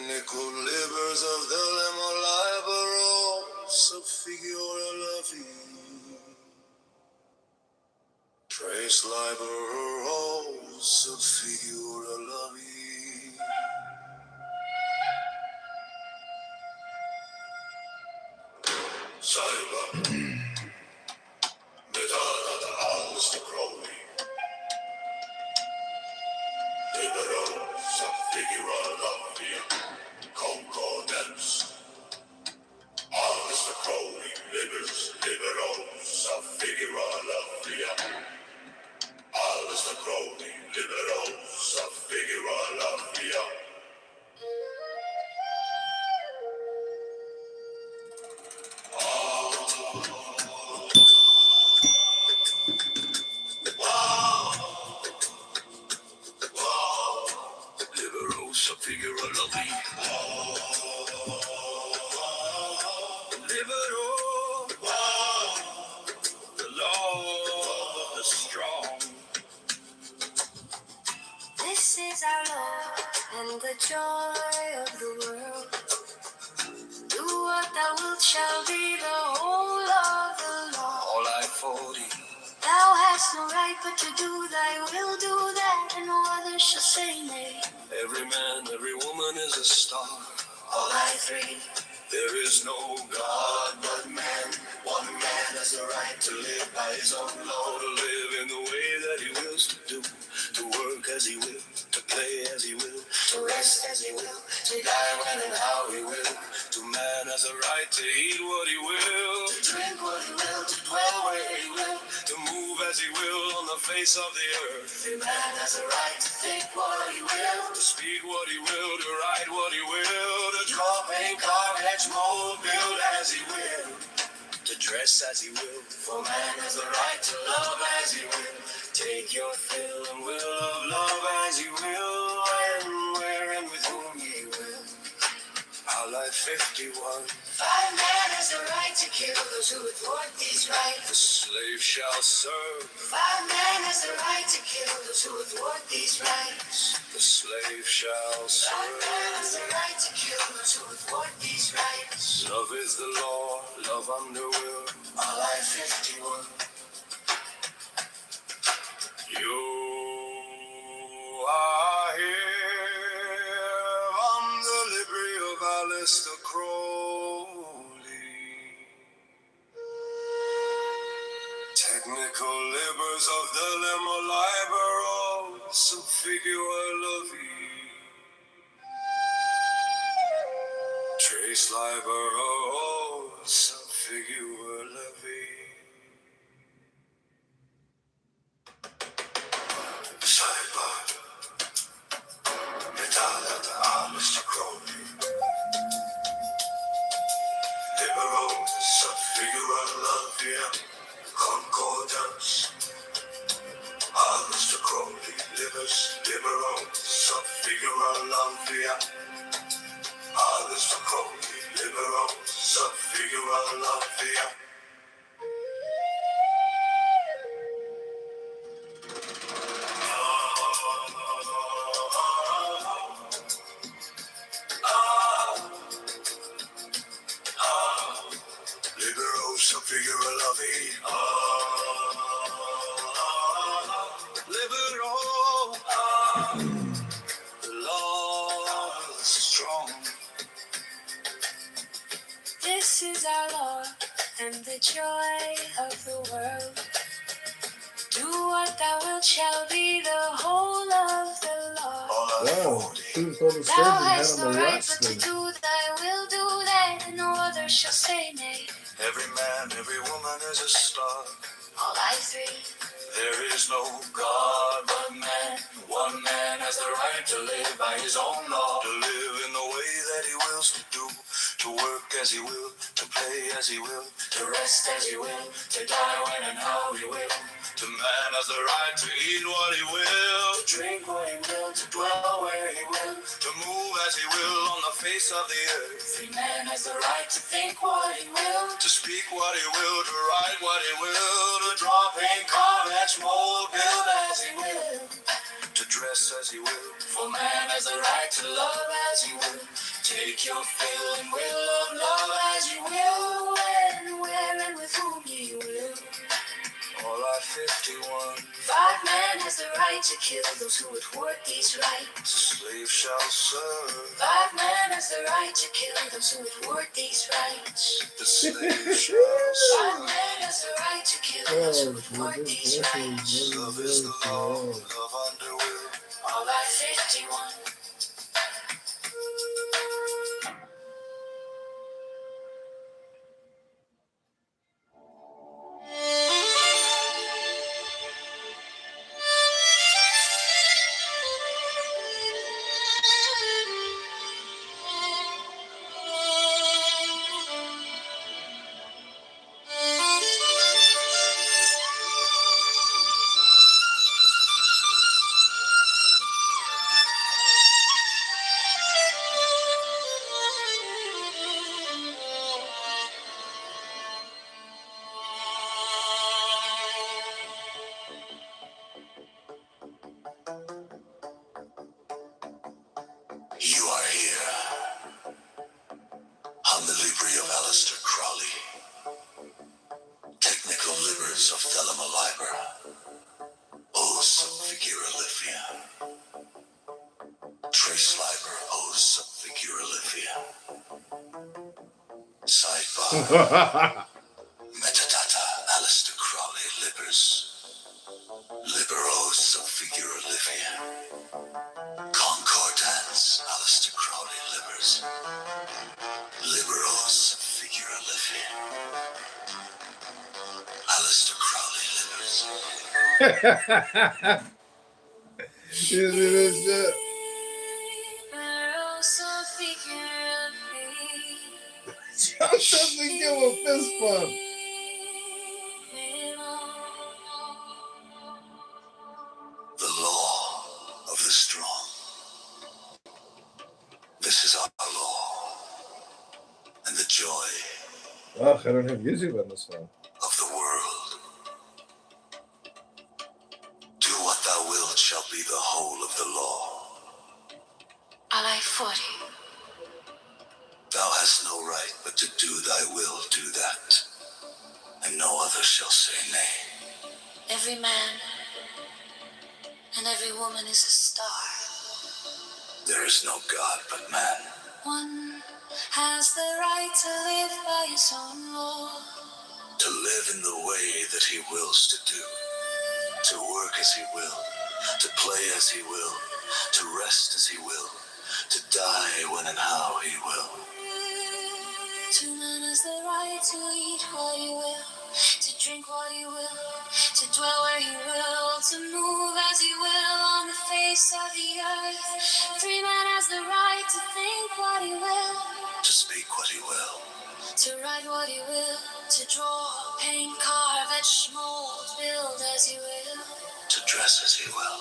Technical labors of the lemo liberos of figura la vie. Trace liberos of figura la vie. Salva. Medalla da Alistair Crowley. Liberos of figura la vie. Concordance. Alistair Crowley, liberos of figura la vie. Alistair Crowley, liberos of figura la vie. Liberos of figura la vie. Libero, the love of the strong. This is our Lord and the joy of the world. Do what thou wilt shall be the whole of the law. All I 40. Thou hast no right but to do thy will, do that, and no other shall say nay. Every man, every woman is a star. All I 3. There is no God but man. One man has the right to live by his own law, to live in the way that he wills to do, to work as he will, to play as he will, to rest as he will, to die when and how he will. To man has a right to eat what he will, To drink what he will, to dwell where he will. to move as he will on the face of the earth, Every man has a right to think what he will. to speak what he will, to write what he will, to draw, paint, carve, etch, mold, build as he will, to dress as he will. For man has a right to love as he will. Take your fill and will of love as you will, when, where, and with whom ye will. Our life 51. 5 man has a right to kill those who would thwart these The rights. slave shall serve, 5 man has a right to kill those who would thwart these rights. the slave shall 5 man has serve. a right to kill those who would thwart these rights. Love is the law, love under will. Our life 51. You are here on the library of Alistair Crowley. Technical labors of the lemo liberos of figura la vie. Trace liberos of figura la vie. Cyber, Medalla da Alistair Crowley. Liberos of figura la vie. Concordance. Alistair Crowley, liberos of figura la vie. Alistair Crowley, liberos of figura la vie. Liberos of figura la vie. Libero, the love is strong. This is our Lord and the joy of the world. Do what thou wilt shall be the whole of the law. Wow, shooting from the stage Thou and had hast him no right but to arrested. do thy will, do that, and no other shall say nay. Every man, every woman is a star. All I 3. There is no God but man. One man has the right to live by his own law, to live in the way that he wills to do, to work as he will, to play as he will, to rest as he will, to die when and how he will. To man has the right to eat what he will, To drink what he will, to dwell where he will. to move as he will on the face of the earth, Every man has the right to think what he will. to speak what he will, to write what he will, to draw, paint, carve, etch, mold, build as he will, to dress as he will. For man has the right to love as he will. Take your fill and will of love as you will, when, where, and with whom ye will. All are 51. 5 men has the right to kill those who would thwart these rights. Slave shall serve. 5 men has the right to kill those who would thwart these rights. The slave shall serve. 5 men has the right to kill those who would thwart these rights. Love is the law, love under will. All are 51. You are here on the library of Aleister Crowley, technical livers of Thelema Liber, O's of Figura Lithia, Trace Liber, O's of Figura Lithia, Sidebar, Metadata, Aleister Crowley, Libers, Liberos of Figura Lithia, Concordance, Aleister Crowley, Libers, Liberos of Figura Lithia, Aleister Crowley, Libers. Y'all definitely give a fist bump. The law of the strong. This is our law. And the joy Oh, I don't have YouTube on this one. of the world. Do what thou wilt shall be the whole of the law. I like 40. Thou hast no right but to do thy will, do that. And no other shall say nay. Every man and every woman is a star. There is no God but man. One has the right to live by his own law. To live in the way that he wills to do. To work as he will. To play as he will. To rest as he will. To die when and how he will. To man has the right to eat what he will. To drink what he will. To dwell where he will. To move as he will on the face of the earth. Free man has the right to think what he will. To speak what he will. To write what he will. To draw, paint, carve, etch, mold, build as he will. To dress as he will.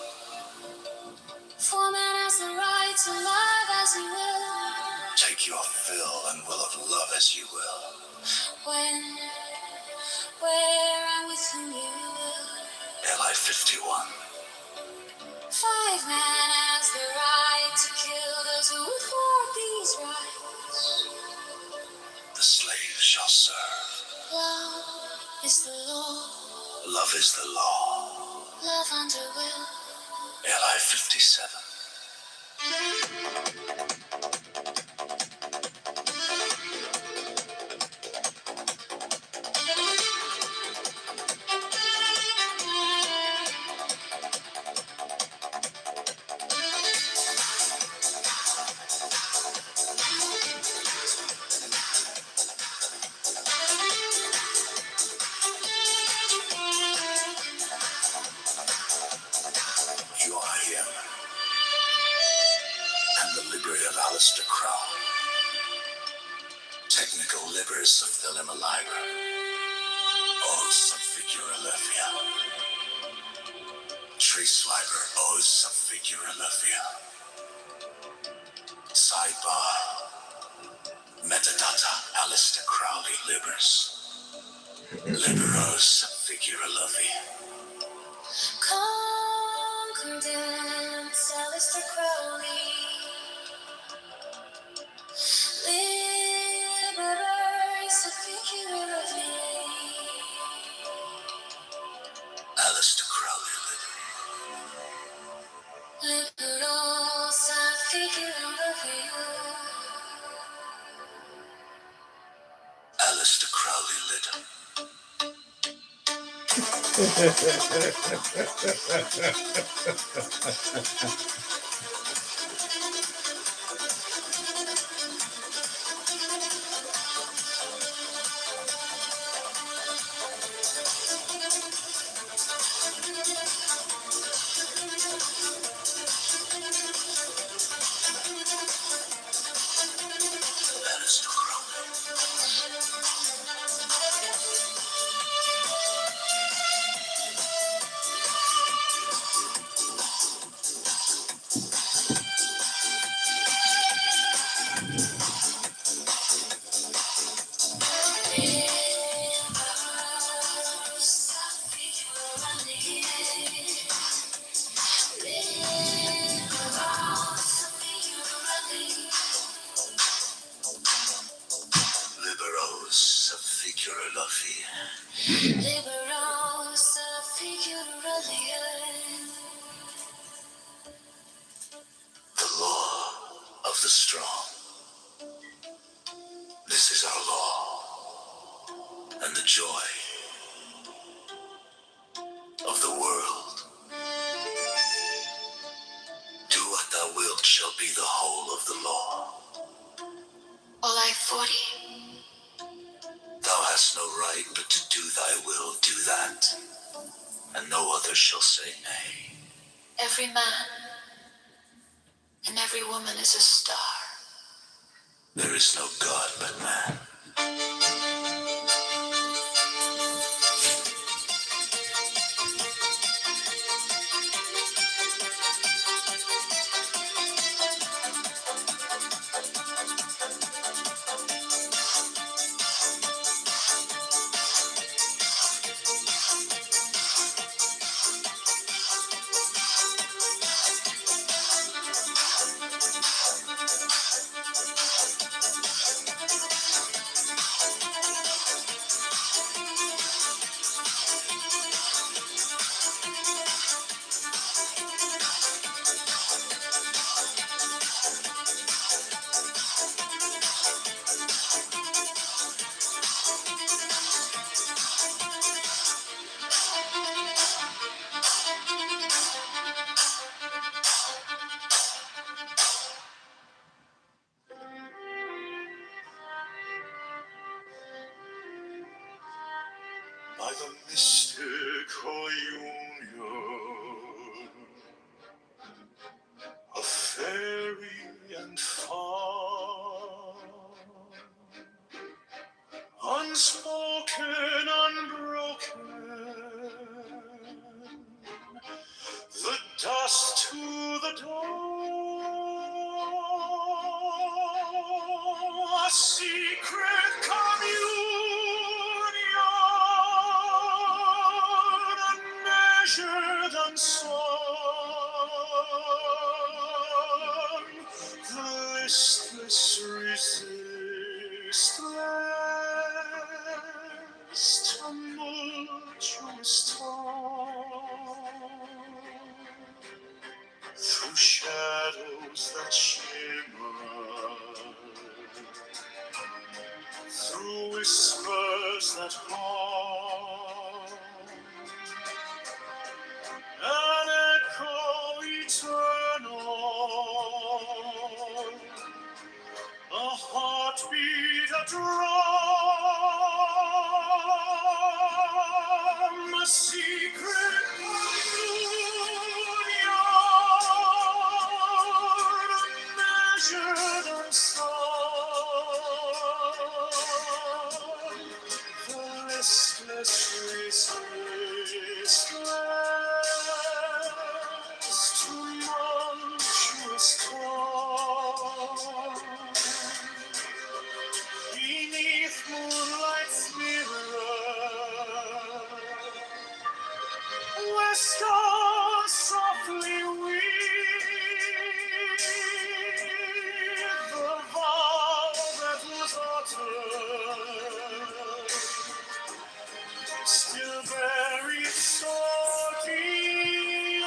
For man has the right to love as he will. Take your fill and will of love as you will. When, where, and with whom you will. LI 51. 5 men has the right to kill those who thwart these rights. The slave shall serve. Love is the law. Love is the law. Love under will. LI 57. You are him. And the library of Aleister Crowley. Technical livers of Thelema Liber. O's of Figura Lithia. Trace Liber, O's of Figura Lithia. Sidebar. Metadata, Aleister Crowley, Libers. Liberos of Figura Lithia. Concordance, Aleister Crowley. figure of you. Alistair Crowley lit him. Alistair Crowley. Liberos figurati. Liberosa figurati. The law of the strong. This is our law. And the joy of the world. Do what thou wilt shall be the whole of the law. Olai 40. Thou hast no right but to do thy will, do that, and no other shall say nay. Every man and every woman is a star. There is no God but man. By the mystical union of fairy and fawn, unspoken, unbroken, the dust to the dawn, a secret communion, unmeasured, unsung, the listless resistless, tumultuous tongue, through shadows that shimmer, through whispers that haunt, an echo eternal, a heartbeat, a drum, a secret communion, unmeasured, unsung, the listless, resistless, tumultuous calm, beneath moonlight's mirror, where stars softly weave the vow that was uttered, still buried so deep,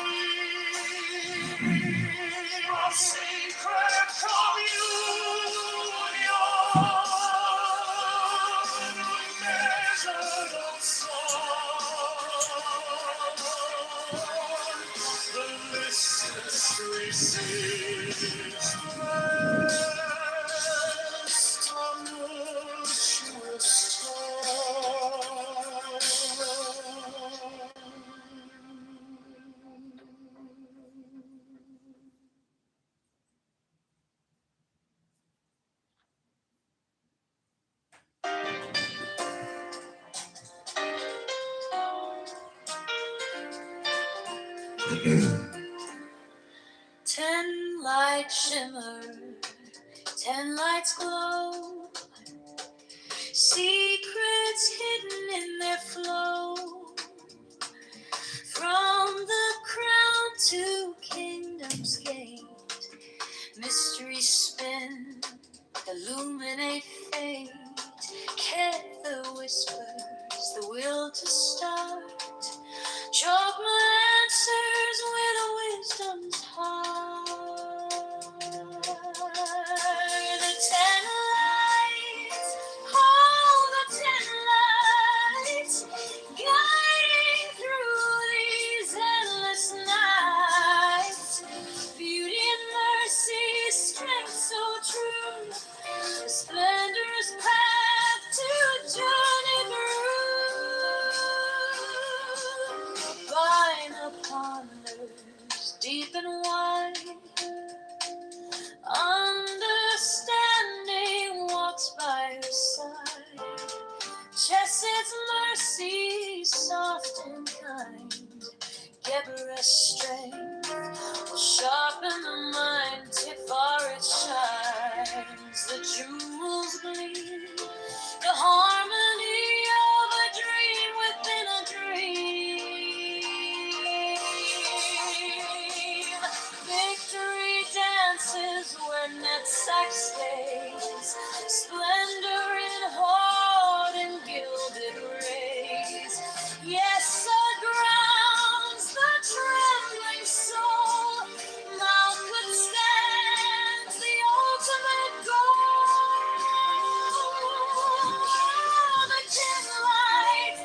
a secret 10 lights shimmer, 10 lights glow, secrets hidden in their flow. From the crown to kingdom's gate, mysteries spin, illuminate fate. Get the whispers, the will to start. Chalk my answers with a wisdom's heart. The 10 lights, oh, the 10 lights, guiding through these endless nights. Beauty and mercy, strength so true, the splendorous path to journey through. Vine ponders deep and wide, understanding walks by her side. Chessed's mercy, soft and kind, Deborah's strength will sharpen the mind till far it shines. The jewels gleam, the harmony of a dream within a dream. Victory dances where Netsack stays, splendor in hoard and gilded rays. Yes, grounds the trembling soul. Malkuth stands the ultimate goal. The 10 lights,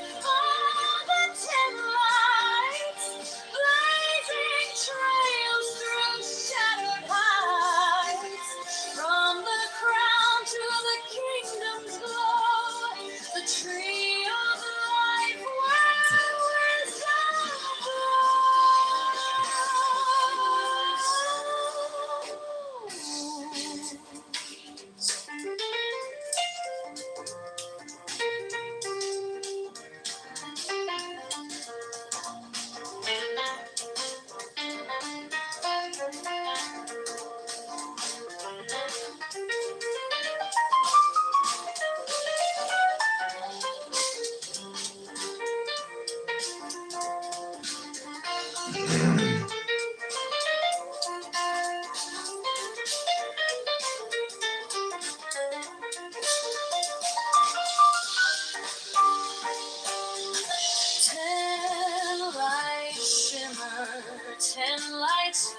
the 10 lights, blazing trails through shattered heights. From the crown to the kingdom's glow, the tree of life where wisdom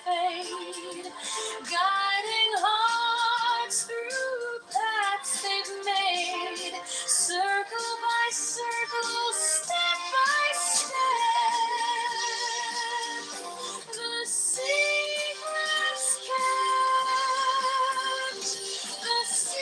fade, guiding hearts through paths they've made, circle by circle, step by step. The secrets kept, the secrets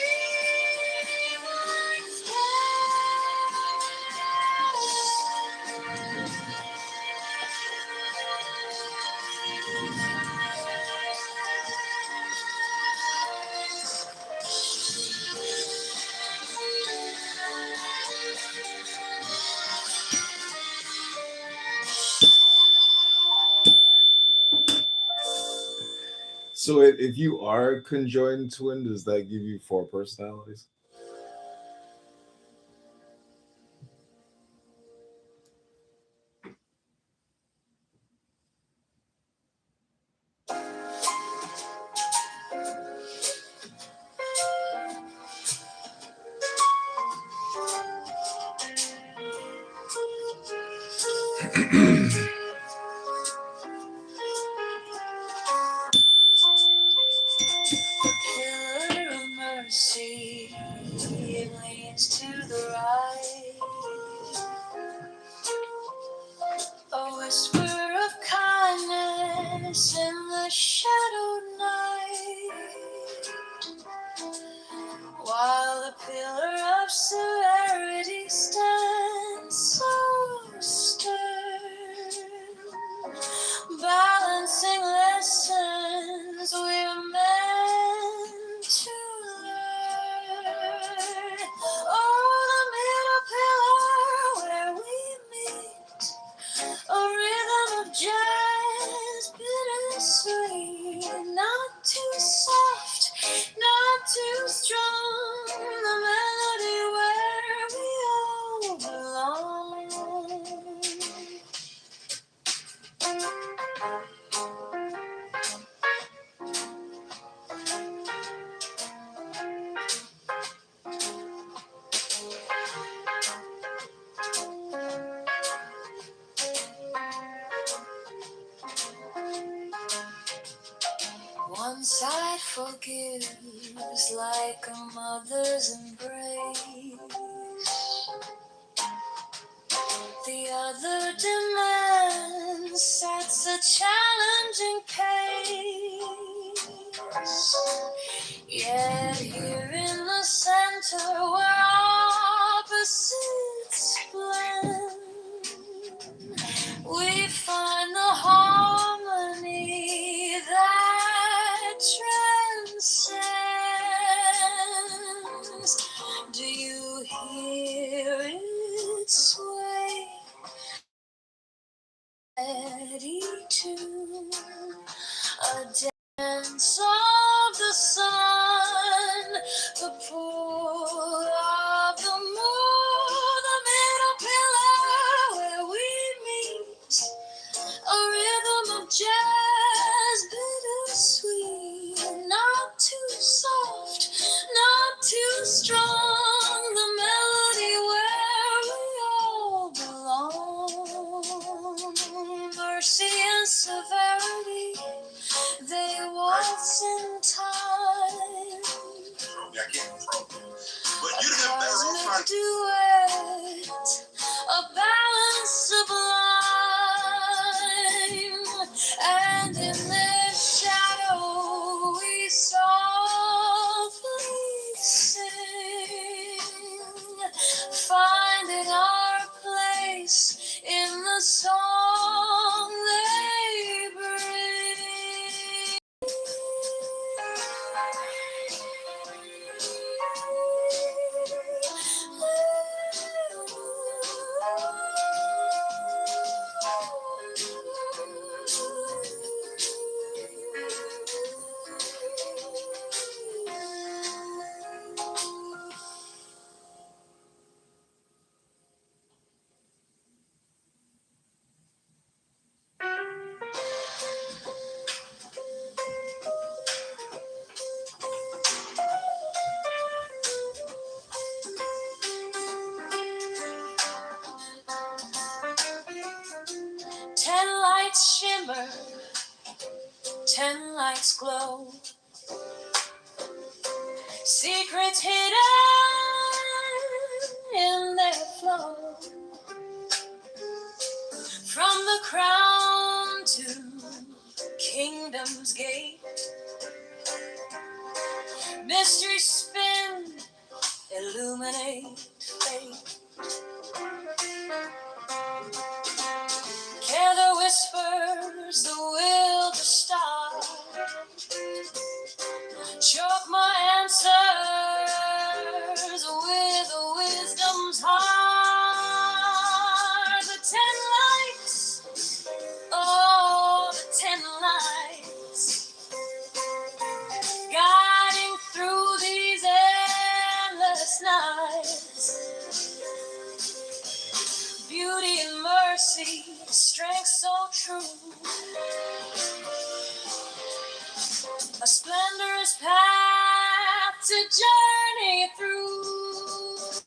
So if you are a conjoined twin, does that give you 4 personalities? Pillar of mercy, it leans to the right. A whisper of kindness in the shadowed night, while the pillar of severity stands so stern, balancing lessons we're meant to learn. Oh, the middle pillar where we meet, a rhythm of forgives like a mother's embrace. The other demands sets a challenging pace. Yet here in the center where opposites blend, we find the harmony that transcends. Do you hear it sway? Ready to a dance of the sun, the pull of the moon, the middle pillar where we meet, a rhythm of jazz, bittersweet, not too soft, not too strong, the melody where we all belong. Mercy and severity, they waltz in time. But you didn't have that duet, a balance sublime, and in their shadow we softly sing, finding our place in the song they bring. Ten lights shimmer, 10 lights glow, secrets hidden in their flow. From the crown to kingdom's gate, mystery spin, illuminate fate. Care the whispers, the will to start. Choke my answers with wisdom's heart. The 10 lights, oh, the 10 lights, guiding through these endless nights. Beauty and mercy, strength so true, a splendorous path to journey through.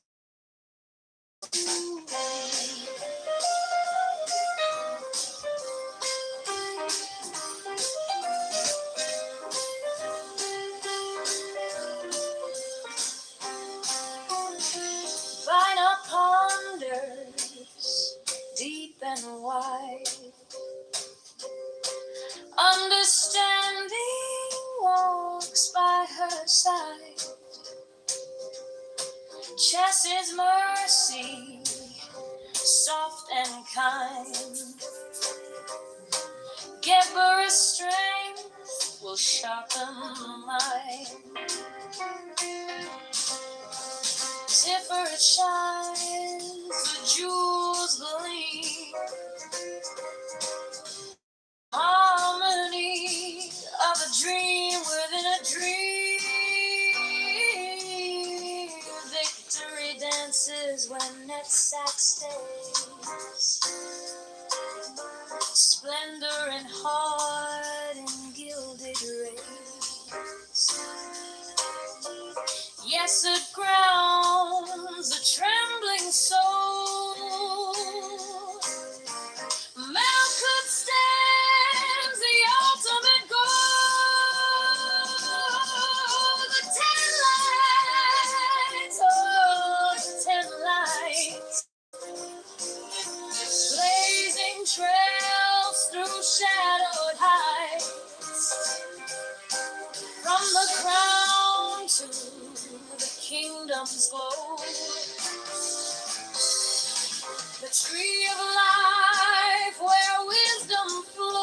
Vina ponders deep and wide, understanding walks by her side. Chast's mercy, soft and kind, Geber's strength will sharpen mine. Ziffer it shines, the jewels gleam, harmony of a dream within a dream. Victory dances when net sack stays, splendor and heart in gilded rays. Yes, it grounds a trembling soul. Malkuth stands the ultimate goal. comes glow. The tree of life where wisdom flows.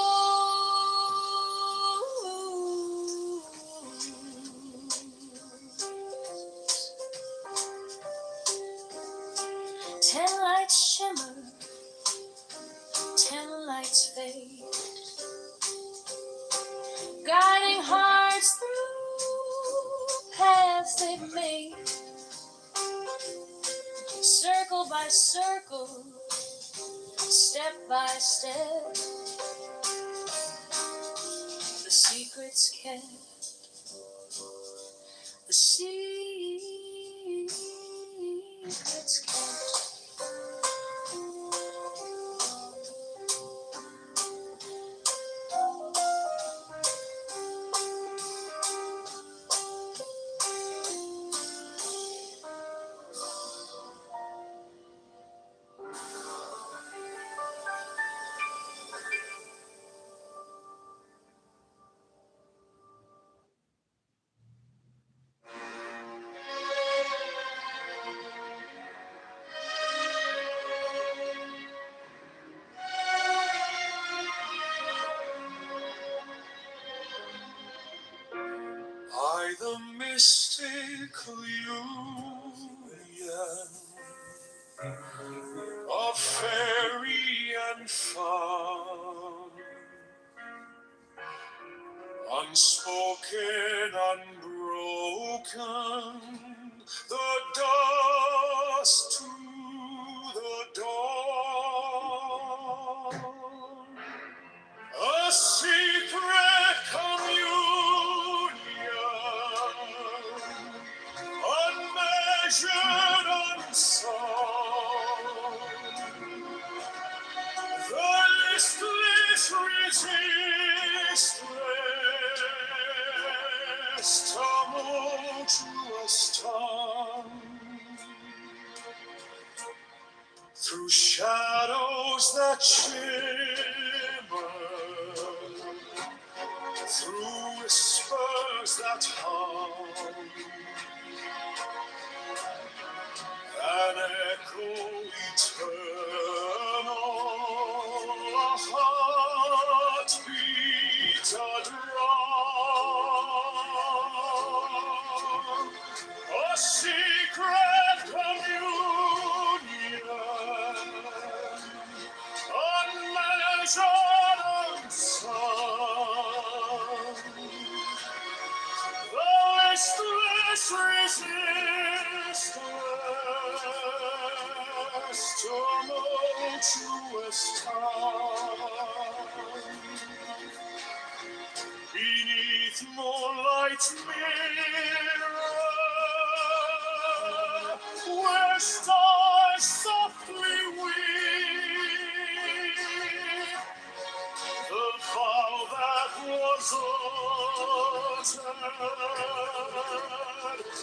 Ten lights shimmer, ten lights fade, guiding hearts through paths they've made. Circle by circle, step by step, the secrets kept, the secrets kept. By the mystical union of fairy and fawn, unspoken, unbroken, the dust to the dawn. A secret communion, unmeasured, unsung. The listless, resistless, tumultuous tongue. Through shadows that shimmer, through whispers that hum, an echo eternal, a heartbeat, a drum, a secret communion, unmeasured, unsung. The listless, resistless, tumultuous time. Beneath moonlight's mirror, where stars softly weep, the vow that was uttered,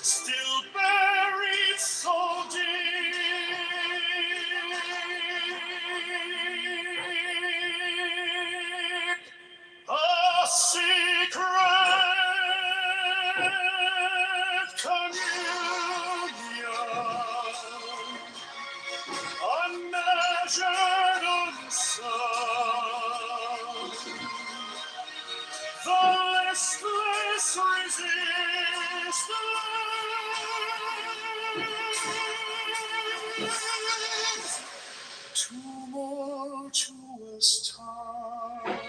still buried so deep. A secret communion, unmeasured, unsung. The listless, resistless, tumultuous time.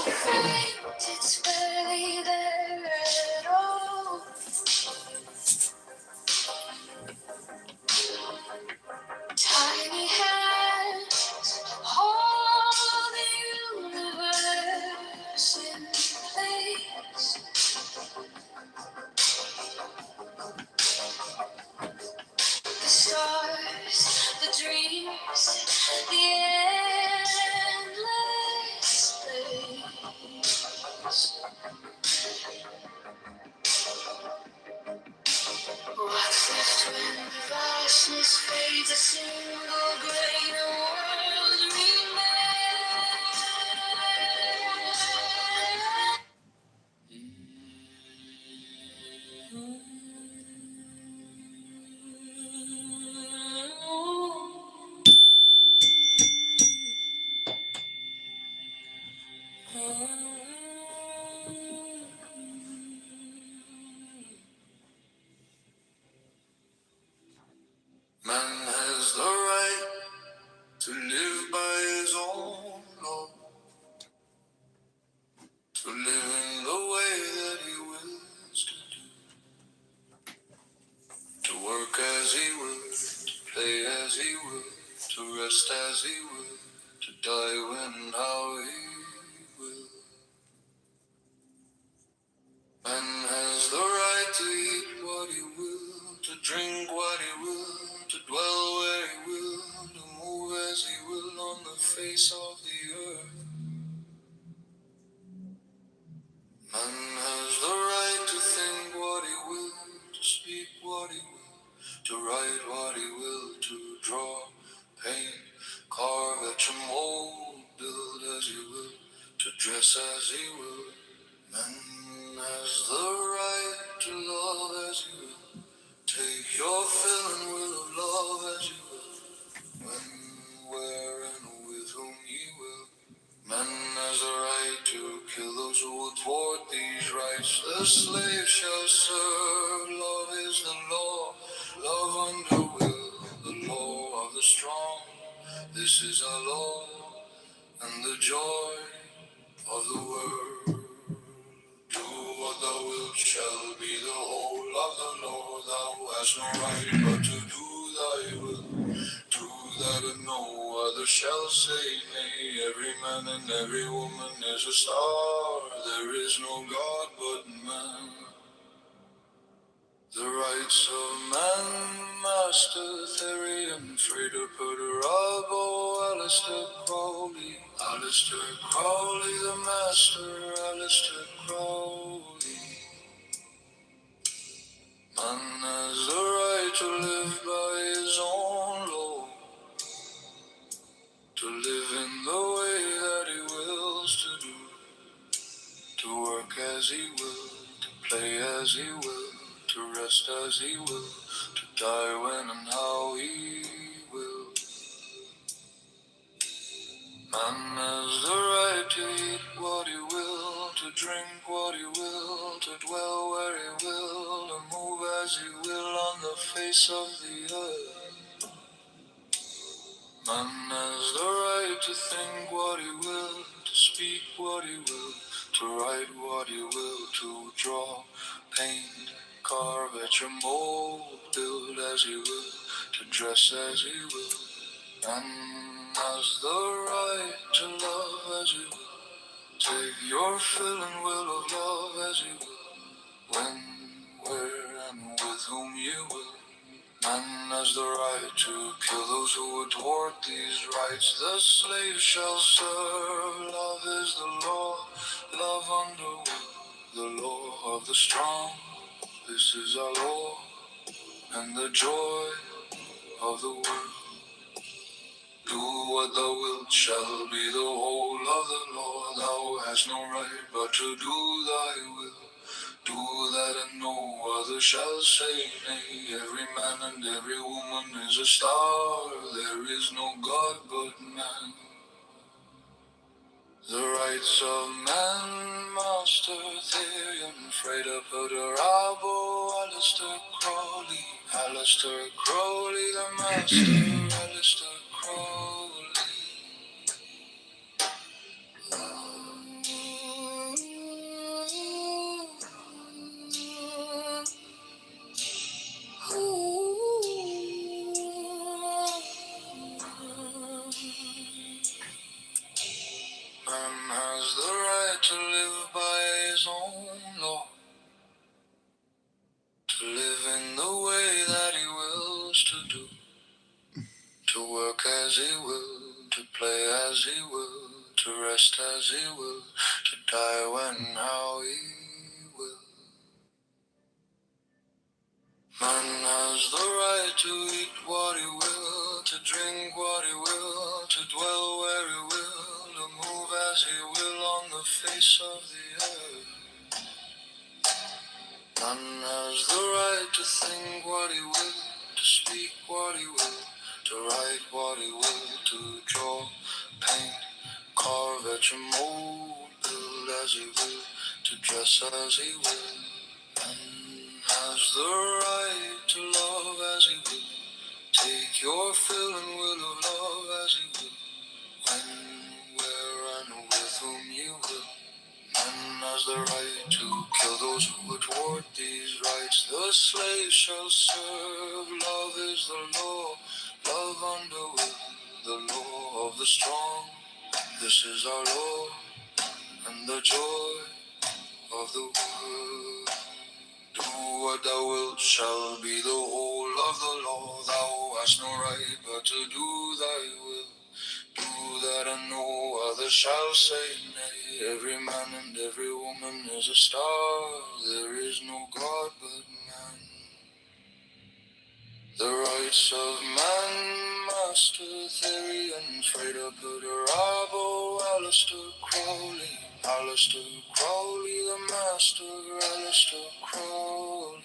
faint, it's barely there at all. Tiny hands hold the universe in place. The stars, the dreams, the endless place. What's left when the vastness fades? A single grain of world Man has the right to live by his own law, to live in the way that he wills to do, to work as he will, to play as he will, to rest as he will, to die when and how he will. Man has the right to eat what he will, to drink what he will, to dwell where he will, to move as he will on the face of the earth. Man has the right to think what he will, to speak what he will, to write what he will, to draw, paint, carve, etch a mold, build as he will, to dress as he will. Man has the right to love as he will. Take your fill and will of love as you will, when, where, and with whom ye will. Man has the right to kill those who will thwart these rights. The slave shall serve. Love is the law. Love under will. The law of the strong. This is our law and the joy of the world. Do what thou wilt shall be the whole of the law. Thou hast no right but to do thy will. Do that and no other shall say nay. Every man and every woman is a star. There is no God but man. The rights of man, Master Therian, Frater Perturabo, Alistair Crowley. Alistair Crowley, the master, Alistair Crowley. Man has the right to live by his own law, to live in the way that he wills to do, to work as he will, to play as he will, to rest as he will, to die when and how he will. Man has the right to eat what he will, to drink what he will, to dwell where he will, to move as he will on the face of the earth. Man has the right to think what he will, to speak what he will, to write what he will, to draw, paint, carve, etch a mold, build as he will, to dress as he will. Man has the right to love as he will. Take your fill and will of love as you will, when, where, and with whom you will. Man has the right to kill those who would thwart these rights. The slave shall serve. Love is the law. Love under will. The law of the strong. This is our law and the joy of the world. Do what thou wilt shall be the whole of the law. Thou hast no right but to do thy will. Do that and no other shall say nay. Every man and every woman is a star. There is no God but man. The rights of man, Master Therian, Frater Perturabo, Alistair Crowley. Alistair Crowley, the master, Alistair Crowley. to live by his own law, to live in the way that he wills to do, to work as he will, to play as he will, to rest as he will, to die when and how he will. Man has the right to eat what he will, to drink what he will, to dwell where he will, to move as he will on the face of the earth. Man has the right to think what he will, to speak what he will, to write what he will, to draw, paint, carve, etch, and mold, build as he will, to dress as he will. Man has the right to love as he will, take your fill and will of love as he will, when, where, and with whom you will. Man has the right to kill those who thwart these rights. The slave shall serve. Love is the law. Love under will. The law of the strong. This is our law and the joy of the world. Do what thou wilt shall be the whole of the law. Thou hast no right but to do thy will. Do that and no other shall say nay. Every man and every woman is a star. There is no God but man. The rights of man, Master Therian, Freda Pudarabo, Alistair Crowley. Alistair Crowley, the master, Alistair Crowley.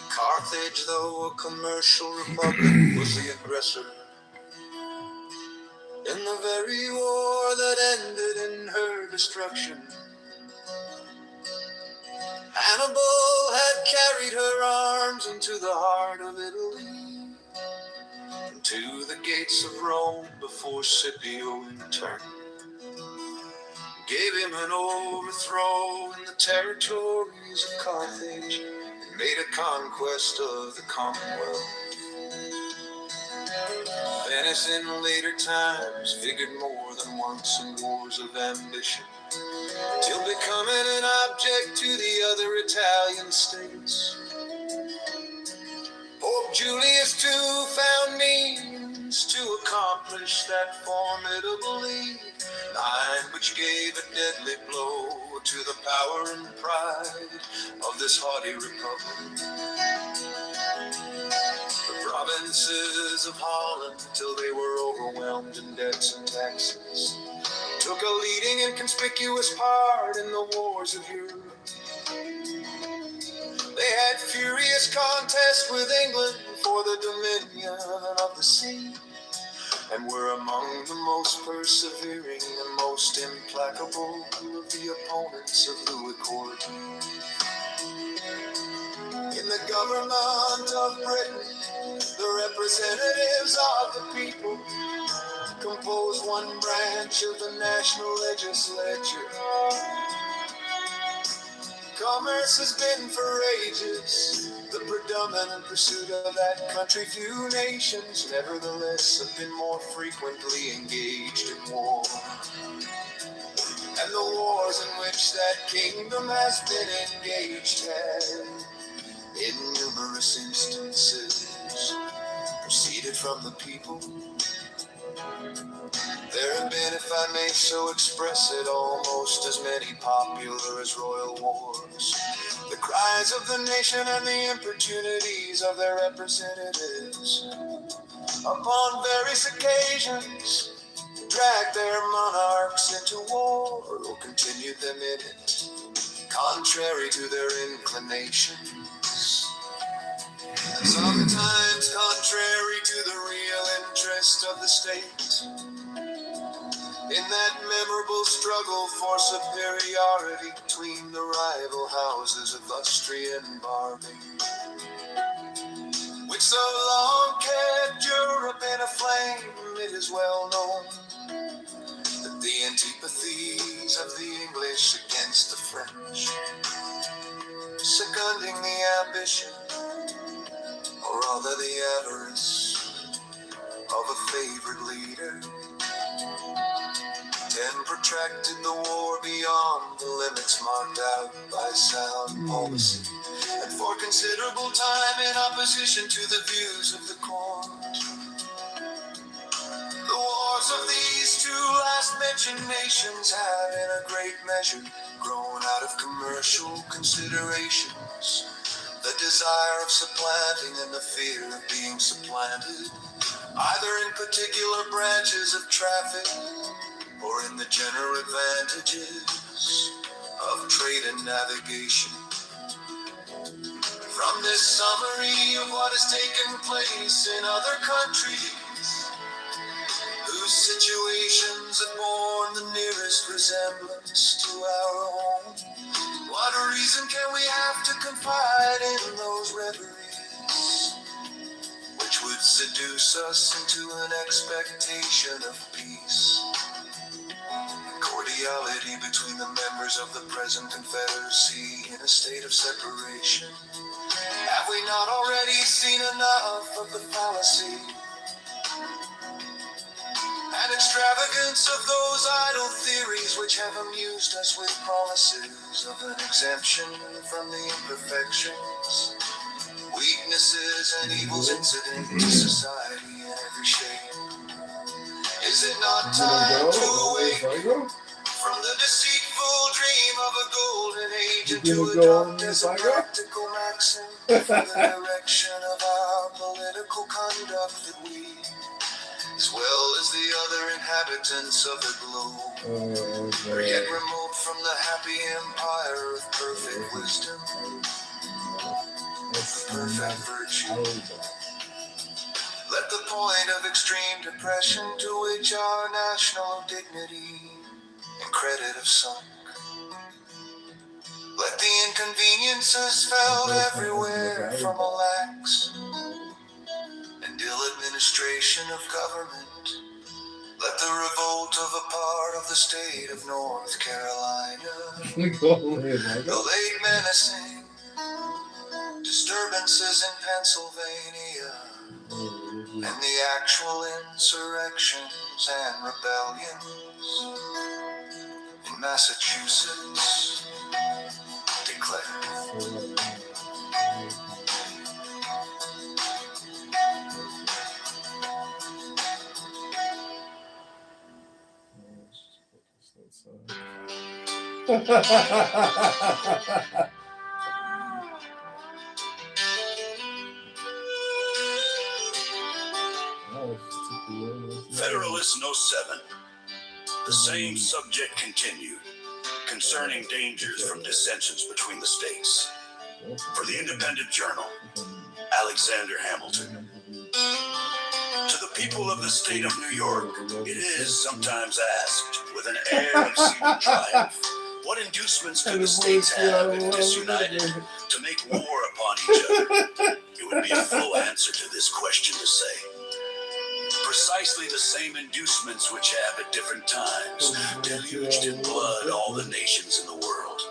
Carthage, though a commercial republic, was the aggressor in the very war that ended in her destruction. Hannibal had carried her arms into the heart of Italy, and to the gates of Rome before Scipio in turn gave him an overthrow in the territories of Carthage and made a conquest of the Commonwealth. Venice in later times figured more than once in wars of ambition, till becoming an object to the other Italian states. Pope Julius too found means to accomplish that formidable lead, line which gave a deadly blow to the power and pride of this haughty republic. The provinces of Holland, till they were overwhelmed in debts and taxes, took a leading and conspicuous part in the wars of Europe. They had furious contest with England for the dominion of the sea, and were among the most persevering and most implacable of the opponents of Louis Quatorze. In the government of Britain, the representatives of the people compose one branch of the national legislature. Commerce has been for ages the predominant pursuit of that country. Few nations, nevertheless, have been more frequently engaged in war. And the wars in which that kingdom has been engaged have, in numerous instances, proceeded from the people. There have been, if I may so express it, almost as many popular as royal wars. The cries of the nation and the importunities of their representatives, upon various occasions, dragged their monarchs into war, or continued them in it, contrary to their inclinations, and sometimes contrary to the real interest of the state. In that memorable struggle for superiority between the rival houses of Austria and Barbary, which so long is well known that the antipathies of the English against the French, seconding the ambition, or rather the avarice, of a favored leader, then protracted the war beyond the limits marked out by sound policy, and for considerable time in opposition to the views of the court. The wars of these two last mentioned nations have in a great measure grown out of commercial considerations, the desire of supplanting and the fear of being supplanted, either in particular branches of traffic or in the general advantages of trade and navigation. From this summary of what has taken place in other countries, whose situations have borne the nearest resemblance to our own, what reason can we have to confide in those reveries, which would seduce us into an expectation of peace, cordiality between the members of the present Confederacy in a state of separation? Have we not already seen enough of the fallacy and extravagance of those idle theories which have amused us with promises of an exemption from the imperfections, weaknesses, and evils incident to society in every shape? Is it not time to awake from the deceitful dream of a golden age and to adopt as a practical maxim for the direction of our political conduct that we, as well as the other inhabitants of the globe, are yet remote from the happy empire of perfect wisdom, perfect virtue? Let the point of extreme depression to which our national dignity and credit have sunk, let the inconveniences felt everywhere from a lax and ill administration of government, let the revolt of a part of the state of North Carolina, the late menacing disturbances in Pennsylvania, and the actual insurrections and rebellions in Massachusetts declare. Federalist No. 7. The same subject continued, concerning dangers from dissensions between the states. For the Independent Journal, Alexander Hamilton. To the people of the state of New York, it is sometimes asked, with an air of seeming triumph, what inducements could the states have if disunited to make war upon each other? It would be a full answer to this question to say, precisely the same inducements which have at different times deluged in blood all the nations in the world.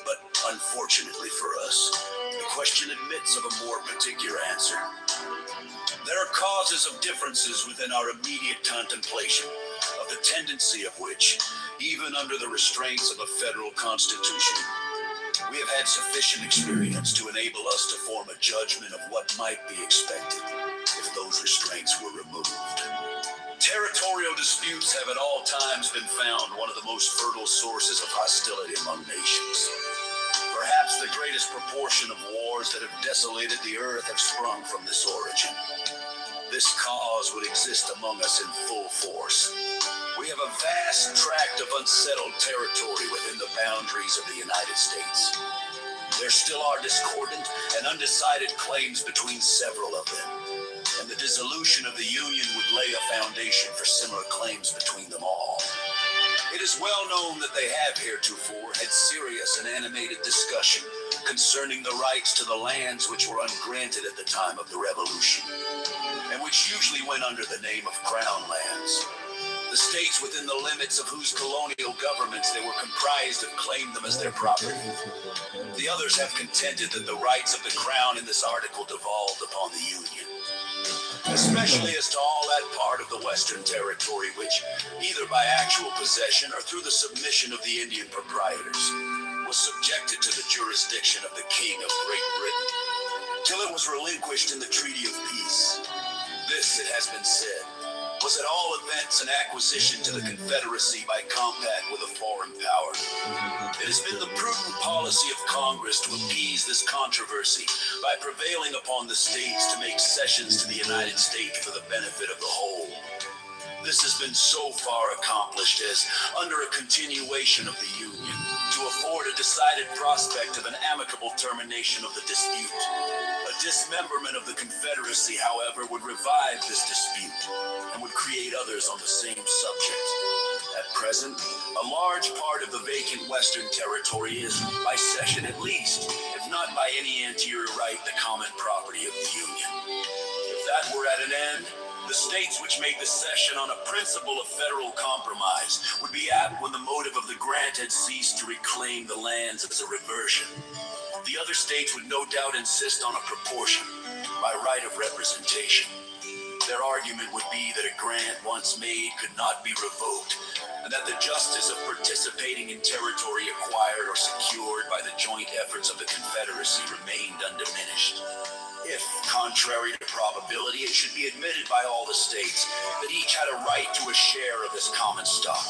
But unfortunately for us, the question admits of a more particular answer. There are causes of differences within our immediate contemplation, of the tendency of which, even under the restraints of a federal constitution, we have had sufficient experience to enable us to form a judgment of what might be expected if those restraints were removed. Territorial disputes have at all times been found one of the most fertile sources of hostility among nations. Perhaps the greatest proportion of wars that have desolated the earth have sprung from this origin. This cause would exist among us in full force. We have a vast tract of unsettled territory within the boundaries of the United States. There still are discordant and undecided claims between several of them, and the dissolution of the Union would lay a foundation for similar claims between them all. It is well known that they have heretofore had serious and animated discussion concerning the rights to the lands which were ungranted at the time of the Revolution, and which usually went under the name of Crown Lands. The states within the limits of whose colonial governments they were comprised have claimed them as their property. The others have contended that the rights of the Crown in this article devolved upon the Union, especially as to all that part of the Western Territory which, either by actual possession or through the submission of the Indian proprietors, was subjected to the jurisdiction of the King of Great Britain, till it was relinquished in the Treaty of Peace. This, it has been said, was at all events an acquisition to the Confederacy by compact with a foreign power. It has been the prudent policy of Congress to appease this controversy by prevailing upon the states to make cessions to the United States for the benefit of the whole. This has been so far accomplished as, under a continuation of the Union, to afford a decided prospect of an amicable termination of the dispute. A dismemberment of the Confederacy, however, would revive this dispute and would create others on the same subject. At present, a large part of the vacant Western Territory is, by cession at least, if not by any anterior right, the common property of the Union. If that were at an end, the states which made the cession on a principle of federal compromise would be apt when the motive of the grant had ceased to reclaim the lands as a reversion. The other states would no doubt insist on a proportion, by right of representation. Their argument would be that a grant once made could not be revoked, and that the justice of participating in territory acquired or secured by the joint efforts of the Confederacy remained undiminished. If, contrary to probability, it should be admitted by all the states that each had a right to a share of this common stock,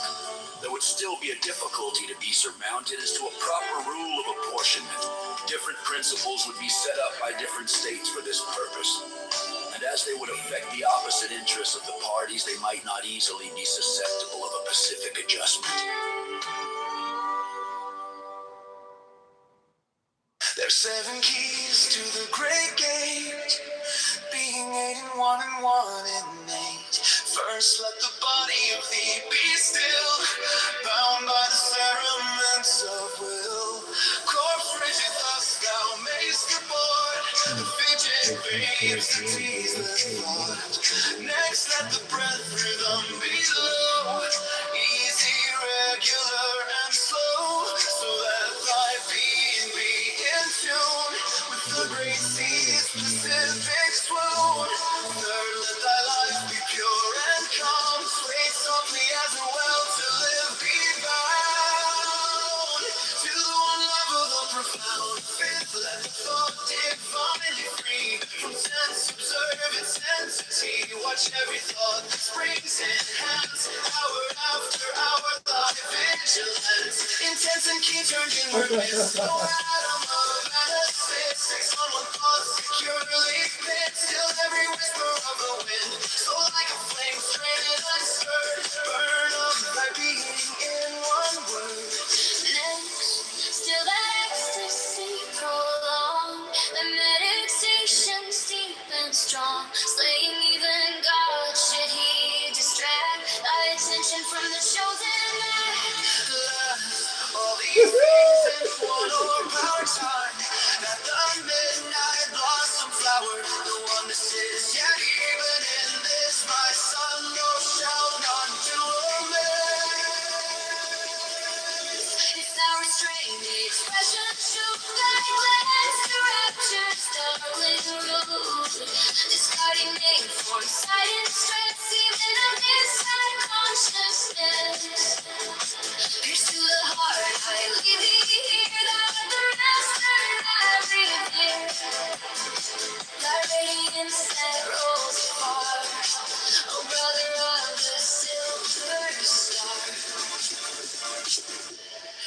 there would still be a difficulty to be surmounted as to a proper rule of apportionment. Different principles would be set up by different states for this purpose, and as they would affect the opposite interests of the parties, they might not easily be susceptible of a pacific adjustment. There's 7 keys to the great gate, being 8 and 1 and 1 and 8. First let the body of thee be still, bound by the cerements of will. Core frigid thus thou mayst abort, the fidget babes to tease the thought. Next let the breath rhythm be low, easy, regular, and slow, so that thy being be in tune with the great sea's Pacific swoon. Third, let thy life be pure and calm, sway softly as a well to live be bound to the one love of the profound. Fifth, let the thought divinely free from sense, observe its entity. Watch every thought that springs enhance, hour after hour, thy vigilance. Intense and key turned inward, miss no atom of analysis. Fix on one thought securely fit, still every whisper of the wind. So like a flame straight and unstirred, burn up thy being in one word. Next, still that ecstasy prolonged, the meditations deep and strong, slaying even God should he distract thy attention from the chosen man. All these things in one or time, that the midnight blossom flower, the one that sits yet even in this my son, no shall not do amiss. If thou restrain the expression, shoot thy glance to rapture's darkling road, discarding name form, sight and strength, even amidst thy consciousness. Pierce to the heart, I leave thee here, thou art the master everything. Thy radiance that rolls far, O brother of the silver star.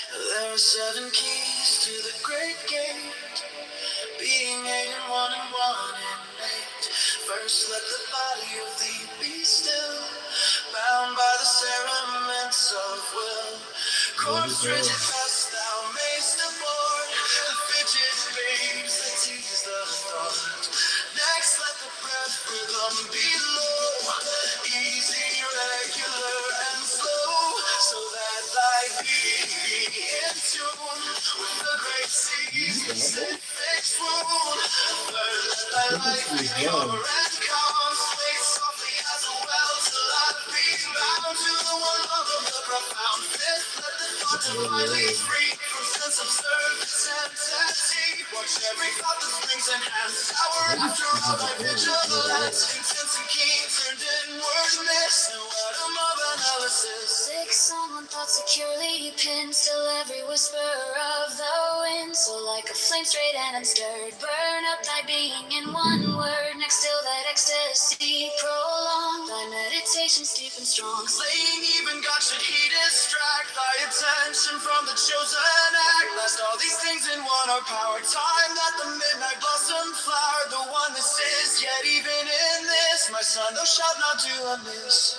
There are 7 keys to the great gate, being 8 and 1 and 1 and 8. First let the body of thee be still, bound by the cerements of will. Corpse rigid thus thou mayst abort, the fidget babes that tease the thought. Next let the breath rhythm be low, easy, regular, and slow, so that thy being be in tune with the great sea's Pacific swoon. Third, let thy life be pure and calm, sway profound. Fifth, let the thought divinely free from sense of service and empty. Watch every thought that springs and hands sour after all thy vigilance. Intense and keen, turned inward mist. No atom of analysis. Six on one thought securely pinned, still every whisper of the wind. So like a flame straight and unstirred, burn up thy being in one word. Next till that ecstasy prolong, thy meditations deep and strong. Slaying even God should he distract thy attention from the chosen act. Last all these things in one are power. Time that the midnight blossom flower. The one this is, yet even in this, my son, thou shalt not do amiss.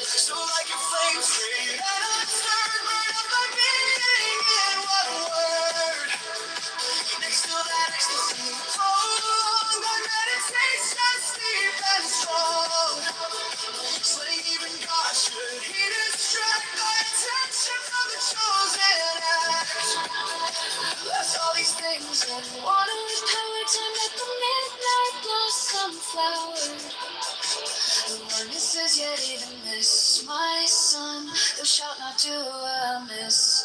So like a flame straight and unstirred, burn up thy being in one word. Next to that ecstasy, prolong thy meditations deep and strong. Slaying even God should he distract thy attention from the chosen act. Bless all these things in one with power. Time at the midnight blossom flower. The one this is, yet even this, my son, thou shalt not do amiss.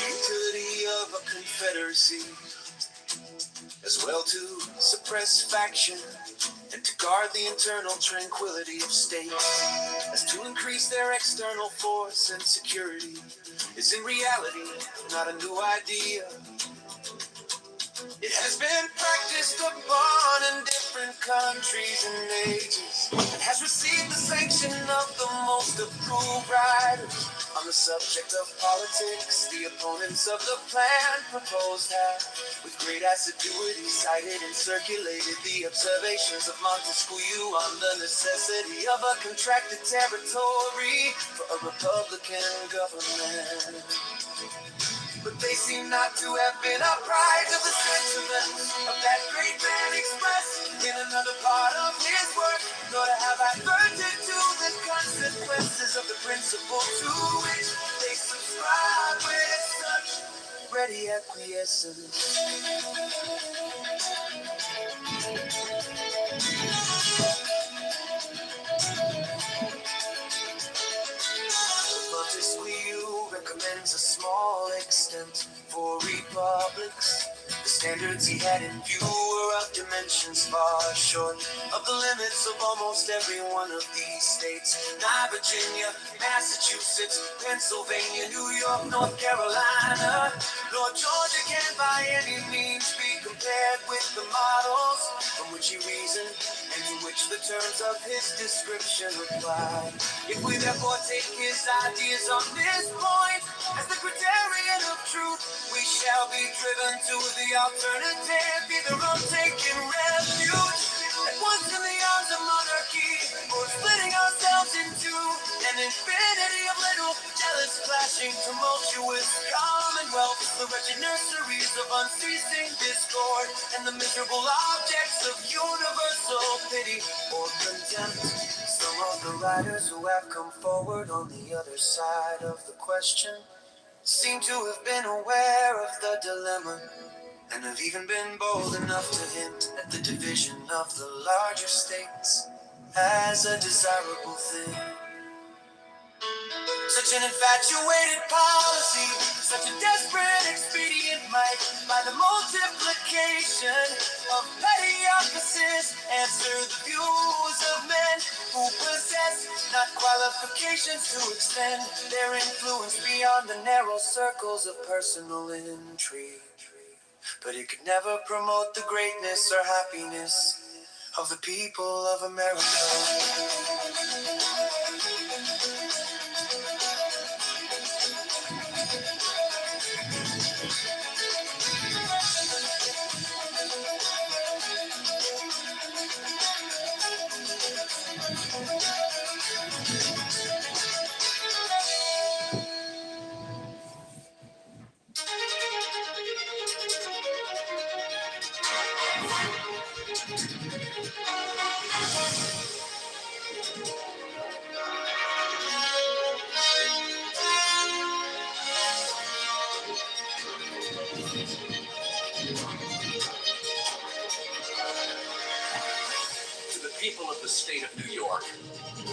Utility of a confederacy, as well to suppress faction and to guard the internal tranquility of states, as to increase their external force and security, is in reality not a new idea. It has been practiced upon in different countries and ages, and has received the sanction of the most approved writers. On the subject of politics, the opponents of the plan proposed have, with great assiduity, cited and circulated the observations of Montesquieu on the necessity of a contracted territory for a republican government. But they seem not to have been apprised of the sentiments of that great man expressed in another part of his work, nor to have adverted to the consequences of the principle to which they subscribe with such ready acquiescence. Montesquieu recommends a small extent for republics. The standards he had in view were of dimensions far short of the limits of almost every one of these states. Not Virginia, Massachusetts, Pennsylvania, New York, North Carolina, nor Georgia can by any means be compared with the models from which he reasoned and to which the terms of his description apply. If we therefore take his ideas on this point as the criterion of truth, we shall be driven to the alternative, either of taking refuge at once in the arms of monarchy, or splitting ourselves into an infinity of little jealous, clashing, tumultuous commonwealths, the wretched nurseries of unceasing discord, and the miserable objects of universal pity or contempt. Some of the writers who have come forward on the other side of the question seem to have been aware of the dilemma, and have even been bold enough to hint at the division of the larger states as a desirable thing. Such an infatuated policy, such a desperate expedient might, by the multiplication of petty offices, answer the views of men who possess not qualifications to extend their influence beyond the narrow circles of personal intrigue. But it could never promote the greatness or happiness of the people of America. state of New York.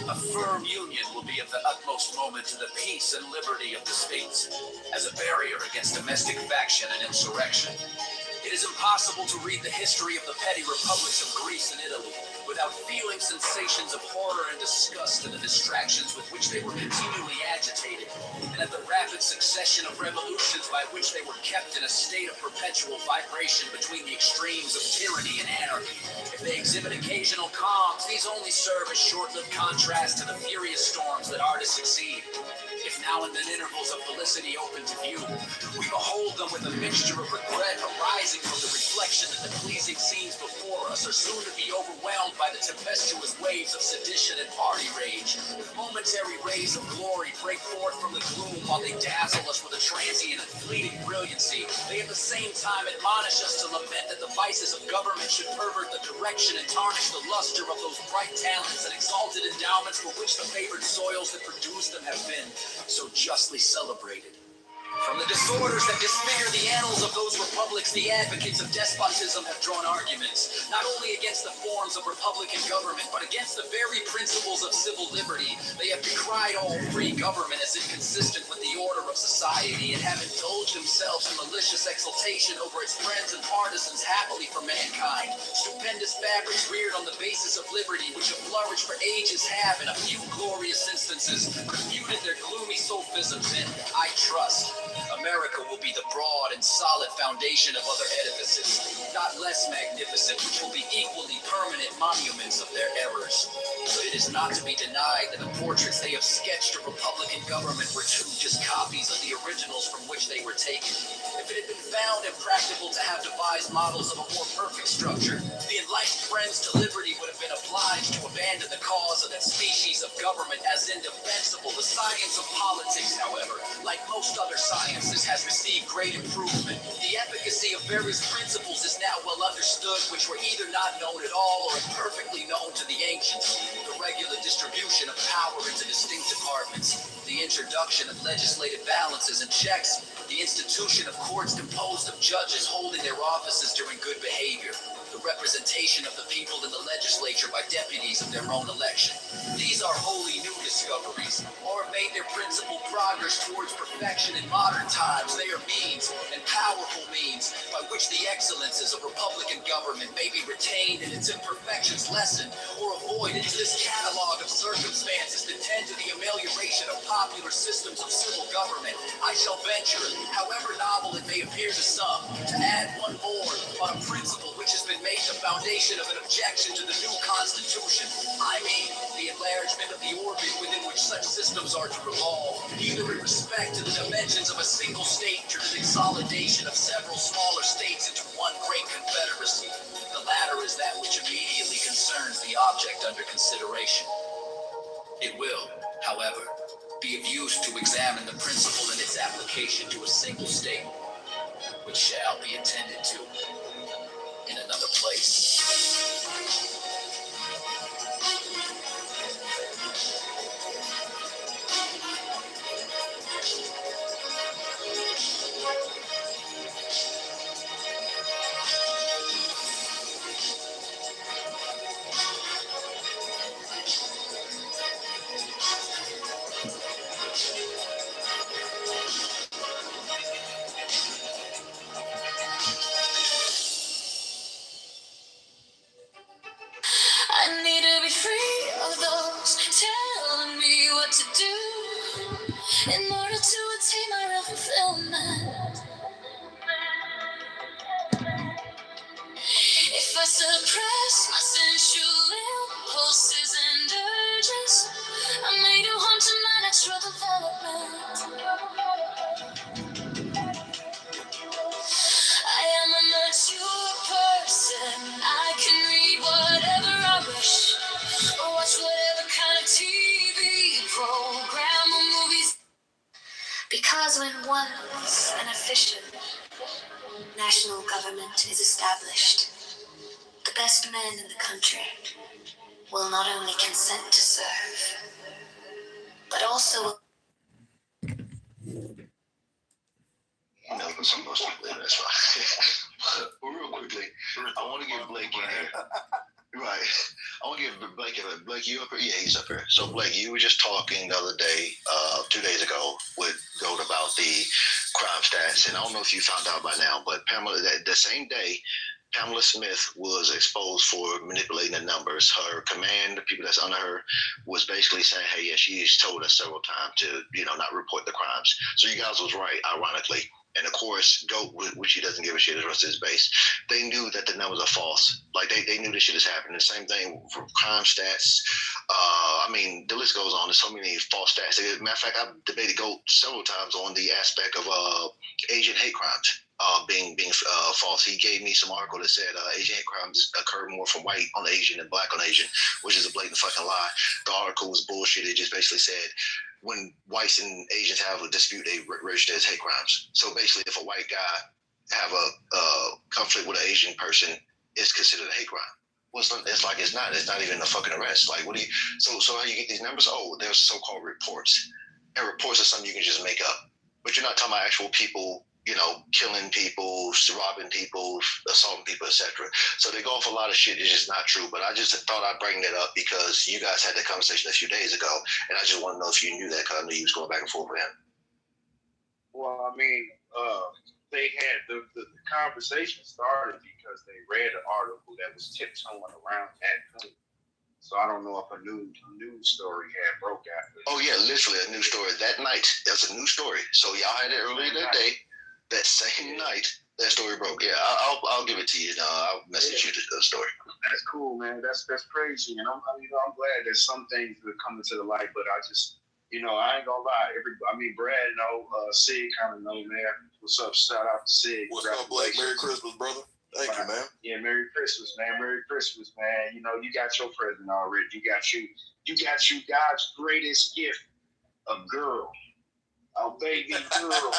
A firm union will be of the utmost moment to the peace and liberty of the states, as a barrier against domestic faction and insurrection. It is impossible to read the history of the petty republics of Greece and Italy without feeling sensations of horror and disgust at the distractions with which they were continually agitated, and at the rapid succession of revolutions by which they were kept in a state of perpetual vibration between the extremes of tyranny and anarchy. If they exhibit occasional calms, these only serve as short-lived contrast to the furious storms that are to succeed. If now and then intervals of felicity open to view, we behold them with a mixture of regret arising from the reflection that the pleasing scenes before us are soon to be overwhelmed by the tempestuous waves of sedition and party rage. With momentary rays of glory break forth from the gloom while they dazzle us with a transient and fleeting brilliancy, they at the same time admonish us to lament that the vices of government should pervert the direction and tarnish the luster of those bright talents and exalted endowments for which the favored soils that produce them have been so justly celebrated. From the disorders that disfigure the annals of those republics, the advocates of despotism have drawn arguments, not only against the forms of republican government, but against the very principles of civil liberty. They have decried all free government as inconsistent with the order of society, and have indulged themselves in malicious exultation over its friends and partisans happily for mankind. Stupendous fabrics reared on the basis of liberty, which have flourished for ages, have, in a few glorious instances, refuted their gloomy sophisms, and I trust America will be the broad and solid foundation of other edifices, not less magnificent, which will be equally permanent monuments of their errors. But it is not to be denied that the portraits they have sketched of republican government were too just copies of the originals from which they were taken. If it had been found impractical to have devised models of a more perfect structure, the enlightened friends to liberty would have been obliged to abandon the cause of that species of government as indefensible. The science of politics, however, like most other sciences, has received great improvement. The efficacy of various principles is now well understood, which were either not known at all or imperfectly known to the ancients. The regular distribution of power into distinct departments, the introduction of legislative balances and checks, the institution of courts composed of judges holding their offices during good behavior, the representation of the people in the legislature by deputies of their own election. These are wholly new discoveries, or have made their principal progress towards perfection in modern times. They are means, and powerful means, by which the excellences of republican government may be retained and its imperfections lessened or avoided. To this catalog of circumstances that tend to the amelioration of popular systems of civil government, I shall venture, however novel it may appear to some, to add one more on a principle which has been made the foundation of an objection to the new Constitution. I mean, the enlargement of the orbit within which such systems are to revolve, either in respect to the dimensions of a single state or to the consolidation of several smaller states into one great confederacy. The latter is that which immediately concerns the object under consideration. It will, however, be of use to examine the principle in its application to a single state, which shall be attended to in another place. I need to be free of those telling me what to do in order to attain my real fulfillment. If I suppress my sensual impulses and urges, I may do harm to my natural development. I am a mature person. I can read whatever I wish, or watch whatever kind of TV program or movies. Because when once an efficient national government is established, the best men in the country will not only consent to serve, but also. That was supposed to be that's right. Well, real quickly, I want to get Blake in here. Right. I want to give Blake, you up here? Yeah, he's up here. So, Blake, you were just talking the other day, 2 days ago, with Goat about the crime stats, and I don't know if you found out by now, but Pamela, the same day, Pamela Smith was exposed for manipulating the numbers. Her command, the people that's under her, was basically saying, hey, yeah, she's told us several times to, not report the crimes. So you guys was right, ironically. And of course, Goat, which he doesn't give a shit, the rest of his base, they knew that the numbers are false. Like, they knew this shit is happening. The same thing for crime stats. The list goes on. There's so many false stats. Matter of fact, I've debated Goat several times on the aspect of Asian hate crimes. Being false. He gave me some article that said Asian hate crimes occur more from white on Asian than black on Asian, which is a blatant fucking lie. The article was bullshit. It just basically said when whites and Asians have a dispute, they register as hate crimes. So basically, if a white guy have a conflict with an Asian person, it's considered a hate crime. Well, it's not. It's not even a fucking arrest. Like, what do you? So how you get these numbers? Oh, there's so-called reports, and reports are something you can just make up. But you're not talking about actual people, killing people, robbing people, assaulting people, etc. So they go off a lot of shit. It's just not true. But I just thought I'd bring that up because you guys had that conversation a few days ago, and I just want to know if you knew that because I knew you was going back and forth with him. Well, they had the conversation started because they read an article that was tiptoeing around that point. So I don't know if a news story had broke after. Oh yeah, literally a news story that night. That's a new story. So y'all had it earlier that day. That same night, that story broke. Yeah, I'll give it to you. I'll message you the story. That's cool, man. That's crazy, and I'm glad that some things are coming to the light. But I just, I ain't gonna lie. Brad know, Sid kind of know, man. What's up? Shout out to Sid. What's up, Blake? Merry Christmas, brother. Thank you, man. Yeah, Merry Christmas, man. Merry Christmas, man. You got your present already. You got you God's greatest gift, a girl. A baby girl.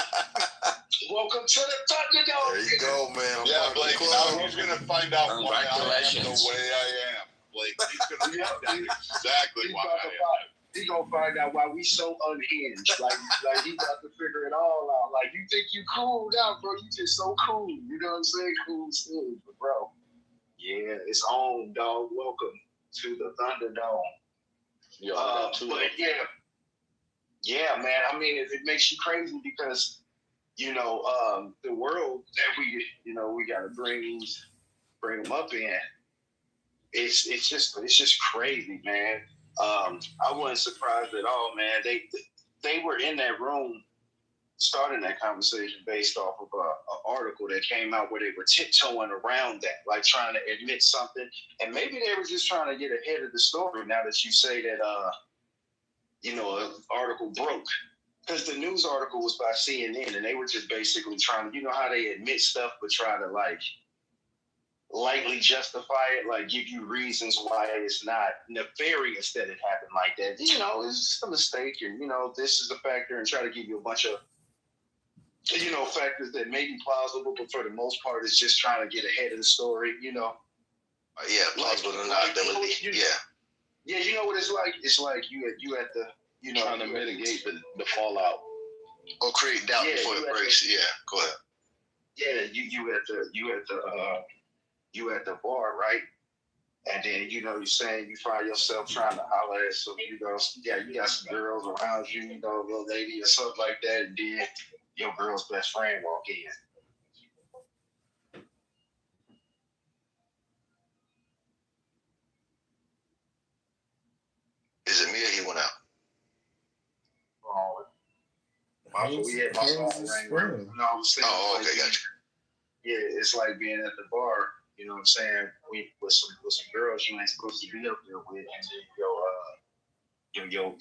Welcome to the Thunderdome. There you go, man. Yeah, Blake. Now he's gonna find out why I am the way I am. Blake, he's gonna find out exactly why I am. He gonna find out why we so unhinged. Like he got to figure it all out. Like, you think you cool now, bro? You just so cool. You know what I'm saying? Cool still, but bro. Yeah, it's on, dog. Welcome to the Thunderdome. Yeah, man. It makes you crazy because the world that we gotta bring them up in. It's just crazy, man. I wasn't surprised at all, man. They were in that room starting that conversation based off of an article that came out where they were tiptoeing around that, like trying to admit something, and maybe they were just trying to get ahead of the story. Now that you say that, an article broke, because the news article was by CNN, and they were just basically trying to, how they admit stuff, but try to lightly justify it, like give you reasons why it's not nefarious that it happened like that. It's just a mistake, and this is a factor, and try to give you a bunch of factors that may be plausible, but for the most part, it's just trying to get ahead of the story. Yeah, plausible deniability. Yeah, you know what it's like? It's like you at the trying to mitigate the fallout or create doubt before it breaks. Yeah, go ahead. Yeah, you at the bar, right? And then you're saying you find yourself trying to holler at some, you got some girls around you, a little lady or something like that, and then your girl's best friend walk in. Is it me or he went out? We had my phone rang. I was saying, okay, gotcha. Yeah, it's like being at the bar. You know what I'm saying? With some girls you ain't supposed to be up there with, and then your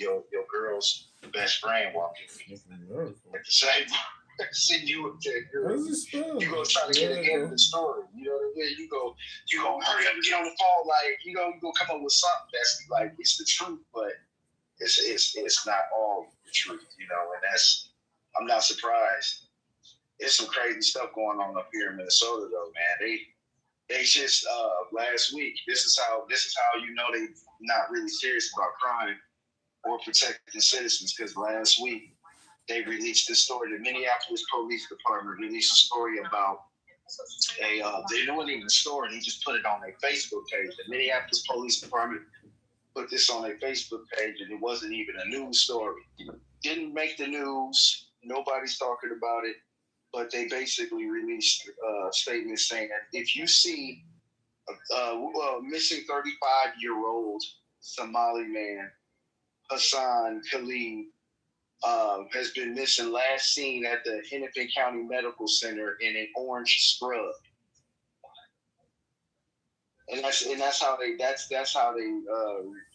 girl's best friend walking at the same time. See you with that girl. You go try to get ahead of the story. You know what I mean? You go hurry up and get on the phone. Like, you go come up with something that's like, it's the truth, but it's not all the truth. And that's, I'm not surprised. There's some crazy stuff going on up here in Minnesota, though, man. They just last week. This is how they're not really serious about crime or protecting citizens. Because last week they released this story. The Minneapolis Police Department released a story about They wasn't even a story. He just put it on their Facebook page. The Minneapolis Police Department put this on their Facebook page, and it wasn't even a news story. Didn't make the news. Nobody's talking about it. But they basically released a statement saying that if you see a missing 35-year-old Somali man, Hassan Khalid, has been missing, last seen at the Hennepin County Medical Center in an orange scrub. And that's how they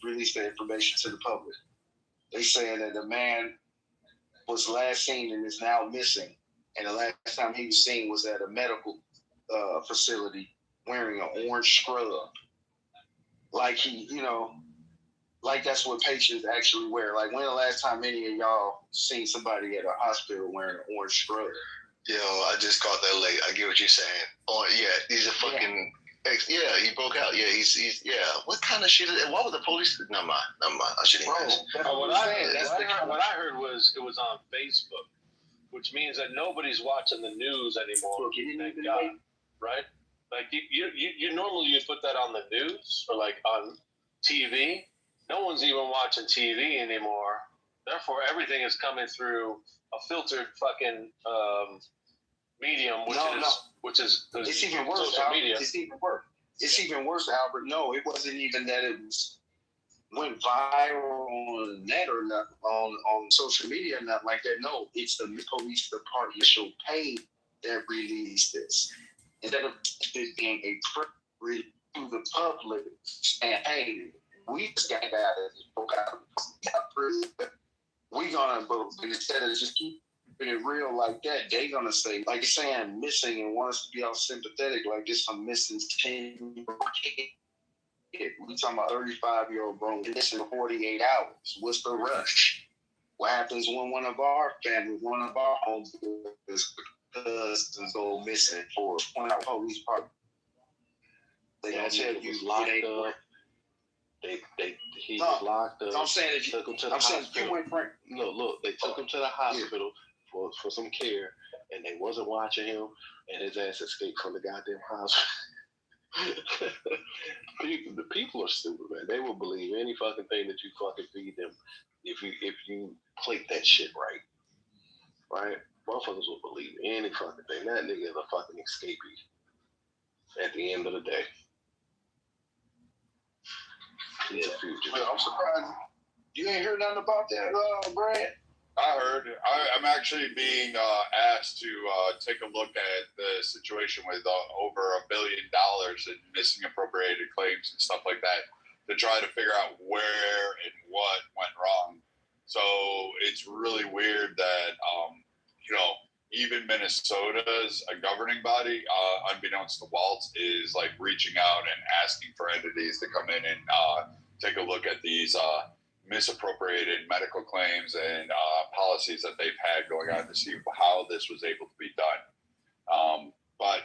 released the information to the public. They saying that the man was last seen and is now missing, and the last time he was seen was at a medical facility wearing an orange scrub, like like that's what patients actually wear. Like, when the last time any of y'all seen somebody at a hospital wearing an orange scrub? Yo, I just caught that late. I get what you're saying. Oh yeah, he's a fucking. Yeah, he broke out. Yeah, he's yeah. What kind of shit is that? Why would the police? Never mind. I shouldn't even. What I heard was it was on Facebook, which means that nobody's watching the news anymore. Thank God, right? Like you normally you put that on the news or like on TV. No one's even watching TV anymore. Therefore, everything is coming through a filtered fucking medium, which is it's even worse. Social media. It's even worse. It's even worse, Albert. No, it wasn't even that it went viral on the net or not, on social media or nothing like that. No, it's the police department page that released this. Instead of it being a to the public, and hey, we just got out of this book out. We gonna, but instead of just keeping it real like that, they gonna say, like you're saying, missing, and want us to be all sympathetic, like this some missing 10-year-old kid. We talking about 35-year-old grown missing 48 hours. What's the rush? What happens when one of our homes cousins go missing for one of our police department? They don't tell you locked up. He was locked up. I'm saying that took him to the hospital. Look, they took him to the hospital for some care, and they wasn't watching him, and his ass escaped from the goddamn hospital. The people are stupid, man. They will believe any fucking thing that you fucking feed them if you plate that shit right? Motherfuckers will believe any fucking thing. That nigga is a fucking escapee at the end of the day. Yeah. I'm surprised you ain't heard nothing about that, Brad. I heard. I'm actually being asked to take a look at the situation with over $1 billion in missing appropriated claims and stuff like that to try to figure out where and what went wrong. So it's really weird that even Minnesota's a governing body, unbeknownst to Waltz, is like reaching out and asking for entities to come in and take a look at these misappropriated medical claims and policies that they've had going on to see how this was able to be done. But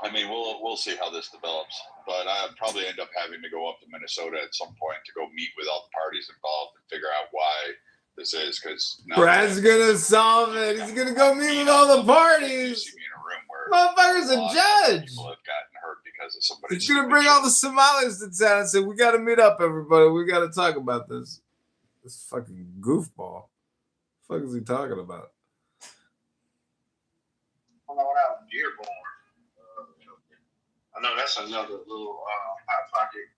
I mean, we'll see how this develops. But I'll probably end up having to go up to Minnesota at some point to go meet with all the parties involved and figure out why this is, because Brad's gonna solve it. He's gonna go meet with all the parties. See me in a room where motherfucker's a judge. People have gotten hurt because of somebody. He's gonna bring all the Somalis to town and say, "We got to meet up, everybody. We got to talk about this." This fucking goofball. What the fuck is he talking about? Dearborn. I know that's another little hot pocket.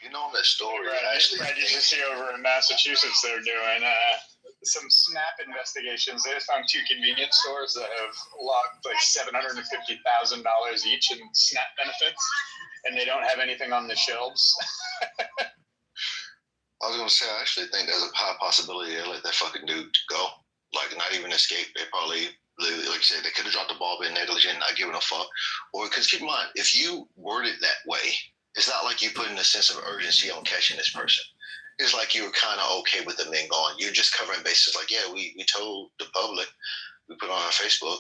You know that story. Brad, you should see over in Massachusetts they're doing some SNAP investigations. They just found 2 convenience stores that have logged like $750,000 each in SNAP benefits, and they don't have anything on the shelves. I was gonna say, I actually think there's a high possibility they let that fucking dude go. Like, not even escape. They probably, like you said, they could have dropped the ball, been negligent, not giving a fuck. Or, because keep in mind, if you word it that way, it's not like you put in a sense of urgency on catching this person. It's like you were kind of okay with them being gone. You're just covering bases. Like, yeah, we told the public, we put on our Facebook,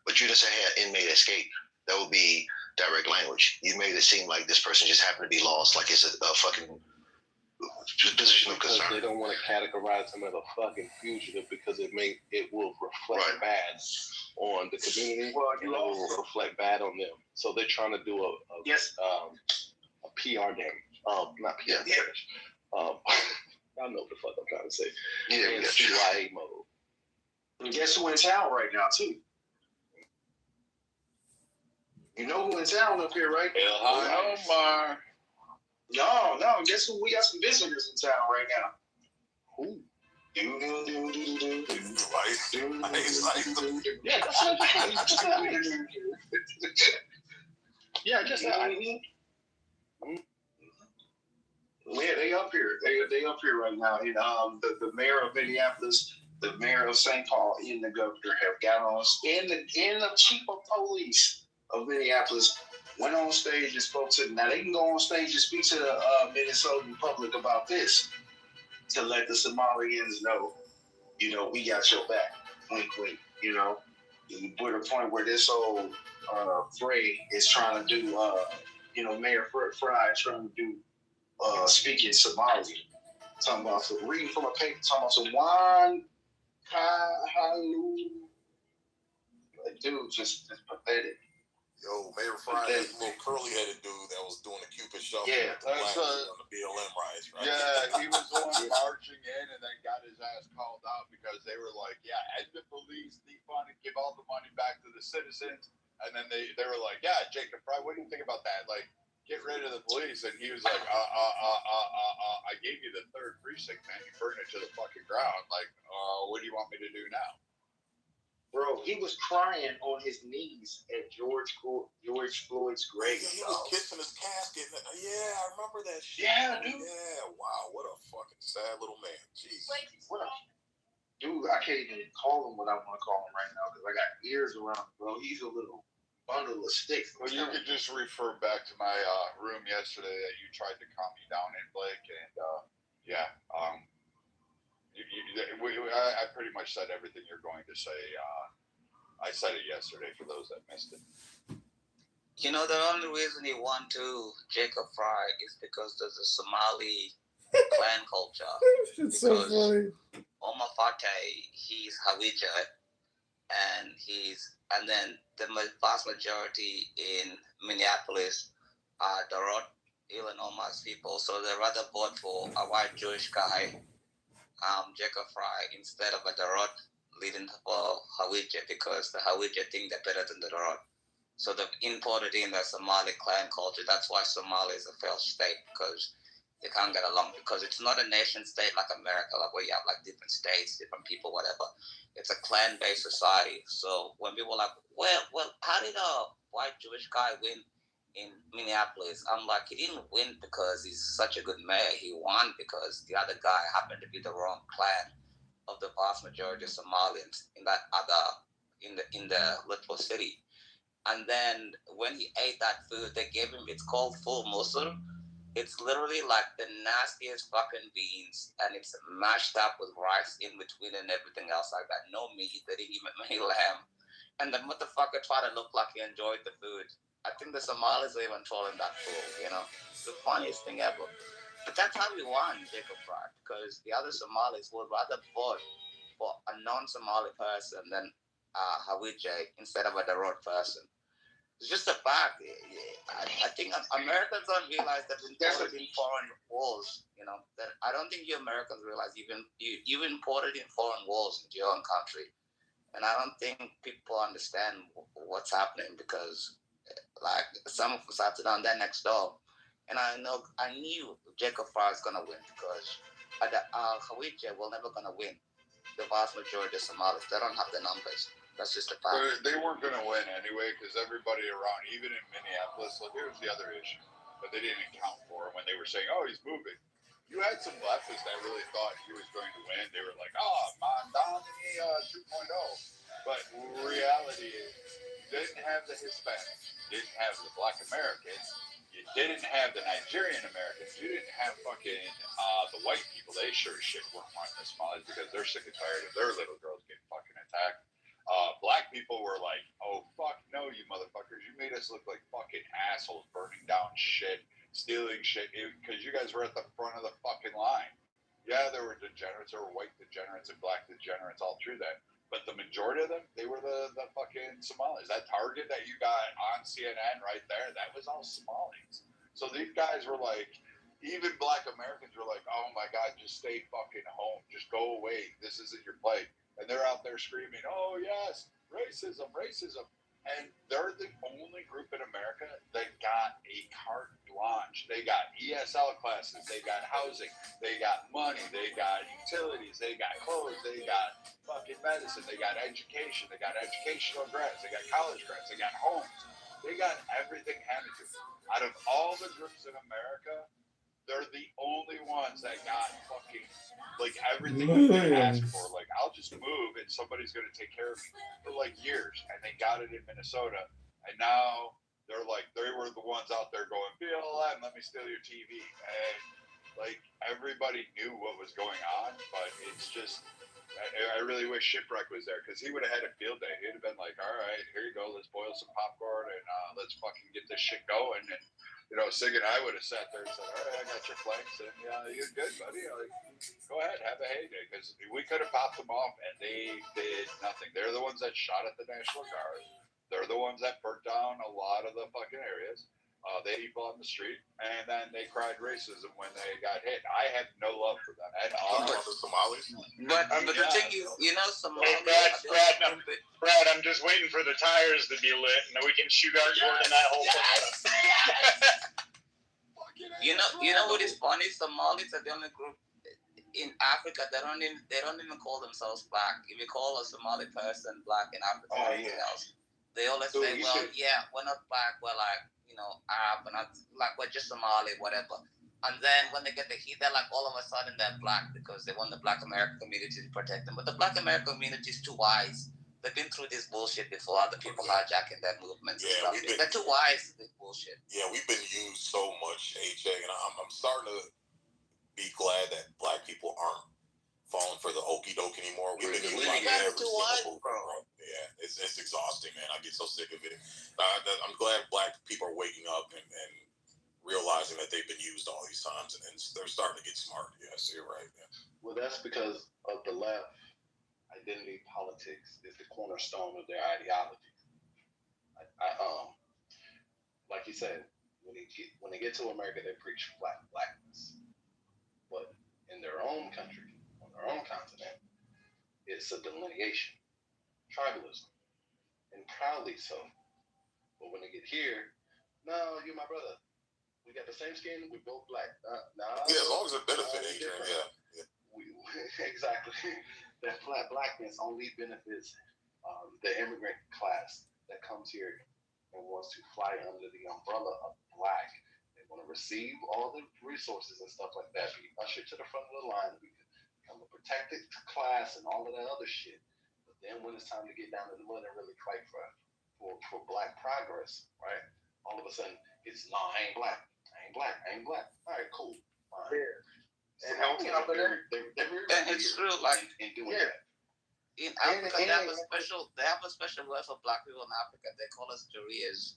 but you didn't say, hey, inmate escape. That would be direct language. You made it seem like this person just happened to be lost, like it's a fucking position of concern. They don't want to categorize him as a fucking fugitive because it will reflect bad on the community, and it will reflect bad on them. So they're trying to do a PR damage. Not PR damage. I know what the fuck I'm trying to say. Yeah, CIA mode. And guess who in town right now too? You know who in town up here, right? Omar. No. Guess who? We got some visitors in town right now. Who? Yeah, just yeah, they up here. They up here right now. And the mayor of Minneapolis, the mayor of St. Paul, and the governor have got on, and the chief of police of Minneapolis went on stage and spoke to them. Now they can go on stage and speak to the Minnesotan public about this to let the Somalians know, we got your back. Wink, wink. We're at a point where this old Frey is trying to do, Mayor Fry is trying to do speaking Somali. Talking about reading from a paper, talking about some one halu. Dude, just pathetic. Yo, Mayor Fry, this little curly-headed dude that was doing the Cupid shuffle. Yeah, that's on the BLM riots, right? Yeah, he was the one marching in and then got his ass called out because they were like, "Yeah, end the police, defund, and give all the money back to the citizens." And then they were like, "Yeah, Jacob Fry, what do you think about that? Like, get rid of the police." And he was like, I gave you the 3rd precinct, man. You burned it to the fucking ground. Like, what do you want me to do now? Bro, he was crying on his knees at George Floyd's grave. Yeah, he was kissing his casket. Yeah, I remember that shit. Yeah, dude. Yeah, wow, what a fucking sad little man. Jeez. Dude, I can't even call him what I want to call him right now because I got ears around him, bro. He's a little bundle of sticks. Well, you could just refer back to my room yesterday that you tried to calm me down in, Blake, and I pretty much said everything you're going to say. I said it yesterday for those that missed it. The only reason he won to Jacob Fry is because there's a Somali clan culture. It's so funny. Omar Fateh, he's Hawija, and then the vast majority in Minneapolis are Dorot, Ilan Omar's people. So they rather vote for a white Jewish guy, Jacob Fry, instead of a Dorot leading for Hawija, because the Hawija think they're better than the Dorot. So they've imported in the Somali clan culture. That's why Somalia is a failed state, because they can't get along, because it's not a nation state like America, like where you have like different states, different people, whatever. It's a clan-based society. So when people are like, well, how did a white Jewish guy win in Minneapolis? I'm like, he didn't win because he's such a good mayor. He won because the other guy happened to be the wrong clan of the vast majority of Somalians in that in the little city. And then when he ate that food, they gave him, it's called full musul. It's literally like the nastiest fucking beans, and it's mashed up with rice in between and everything else like that. No meat, they didn't even make lamb. And the motherfucker tried to look like he enjoyed the food. I think the Somalis are even trolling that fool, It's the funniest thing ever. But that's how we won Jacob Fry, because the other Somalis would rather vote for a non-Somali person than Hawija instead of a Darod person. It's just a fact. I think Americans don't realize that we're imported in foreign wars. That I don't think you Americans realize you imported in foreign wars into your own country, and I don't think people understand what's happening, because like some of us have to down there next door, and I knew Jacob Fry is gonna win because Hawija will never gonna win. The vast majority of Somalis, they don't have the numbers. That's just a fact. They weren't going to win anyway, because everybody around, even in Minneapolis, here's the other issue that they didn't account for when they were saying, "Oh, he's moving." You had some leftists that really thought he was going to win. They were like, "Oh, Mandani 2.0." But reality is, you didn't have the Hispanics, you didn't have the Black Americans, you didn't have the Nigerian Americans, you didn't have fucking the white people. They sure as shit weren't wanting the Somalis because they're sick and tired of their little girls getting fucking attacked. Black people were like, "Oh, fuck no, you motherfuckers. You made us look like fucking assholes, burning down shit, stealing shit, because you guys were at the front of the fucking line." Yeah, there were degenerates, there were white degenerates and black degenerates all through that. but the majority of them, they were the fucking Somalis. That target that you got on CNN right there, that was all Somalis. So these guys were like, even black Americans were like, oh my God, just stay fucking home. Just go away. This isn't your place. And they're out there screaming, oh yes, racism, racism. And they're the only group in America that got a carte blanche. They got ESL classes, they got housing, they got money, they got utilities, they got clothes, they got fucking medicine, they got education, they got educational grants, they got college grants, they got homes. They got everything handed to them. Out of all the groups in America, they're the only ones that got fucking like everything you could ask for. Like, I'll just move and somebody's gonna take care of me for like years. And they got it in Minnesota. And now they're like, they were the ones out there going, BLM, let me steal your TV. And like everybody knew what was going on, but it's just I really wish Shipwreck was there because he would have had a field day. He'd have been like, all right, here you go, let's boil some popcorn and let's fucking get this shit going. And Sig and I would have sat there and said, all right, I got your flanks, and you're good, buddy. Like, go ahead, have a heyday, because we could have popped them off, and they did nothing. They're the ones that shot at the National Guard. They're the ones that burnt down a lot of the fucking areas. They people on the street, and then they cried racism when they got hit. I have no love for them at all. The Somalis. But the thing is, Somalia. Hey, Brad, I'm just waiting for the tires to be lit, and then we can shoot artboard in that whole thing. You know what is funny? Somalis are the only group in Africa that don't even call themselves black. If you call a Somali person black in Africa, else, they always say, well, yeah, we're not black, we're like, Arab, we're not like, we're just Somali, whatever. And then when they get the heat, they're like, all of a sudden they're black because they want the black American community to protect them. But the black American community is too wise. They've been through this bullshit before. Other people hijacking their movements. Yeah, they're too wise to this bullshit. Yeah, we've been used so much, AJ, and I'm starting to be glad that black people aren't falling for the okie doke anymore. We've been used like every single move, bro. Yeah, it's exhausting, man. I get so sick of it. I'm glad black people are waking up and realizing that they've been used all these times, and they're starting to get smart. Yeah, so you're right. Yeah. Well, that's because of the left. Identity politics is the cornerstone of their ideology. Like you said, when they get to America, they preach blackness, but in their own country, on their own continent, it's a delineation, tribalism, and proudly so. But when they get here, no, you're my brother. We got the same skin. We both black. Yeah, as long as it benefits, Adrian. Yeah. Exactly. That blackness only benefits the immigrant class that comes here and wants to fly under the umbrella of black. They want to receive all the resources and stuff like that, be ushered to the front of the line, become a protected class and all of that other shit. But then when it's time to get down to the mud and really fight for black progress, right? All of a sudden, it's, no, I ain't black. All right, cool. Fine. Yeah. So and it's true, like in doing that. In Africa, they have a special word for black people in Africa. They call us Jarias,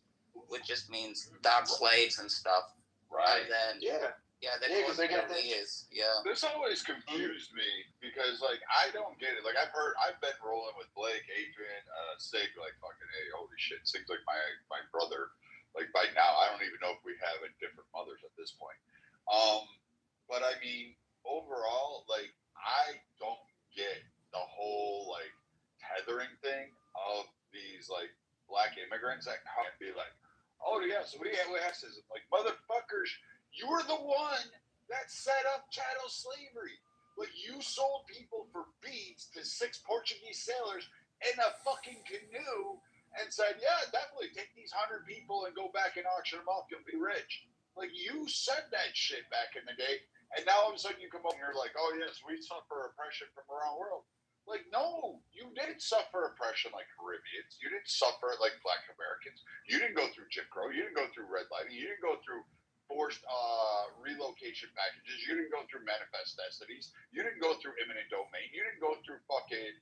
which just means dark slaves and stuff. Right. And then they call us Jarias. Yeah. This always confused me because, like, I don't get it. Like, I've been rolling with Blake, Adrian, Sig, like, fucking, hey, holy shit, Sig's like my brother. Like, by now, I don't even know if we have different mothers at this point. But I mean, overall, like, I don't get the whole, like, tethering thing of these, like, black immigrants that come and be like, oh, yeah, so we have racism. Like, motherfuckers, you were the one that set up chattel slavery. Like, you sold people for beads to 6 Portuguese sailors in a fucking canoe and said, yeah, definitely take these 100 people and go back and auction them off. You'll be rich. Like, you said that shit back in the day. And now all of a sudden you come up and you're like, oh, yes, we suffer oppression from around the world. Like, no, you didn't suffer oppression like Caribbeans. You didn't suffer like Black Americans. You didn't go through Jim Crow. You didn't go through redlining. You didn't go through forced relocation packages. You didn't go through manifest destinies. You didn't go through eminent domain. You didn't go through fucking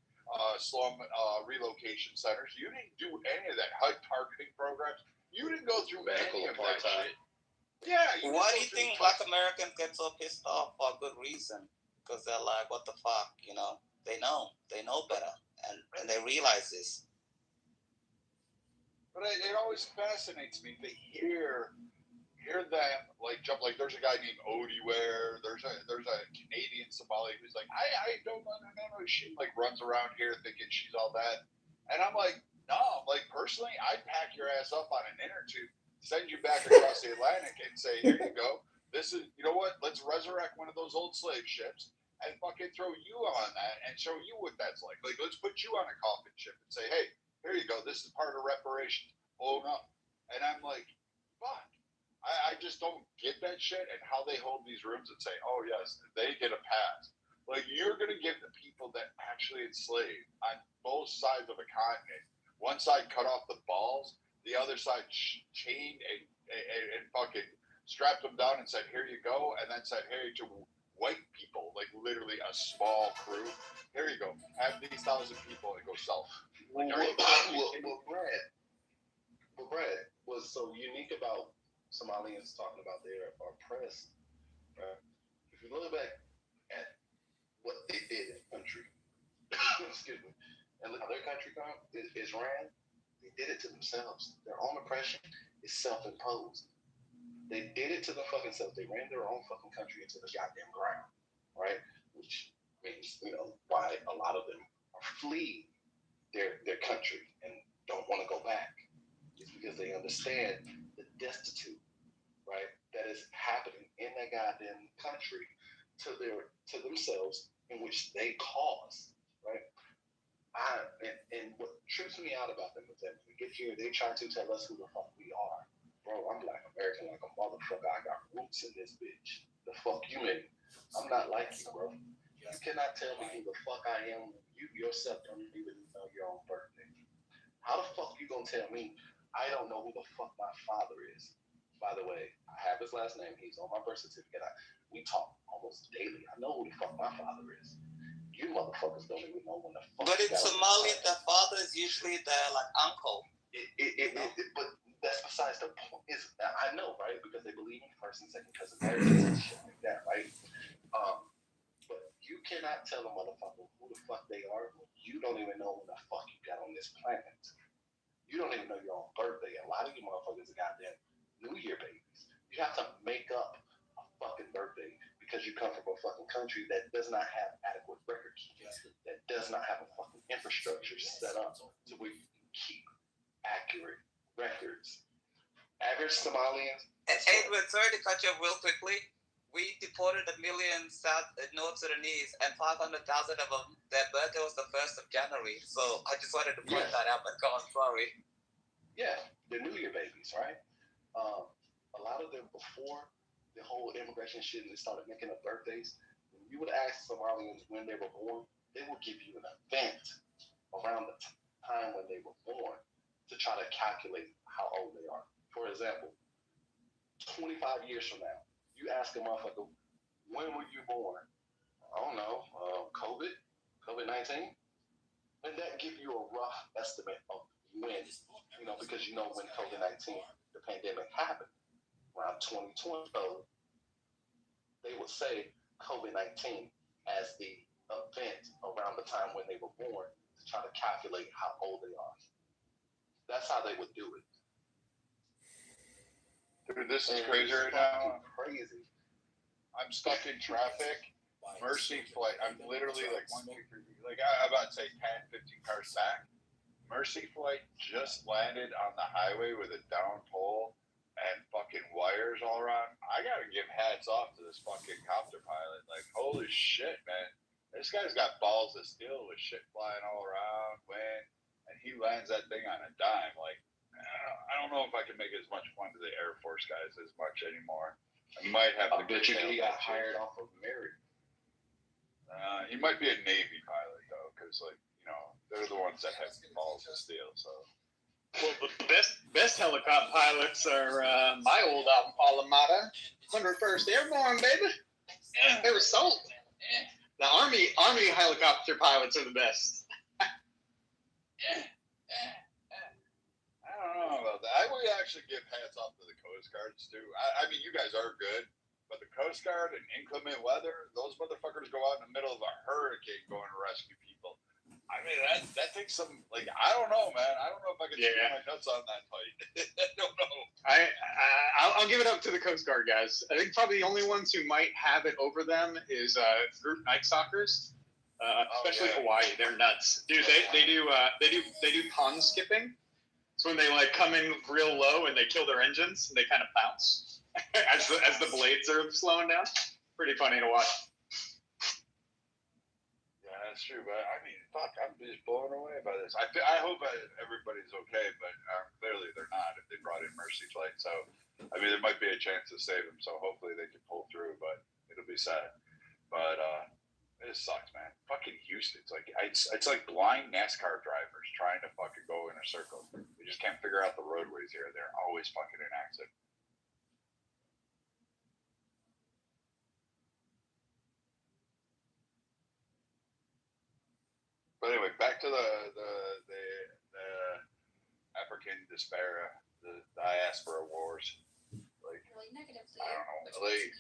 slum relocation centers. You didn't do any of that. HUD targeting programs. You didn't go through medical any of that shit. Yeah. Why do you think Black Americans get so pissed off for a good reason? Because they're like, what the fuck, They know better. and they realize this. But it always fascinates me to hear them like jump. Like there's a guy named Odie Ware. There's a Canadian Somali who's like, I don't know. She like runs around here thinking she's all that, and I'm like, no. Like personally, I'd pack your ass up on an inner tube, send you back across the Atlantic, and say, here you go. This is, you know what? Let's resurrect one of those old slave ships and fucking throw you on that and show you what that's like. Like let's put you on a coffin ship and say, hey, here you go. This is part of reparations. Oh no. And I'm like, fuck. I just don't get that shit and how they hold these rooms and say, oh, yes, they get a pass. Like, you're going to give the people that actually enslaved on both sides of a continent. One side cut off the balls, the other side chained and fucking strapped them down and said, here you go. And then said, hey, to white people, like literally a small crew, here you go. Have these 1,000 people and go south. Like, Brad, was so unique about Somalians talking about their oppressed, right? If you look back at what they did in the country, excuse me, and look how their country is ran, they did it to themselves. Their own oppression is self-imposed. They did it to the fucking self. They ran their own fucking country into the goddamn ground, right? Which means, why a lot of them are fleeing their country and don't want to go back. It's because they understand the destitute, right, that is happening in that goddamn country to themselves, in which they cause, right? And what trips me out about them is that when we get here, they try to tell us who the fuck we are. Bro, I'm Black American like a motherfucker. I got roots in this bitch. The fuck you mean? I'm not like you, bro. You cannot tell me who the fuck I am. You yourself don't even know your own birthday. How the fuck you gonna tell me I don't know who the fuck my father is? By the way, I have his last name. He's on my birth certificate. We talk almost daily. I know who the fuck my father is. You motherfuckers don't even know when the fuck. But in Somalia, the father is usually the uncle. But that's besides the point. I know, right? Because they believe in first and second cousin marriages and shit like that, right? But you cannot tell a motherfucker who the fuck they are when you don't even know when the fuck you got on this planet. You don't even know your own birthday. A lot of you motherfuckers are goddamn New Year babies. You have to make up a fucking birthday because you come from a fucking country that does not have adequate record keeping, that does not have a fucking infrastructure set up to where you can keep accurate records. Average Somalians. Edward, sorry to cut you off real quickly. We deported 1 million North Sudanese, and 500,000 of them, their birthday was the 1st of January. So I just wanted to point that out, but go on, sorry. Yeah, they're New Year babies, right? A lot of them, before the whole immigration shit and they started making up birthdays, when you would ask Somalians when they were born, they would give you an event around the time when they were born to try to calculate how old they are. For example, 25 years from now, you ask a motherfucker, when were you born? I don't know, COVID-19? And that give you a rough estimate of when, because when COVID-19, the pandemic happened, around 2020. So they would say COVID-19 as the event around the time when they were born to try to calculate how old they are. That's how they would do it. Dude, this is crazy right now. Crazy. I'm stuck in traffic. Mercy flight. I'm literally like 1, 2, 3, like I'm about to say 10, 15 cars back. Mercy flight just landed on the highway with a down pole and fucking wires all around. I gotta give hats off to this fucking copter pilot. Like, holy shit, man. This guy's got balls of steel with shit flying all around, wind, and he lands that thing on a dime. Like, I don't know if I can make as much fun to the Air Force guys as much anymore. You might have to. I bet you he got hired off of Mary. He might be a Navy pilot though, because they're the ones that have balls of steel. So. Well, the best helicopter pilots are my old alma mater, 101st Airborne, baby. They were sold. The Army helicopter pilots are the best. I don't know about that. I would actually give hats off to the Coast Guards too. I mean, you guys are good, but the Coast Guard and inclement weather, those motherfuckers go out in the middle of a hurricane going to rescue people. I mean, that takes some, like, I don't know, man. I don't know if I can screw my nuts on that tight. I don't know. I'll give it up to the Coast Guard guys. I think probably the only ones who might have it over them is group night stalkers, especially Hawaii. They're nuts, dude. They do pond skipping. It's when they like come in real low and they kill their engines and they kind of bounce as the blades are slowing down. Pretty funny to watch. Yeah, that's true. But I mean, fuck, I'm just blown away by this. I hope everybody's okay, but clearly they're not. If they brought in mercy flight, so I mean, there might be a chance to save them. So hopefully they can pull through, but it'll be sad. But it sucks, man. Fucking Houston. It's like blind NASCAR drivers trying to fucking go in a circle. They just can't figure out the roadways here. They're always fucking in accident. But anyway, back to the African despair, the diaspora wars. Like, I don't know. Like,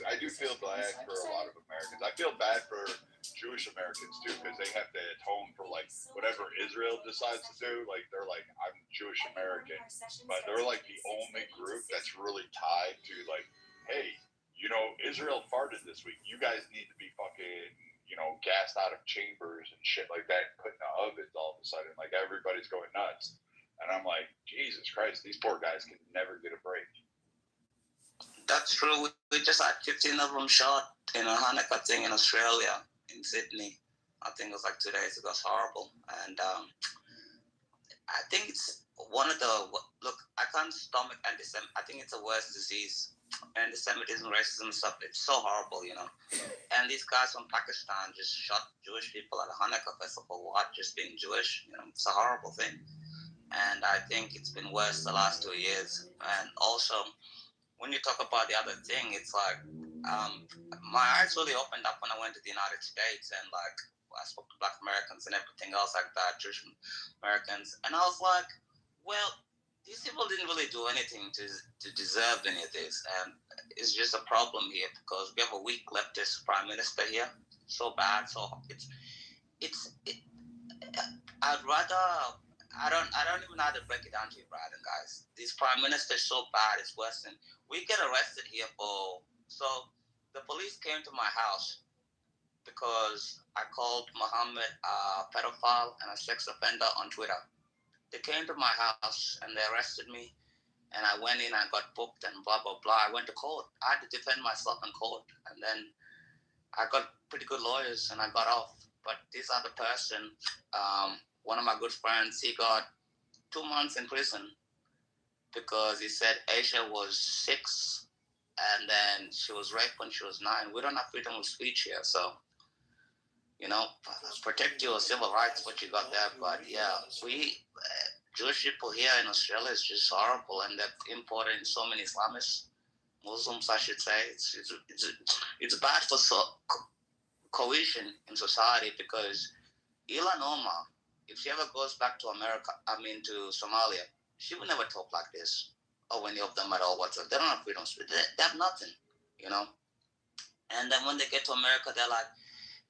I do feel bad for a lot of Americans. I feel bad for Jewish Americans too, because they have to atone for like whatever Israel decides to do. Like, they're like, I'm Jewish American, but they're like the only group that's really tied to like, hey, you know, Israel farted this week. You guys need to be fucking, you know, gassed out of chambers and shit like that, put in the ovens all of a sudden. Like, everybody's going nuts. And I'm like, Jesus Christ, these poor guys can never get a break. That's true. We just had 15 of them shot in a Hanukkah thing in Australia, in Sydney. I think it was like 2 days ago. It's horrible. And I think it's one of the... Look, I can't stomach anti-Semitism. I think it's a worse disease. Anti-Semitism, racism and stuff. It's so horrible, you know. And these guys from Pakistan just shot Jewish people at a Hanukkah festival. What? Just being Jewish? You know, it's a horrible thing. And I think it's been worse the last 2 years. And also, when you talk about the other thing, it's like my eyes really opened up when I went to the United States, and like I spoke to Black Americans and everything else like that, Jewish Americans, and I was like, well, these people didn't really do anything to deserve any of this, and it's just a problem here because we have a weak leftist prime minister here, so bad. So I'd rather. I don't even know how to break it down to you, Brad and guys. This prime minister is so bad, it's worse than... We get arrested here for... So, the police came to my house because I called Muhammad a pedophile and a sex offender on Twitter. They came to my house and they arrested me, and I went in and got booked and blah, blah, blah. I went to court. I had to defend myself in court, and then I got pretty good lawyers and I got off. But this other person... one of my good friends, he got 2 months in prison because he said Aisha was 6 and then she was raped when she was 9. We don't have freedom of speech here, so, you know, protect your civil rights, what you got there. But yeah, we, Jewish people here in Australia is just horrible, and they've imported in so many Islamists, Muslims, I should say. It's bad for cohesion in society because Ilan Omar, if she ever goes back to to Somalia, she will never talk like this, or any of them at all whatsoever. They don't have freedom of speech. They have nothing, you know. And then when they get to America, they're like,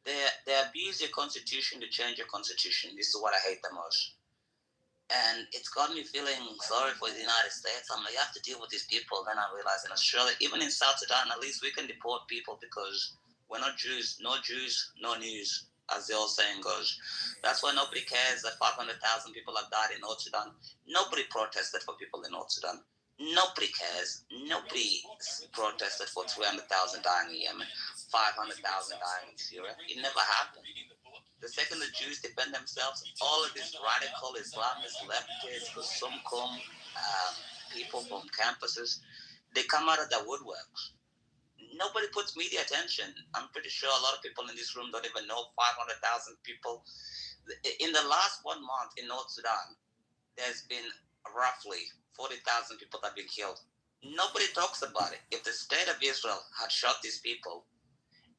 they abuse your constitution to change your constitution. This is what I hate the most. And it's got me feeling sorry for the United States. I'm like, you have to deal with these people. Then I realized in Australia, even in South Sudan, at least we can deport people because we're not Jews, no news, as the old saying goes. That's why nobody cares that 500,000 people have died in North Sudan. Nobody protested for people in North Sudan. Nobody cares. Nobody protested for 300,000 dying in Yemen, 500,000 dying in Syria. It never happened. The second the Jews defend themselves, all of these radical Islamists, leftists, Kusumkum, people from campuses, they come out of their woodworks. Nobody puts media attention. I'm pretty sure a lot of people in this room don't even know 500,000 people. In the last 1 month in North Sudan, there's been roughly 40,000 people that have been killed. Nobody talks about it. If the state of Israel had shot these people,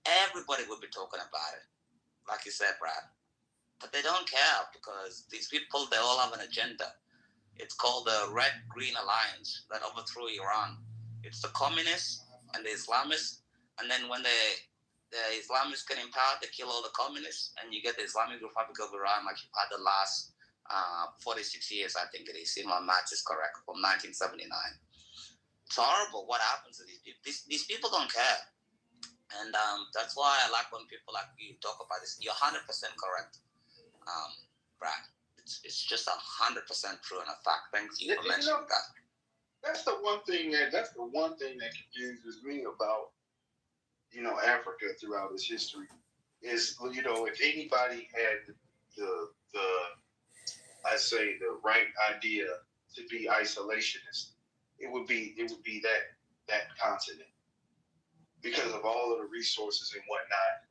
everybody would be talking about it, like you said, Brad. But they don't care because these people, they all have an agenda. It's called the Red-Green Alliance that overthrew Iran. It's the communists and the Islamists, and then when they the Islamists get in power, they kill all the communists, and you get the Islamic Republic of Iran like you've had the last 46 years, I think it is, if my math is correct, from 1979. It's horrible what happens to these people. These people don't care. And that's why I like when people like you talk about this. You're 100% correct, Brad. It's just 100% true and a fact. Thank you for mentioning that. That's the one thing that confuses me about, Africa throughout its history is, if anybody had the right idea to be isolationist, it would be that continent, because of all of the resources and whatnot,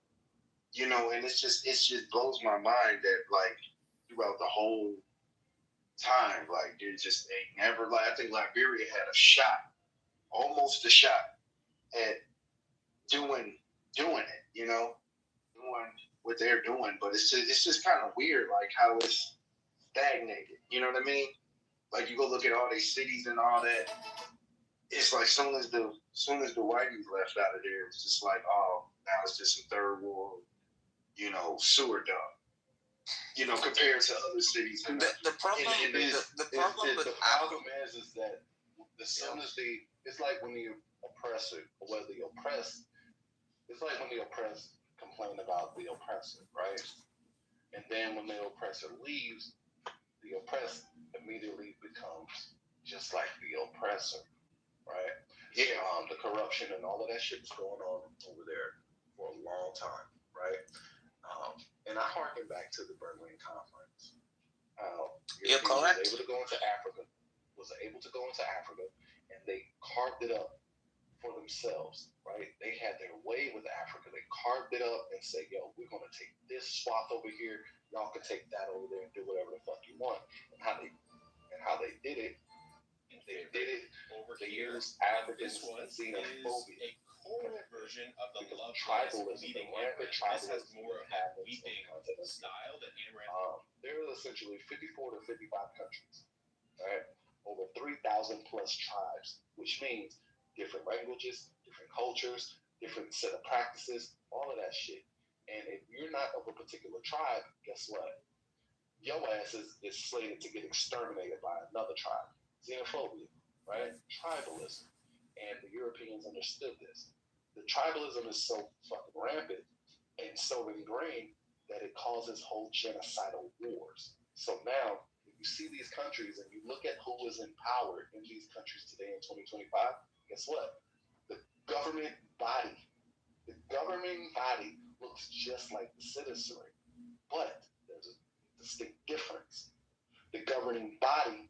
and it just blows my mind that, like, throughout the whole time, like, there just ain't never, like, I think Liberia had almost a shot at doing it, doing what they're doing, but it's just kind of weird, like, how it's stagnated. You know what I mean? Like, you go look at all these cities and all that. It's like soon as the whiteys left out of there, it's just like, oh, now it's just some third world, sewer dump. Compared to other cities. The problem is that as soon as it's like when the oppressor, or whether the oppressed, it's like when the oppressed complain about the oppressor, right? And then when the oppressor leaves, the oppressed immediately becomes just like the oppressor, right? Yeah. The corruption and all of that shit is going on over there for a long time, right? And I harken back to the Berlin Conference. You're correct. Was able to go into Africa, and they carved it up for themselves, right? They had their way with Africa. They carved it up and said, yo, we're going to take this swath over here. Y'all can take that over there and do whatever the fuck you want. And how they did it, over the years, Africans and xenophobia. Core version of the love tribalism, leading rampant tribalism. tribalism This has more of a weeping style than Amaranth. There are essentially 54 to 55 countries, right? Over 3,000 plus tribes, which means different languages, different cultures, different set of practices, all of that shit. And if you're not of a particular tribe, guess what? Your ass is slated to get exterminated by another tribe. Xenophobia, right? Tribalism. And the Europeans understood this. The tribalism is so fucking rampant and so ingrained that it causes whole genocidal wars. So now, if you see these countries and you look at who is in power in these countries today in 2025, guess what? The governing body looks just like the citizenry, but there's a distinct difference. The governing body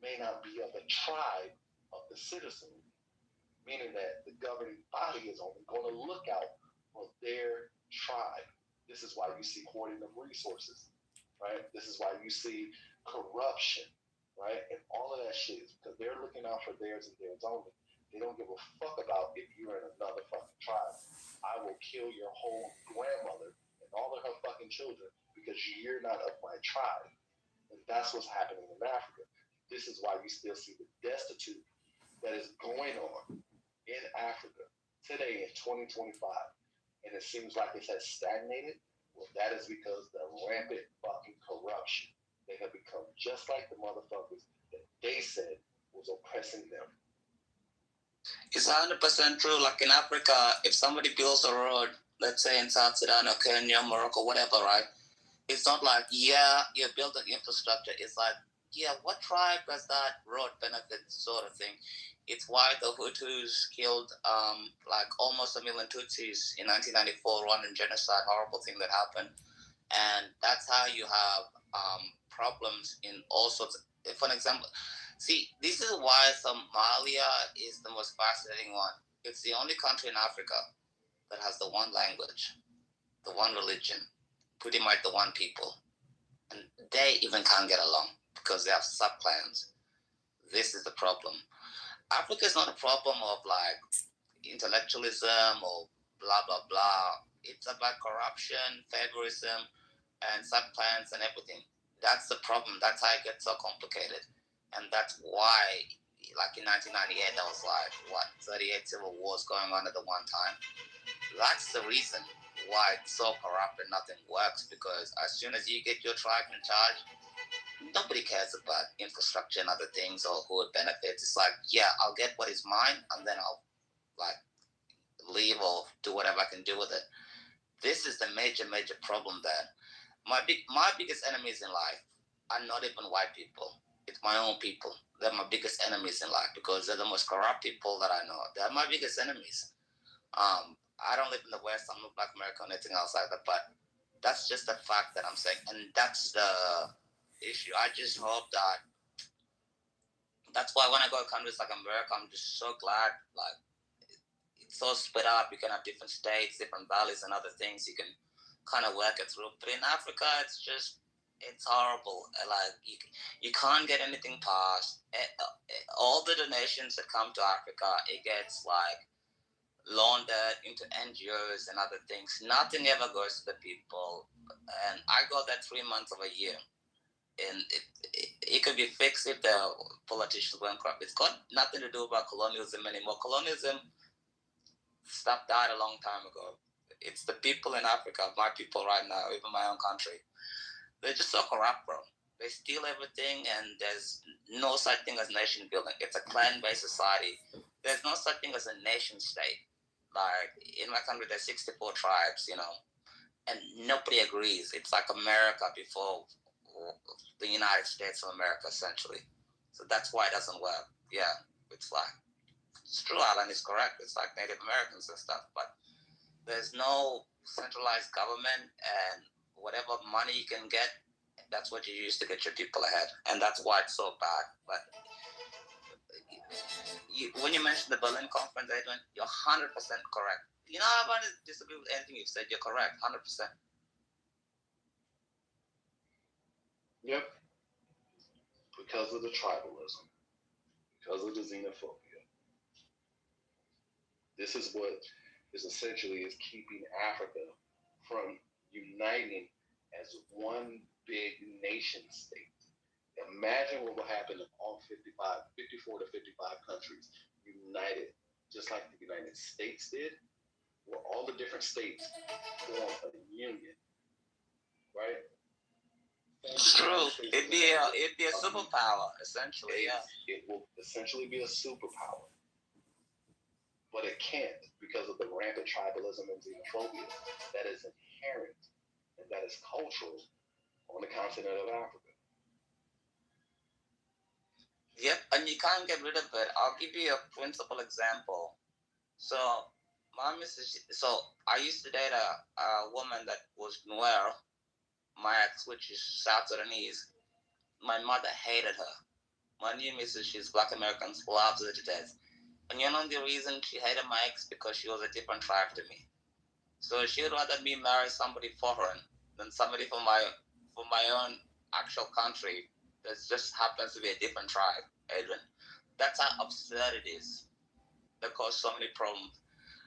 may not be of a tribe of the citizenry, meaning that the governing body is only going to look out for their tribe. This is why you see hoarding of resources, right? This is why you see corruption, right? And all of that shit is because they're looking out for theirs and theirs only. They don't give a fuck about if you're in another fucking tribe. I will kill your whole grandmother and all of her fucking children because you're not of my tribe. And that's what's happening in Africa. This is why you still see the destitute that is going on in Africa today in 2025. And it seems like it has stagnated. Well, that is because the rampant fucking corruption. They have become just like the motherfuckers that they said was oppressing them. It's 100% true. Like in Africa, if somebody builds a road, let's say in South Sudan or Kenya, Morocco, whatever, right? It's not like, yeah, you're building infrastructure. It's like, yeah, what tribe does that road benefit, sort of thing. It's why the Hutus killed like almost 1 million Tutsis in 1994, Rwandan genocide, horrible thing that happened. And that's how you have problems in all sorts of, for an example, see, this is why Somalia is the most fascinating one. It's the only country in Africa that has the one language, the one religion, pretty much the one people. And they even can't get along because they have sub-clans. This is the problem. Africa is not a problem of like intellectualism or blah, blah, blah. It's about corruption, favorism, and sub-clans and everything. That's the problem. That's how it gets so complicated. And that's why, like in 1998, there was like, 38 civil wars going on at the one time. That's the reason why it's so corrupt and nothing works, because as soon as you get your tribe in charge, nobody cares about infrastructure and other things or who it benefits. It's like, yeah, I'll get what is mine and then I'll like leave or do whatever I can do with it. This is the major problem that my biggest enemies in life are not even white people. It's my own people. They're my biggest enemies in life because they're the most corrupt people that I know. They're my biggest enemies. I don't live in the West. I'm not Black American or anything else like that, but that's just the fact that I'm saying, and that's the issue. I just hope that. That's why when I go to countries like America, I'm just so glad. Like it's so split up. You can have different states, different valleys, and other things. You can kind of work it through. But in Africa, it's horrible. Like you can't get anything passed. All the donations that come to Africa, it gets like laundered into NGOs and other things. Nothing ever goes to the people. And I go there 3 months of a year. And it could be fixed if the politicians went corrupt. It's got nothing to do about colonialism anymore. Colonialism stuff died a long time ago. It's the people in Africa, my people right now, even my own country. They're just so corrupt, bro. They steal everything, and there's no such thing as nation building. It's a clan-based society. There's no such thing as a nation state. Like in my country, there's 64 tribes, and nobody agrees. It's like America before the United States of America, essentially. So that's why it doesn't work. Yeah, it's like it's true. Alan is correct. It's like Native Americans and stuff, but there's no centralized government, and whatever money you can get, that's what you use to get your people ahead, and that's why it's so bad. But when you mentioned the Berlin Conference, Adrian, you're 100% correct. I want to disagree with anything you've said. You're correct, 100%. Yep. Because of the tribalism, because of the xenophobia. This is what is essentially is keeping Africa from uniting as one big nation state. Imagine what will happen if all 54 to 55 countries united, just like the United States did, where all the different states form a union, right? It's true. It'd be a superpower, essentially. Yeah. It will essentially be a superpower, but it can't because of the rampant tribalism and xenophobia that is inherent and that is cultural on the continent of Africa. Yep, and you can't get rid of it. I'll give you a principal example. So, I used to date a woman that was Nuer, my ex, which is South Sudanese. My mother hated her. My new missus, she's Black American, loves her to death. And the reason she hated my ex because she was a different tribe to me. So she would rather me marry somebody foreign than somebody from my own actual country that just happens to be a different tribe, Adrian. That's how absurd it is. That causes so many problems.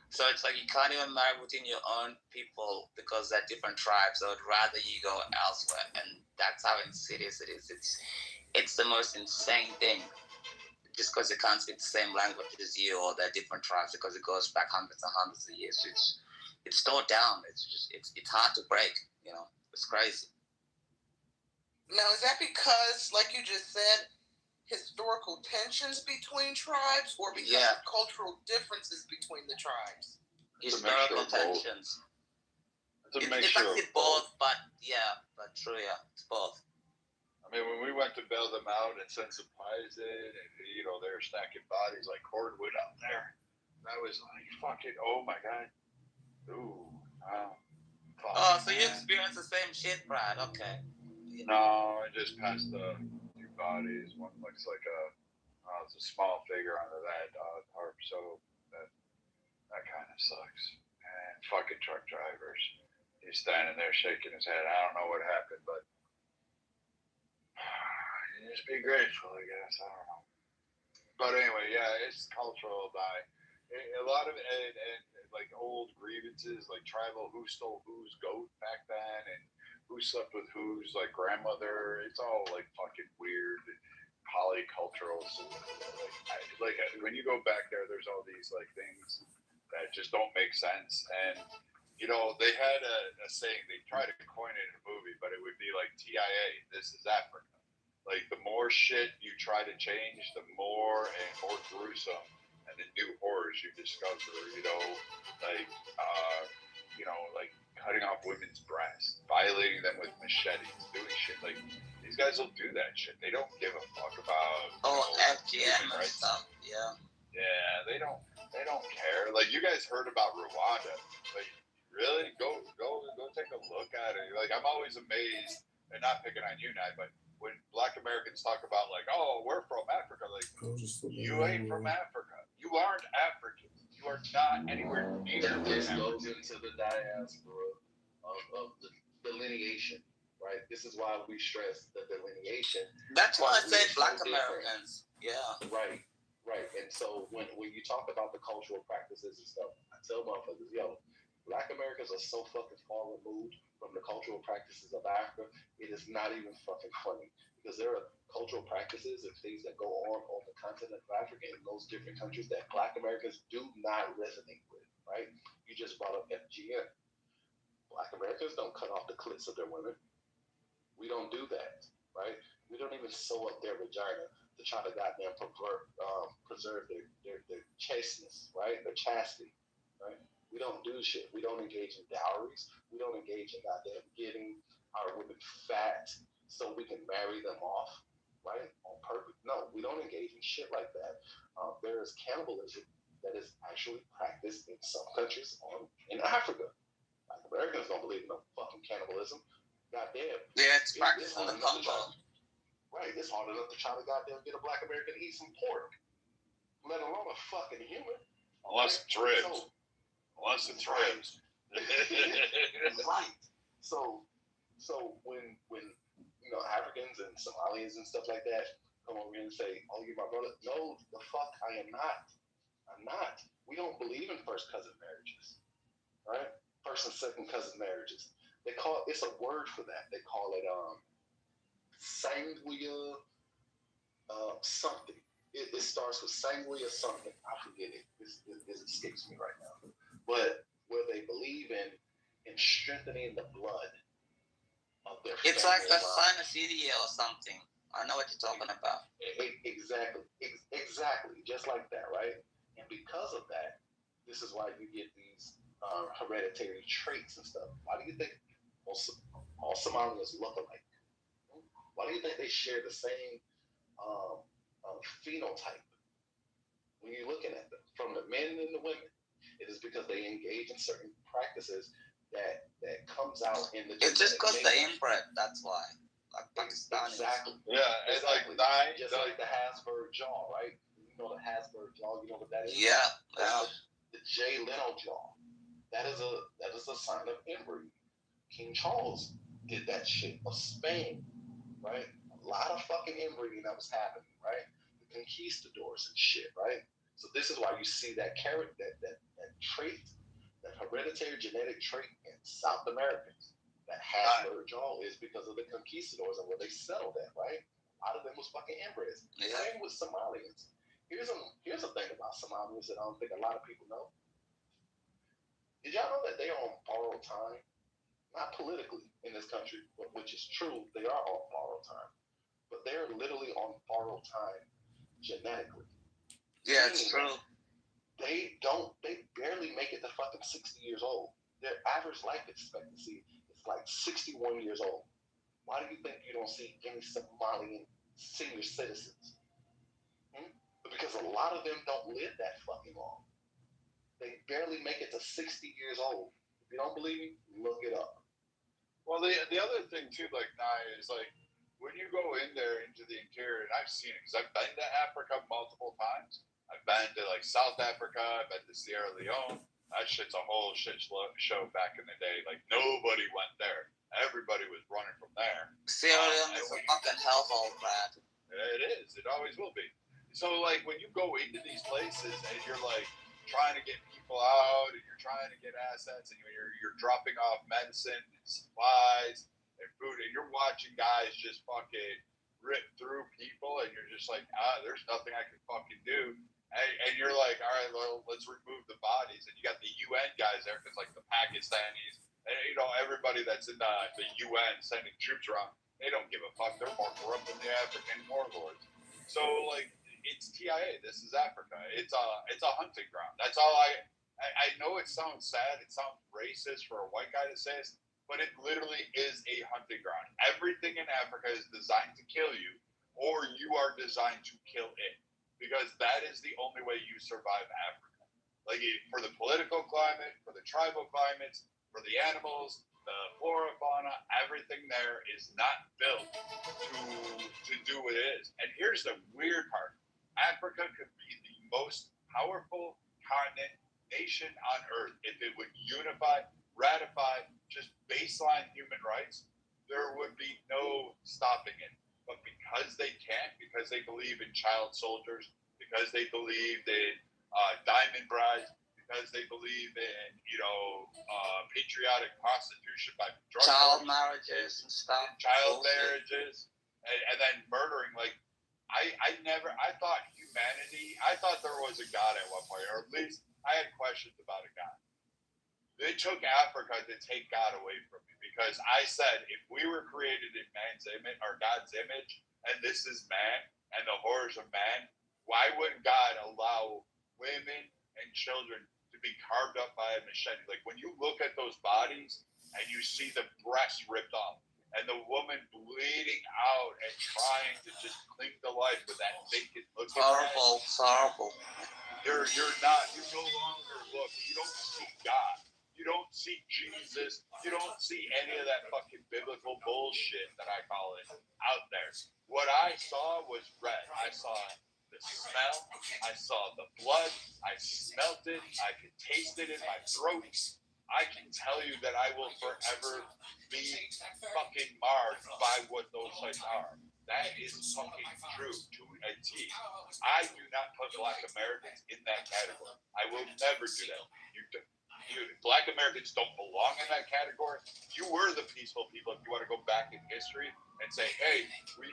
So it's like you can't even marry within your own people because they're different tribes. So I'd rather you go elsewhere, and that's how insidious it is. It's the most insane thing. Just because they can't speak the same language as you, or they're different tribes, because it goes back hundreds and hundreds of years. It's stored down. It's hard to break. It's crazy. Now, is that because, like you just said, historical tensions between tribes, or because of cultural differences between the tribes? Historical tensions. It's actually both, but true, it's both. I mean, when we went to bail them out and send supplies in, and they were stacking bodies like cordwood out there, that was like fucking. Oh my god. Ooh. Wow. Oh, so you experienced the same shit, Brad? Okay. No, I just passed the two bodies. One looks like it's a small figure under that tarp, so that kind of sucks. And fucking truck drivers. He's standing there shaking his head. I don't know what happened, but just be grateful, I guess. I don't know. But anyway, yeah, it's cultural by a lot of it, and like old grievances, like tribal, who stole whose goat back then, and who slept with whose like grandmother. It's all like fucking weird, polycultural. So, like when you go back there, there's all these like things that just don't make sense. And you know, they had a saying, they tried to coin it in a movie, but it would be like TIA, this is Africa. Like, the more shit you try to change, the more and more gruesome and the new horrors you discover, you know, like, like cutting off women's breasts, violating them with machetes, doing shit. Like, these guys will do that shit. They don't give a fuck about FGM and stuff, yeah. Yeah, they don't care. Like, you guys heard about Rwanda. Like, really? Go take a look at it. Like, I'm always amazed, and not picking on you, Nye, but when Black Americans talk about, like, oh, we're from Africa, like, you ain't from Africa. You aren't African. You are not anywhere near This Africa. goes into the diaspora of the delineation, right? This is why we stress the delineation. That's why I say Black Americans. Yeah. Right. And so when you talk about the cultural practices and stuff, I tell motherfuckers, yo, Black Americans are so fucking far removed from the cultural practices of Africa, it is not even fucking funny. Because there are cultural practices and things that go on the continent of Africa in those different countries that Black Americans do not resonate with, right? You just brought up FGM. Black Americans don't cut off the clits of their women. We don't do that, right? We don't even sew up their vagina to try to goddamn preserve their chasteness, right? Their chastity, right? We don't do shit. We don't engage in dowries. We don't engage in goddamn getting our women fat so we can marry them off, right? On purpose. No, we don't engage in shit like that. There is cannibalism that is actually practiced in some countries in Africa. Like, Americans don't believe in no fucking cannibalism. Goddamn. Yeah, it's practiced in the Congo. Right, it's hard enough to try to goddamn get a Black American to eat some pork, let alone a fucking human. Unless it's ribs. Unless it's ribs. Right. So when Africans and Somalians and stuff like that come over here and say, "Oh, you're my brother," no, the fuck I am not. I'm not. We don't believe in first cousin marriages, right? First and second cousin marriages. It's a word for that. They call it sanguia something. It starts with sanguia something. I forget it. It escapes me right now. But where they believe in strengthening the blood of their family. It's like a synesthesia or something. I know what you're talking about. Exactly. Just like that, right? And because of that, this is why you get these hereditary traits and stuff. Why do you think all Somalians look alike? Why do you think they share the same phenotype? When you're looking at them, from the men and the women, it is because they engage in certain practices that comes out in the. It's just because they're inbred. That's why. Like Pakistanis. Exactly. Yeah, it's exactly. like just like the Habsburg jaw, right? You know the Habsburg jaw. You know what that is? Yeah. The Jay Leno jaw. That is a sign of inbreeding. King Charles did that shit of Spain, right? A lot of fucking inbreeding that was happening, right? The conquistadors and shit, right? So this is why you see that character, that trait, that hereditary genetic trait in South Americans, that Habsburg jaw, is because of the conquistadors and where they settled at, right? A lot of them was fucking inbreds. Yeah. Same with Somalians. Here's a thing about Somalians that I don't think a lot of people know. Did y'all know that they are on borrowed time? Not politically in this country, which is true, they are on borrowed time. But they're literally on borrowed time genetically. Yeah, it's true. They barely make it to fucking 60 years old. Their average life expectancy is like 61 years old. Why do you think you don't see any Somalian senior citizens? Because a lot of them don't live that fucking long. They barely make it to 60 years old. If you don't believe me, look it up. Well, the other thing too, like Nye, is like when you go in there into the interior, and I've seen it because I've been to Africa multiple times. I've been to like South Africa. I've been to Sierra Leone. That shit's a whole shit show back in the day. Like nobody went there. Everybody was running from there. Sierra Leone is a fucking hellhole, man. It is. It always will be. So like when you go into these places and you're like trying to get people out and you're trying to get assets and you're dropping off medicine and supplies and food and you're watching guys just fucking rip through people and you're just like, there's nothing I can fucking do. And you're like, all right, well, let's remove the bodies. And you got the UN guys there because, like, the Pakistanis and, you know, everybody that's in the UN sending troops around, they don't give a fuck. They're more corrupt than the African warlords. So, like, it's TIA. This is Africa. It's a hunting ground. That's all I know it sounds sad. It sounds racist for a white guy to say this, but it literally is a hunting ground. Everything in Africa is designed to kill you, or you are designed to kill it. Because that is the only way you survive Africa. Like, for the political climate, for the tribal climates, for the animals, the flora, fauna, everything there is not built to do what it is. And here's the weird part. Africa could be the most powerful continent, nation on earth if it would unify, ratify, just baseline human rights. There would be no stopping it. But because they can't, because they believe in child soldiers, because they believe in diamond brides, because they believe in, you know, patriotic prostitution by drug child marriages and stuff, child marriages, and then murdering. Like, I thought humanity, I thought there was a God at one point, or at least I had questions about a God. It took Africa to take God away from me, because I said, if we were created in man's image, or God's image, and this is man and the horrors of man, why wouldn't God allow women and children to be carved up by a machete? Like, when you look at those bodies and you see the breast ripped off and the woman bleeding out and trying to just cling to life with that vacant look, horrible. You're not. You no longer look. You don't see God. You don't see Jesus. You don't see any of that fucking biblical bullshit that I call it out there. What I saw was red. I saw the smell. I saw the blood. I smelt it. I could taste it in my throat. I can tell you that I will forever be fucking marred by what those sites are. That is fucking true to a T. I do not put Black Americans in that category. I will never do that. Black Americans don't belong in that category. You were the peaceful people. If you want to go back in history and say, hey,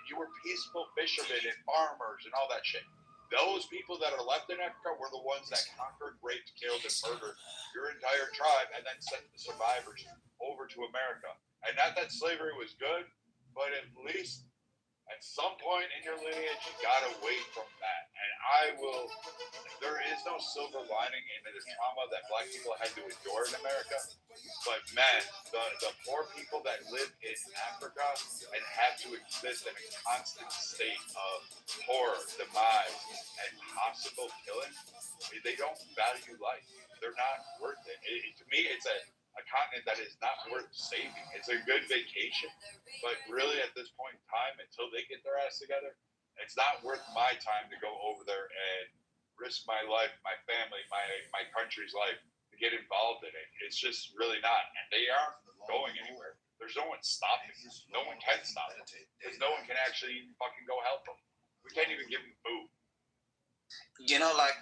you were peaceful fishermen and farmers and all that shit. Those people that are left in Africa were the ones that conquered, raped, killed, and murdered your entire tribe and then sent the survivors over to America. And not that slavery was good, but at least at some point in your lineage, you gotta wait from that. And there is no silver lining in the trauma that Black people had to endure in America. But man, the poor people that live in Africa and have to exist in a constant state of horror, demise, and possible killing, they don't value life. They're not worth it. To me, it's a continent that is not worth saving. It's a good vacation, but really at this point in time, until they get their ass together, it's not worth my time to go over there and risk my life, my family, my country's life to get involved in it. It's just really not. And they aren't going anywhere. There's no one stopping them. No one can stop them. Because no one can actually fucking go help them. We can't even give them food. You know, like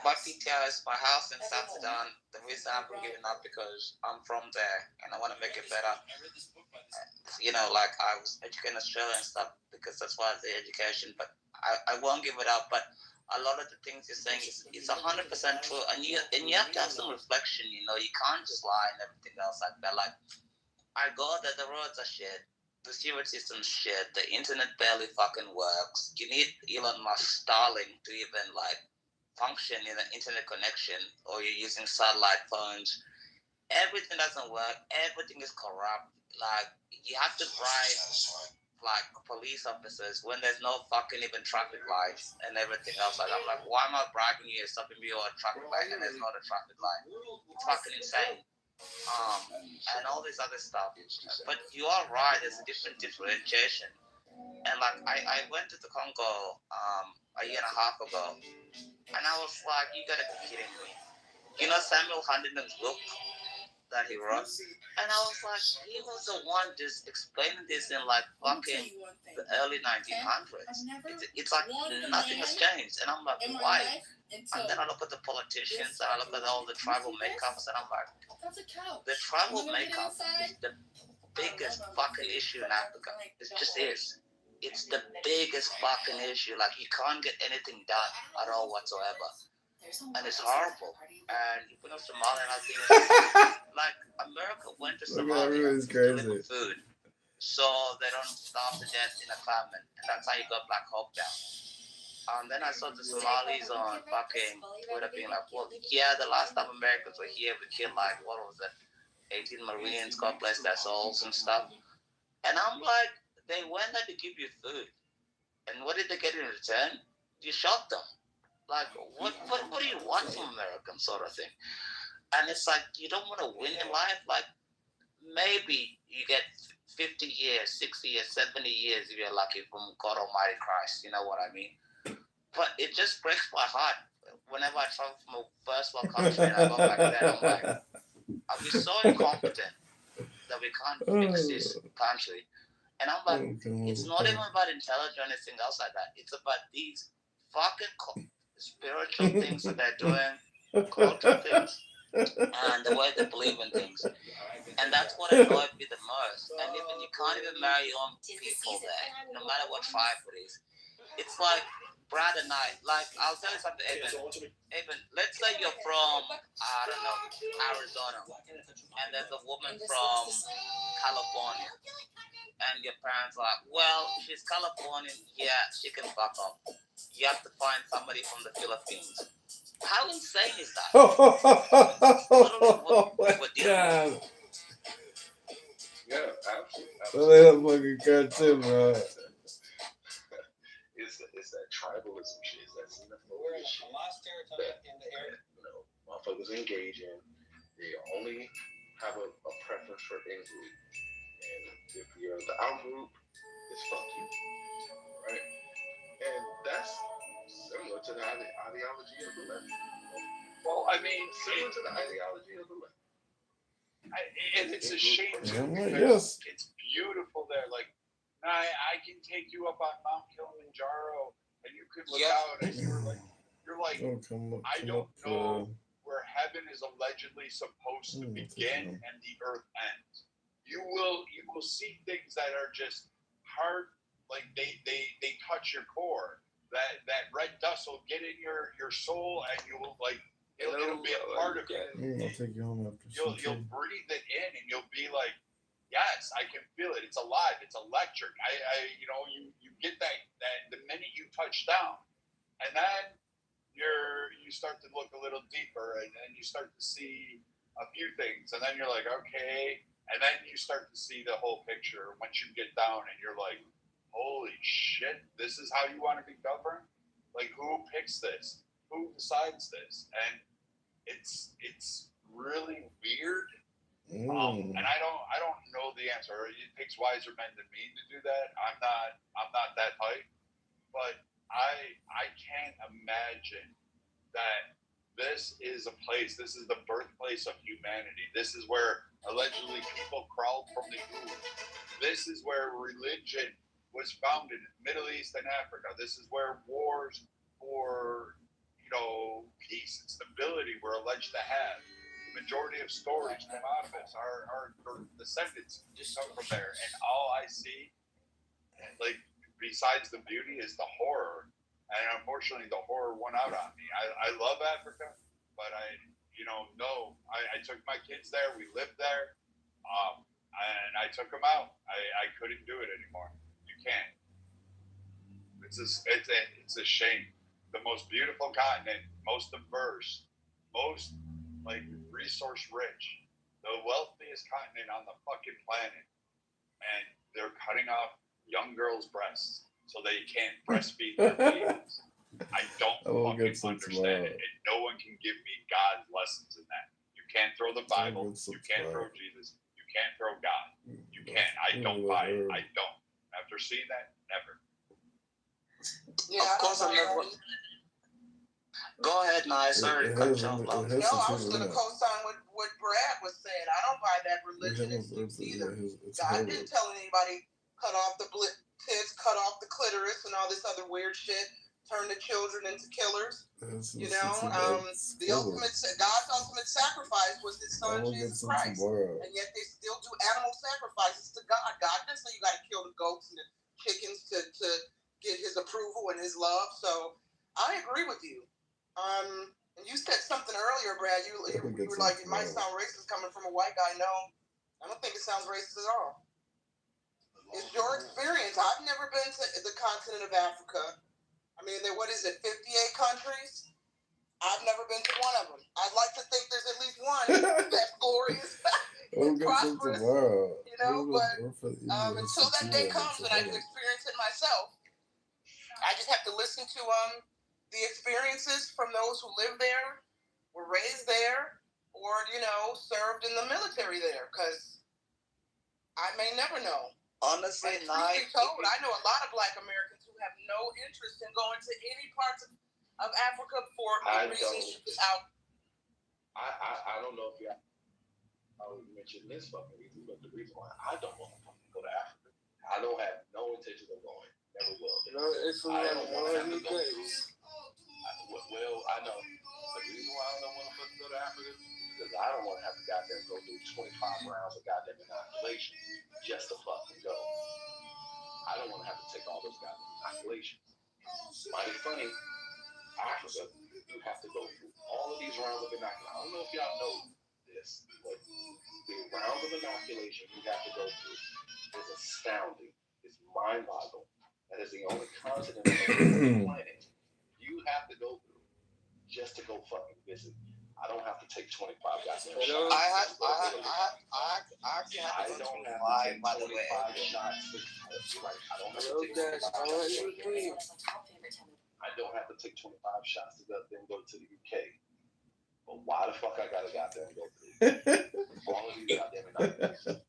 my PTI is my house in South Sudan. The reason I'm giving up because I'm from there and I want to make it better. You know, like I was educated in Australia and stuff because that's why the education. But I won't give it up. But a lot of the things you're saying is 100% true, and you have to have some reflection. You know, you can't just lie and everything else like that. Like I go that the roads are shit. The sewage system's shit. The internet barely fucking works. You need Elon Musk Starlink to even like function in an internet connection, or you're using satellite phones. Everything doesn't work. Everything is corrupt. Like you have to bribe like police officers when there's no fucking even traffic lights and everything else. Like I'm like, why am I bribing you, stopping me on a traffic light and there's not a traffic light? It's fucking insane. And all this other stuff. But you are right. There's a differentiation. And like I went to the Congo a year and a half ago. And I was like, you gotta be kidding me. You know Samuel Huntington's book that he wrote? And I was like, he was the one just explaining this in like fucking the early 1900s. It's like nothing has changed. And I'm like, why? And then I look at the politicians and I look at all the tribal makeups and I'm like, the tribal makeup is the biggest fucking issue in Africa. It just is. it's the biggest fucking issue. Like, you can't get anything done at all whatsoever. And it's horrible. And you put up Somalia, and I think it's like America went to Somalia to deliver food so they don't starve to death in a famine. And that's how you got Black Hawk down. Then I saw the Somalis on fucking Twitter being like, well, yeah, the last time Americans were here, we killed like, what was it, 18 Marines, God bless their souls and stuff. And I'm like, they went there to give you food. And what did they get in return? You shot them. Like, what do you want from Americans, sort of thing? And it's like, you don't want to win in life. Like, maybe you get 50 years, 60 years, 70 years if you're lucky from God Almighty Christ. You know what I mean? But it just breaks my heart whenever I travel from a first world country and I go back there. I'm like, are we so incompetent that we can't fix this country? And I'm like, it's not even about intelligence or anything else like that. It's about these fucking spiritual things that they're doing, cultural things, and the way they believe in things. And that's what annoyed me the most. And even you can't even marry your own people there, no matter what tribe it is. It's like Brad and I, like, I'll tell you something, Eben, let's say you're from, I don't know, Arizona, and there's a woman from California, and your parents are like, well, she's Californian, yeah, she can fuck off. You have to find somebody from the Philippines. How insane is that? Oh my God. Yeah, absolutely. So they don't fucking cartoon, bro. It's that tribalism shit. It's that xenophobia shit. Motherfuckers engage in. They only have a preference for in group. And if you're the out group, it's fuck you. Right? And that's similar to the ideology of the left. Well, I mean, Similar to the ideology of the left. and it's a shame too, Yes. because it's beautiful there. Like, I can take you up on Mount Kilimanjaro, and you could look out, and you're like, I don't know where heaven is allegedly supposed to begin and the earth ends. You will see things that are just hard, like they touch your core. That red dust will get in your soul, and you will like. It'll be a part of it. I'll take you home after. You'll breathe it in, and you'll be like, yes, I can feel it. It's alive. It's electric. You get that the minute you touch down, and then you start to look a little deeper, and then you start to see a few things, and then you're like, okay, and then you start to see the whole picture. Once you get down, and you're like, holy shit, this is how you want to be governed? Like, who picks this? Who decides this? And it's really weird. And I don't know the answer. It takes wiser men than me to do that. I'm not that type. But I can't imagine that this is a place. This is the birthplace of humanity. This is where allegedly people crawled from the ooze. This is where religion was founded in the Middle East and Africa. This is where wars for peace and stability were alleged to have. The majority of stories come out of this. Our descendants come from there, and all I see, like, besides the beauty, is the horror. And unfortunately, the horror won out on me. I love Africa, but I took my kids there. We lived there, and I took them out. I couldn't do it anymore. You can't. It's a shame. The most beautiful continent, most diverse, most like resource rich, the wealthiest continent on the fucking planet, and they're cutting off young girls' breasts so they can't breastfeed their babies. I don't fucking understand it, and no one can give me God's lessons in that. You can't throw the Bible, you can't throw Jesus, you can't throw God. You can't. I don't buy it. I don't. After seeing that, never. Yeah, of course, I'm never. Go ahead, Nye. Sorry to cut you off. No, I was going to co-sign what Brad was saying. I don't buy that religion either. God didn't tell anybody cut off the tits, cut off the clitoris, and all this other weird shit. Turn the children into killers. The ultimate, God's ultimate sacrifice was His Son Jesus Christ, and yet they still do animal sacrifices to God. God didn't say you got to kill the goats and the chickens to is love. So I agree with you. And you said something earlier, Brad. You were like, it might sound racist coming from a white guy. No, I don't think it sounds racist at all. It's your experience. I've never been to the continent of Africa. I mean, what is it, 58 countries? I've never been to one of them. I'd like to think there's at least one that's glorious and prosperous. You know, but until that day comes and I can experience it myself, I just have to listen to the experiences from those who live there, were raised there, or, you know, served in the military there, because I may never know. Honestly, I know a lot of Black Americans who have no interest in going to any parts of Africa for the reasons out. I don't know if you mentioned this fucking reason, but the reason why I don't want to fucking go to Africa, I don't have no intention of going. Never will. I don't want to have to go through. Well, I know. The reason why I don't want to fucking go to Africa is because I don't want to have to goddamn go through 25 rounds of goddamn inoculation just to fucking go. I don't want to have to take all those goddamn inoculations. Mighty funny, Africa, you have to go through all of these rounds of inoculation. I don't know if y'all know this, but the rounds of inoculation you have to go through is astounding. It's mind-boggling. That is the only continent on the planet you have to go through just to go fucking visit. I don't have to take 25 goddamn shots. I actually have to go through 5, by the way. Shots. Like, I don't have to take 25 shots. I don't have to take 25 shots to go to the UK. But why the fuck I gotta goddamn go through all of these goddamn inoculations?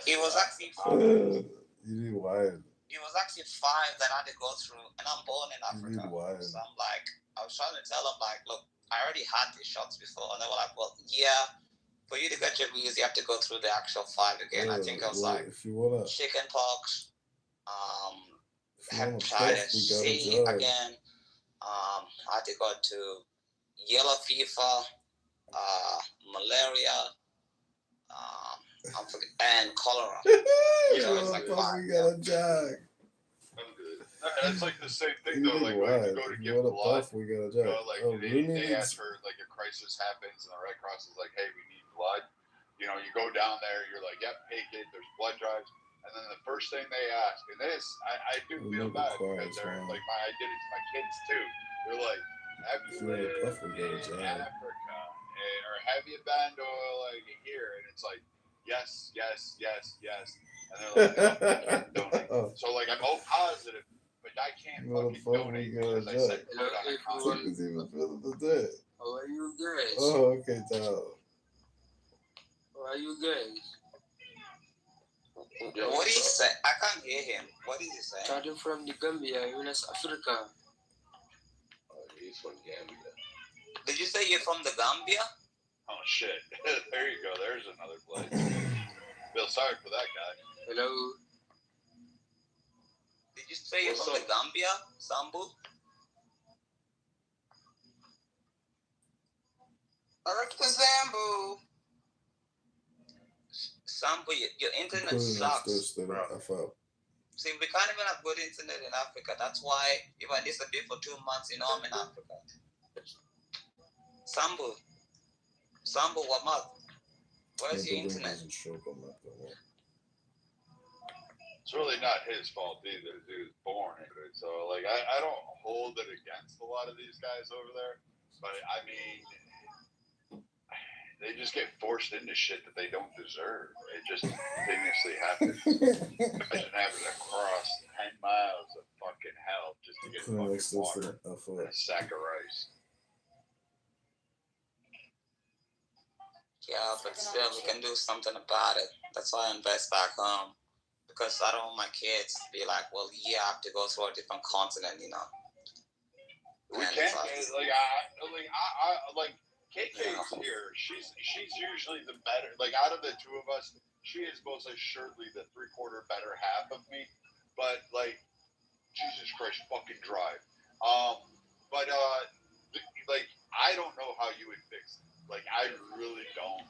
It was actually You need wine. It was actually 5 that I had to go through, and I'm born in Africa. So I'm like, I was trying to tell them, like, look, I already had these shots before, and they were like, well, yeah, for you to get your visa, you have to go through the actual 5 again. I think I was like, chicken pox, hepatitis C again. I had to go to yellow fever, malaria, and cholera. So it's like 5. We got a jog. I'm good. That's like the same thing though. Like when you go to give blood, they ask for like a crisis happens, and the Red Cross is like, "Hey, we need blood." You know, you go down there, you're like, "Yep, take it." There's blood drives, and then the first thing they ask, and this I do feel bad because they're like, I did it to my kids too. They're like, "Have you lived in Africa, or have you been to like here?" And it's like, yes, yes, yes, yes. And they're like, no, I can't donate. So like I'm all positive, but I can't fucking donate because I said put on a condom. How are you guys? Oh, okay, Tal. How are you guys? What did he say? I can't hear him. What did he say? Starting from the Gambia, West Africa. Oh, he's from Gambia. Did you say you're from the Gambia? Oh shit! There you go. There's another place. Feel sorry for that guy. Hello. Did you say you're from the Gambia, Sambu? Earth to Zambu. Sambu, your internet sucks, bro. See, we can't even have good internet in Africa. That's why if I disappear for 2 months, you know I'm in Africa. Sambu, what month? Where's your internet? It's really not his fault either. The dude's born into it. So like I don't hold it against a lot of these guys over there, but I mean, they just get forced into shit that they don't deserve. It just continuously happens. Imagine having to cross 10 miles of fucking hell just to get fucking water and a sack of rice. Yeah, but still, we can do something about it. That's why I invest back home. Because I don't want my kids to be like, well, yeah, I have to go to a different continent, you know. We can't, like, KK's here. She's usually the better, like, out of the two of us, she is most assuredly the 3/4 better half of me. But, like, Jesus Christ, fucking drive. But like, I don't know how you would fix it. Like, I really don't.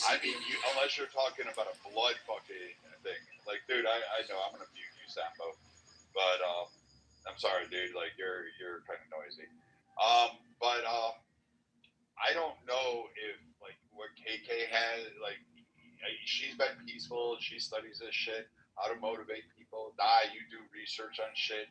I mean, unless you're talking about a blood fucking thing. Like, dude, I know I'm gonna mute you, Sambo. But I'm sorry, dude. Like you're kind of noisy. But I don't know if like what KK has. Like she's been peaceful. She studies this shit, how to motivate people. You do research on shit.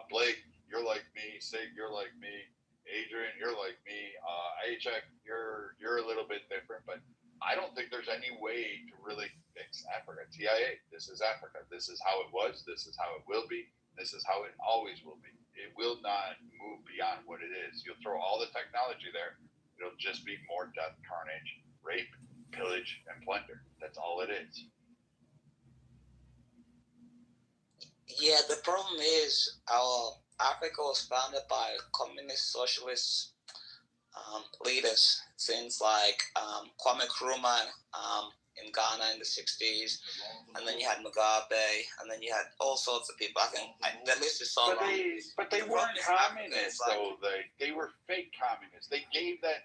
Blake, you're like me. Sig, you're like me. Adrian, you're like me. Ajak, you're a little bit different, but I don't think there's any way to really fix Africa. TIA. This is Africa. This is how it was. This is how it will be. This is how it always will be. It will not move beyond what it is. You'll throw all the technology there. It'll just be more death, carnage, rape, pillage, and plunder. That's all it is. Yeah, the problem is our Africa was founded by communist socialist leaders since like Kwame Nkrumah in Ghana in the 60s, and then you had Mugabe, and then you had all sorts of people. The list is so long. But they weren't communists, though. They were fake communists. They gave that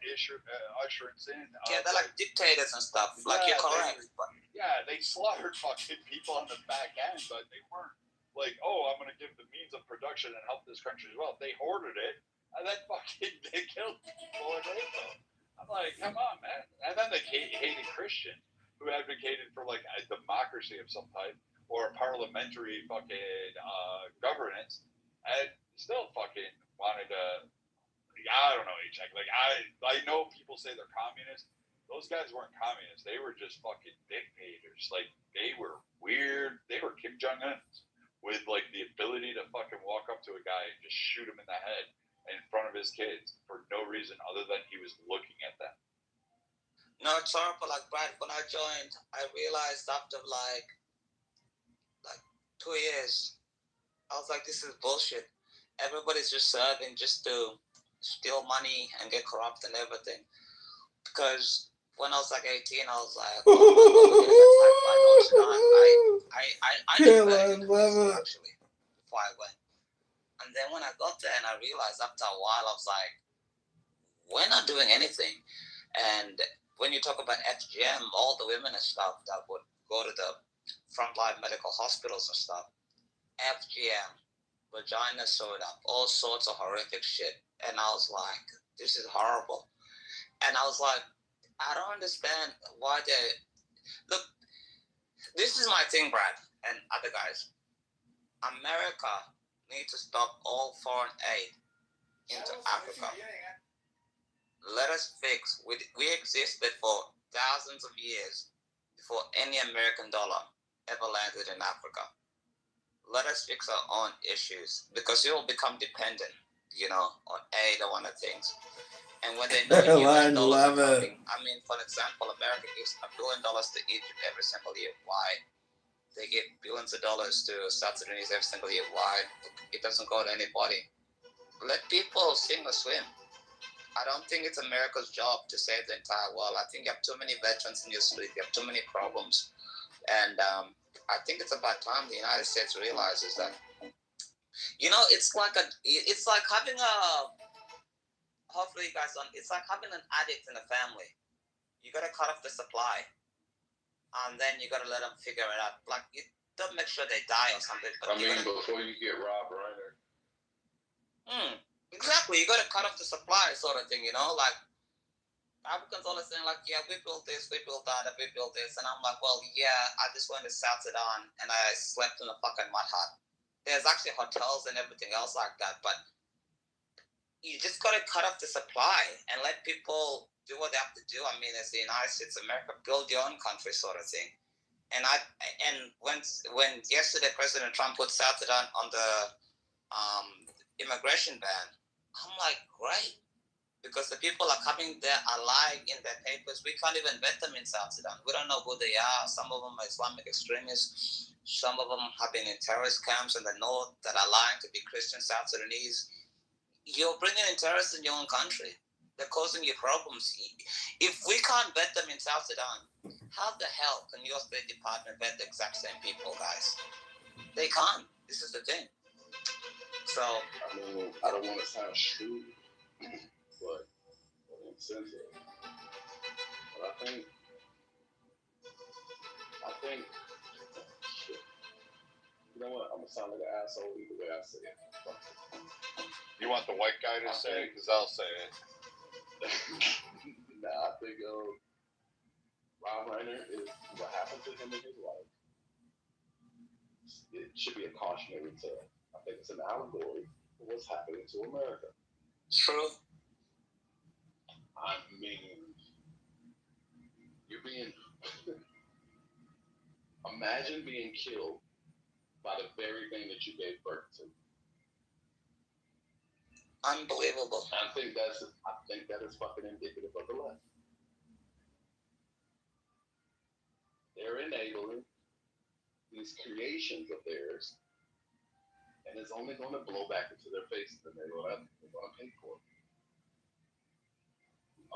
usherance in. Yeah, they're like dictators and stuff. Like, you're correct. They slaughtered fucking people on the back end, but they weren't like, oh, I'm going to give the means of production and help this country as well. They hoarded it, and then fucking they killed people and raped them. I'm like, come on, man. And then they hated Christians who advocated for like a democracy of some type or a parliamentary fucking governance, and still fucking wanted to. I don't know, H.X. Like I know people say they're communists. Those guys weren't communists. They were just fucking dictators. Like they were weird. They were Kim Jong-uns with like the ability to fucking walk up to a guy and just shoot him in the head in front of his kids for no reason other than he was looking at them. No, it's horrible. Like, Brad, when I joined, I realized after like 2 years, I was like, this is bullshit. Everybody's just serving just to steal money and get corrupt and everything. Because when I was like 18, I was like, I didn't actually before I went. And then when I got there and I realized after a while, I was like, we're not doing anything. And when you talk about FGM, all the women and stuff that would go to the frontline medical hospitals and stuff, FGM, vagina sewed up, all sorts of horrific shit. And I was like, this is horrible. And I was like, I don't understand why they... Look, this is my thing, Brad, and other guys. America needs to stop all foreign aid into Africa. Let us fix. We existed for thousands of years before any American dollar ever landed in Africa. Let us fix our own issues because you will become dependent, on aid or one of the things. And when they know US dollars are coming, for example, America gives $1 billion to Egypt every single year. Why? They give billions of dollars to South Sudanese every single year. Why? It doesn't go to anybody. Let people sink or swim. I don't think it's America's job to save the entire world. I think you have too many veterans in your street. You have too many problems. And I think it's about time the United States realizes that, it's like having hopefully you guys don't, it's like having an addict in a family. You got to cut off the supply. And then you got to let them figure it out. Like, you don't make sure they die or something. But before you get Rob Reiner. Exactly, you got to cut off the supply, sort of thing, like Africans always saying like, yeah, we built this, we built that, and we built this, and I'm like, well, yeah, I just went to South Sudan and I slept in a fucking mud hut. There's actually hotels and everything else like that, but you just got to cut off the supply and let people do what they have to do. As the United States of America, build your own country, sort of thing. And when yesterday President Trump put South Sudan on the immigration ban, I'm like, great, because the people are coming there are lying in their papers. We can't even vet them in South Sudan. We don't know who they are. Some of them are Islamic extremists. Some of them have been in terrorist camps in the north that are lying to be Christian South Sudanese. You're bringing in terrorists in your own country. They're causing you problems. If we can't vet them in South Sudan, how the hell can your State Department vet the exact same people, guys? They can't. This is the thing. So, I don't want to sound shrewd, but insensitive. But I think know what? I'm gonna sound like an asshole either way I say it. You want the white guy to say it? Because I'll say it. Nah, I think Rob Reiner is what happened to him in his life. It should be a cautionary tale. I think it's an allegory for what's happening to America. True. I mean, you're being. Imagine being killed by the very thing that you gave birth to. Unbelievable. I think that is fucking indicative of the left. They're enabling these creations of theirs, and it's only going to blow back into their faces, and they're going to pay for it.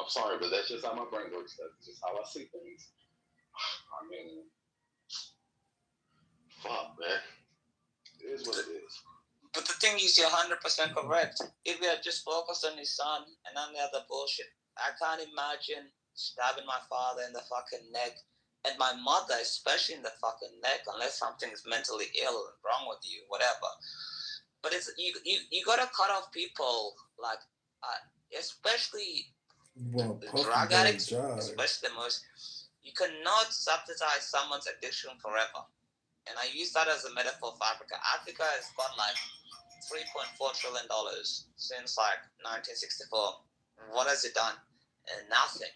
I'm sorry, but that's just how my brain works. That's just how I see things. I mean, fuck, man. It is what it is. But the thing is, you're 100% correct. If we had just focused on his son and on the other bullshit, I can't imagine stabbing my father in the fucking neck and my mother, especially in the fucking neck, unless something is mentally ill and wrong with you, whatever. But it's you gotta cut off people like, especially drug addicts, especially the most. You cannot subsidize someone's addiction forever. And I use that as a metaphor for Africa. Africa has got like $3.4 trillion since like 1964. What has it done? Nothing.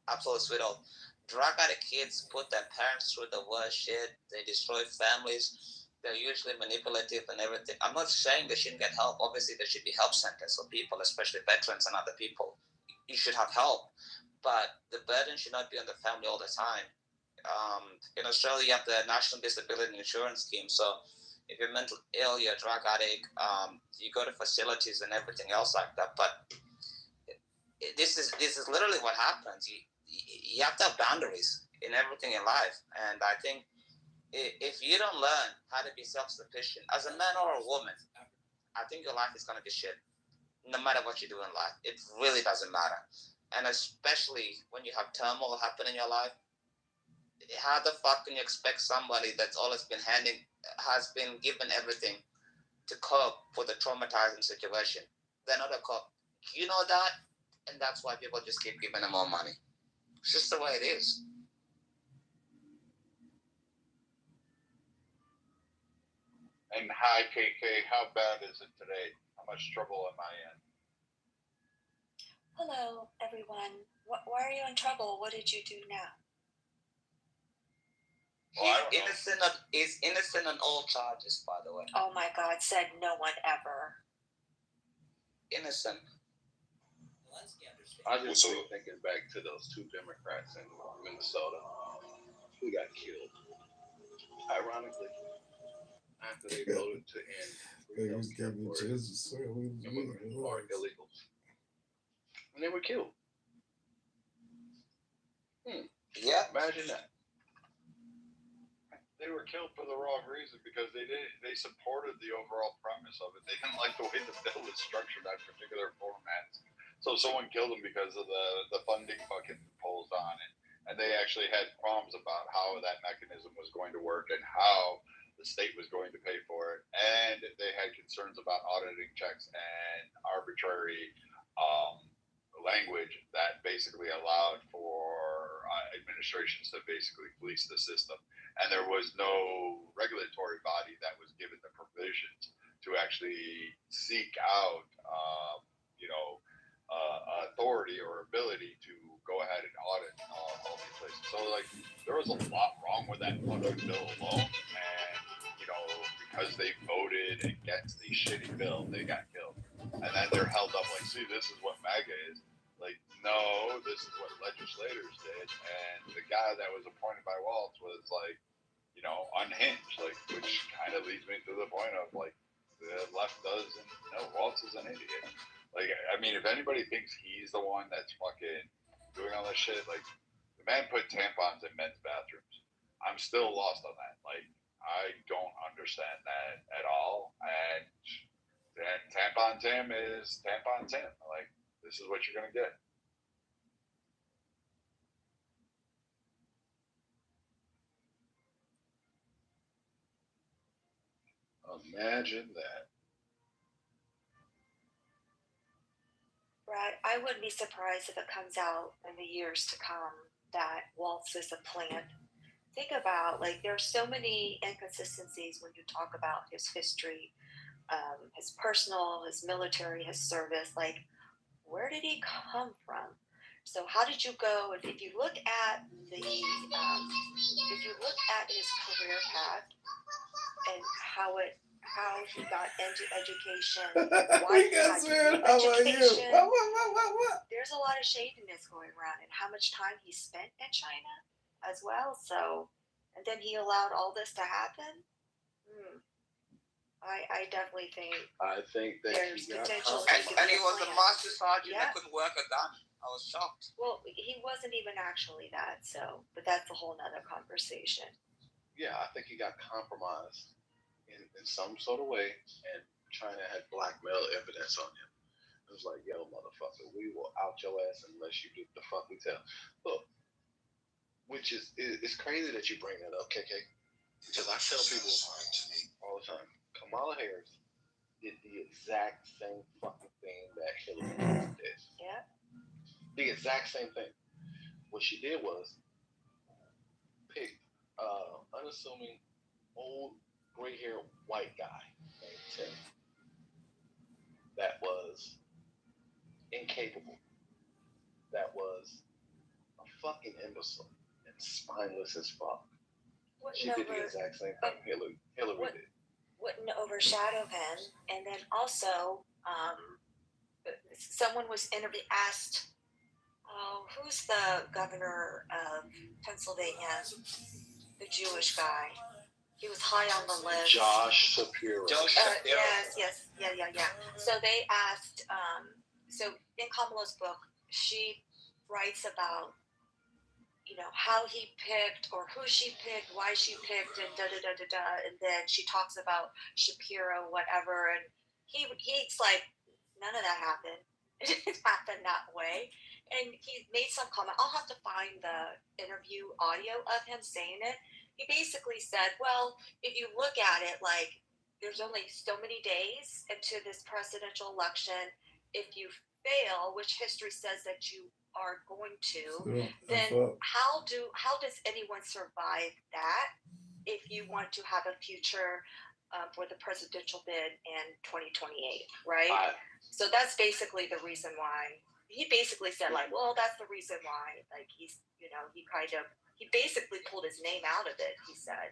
Absolute sweet old. Drug addict kids put their parents through the worst shit. They destroy families. They're usually manipulative and everything. I'm not saying they shouldn't get help. Obviously, there should be help centers for people, especially veterans and other people. You should have help. But the burden should not be on the family all the time. In Australia, you have the National Disability Insurance Scheme. So if you're mentally ill, you're a drug addict, you go to facilities and everything else like that. But this is literally what happens. You have to have boundaries in everything in life. And I think if you don't learn how to be self-sufficient as a man or a woman, I think your life is going to be shit. No matter what you do in life, it really doesn't matter. And especially when you have turmoil happen in your life, how the fuck can you expect somebody that's always been has been given everything to cope with a traumatizing situation? They're not a cop. You know that, and that's why people just keep giving them more money. It's just the way it is. And hi, KK. How bad is it today? How much trouble am I in? Hello, everyone. Why are you in trouble? What did you do now? He's innocent on all charges, by the way. Oh my God, said no one ever. Innocent. I just was thinking back to those two Democrats in Minnesota who got killed. Ironically, after they voted to end illegals. And they were killed. Yeah. Imagine that. They were killed for the wrong reason because they supported the overall premise of it. They didn't like the way the bill was structured on particular formats. So someone killed them because of the funding fucking pulls on it. And they actually had qualms about how that mechanism was going to work and how the state was going to pay for it. And they had concerns about auditing checks and arbitrary language that basically allowed for administrations to basically police the system. And there was no regulatory body that was given the provisions to actually seek out, authority or ability to go ahead and audit all these places. So, like, there was a lot wrong with that fucking bill alone. And, because they voted against the shitty bill, they got killed. And then they're held up like, see, this is what MAGA is. Like, no, this is what legislators did. And the guy that was appointed by Waltz was like, unhinged, like, which kind of leads me to the point of, like, the left doesn't know Waltz is an idiot. Like, I mean, if anybody thinks he's the one that's fucking doing all this shit, like, the man put tampons in men's bathrooms. I'm still lost on that. Like, I don't understand that at all. And Tampon Tim is Tampon Tim. Like, this is what you're going to get. Imagine that. Right. I wouldn't be surprised if it comes out in the years to come that Waltz is a plant. Think about, like, there's so many inconsistencies when you talk about his history, his personal, his military, his service. Like, where did he come from? So how did you go? If you look at if you look at his career path and how he got into education, why he had to leave education. There's a lot of shadiness going around, and how much time he spent in China as well. So, and then he allowed all this to happen. I definitely think. I think that there's potential. And he was a master sergeant that couldn't work a gun. I was shocked. Well, he wasn't even actually that. So, but that's a whole nother conversation. Yeah, I think he got compromised in some sort of way, and China had blackmail evidence on him. It was like, yo, motherfucker, we will out your ass unless you do the fuck we tell. Look, which is it's crazy that you bring that up, KK, because I tell people all the time, Kamala Harris did the exact same fucking thing that Hillary did. Yeah. The exact same thing. What she did was pick unassuming old gray-haired white guy named Tim that was incapable, that was a fucking imbecile and spineless as fuck. She did the exact same thing Hillary did. Wouldn't overshadow him. And then also, someone was asked, who's the governor of Pennsylvania? The Jewish guy. He was high on the list. Josh Shapiro. Yes. Yeah. So they asked, so in Kamala's book, she writes about, how he picked or who she picked, why she picked, and da-da-da-da-da. And then she talks about Shapiro, whatever. And he's like, none of that happened. It didn't happen that way. And he made some comment. I'll have to find the interview audio of him saying it. He basically said, well, if you look at it, like, there's only so many days into this presidential election. If you fail, which history says that you are going to, then how does anyone survive that if you want to have a future for the presidential bid in 2028, right? So that's basically the reason why. He basically said, like, well, that's the reason why, like, he's, he basically pulled his name out of it, he said.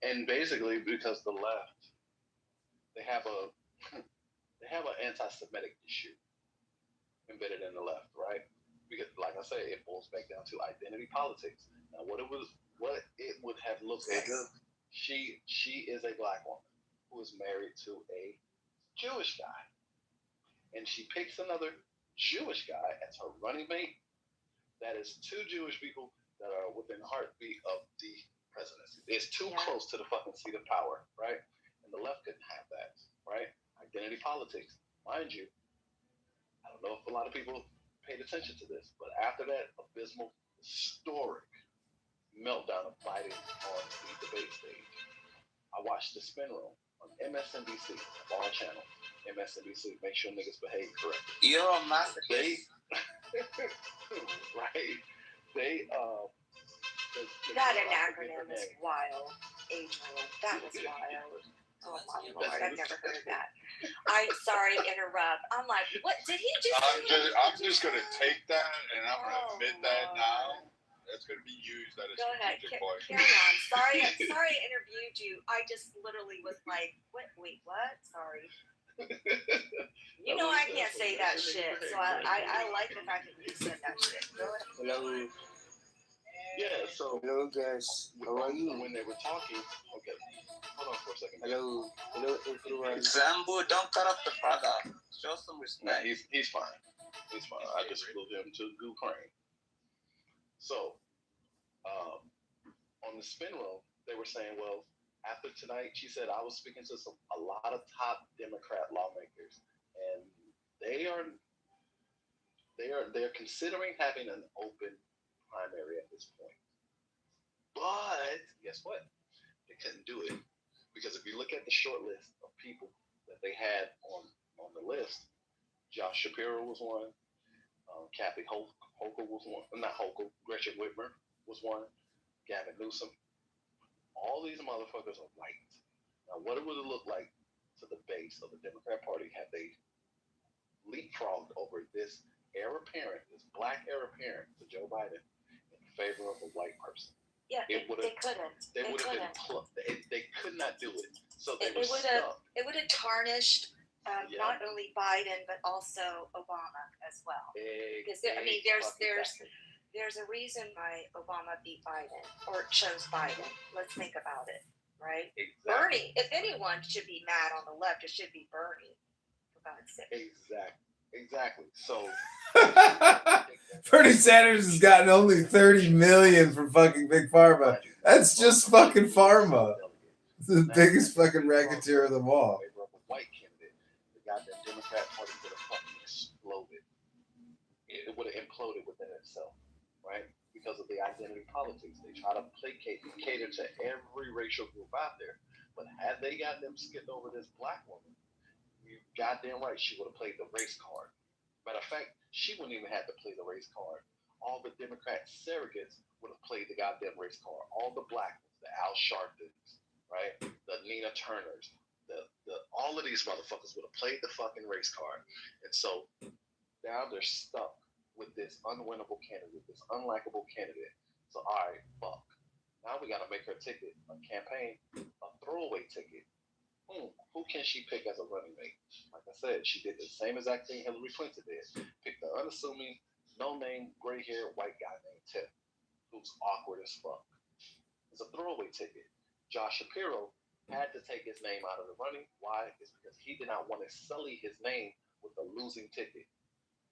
And basically because the left, they have an anti-Semitic issue embedded in the left, right? Because, like I say, it boils back down to identity politics. Now, what it would have looked like, she is a black woman who is married to a Jewish guy, and she picks another Jewish guy as her running mate. That is two Jewish people that are within the heartbeat of the presidency. It's too close to the fucking seat of power, right? And the left couldn't have that, right? Identity politics, mind you. I don't know if a lot of people paid attention to this, but after that abysmal, historic meltdown of Biden on the debate stage, I watched The Spin Room on MSNBC, all channel. MSNBC, make sure niggas behave correctly. You're a masochist. Right. They that an acronym is wild. Adrian, that was wild. Oh my Lord, I've never heard that. I'm sorry to interrupt. I'm like, what did he just? I'm just gonna take that and I'm gonna admit that now. That's gonna be used at a strategic point. Carry on. Sorry, I interviewed you. I just literally was like, what? Wait, what? Sorry. You know I can't say that shit, so I like the fact that you said that shit. Go ahead. Hello. Yeah, so hello guys. How are you? When they were talking, okay, hold on for a second. Hello everyone. Zambu, don't cut off the father. Show some respect. Nah, he's fine. He's fine. I just flew him to Ukraine. So, on the Spin Room, they were saying, well, after tonight, she said, I was speaking to a lot of top Democrat lawmakers, and they're considering having an open primary at this point. But guess what? They couldn't do it Because if you look at the short list of people that they had on the list, Josh Shapiro was one, Kathy Hochul was one, not Hochul, Gretchen Whitmer was one, Gavin Newsom. All these motherfuckers are white. Now, what it would have looked like to the base of the Democrat Party had they leapfrogged over this heir apparent, this black heir apparent to Joe Biden in favor of a white person. Yeah, they couldn't. They would have been plucked. They could not do it. So they were stuck. It would have tarnished not only Biden but also Obama as well. Because there's a reason why Obama beat Biden or chose Biden. Let's think about it, right? Exactly. Bernie, if anyone should be mad on the left, it should be Bernie. For God's sake. Exactly. So Bernie Sanders has gotten only $30 million from fucking Big Pharma. That's just fucking pharma. It's the biggest fucking racketeer of them all. White candidate, the goddamn Democrat Party would have fucking exploded. It would have imploded within itself, right? Because of the identity politics. They try to placate and cater to every racial group out there. But had they got them skipped over this black woman, you goddamn right she would have played the race card. Matter of fact, she wouldn't even have to play the race card. All the Democrat surrogates would have played the goddamn race card. All the black ones, the Al Sharptons, right? The Nina Turners, all of these motherfuckers would have played the fucking race card. And so now they're stuck with this unwinnable candidate, this unlikable candidate. So all right, fuck. Now we got to make her ticket, a campaign, a throwaway ticket. Who can she pick as a running mate? Like I said, she did the same exact thing Hillary Clinton did. Picked the unassuming, no-name, gray-haired white guy named Tim, who's awkward as fuck. It's a throwaway ticket. Josh Shapiro had to take his name out of the running. Why? It's because he did not want to sully his name with a losing ticket.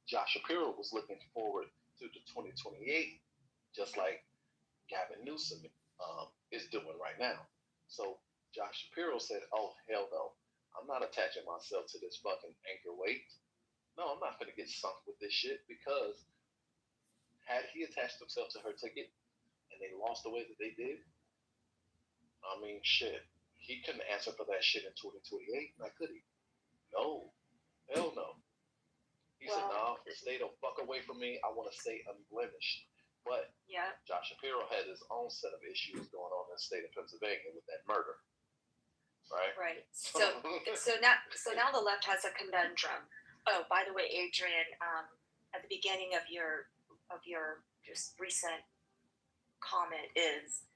Josh Shapiro was looking forward to the 2028, just like Gavin Newsom is doing right now. So Josh Shapiro said, oh, hell no. I'm not attaching myself to this fucking anchor weight. No, I'm not going to get sunk with this shit, because had he attached himself to her ticket and they lost the way that they did, I mean, shit. He couldn't answer for that shit in 2028. Now, could he? No. Hell no. He said, no, stay the fuck away from me. I want to stay unblemished. But Josh Shapiro had his own set of issues going on in the state of Pennsylvania with that murder. Right. So now the left has a conundrum. Oh, by the way, Adrian, at the beginning of your just recent comment is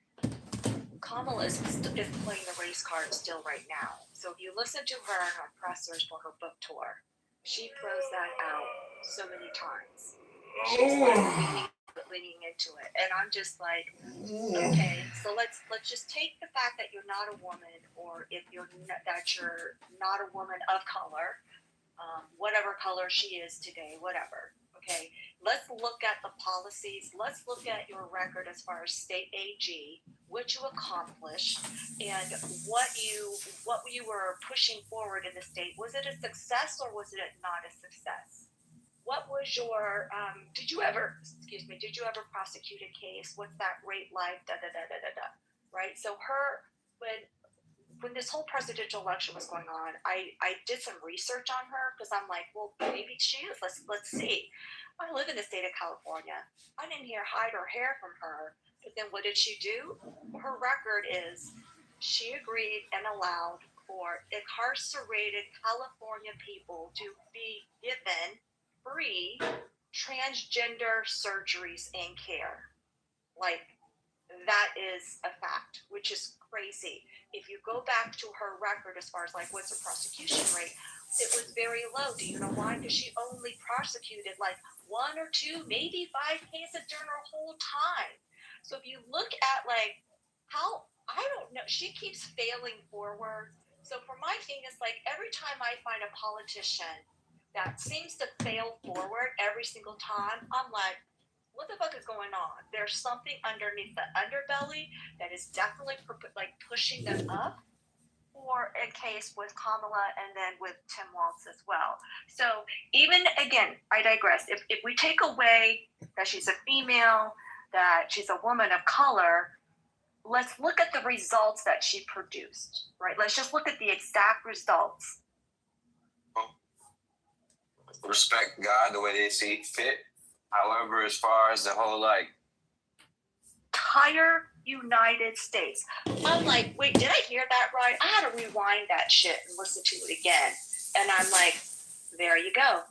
Kamala is playing the race card still right now. So if you listen to her and her pressers for her book tour, she throws that out so many times. She's like leaning into it, and I'm just like, okay, so let's just take the fact that you're not a woman, or if you're not a woman of color, whatever color she is today, whatever. Okay, let's look at the policies. Let's look at your record as far as state AG, what you accomplished, and what you were pushing forward in the state. Was it a success or was it not a success? What was your, did you ever prosecute a case? What's that rate like? Right? So when this whole presidential election was going on, I did some research on her, because I'm like, well, maybe she is. Let's see. I live in the state of California. I didn't hear hide or hair from her. But then what did she do? Her record is she agreed and allowed for incarcerated California people to be given free transgender surgeries and care. Like, that is a fact, which is crazy. If you go back to her record as far as like what's her prosecution rate, it was very low. Do you know why? Because she only prosecuted like 1 or 2, maybe 5 cases during her whole time. So if you look at like how, I don't know, she keeps failing forward. So for my thing, it's like every time I find a politician that seems to fail forward every single time, I'm like, what the fuck is going on? There's something underneath the underbelly that is definitely like pushing them up. Or a case with Kamala and then with Tim Walz as well. So even, again, I digress. If we take away that she's a female, that she's a woman of color, let's look at the results that she produced, right? Let's just look at the exact results. Respect God the way they see fit. However, as far as the whole like entire United States, I'm like, wait, did I hear that right? I had to rewind that shit and listen to it again. And I'm like, there you go.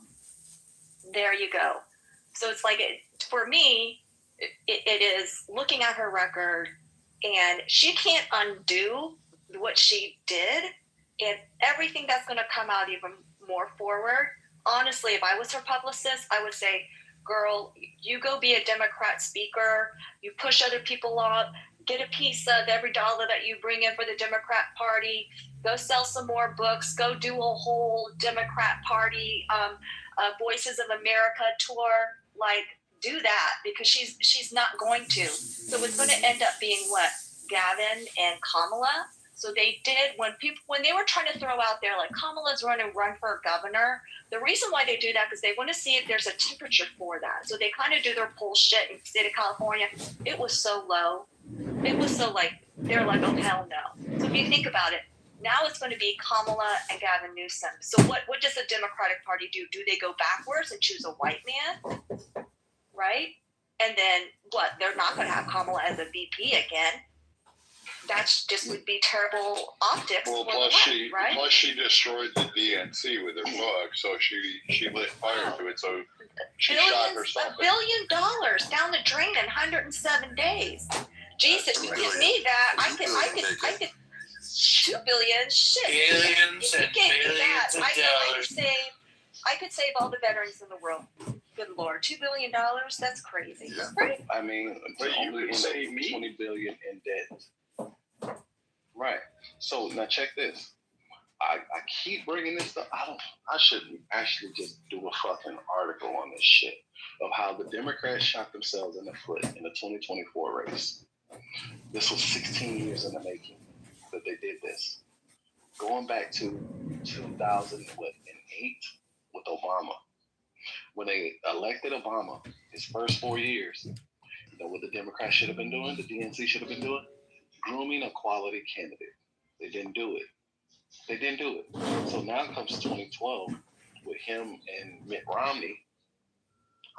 There you go. So it's like, for me, it is looking at her record, and she can't undo what she did, and everything that's going to come out even more forward. Honestly, if I was her publicist, I would say, girl, you go be a Democrat speaker, you push other people up, get a piece of every dollar that you bring in for the Democrat Party, go sell some more books, go do a whole Democrat Party Voices of America tour. Like, do that, because she's not going to. So it's going to end up being what? Gavin and Kamala. So they did, when they were trying to throw out there, like, Kamala's run for governor, the reason why they do that is they want to see if there's a temperature for that. So they kind of do their poll shit in the state of California. It was so low. It was so like, they're like, oh, hell no. So if you think about it, now it's going to be Kamala and Gavin Newsom. So what does the Democratic Party do? Do they go backwards and choose a white man? Right? And then what? They're not going to have Kamala as a VP again. That's just would be terrible optics. Well, plus she destroyed the DNC with her book, so she lit fire to it. So she shot herself. $1 billion down the drain in 107 days. Jesus, you give me that, I could. 2 billion, shit. Billions and billions of dollars. I could save all the veterans in the world. Good Lord, $2 billion? That's crazy, yeah. Right? I mean, only $20 billion in debt. Right. So now check this. I keep bringing this up. I should actually just do a fucking article on this shit of how the Democrats shot themselves in the foot in the 2024 race. This was 16 years in the making that they did this. Going back to 2008 with Obama. When they elected Obama, his first 4 years, you know what the Democrats should have been doing, the DNC should have been doing? Grooming a quality candidate. They didn't do it. So now comes 2012 with him and Mitt Romney.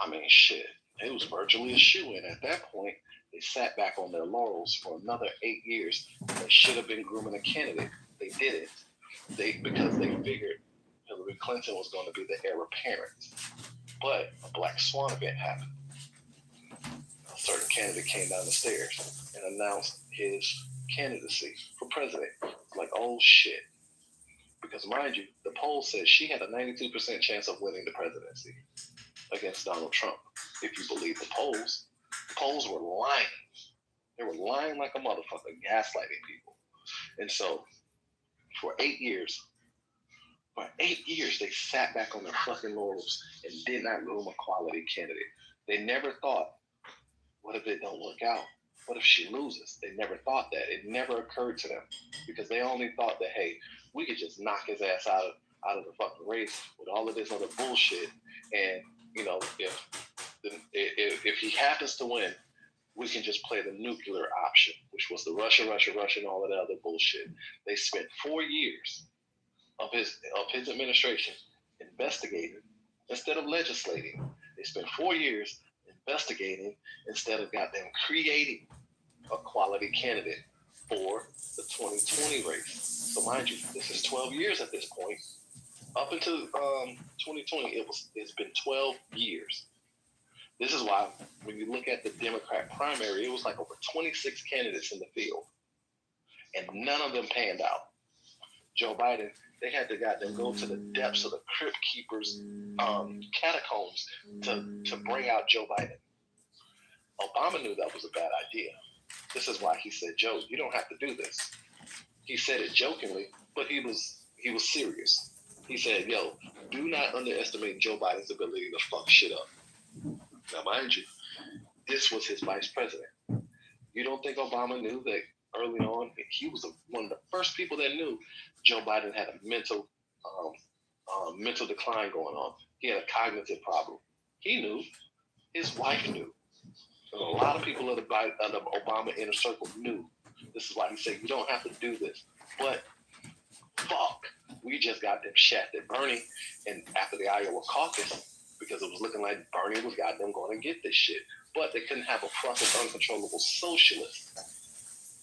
I mean, shit, it was virtually a shoo-in. At that point, they sat back on their laurels for another 8 years. They should have been grooming a candidate. They didn't. Because they figured Hillary Clinton was going to be the heir apparent. But a black swan event happened. A certain candidate came down the stairs and announced his candidacy for president. Like, oh shit. Because mind you, the poll said she had a 92% chance of winning the presidency against Donald Trump. If you believe the polls were lying. They were lying like a motherfucker, gaslighting people. And so, for 8 years, they sat back on their fucking laurels and did not groom a quality candidate. They never thought, what if it don't work out? What if she loses? They never thought that. It never occurred to them because they only thought that, hey, we could just knock his ass out of the fucking race with all of this other bullshit. And, you know, if he happens to win, we can just play the nuclear option, which was the Russia, and all of that other bullshit. They spent 4 years of his administration investigating instead of legislating. They spent 4 years investigating instead of goddamn creating a quality candidate for the 2020 race. So mind you, this is 12 years at this point. Up until 2020, it's been 12 years. This is why when you look at the Democrat primary, it was like over 26 candidates in the field, and none of them panned out. Joe Biden, they had to goddamn go to the depths of the Crypt Keepers' catacombs to bring out Joe Biden. Obama knew that was a bad idea. This is why he said, Joe, you don't have to do this. He said it jokingly, but he was serious. He said, yo, do not underestimate Joe Biden's ability to fuck shit up. Now, mind you, this was his vice president. You don't think Obama knew that early on? He was one of the first people that knew Joe Biden had a mental decline going on. He had a cognitive problem. He knew. His wife knew. And a lot of people of the Obama inner circle knew This is why he said you don't have to do this. But fuck, we just got them shafted Bernie, and after the Iowa caucus, because it was looking like Bernie was goddamn going to get this shit. But they couldn't have a fucking uncontrollable socialist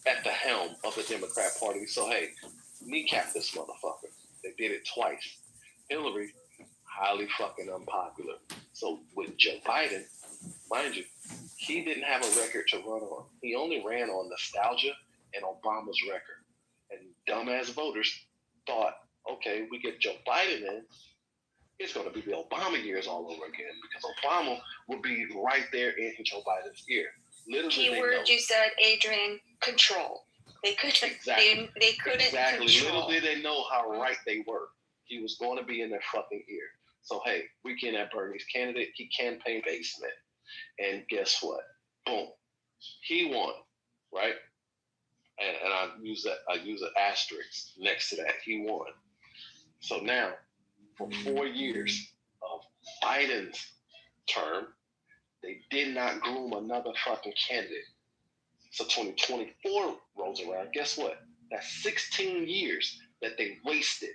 at the helm of the Democrat Party. So hey, kneecap this motherfucker. They did it twice. Hillary, highly fucking unpopular. So with Joe Biden, mind you, he didn't have a record to run on. He only ran on nostalgia and Obama's record. And dumbass voters thought, okay, we get Joe Biden in, it's going to be the Obama years all over again, because Obama will be right there in Joe Biden's ear. Literally, keyword you said, Adrian, control. They couldn't. Exactly. They couldn't exactly. control. Little did they know how right they were. He was going to be in their fucking ear. So hey, weekend at Bernie's candidate, he campaign basement, and guess what? Boom, he won, right? And I use an asterisk next to that. He won. So now, for 4 years of Biden's term, they did not groom another fucking candidate. So 2024 rolls around. Guess what? That's 16 years that they wasted.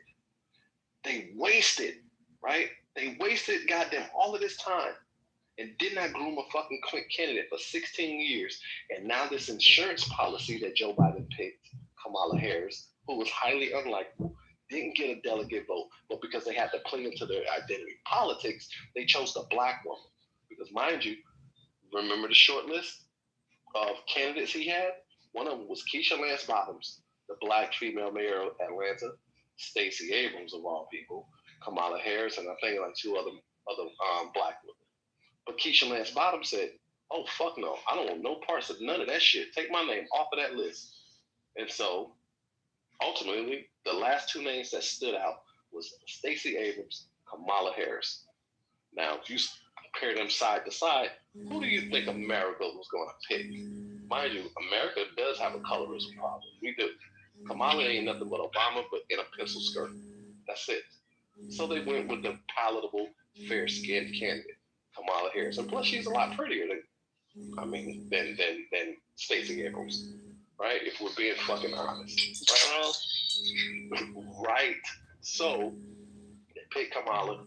They wasted, right? They wasted goddamn all of this time and did not groom a fucking quick candidate for 16 years. And now this insurance policy that Joe Biden picked, Kamala Harris, who was highly unlikable, didn't get a delegate vote, but because they had to play into their identity politics, they chose the black woman. Because mind you, remember the short list of candidates he had? One of them was Keisha Lance Bottoms, the black female mayor of Atlanta, Stacey Abrams of all people, Kamala Harris, and I think like two other black women. But Keisha Lance Bottoms said, "Oh fuck no, I don't want no parts of none of that shit. Take my name off of that list." And so, ultimately, the last two names that stood out was Stacey Abrams, Kamala Harris. Now, if you compare them side to side, who do you think America was going to pick? Mind you, America does have a colorism problem. We do. Kamala ain't nothing but Obama, but in a pencil skirt. That's it. So they went with the palatable, fair-skinned candidate, Kamala Harris. And plus, she's a lot prettier than Stacey Abrams, right? If we're being fucking honest. Right? Right. So they picked Kamala,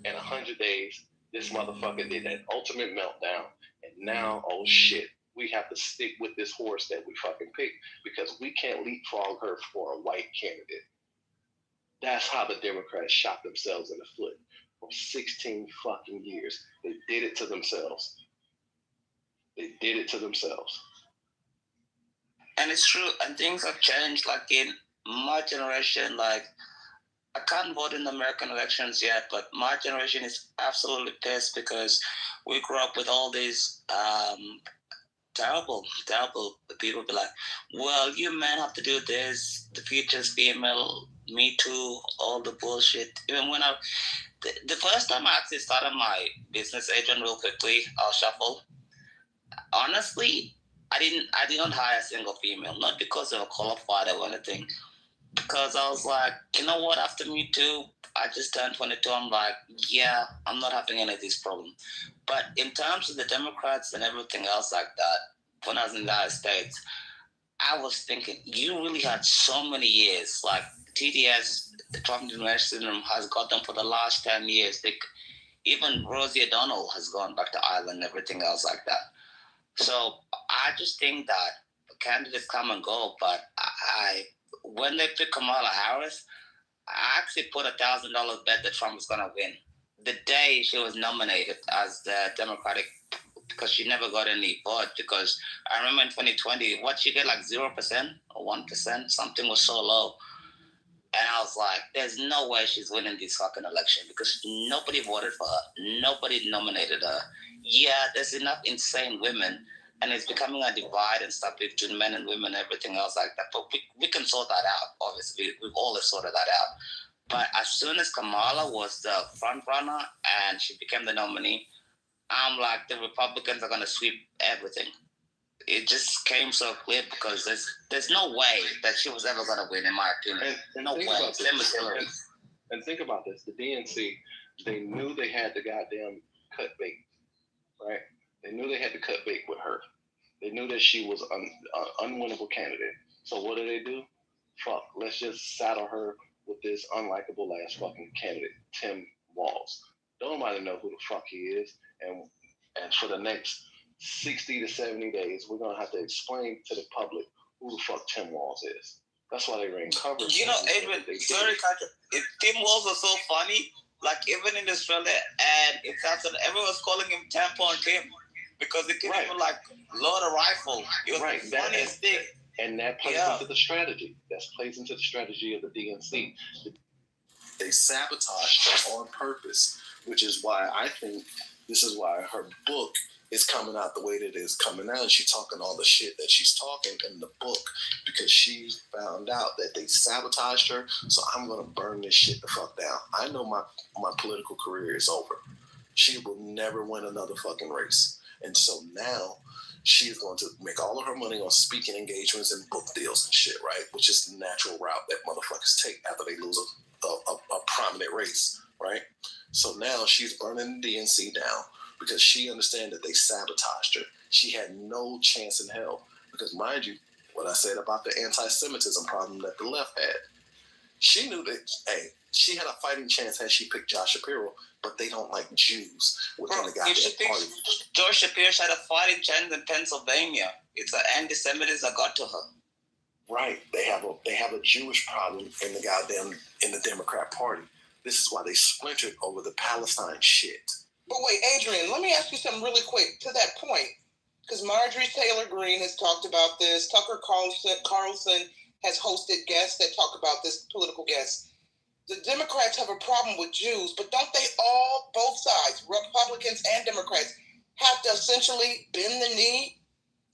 and 100 days, this motherfucker did that ultimate meltdown. And now, oh shit, we have to stick with this horse that we fucking picked because we can't leapfrog her for a white candidate. That's how the Democrats shot themselves in the foot for 16 fucking years. They did it to themselves. They did it to themselves. And it's true, and things have changed. Like in my generation, like I can't vote in the American elections yet, but my generation is absolutely pissed because we grew up with all these terrible people be like, well, you men have to do this, the future's female, me too, all the bullshit. Even when the first time I actually started my business agent real quickly, I'll shuffle. Honestly, I didn't hire a single female, not because they were qualified or anything, because I was like, you know what, after Me Too, I just turned 22, I'm like, yeah, I'm not having any of these problems. But in terms of the Democrats and everything else like that, when I was in the United States, I was thinking, you really had so many years, like TDS, the Trump administration has got them for the last 10 years. Even Rosie O'Donnell has gone back to Ireland and everything else like that. So I just think that candidates come and go, but when they pick Kamala Harris, I actually put $1,000 bet that Trump was going to win. The day she was nominated as the Democratic, because she never got any vote, because I remember in 2020, what she get, like 0% or 1%, something was so low. And I was like, there's no way she's winning this fucking election because nobody voted for her. Nobody nominated her. Yeah, there's enough insane women, and it's becoming a divide and stuff between men and women and everything else like that. But we can sort that out, obviously. We've always sorted that out. But as soon as Kamala was the front runner and she became the nominee, I'm like, the Republicans are going to sweep everything. It just came so clear because there's no way that she was ever going to win, in my opinion. And no way. Same with Hillary. And think about this. The DNC, they knew they had to goddamn cut bait, right? They knew they had to cut bait with her. They knew that she was an unwinnable candidate. So what do? Fuck, let's just saddle her with this unlikable ass fucking candidate, Tim Walz. Don't nobody know who the fuck he is, and for the next 60 to 70 days, we're gonna have to explain to the public who the fuck Tim Walz is. That's why they ran coverage. You know, Edwin, sorry, Tim Walz was so funny. Like even in Australia, and it's after everyone's calling him Tampon Tim because they couldn't even like load a rifle. It was the funniest thing. And that plays into the strategy. That plays into the strategy of the DNC. They sabotaged her on purpose, which is why I think this is why her book is coming out the way that it is coming out. And she's talking all the shit that she's talking in the book because she found out that they sabotaged her. So I'm going to burn this shit the fuck down. I know my political career is over. She will never win another fucking race. And so now she is going to make all of her money on speaking engagements and book deals and shit, right? Which is the natural route that motherfuckers take after they lose a prominent race, right? So now she's burning the DNC down because she understands that they sabotaged her. She had no chance in hell because, mind you, what I said about the anti-Semitism problem that the left had, she knew that, hey, she had a fighting chance had she picked Josh Shapiro, but they don't like Jews within the goddamn party. Josh Shapiro had a fighting chance in Pennsylvania. It's an anti-Semitism that got to her. Right. They have a Jewish problem in the Democrat Party. This is why they splintered over the Palestine shit. But wait, Adrian, let me ask you something really quick to that point. Because Marjorie Taylor Greene has talked about this. Tucker Carlson has hosted guests that talk about this, political guests. The Democrats have a problem with Jews, but don't they all, both sides, Republicans and Democrats, have to essentially bend the knee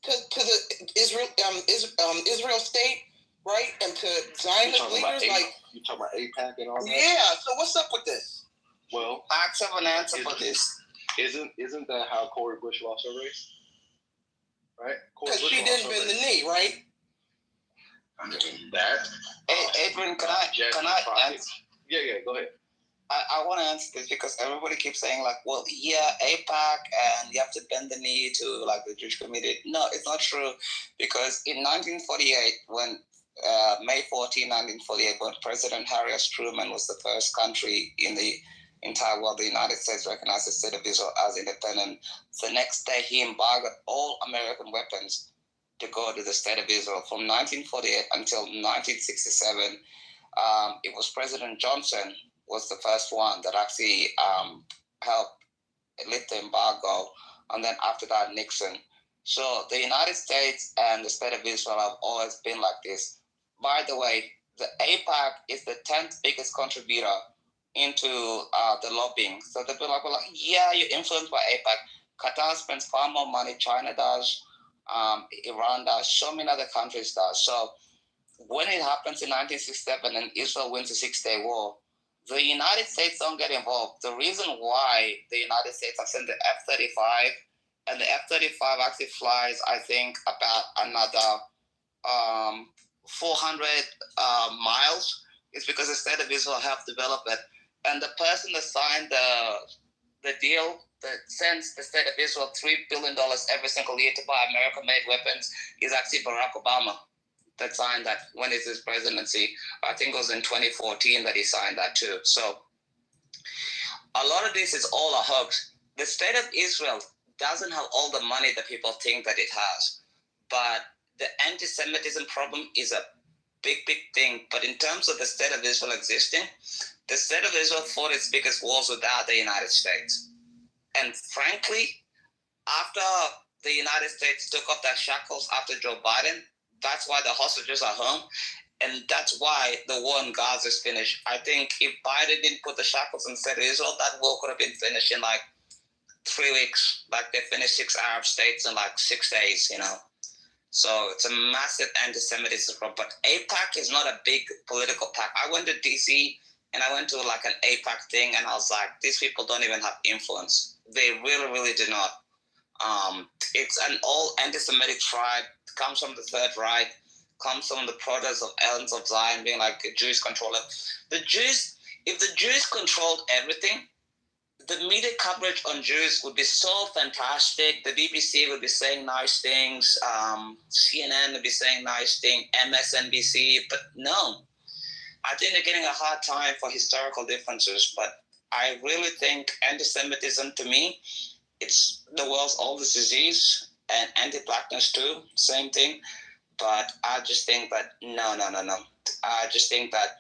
to the Israel state, right? And to Zionist leaders? You talking about AIPAC and all that? Yeah, so what's up with this? Well, I have an answer for this. Isn't that how Cori Bush lost her race? Right? Because she didn't bend the knee, right? I mean, that. Hey, Adrian, can I answer? Yeah, go ahead. I want to answer this because everybody keeps saying like, well, yeah, AIPAC and you have to bend the knee to like the Jewish community. No, it's not true because in 1948, when May 14, 1948, when President Harry S. Truman was the first country in the entire world, the United States, recognized the state of Israel as independent. The next day, he embargoed all American weapons to go to the state of Israel. From 1948 until 1967, it was President Johnson was the first one that actually helped lift the embargo. And then after that, Nixon. So the United States and the state of Israel have always been like this. By the way, the AIPAC is the 10th biggest contributor into the lobbying. So they'll be like, well, yeah, you're influenced by AIPAC. Qatar spends far more money, China does, Iran does, so many other countries does. So when it happens in 1967 and Israel wins the Six-Day War, the United States don't get involved. The reason why the United States have sent the F-35, and the F-35 actually flies, I think, about another 400 miles, is because the state of Israel helped develop it. And the person that signed the deal that sends the state of Israel $3 billion every single year to buy American-made weapons is actually Barack Obama that signed that when it's his presidency. I think it was in 2014 that he signed that too. So a lot of this is all a hoax. The state of Israel doesn't have all the money that people think that it has. But the anti-Semitism problem is a big, big thing. But in terms of the state of Israel existing, the state of Israel fought its biggest wars without the United States. And frankly, after the United States took off their shackles after Joe Biden, that's why the hostages are home. And that's why the war in Gaza is finished. I think if Biden didn't put the shackles on the state of Israel, that war could have been finished in like 3 weeks. Like they finished 6 Arab states in like 6 days, you know. So it's a massive anti-Semitism problem. But AIPAC is not a big political pack. I went to DC and I went to like an AIPAC thing and I was like, these people don't even have influence. They really, really do not. It's an all anti-Semitic tribe, comes from the Third Reich, comes from the protests of Elders of Zion being like Jews control it. The Jews, if the Jews controlled everything, the media coverage on Jews would be so fantastic. The BBC would be saying nice things. CNN would be saying nice things. MSNBC, but no. I think they're getting a hard time for historical differences, but I really think anti-Semitism, to me, it's the world's oldest disease, and anti-blackness too, same thing. But I just think that, no. I just think that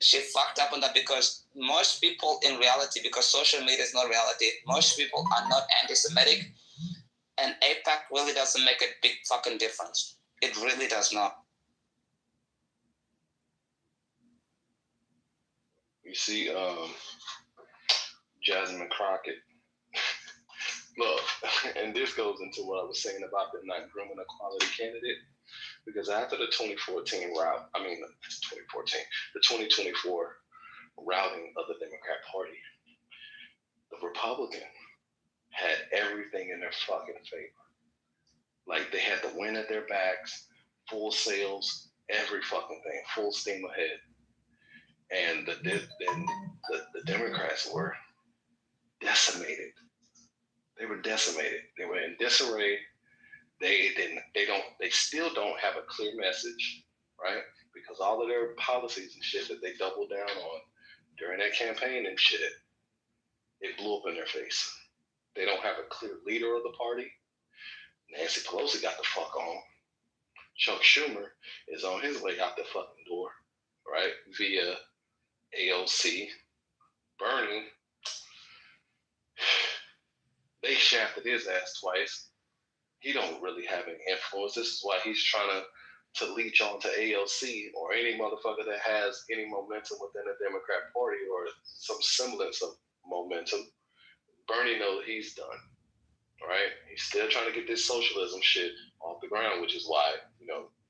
she fucked up on that, because most people in reality, because social media is not reality, most people are not anti-Semitic, and AIPAC really doesn't make a big fucking difference. It really does not. You see, Jasmine Crockett. Look, and this goes into what I was saying about them not grooming a quality candidate. Because after the 2014 the 2024 routing of the Democrat Party, the Republican had everything in their fucking favor. Like, they had the wind at their backs, full sails, every fucking thing, full steam ahead. And the Democrats were decimated. They were decimated. They were in disarray. They still don't have a clear message, right? Because all of their policies and shit that they doubled down on during that campaign and shit, it blew up in their face. They don't have a clear leader of the party. Nancy Pelosi got the fuck on. Chuck Schumer is on his way out the fucking door, right? Via AOC. Bernie, they shafted his ass twice. He don't really have any influence. This is why he's trying to leech on to AOC or any motherfucker that has any momentum within the Democrat Party or some semblance of momentum. Bernie knows he's done, right? He's still trying to get this socialism shit off the ground, which is why,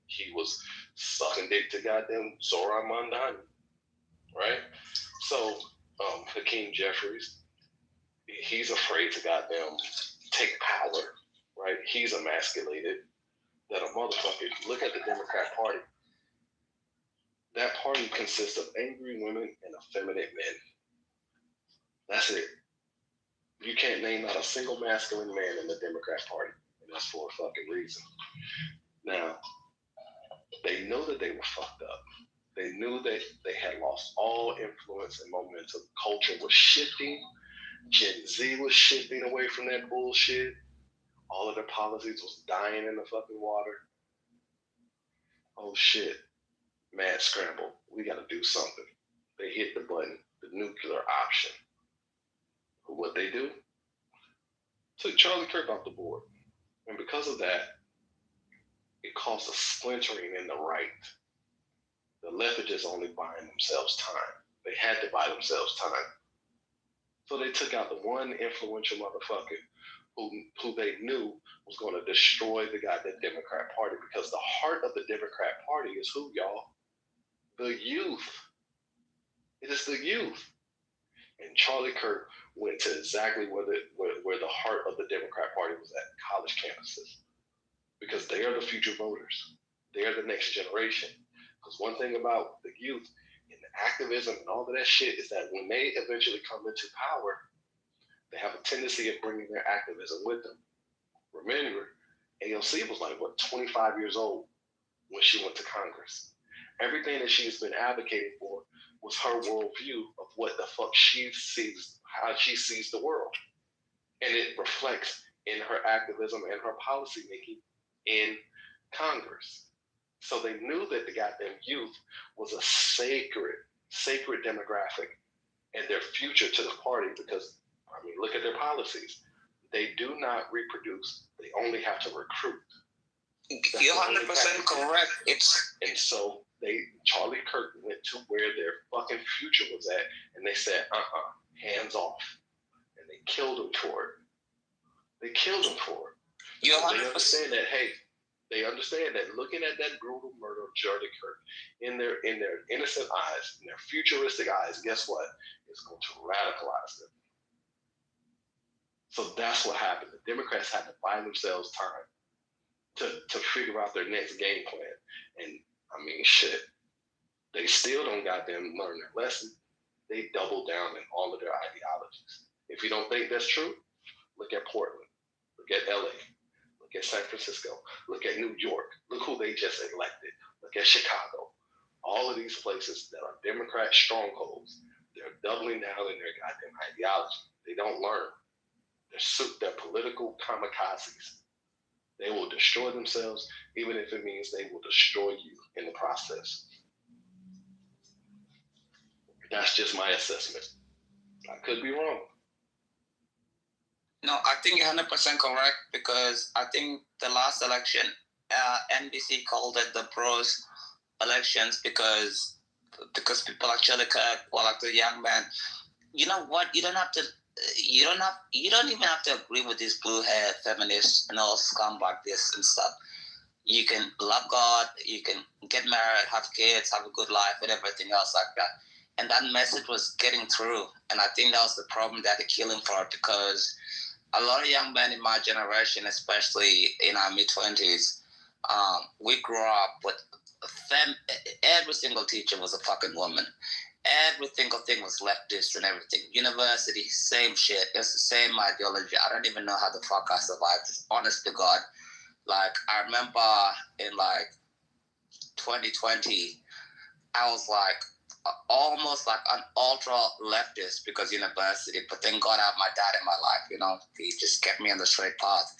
he was sucking dick to goddamn Zoran Mondani, right? So, Hakeem Jeffries, he's afraid to goddamn take power, right? He's emasculated. That a motherfucker, look at the Democrat Party. That party consists of angry women and effeminate men. That's it. You can't name out a single masculine man in the Democrat Party, and that's for a fucking reason. Now, they know that they were fucked up. They knew that they had lost all influence and momentum. Culture was shifting. Gen Z was shifting away from that bullshit. All of their policies was dying in the fucking water. Oh shit. Mad scramble. We gotta do something. They hit the button, the nuclear option. What they do? Took Charlie Kirk off the board. And because of that, it caused a splintering in the right. The left are just only buying themselves time. They had to buy themselves time. So they took out the one influential motherfucker who they knew was going to destroy the goddamn Democrat Party, because the heart of the Democrat Party is who, y'all? The youth. It is the youth. And Charlie Kirk went to exactly where the heart of the Democrat Party was at, college campuses. Because they are the future voters. They are the next generation. Because one thing about the youth and the activism and all of that shit is that when they eventually come into power, they have a tendency of bringing their activism with them. Remember, AOC was 25 years old when she went to Congress. Everything that she's been advocating for was her worldview of what the fuck she sees, how she sees the world. And it reflects in her activism and her policy making in Congress. So they knew that the goddamn youth was a sacred demographic and their future to the party, because, look at their policies. They do not reproduce. They only have to recruit. You're 100% correct. And so Charlie Kirk went to where their fucking future was at, and they said, hands off. And they killed him for it. They killed him for it. You're 100%. They understand that, they understand that looking at that brutal murder of Charlie Kirk in their innocent eyes, in their futuristic eyes, guess what? It's going to radicalize them. So that's what happened. The Democrats had to buy themselves time to figure out their next game plan. And shit, they still don't goddamn learn their lesson. They double down in all of their ideologies. If you don't think that's true, look at Portland, look at LA, look at San Francisco, look at New York, look who they just elected, look at Chicago. All of these places that are Democrat strongholds, they're doubling down in their goddamn ideology. They don't learn. They're political kamikazes. They will destroy themselves, even if it means they will destroy you in the process. That's just my assessment. I could be wrong. No, I think you're 100% correct, because I think the last election, NBC called it the pros elections because people actually cared. Well, like the young man, you know what? You don't even have to agree with these blue hair feminists and all scum like this and stuff. You can love God, you can get married, have kids, have a good life, and everything else like that. And that message was getting through. And I think that was the problem that they're killing for, because a lot of young men in my generation, especially in our mid-20s, we grew up with every single teacher was a fucking woman. Every single thing was leftist and everything. University, same shit. It's the same ideology. I don't even know how the fuck I survived. Honest to God. Like, I remember in like 2020, I was like almost like an ultra leftist because university, but thank God I have my dad in my life, you know. He just kept me on the straight path.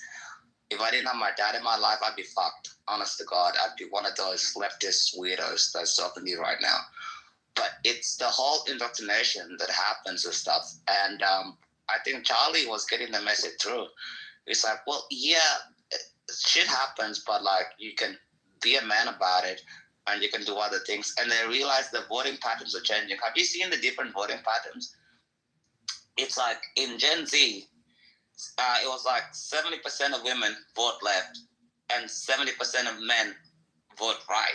If I didn't have my dad in my life, I'd be fucked. Honest to God, I'd be one of those leftist weirdos that's talking to me right now. But it's the whole indoctrination that happens and stuff. And I think Charlie was getting the message through. It's like, well, yeah, shit happens, but like you can be a man about it and you can do other things. And they realize the voting patterns are changing. Have you seen the different voting patterns? It's like in Gen Z, it was like 70% of women vote left and 70% of men vote right.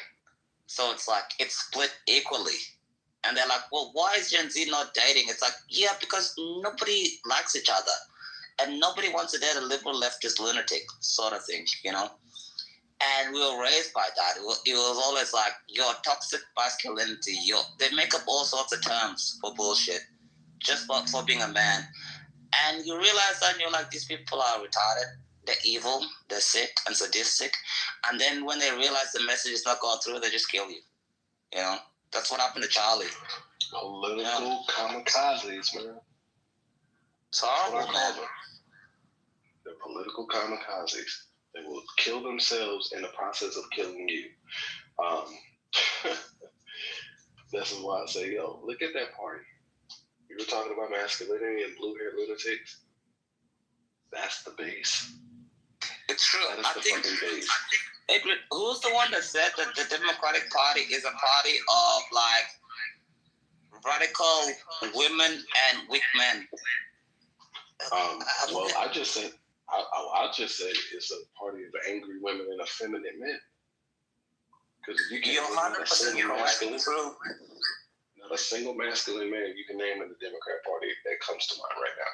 So it's like it's split equally. And they're like, well, why is Gen Z not dating? It's like, yeah, because nobody likes each other. And nobody wants to date a liberal leftist lunatic sort of thing, you know? And we were raised by that. It was always like, your toxic masculinity. They make up all sorts of terms for bullshit just for being a man. And you realize that, and you're like, these people are retarded. They're evil. They're sick and sadistic. And then when they realize the message is not going through, they just kill you. You know? That's what happened to Charlie. Political kamikazes, man. It's horrible, man. They're political kamikazes. They will kill themselves in the process of killing you. This is why I say, yo, look at that party. You were talking about masculinity and blue hair lunatics. That's the base. It's true. That is the fucking base. Who's the one that said that the Democratic Party is a party of like radical women and weak men? Well, I just said it's a party of angry women and effeminate men. Because you can't name a single masculine, not a single masculine man you can name in the Democrat Party that comes to mind right now.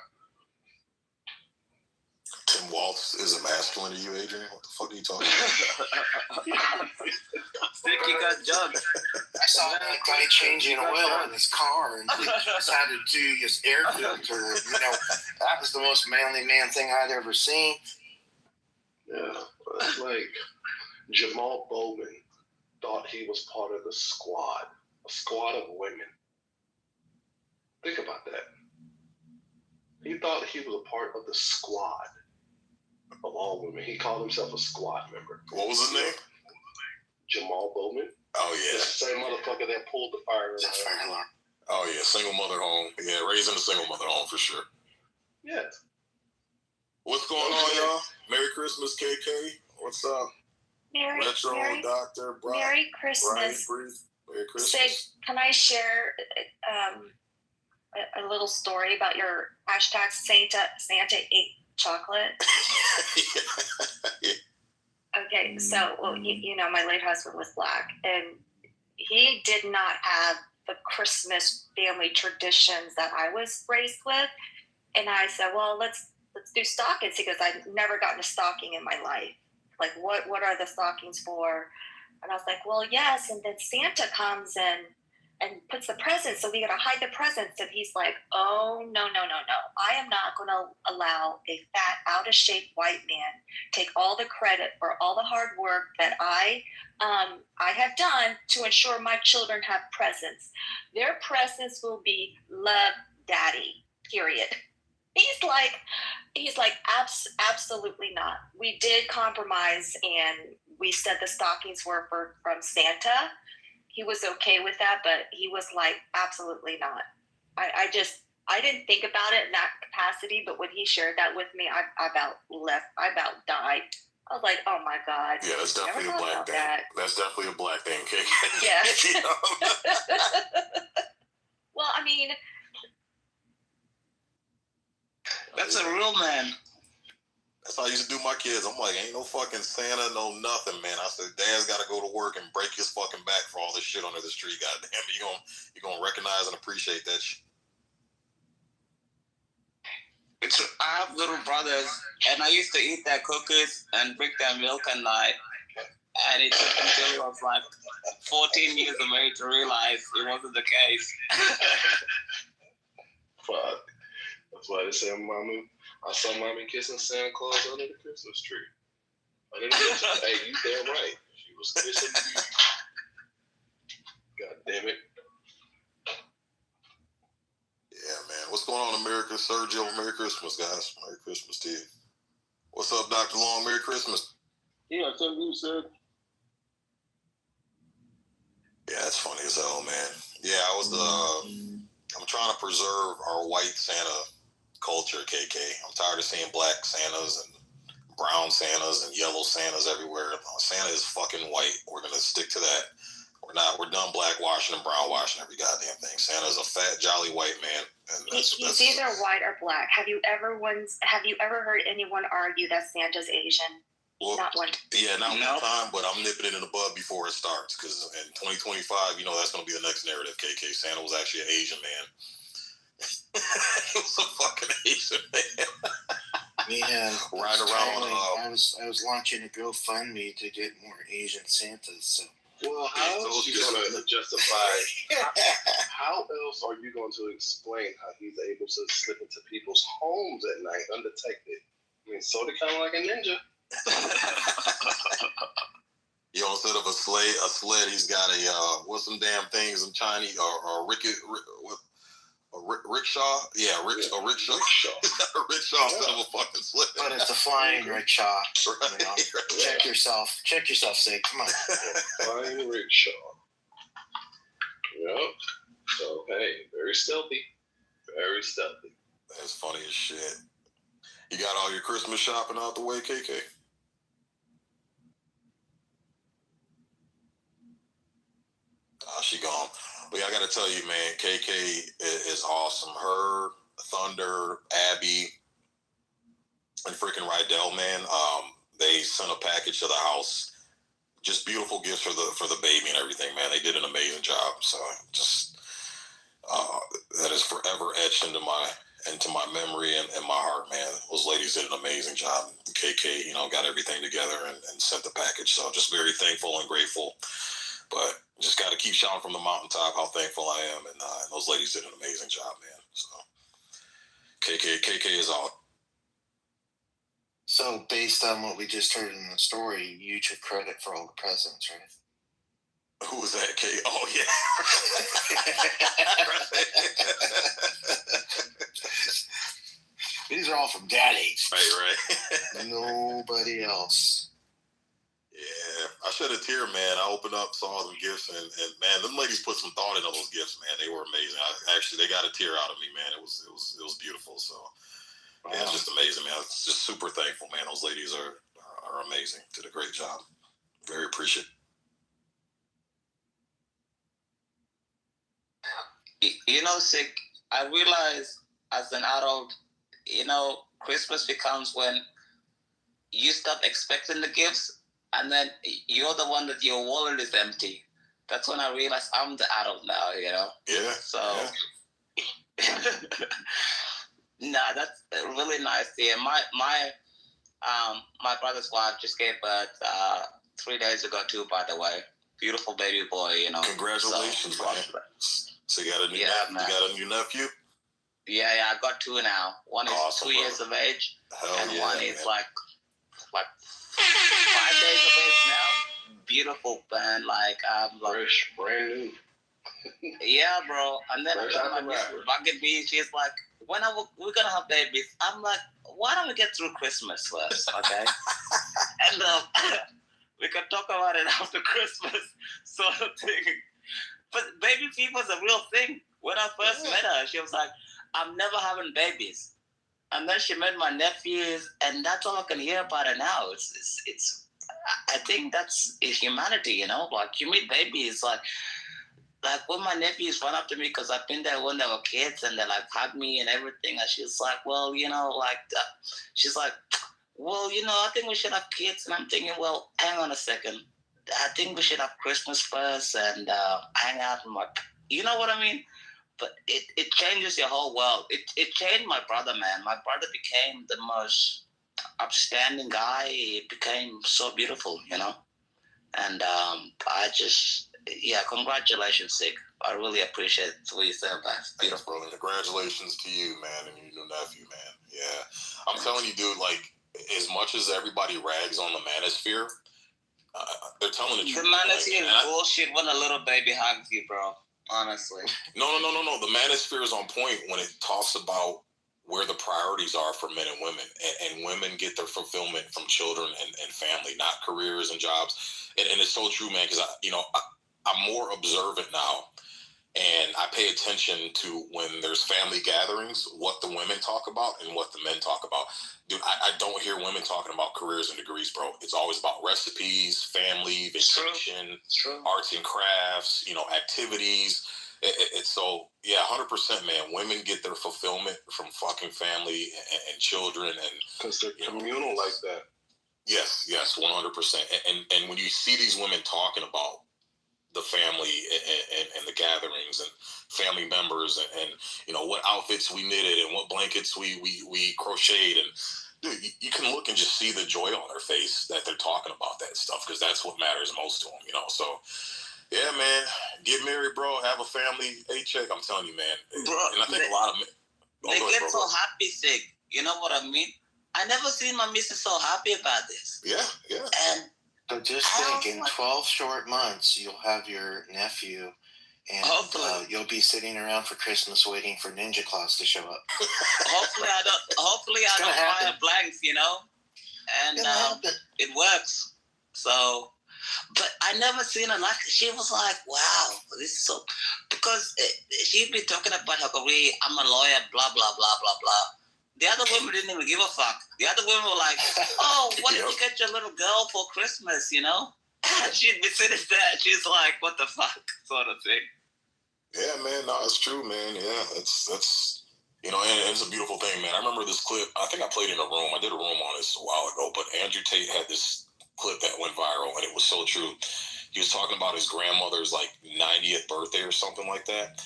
Tim Walz is a masculine to you, Adrian? What the fuck are you talking about? Sticky got jugs. I saw that guy changing oil in his car and he just had to do his air filter. You know, that was the most manly man thing I'd ever seen. Yeah, it's like Jamal Bowman thought he was part of the squad, a squad of women. Think about that. He thought he was a part of the squad of all women. He called himself a squad member. What was his name? Jamal Bowman. Oh, yeah. That's the same motherfucker that pulled the fire alarm. Oh, yeah. Single mother home. Yeah, raising a single mother home for sure. Yeah. What's going on, y'all? Merry Christmas, KK. What's up? Merry Dr. Brian. Merry Christmas. Merry Christmas. Say, can I share a little story about your hashtag Santa ate chocolate? Yeah. Okay, so you know, my late husband was Black, and he did not have the Christmas family traditions that I was raised with. And I said, well, let's do stockings, because I've never gotten a stocking in my life. Like, what are the stockings for? And I was like, well, yes. And then Santa comes and and puts the presents, so we gotta hide the presents. And he's like, oh, no. I am not gonna allow a fat, out of shape white man take all the credit for all the hard work that I have done to ensure my children have presents. Their presents will be love daddy, period. He's like, absolutely not. We did compromise, and we said the stockings were from Santa. He was okay with that, but he was like, absolutely not. I didn't think about it in that capacity, but when he shared that with me, I about died. I was like, oh my God. Yeah, that's definitely a black thing. That's definitely a black thing, KK. Yeah. Well, I mean, that's a real man. That's how I used to do my kids. I'm like, ain't no fucking Santa, no nothing, man. I said, Dad's got to go to work and break his fucking back for all this shit under the street. Goddamn, you gonna recognize and appreciate that shit. I have little brothers, and I used to eat their cookies and drink their milk at night. And it took until I was like 14 years of age to realize it wasn't the case. Fuck. That's why they say I saw mommy kissing Santa Claus under the Christmas tree. I didn't get you. Hey, you damn right. She was kissing me. God damn it. Yeah, man. What's going on, America? Sergio, Merry Christmas, guys. Merry Christmas to you. What's up, Dr. Long? Merry Christmas. Yeah, tell me you said. Yeah, that's funny as hell, man. Yeah, I'm trying to preserve our white Santa culture, KK. I'm tired of seeing black Santas and brown Santas and yellow Santas everywhere. Santa is fucking white. We're going to stick to that. We're done black washing and brown washing every goddamn thing. Santa's a fat, jolly white man. And he's either white or black. Have you ever heard anyone argue that Santa's Asian? Well, not one. Yeah, not one time, but I'm nipping it in the bud before it starts, because in 2025, that's going to be the next narrative, KK. Santa was actually an Asian man. He was a fucking Asian man. Man, right around. I was launching a GoFundMe to get more Asian Santas. So. Well, how else are you going to justify? How else are you going to explain how he's able to slip into people's homes at night undetected? I mean, sort of kind of like a ninja. Instead of a sled, he's got a what's some damn things in Chinese or rickshaw? Yeah, a rickshaw. A rickshaw instead of a fucking sled. But it's a flying rickshaw. Right. Check yourself, Sid. Come on. Flying rickshaw. Yep. So hey, very stealthy. Very stealthy. That's funny as shit. You got all your Christmas shopping out the way, KK? She gone. But yeah, I got to tell you, man, KK is awesome. Her, Thunder, Abby, and freaking Rydell, man. They sent a package to the house. Just beautiful gifts for the baby and everything, man. They did an amazing job. So just that is forever etched into my memory and my heart, man. Those ladies did an amazing job. KK, got everything together and sent the package. So just very thankful and grateful. But just got to keep shouting from the mountaintop how thankful I am. And those ladies did an amazing job, man. So KK is all. So based on what we just heard in the story, you took credit for all the presents, right? Who was that, K? Oh, yeah. These are all from Daddy. Right. Nobody else. Yeah, I shed a tear, man. I opened up, saw them gifts, and man, them ladies put some thought into those gifts, man. They were amazing. They got a tear out of me, man. It was beautiful. So yeah, it's just amazing, man. I'm just super thankful, man. Those ladies are amazing. Did a great job. Very appreciative. Sick. I realize as an adult, Christmas becomes when you stop expecting the gifts. And then you're the one that your wallet is empty. That's when I realized I'm the adult now, Yeah. So, yeah. That's really nice to hear. My brother's wife just gave birth 3 days ago too, by the way. beautiful baby boy, you know. Congratulations, so, man. So you got a new you got a new nephew? Yeah, I got 2 now. One is awesome, 2 years of age, and one is like 5 days of age now. Beautiful, man. Like fresh, brand new. Yeah, bro. And then my niece bugging me. She's like, "When are we gonna have babies?" I'm like, "Why don't we get through Christmas first, okay?" And we can talk about it after Christmas, sort of thing. But baby fever is a real thing. When I first met her, she was like, "I'm never having babies." And then she met my nephews, and that's all I can hear about her now. It's. I think that's humanity, you know. Like you meet babies, like when my nephews run up to me because I've been there when they were kids, and they like hug me and everything. And she's like, "Well, you know, like," she's like, "Well, you know, I think we should have kids." And I'm thinking, well, hang on a second. I think we should have Christmas first and hang out and like, you know what I mean? But it changes your whole world. It changed my brother, man. My brother became the most upstanding guy. He became so beautiful, you know? And I just, congratulations, Sig. I really appreciate what you said, man. Thanks, brother. Congratulations to you, man, and your new nephew, man. Yeah. I'm telling you, dude, like, as much as everybody rags on the manosphere, they're telling the truth. The manosphere is bullshit when a little baby hugs you, bro. Honestly. No. The manosphere is on point when it talks about where the priorities are for men and women. And women get their fulfillment from children and family, not careers and jobs. And it's so true, man, because I'm more observant now. And I pay attention to when there's family gatherings, what the women talk about and what the men talk about. Dude, I don't hear women talking about careers and degrees, bro. It's always about recipes, family, vacation, arts and crafts, you know, activities. It's so, 100%, man. Women get their fulfillment from fucking family and children. And because they're communal like that. Yes, 100%. And when you see these women talking about the family and the gatherings and family members and you know what outfits we knitted and what blankets we crocheted, and dude, you can look and just see the joy on their face that they're talking about that stuff, because that's what matters most to them, you know. So yeah, man, get married, bro, have a family. Hey, check, I'm telling you, man, bro, and I think a lot of men they get so happy, Sig. You know what I mean? I never seen my missus so happy about this. Yeah. And so just think, in 12 short months, you'll have your nephew, and you'll be sitting around for Christmas waiting for Ninja Claus to show up. Hopefully I don't fire blanks, you know? And it works. So, but I never seen her like, she was like, wow, this is so, because she'd be talking about her career, I'm a lawyer, blah, blah, blah, blah, blah. The other women didn't even give a fuck. The other women were like, "Oh, what did you get your little girl for Christmas?" You know, and she'd be sitting there. She's like, "What the fuck?" sort of thing. Yeah, man. No, it's true, man. Yeah, that's you know, and it's a beautiful thing, man. I remember this clip. I think I played in a room. I did a room on this a while ago, but Andrew Tate had this clip that went viral, and it was so true. He was talking about his grandmother's like 90th birthday or something like that.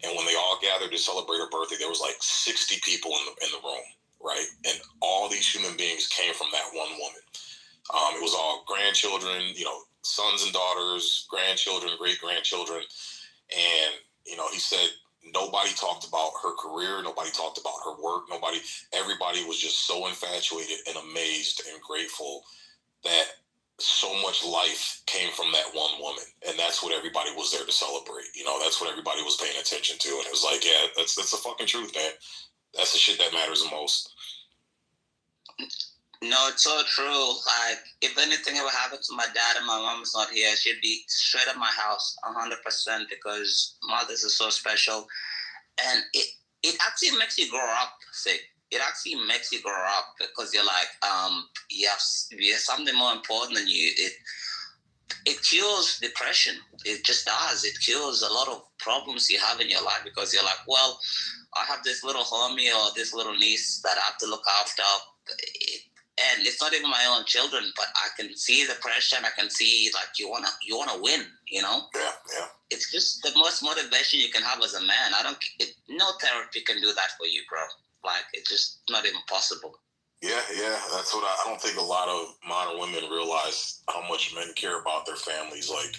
And when they all gathered to celebrate her birthday, there was like 60 people in the room, right? And all these human beings came from that one woman. It was all grandchildren, you know, sons and daughters, grandchildren, great-grandchildren. And, you know, he said nobody talked about her career. Nobody talked about her work. Everybody was just so infatuated and amazed and grateful that so much life came from that one woman, and that's what everybody was there to celebrate. You know, that's what everybody was paying attention to, and it was like, yeah, that's the fucking truth, man. That's the shit that matters the most. No, it's so true. Like, if anything ever happened to my dad and my mom's not here, she'd be straight at my house 100%, because mothers are so special, and it actually makes you grow up, Sick. It actually makes you grow up, because you're like, you have something more important than you. It cures depression. It just does. It cures a lot of problems you have in your life, because you're like, well, I have this little homie or this little niece that I have to look after. And it's not even my own children, but I can see the pressure, and I can see like you wanna win, you know? Yeah. It's just the most motivation you can have as a man. No therapy can do that for you, bro. Like, it's just not even possible. Yeah. That's what I don't think a lot of modern women realize how much men care about their families. Like,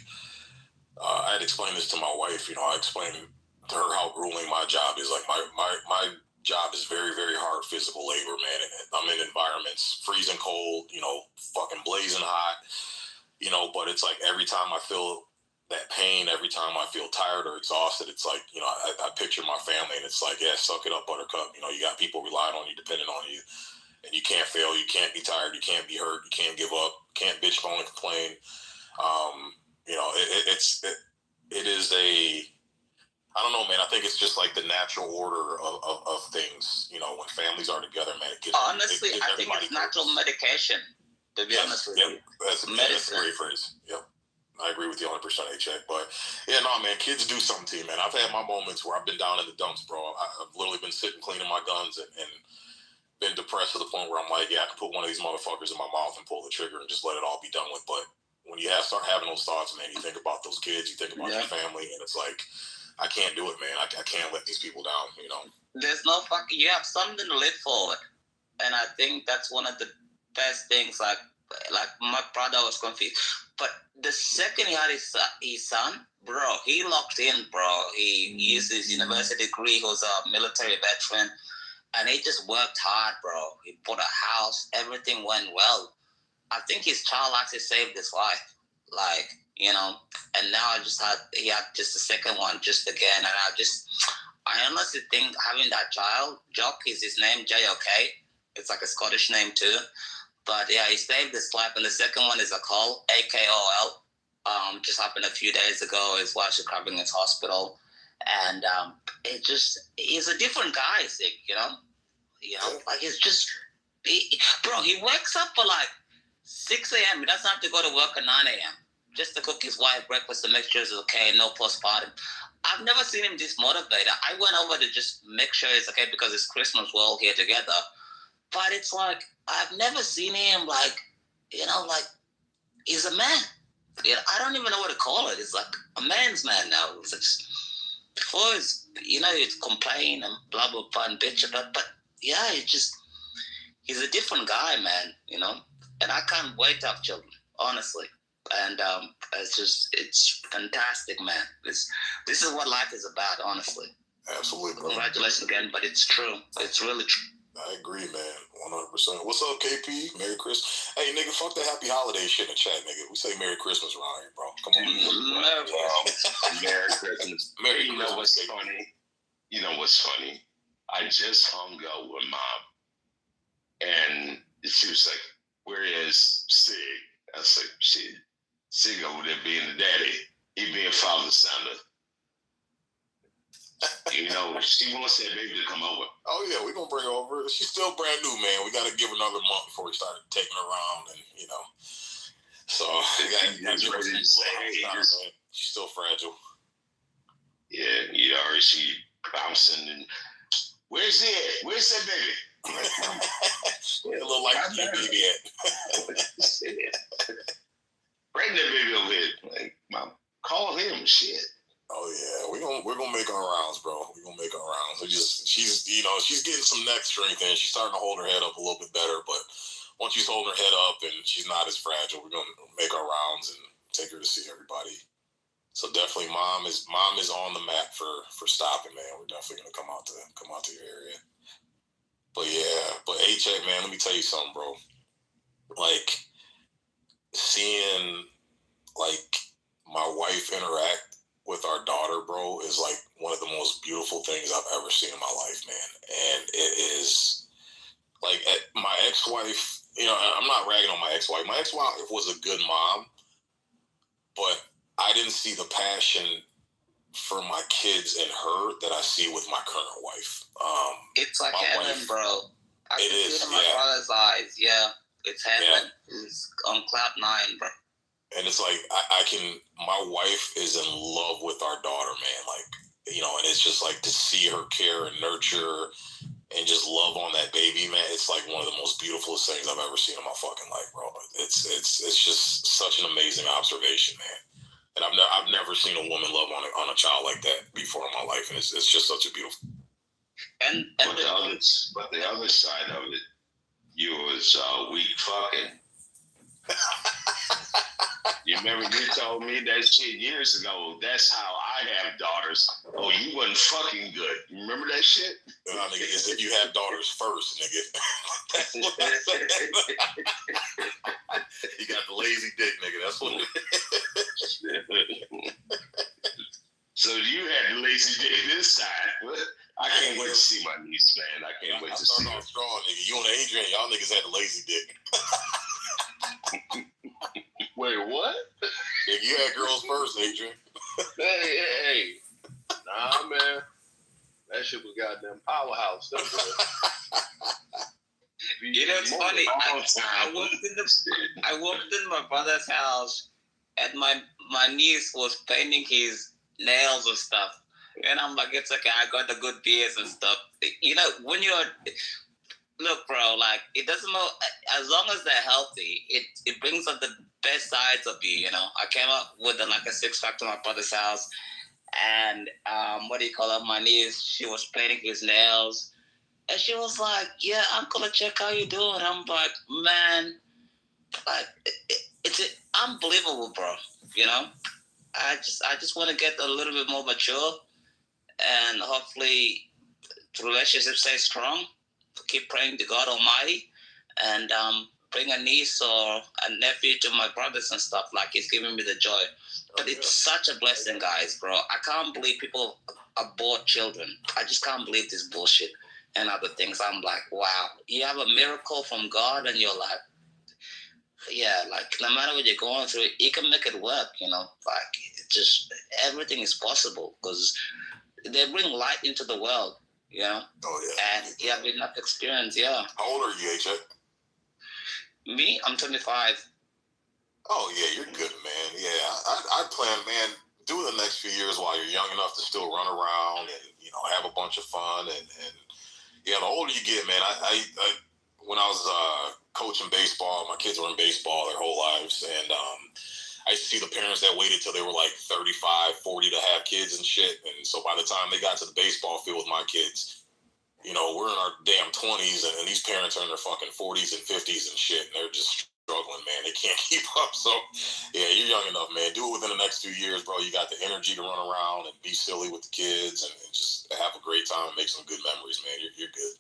I had explained this to my wife. You know, I explained to her how grueling my job is. Like my job is very, very hard physical labor, man. And I'm in environments freezing cold, you know, fucking blazing hot, you know, but it's like every time I feel that pain, every time I feel tired or exhausted, it's like, you know, I picture my family and it's like, yeah, suck it up, buttercup. You know, you got people relying on you, depending on you, and you can't fail. You can't be tired. You can't be hurt. You can't give up. Can't bitch, moan, and complain. You know, it is a, I don't know, man. I think it's just like the natural order of things. You know, when families are together, man. Honestly, I think it's natural medication. To be honest with you, that's a great phrase. Yep, I agree with you 100%, A-Check. But yeah, no, man. Kids do something to you, man. I've had my moments where I've been down in the dumps, bro. I've literally been sitting cleaning my guns and been depressed to the point where I'm like, yeah, I can put one of these motherfuckers in my mouth and pull the trigger and just let it all be done with. But when you start having those thoughts, man, you think about those kids, you think about your family, and it's like, I can't do it, man. I can't let these people down, you know. There's no fucking, you have something to live for. And I think that's one of the best things. Like my brother was confused. But the second he had his son, bro, he locked in, bro. He used his university degree. He was a military veteran. And he just worked hard, bro. He bought a house. Everything went well. I think his child actually saved his life. Like, you know, and now he had just a second one just again. And I honestly think having that child, Jock is his name, J-O-K. It's like a Scottish name too. But yeah, he saved his life. And the second one is a Cole, A-K-O-L. Just happened a few days ago. His wife's recovering in hospital. And he's a different guy, Sig, you know? Like he's just, bro, he wakes up for like 6 a.m. He doesn't have to go to work at 9 a.m. just to cook his wife breakfast to make sure it's okay, no postpartum. I've never seen him this motivated. I went over to just make sure it's okay because it's Christmas, we're all here together. But it's like, I've never seen him like, you know, like, he's a man. You know, I don't even know what to call it. It's like a man's man now. It's just, before it's, you know, he'd complain and blah, blah, blah, and bitch about, but yeah, he's a different guy, man, you know? And I can't wait to have children, honestly. And it's fantastic, man. This is what life is about, honestly. Absolutely. Congratulations again, but it's true. It's really true. I agree, man. 100%. What's up, KP? Merry Christmas. Hey, nigga, fuck the happy holiday shit in chat, nigga. We say Merry Christmas around here, bro. Come on. Merry Christmas. Merry Christmas. You know what's funny? You know what's funny? I just hung out with Mom, and she was like, "Where is Sig?" I was like, "Shit, Sig over there being the daddy. He being Father Santa." You know, she wants that baby to come over. Oh yeah, we're gonna bring her over. She's still brand new, man. We gotta give her another month before we start taking her around, and you know. So she's still fragile. Yeah, you know, she bouncing and where's it? Where's that baby? It look like a baby at. Bring that baby over here. Like, Mom, call him. Shit. Oh yeah, we're gonna make our rounds, bro. We're gonna make our rounds. She's getting some neck strength and she's starting to hold her head up a little bit better. But once she's holding her head up and she's not as fragile, we're gonna make our rounds and take her to see everybody. So definitely, mom is on the map for stopping, man. We're definitely gonna come out to your area. But yeah, A-Check, man, let me tell you something, bro. Like seeing like my wife interact with our daughter, bro, is like one of the most beautiful things I've ever seen in my life, man. And it is like my ex-wife, you know, I'm not ragging on my ex-wife. My ex-wife was a good mom, but I didn't see the passion for my kids in her that I see with my current wife. It's like heaven, bro. I can see it in my brother's eyes. Yeah, it's heaven. Yeah. It's on cloud 9, bro. And it's like, my wife is in love with our daughter, man. Like, you know, and it's just like to see her care and nurture and just love on that baby, man. It's like one of the most beautiful things I've ever seen in my fucking life, bro. It's just such an amazing observation, man. And I've never seen a woman love on a child like that before in my life, and it's just such a beautiful. But the other side of it, you was weak fucking. You remember you told me that shit years ago. That's how I have daughters. Oh, you wasn't fucking good. You remember that shit? No, nigga, it's if you have daughters first, nigga. That's what I said. You got the lazy dick, nigga. That's what it is. So you had the lazy dick this time. I can't wait to see my niece, man. I can't wait to see her. I started off strong, nigga. You and Adrian, y'all niggas had the lazy dick. Wait, what? Yeah, you had girls first, Adrian. Hey. Nah, man. That shit was goddamn powerhouse. You know, it's funny. I walked in my brother's house, and my niece was painting his nails and stuff. And I'm like, it's okay. I got the good beers and stuff. You know, when you're... Look, bro, like, it doesn't matter. As long as they're healthy, it brings up the best sides of you, you know. I came up with a six-pack to my brother's house. And, my niece, she was painting his nails. And she was like, yeah, Uncle, check how you doing. I'm like, man, like, it's unbelievable, bro. You know? I just want to get a little bit more mature. And hopefully the relationship stays strong. Keep praying to God Almighty, and bring a niece or a nephew to my brothers and stuff. Like, it's giving me the joy. But it's such a blessing, guys, bro. I can't believe people abort children. I just can't believe this bullshit and other things. I'm like, wow, you have a miracle from God and you're like, yeah, like, no matter what you're going through, you can make it work, you know? Like, it just, everything is possible because they bring light into the world. You know? Oh, yeah. And you have enough experience, yeah. How old are you, AJ? Me? I'm 25. Oh, yeah, you're good, man. Yeah, I plan, man, do the next few years while you're young enough to still run around and, you know, have a bunch of fun. And yeah, the older you get, man, I when I was coaching baseball, my kids were in baseball their whole lives. And I used to see the parents that waited till they were like 35, 40 to have kids and shit. And so by the time they got to the baseball field with my kids, you know, we're in our damn 20s and these parents are in their fucking 40s and 50s and shit. And they're just struggling, man. They can't keep up. So, yeah, you're young enough, man. Do it within the next few years, bro. You got the energy to run around and be silly with the kids and just have a great time and make some good memories, man. You're good.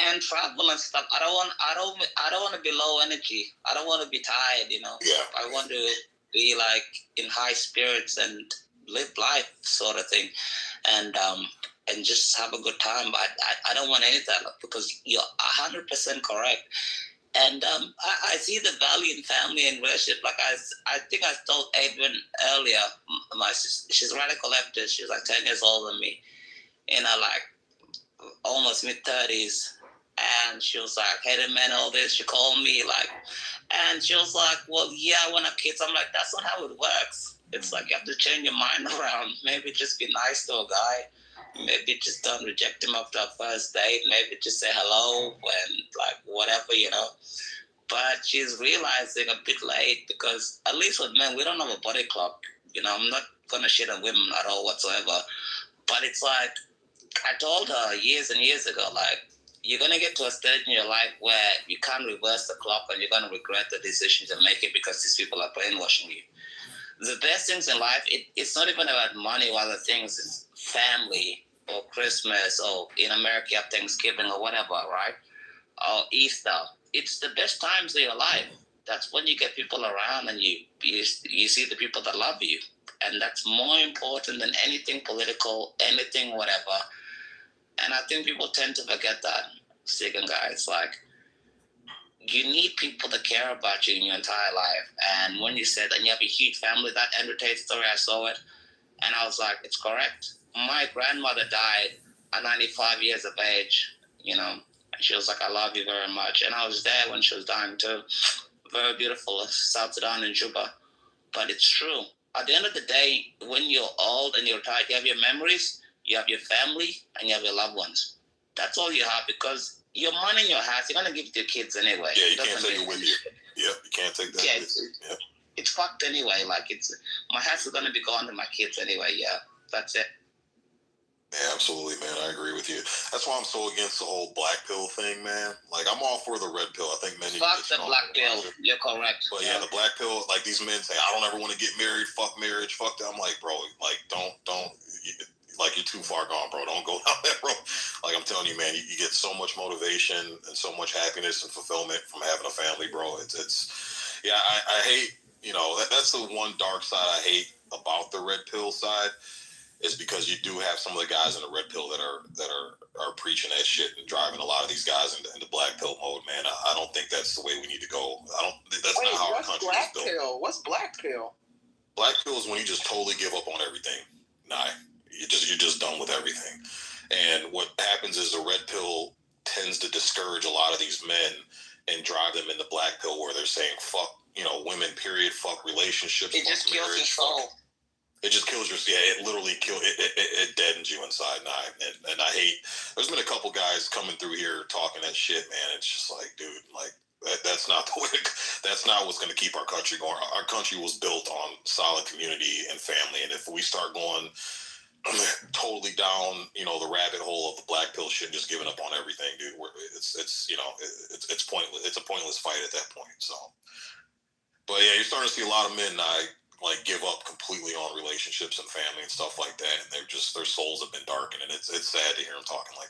And travel and stuff. I don't want to be low energy. I don't want to be tired, you know. Yeah. I want to be like in high spirits and live life sort of thing, and just have a good time. But I don't want any of that because you're 100% correct. And I see the value in family and relationship. Like I think I told Adrian earlier, she's radical leftist. She's like 10 years older than me, you know, like almost mid-30s. And she was like, hey, the man, all this. She called me, like, and she was like, well, yeah, I want to have kids. I'm like, that's not how it works. It's like you have to change your mind around. Maybe just be nice to a guy. Maybe just don't reject him after a first date. Maybe just say hello and, like, whatever, you know. But she's realizing a bit late because, at least with men, we don't have a body clock. You know, I'm not going to shit on women at all whatsoever. But it's like, I told her years and years ago, like, you're going to get to a stage in your life where you can't reverse the clock and you're going to regret the decisions you're making because these people are brainwashing you. The best things in life, it's not even about money or other things. It's family or Christmas or in America you have Thanksgiving or whatever, right? Or Easter. It's the best times of your life. That's when you get people around and you see the people that love you. And that's more important than anything political, anything whatever. And I think people tend to forget that, Sig and guys. Like, you need people to care about you in your entire life. And when you said that you have a huge family, that Andrew Tate story, I saw it. And I was like, it's correct. My grandmother died at 95 years of age, you know. And she was like, I love you very much. And I was there when she was dying too. Very beautiful, South Sudan and Juba. But it's true. At the end of the day, when you're old and you're tired, you have your memories, you have your family, and you have your loved ones. That's all you have because your money in your house, you're going to give it to your kids anyway. Yeah, you can't take it with you. Yeah, you can't take that with you. It's fucked anyway. Like, my house is going to be gone to my kids anyway. Yeah, that's it. Yeah, absolutely, man. I agree with you. That's that's why I'm so against the whole black pill thing, man. Like, I'm all for the red pill. I think men need to Fuck get the black pill. You're correct. But yeah, the black pill, like these men say, I don't ever want to get married. Fuck marriage. Fuck that. I'm like, bro, like, don't. Like, you're too far gone, bro. Don't go down that road. Like, I'm telling you, man, you get so much motivation and so much happiness and fulfillment from having a family, bro. It's yeah, I hate, you know, that's the one dark side I hate about the red pill side. Is because you do have some of the guys in the red pill that are preaching that shit and driving a lot of these guys into black pill mode, man. I don't think that's the way we need to go. That's not how our country is built. Pill? What's black pill? Black pill is when you just totally give up on everything. Nah, you're just done with everything. And what happens is the red pill tends to discourage a lot of these men and drive them into black pill where they're saying fuck, you know, women, period, fuck relationships. It just kills your soul. It just kills your, it literally it deadens you inside. And I hate, there's been a couple guys coming through here talking that shit, man. It's just like, dude, like, that's not the way, that's not what's going to keep our country going. Our country was built on solid community and family. And if we start going totally down, you know, the rabbit hole of the black pill shit, just giving up on everything, dude, it's you know, it's pointless. It's a pointless fight at that point. So, but yeah, you're starting to see a lot of men like give up completely on relationships and family and stuff like that, and their souls have been darkened, and it's sad to hear them talking like.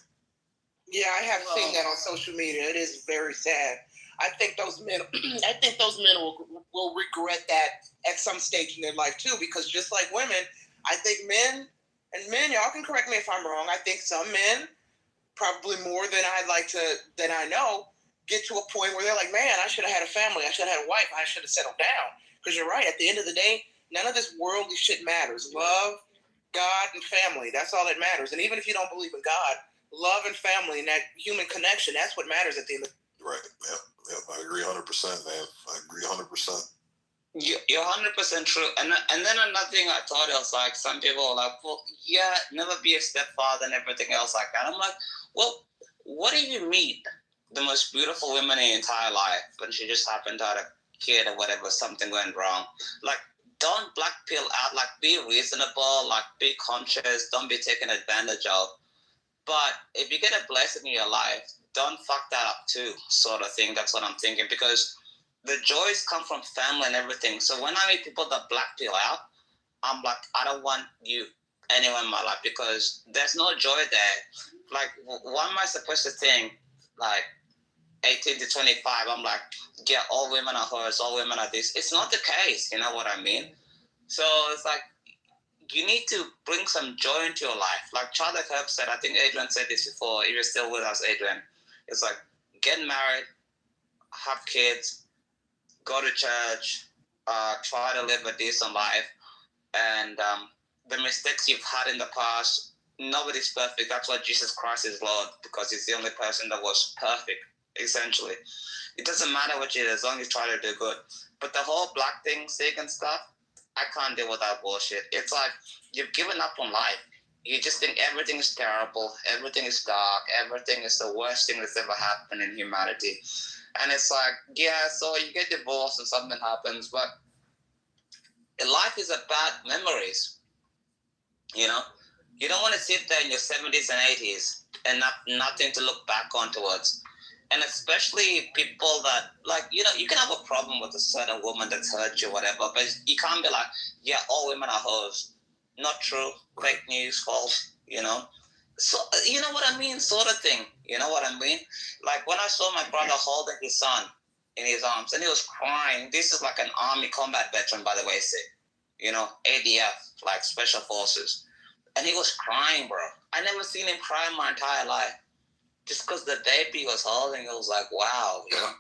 Yeah, I have seen that on social media. It is very sad. I think those men will regret that at some stage in their life too, because just like women, I think men, y'all can correct me if I'm wrong. I think some men, probably more than I know, get to a point where they're like, man, I should have had a family. I should have had a wife. I should have settled down. Because you're right. At the end of the day, none of this worldly shit matters. Love, God, and family. That's all that matters. And even if you don't believe in God, love and family and that human connection, that's what matters at the end of the day. Right. Yeah. I agree 100%, man. I agree 100%. You're 100% true. And then another thing I thought was like, some people are like, well, yeah, never be a stepfather and everything else like that. I'm like, well, what if you meet the most beautiful woman in your entire life and she just happened to have a kid or whatever, something went wrong? Like, don't black pill out. Like, be reasonable. Like, be conscious. Don't be taken advantage of. But if you get a blessing in your life, don't fuck that up too, sort of thing. That's what I'm thinking, because the joys come from family and everything. So when I meet people that black pill out, I'm like, I don't want you anywhere in my life, because there's no joy there. Like, what am I supposed to think? Like, 18 to 25, I'm like, yeah, all women are hers, all women are this. It's not the case, you know what I mean? So it's like, you need to bring some joy into your life. Like Charlie Kirk said, I think Adrian said this before, if you're still with us, Adrian, it's like, get married, have kids, go to church, try to live a decent life, and the mistakes you've had in the past, nobody's perfect. That's why Jesus Christ is Lord, because he's the only person that was perfect, essentially. It doesn't matter what you do, as long as you try to do good. But the whole black thing, sick and stuff, I can't deal with that bullshit. It's like, you've given up on life. You just think everything is terrible, everything is dark, everything is the worst thing that's ever happened in humanity. And it's like, yeah, so you get divorced and something happens, but life is about memories. You know? You don't want to sit there in your 70s and 80s and nothing to look back on towards. And especially people that, like, you know, you can have a problem with a certain woman that's hurt you or whatever, but you can't be like, yeah, all women are hoes. Not true. Fake news, false, you know? So, you know what I mean? Sort of thing. You know what I mean? Like, when I saw my brother holding his son in his arms and he was crying, this is like an army combat veteran, by the way, you know, ADF, like Special Forces. And he was crying, bro. I never seen him cry in my entire life. Just because the baby was holding, it was like, wow, you know.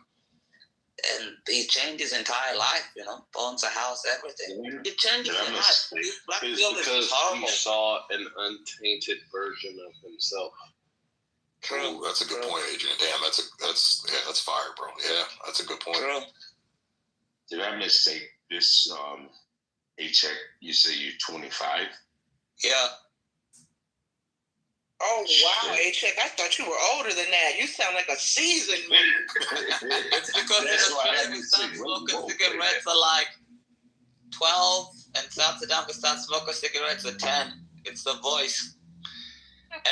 And he changed his entire life, you know. Owns a house, everything. It changed his life. Black it's because he saw an untainted version of himself. True. That's a good point, Adrian. Damn, that's fire, bro. Yeah, that's a good point. True. Did I mistake this? A-check, you say you're 25? Yeah. Oh, wow, A-check, I thought you were older than that. You sound like a seasoned man. It's because we start smoking cigarettes at like 12, and South Sudan we start smoking cigarettes at 10. It's the voice.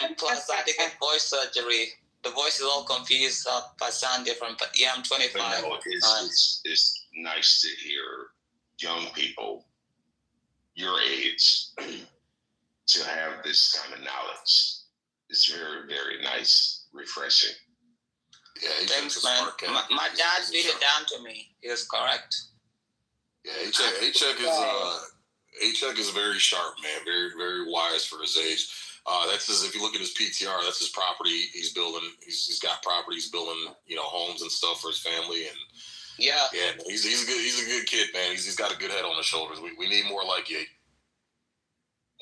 And plus, I had to get voice surgery. The voice is all confused. I sound different, but yeah, I'm 25. But no, it's nice to hear young people your age to have this kind of knowledge. It's very, very nice, refreshing. Yeah, thanks, man. My dad beat it down to me. He was correct. Yeah, A-Check is very sharp, man. Very, very wise for his age. That's his. If you look at his PTR, that's his property. He's building. He's got property. He's building, homes and stuff for his family. And yeah, he's a good kid, man. He's got a good head on his shoulders. We need more like you.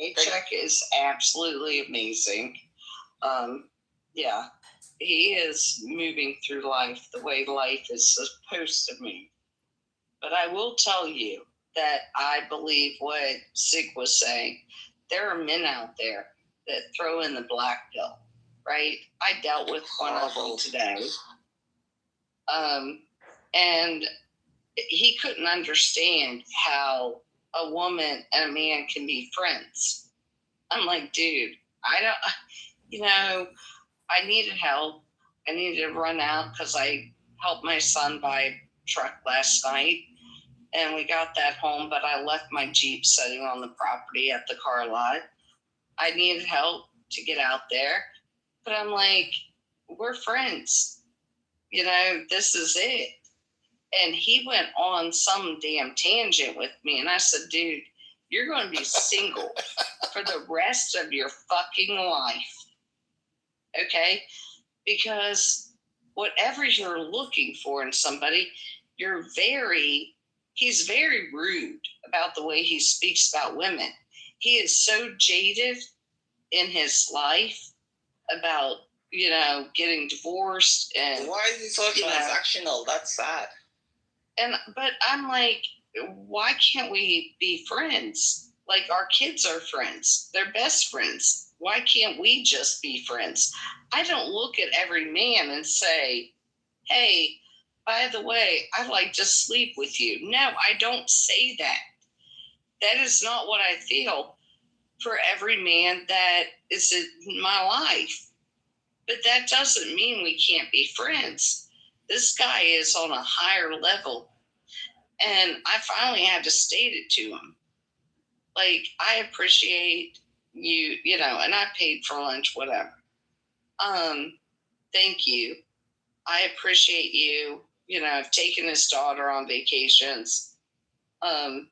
A-Check is absolutely amazing. Yeah, he is moving through life the way life is supposed to move. But I will tell you that I believe what Sig was saying. There are men out there that throw in the black pill, right? I dealt with one of them today. And he couldn't understand how a woman and a man can be friends. I'm like, dude, I needed help. I needed to run out because I helped my son buy a truck last night. And we got that home, but I left my Jeep sitting on the property at the car lot. I needed help to get out there. But I'm like, we're friends. This is it. And he went on some damn tangent with me. And I said, dude, you're going to be single for the rest of your fucking life. Okay? Because whatever you're looking for in somebody, he's very rude about the way he speaks about women. He is so jaded in his life about, getting divorced. And why is he so transactional? That's sad. But I'm like, why can't we be friends? Like, our kids are friends. They're best friends. Why can't we just be friends? I don't look at every man and say, hey, by the way, I'd like to sleep with you. No, I don't say that. That is not what I feel for every man that is in my life. But that doesn't mean we can't be friends. This guy is on a higher level. And I finally had to state it to him. Like, I appreciate you, and I paid for lunch, whatever. Thank you. I appreciate you. I've taken his daughter on vacations. But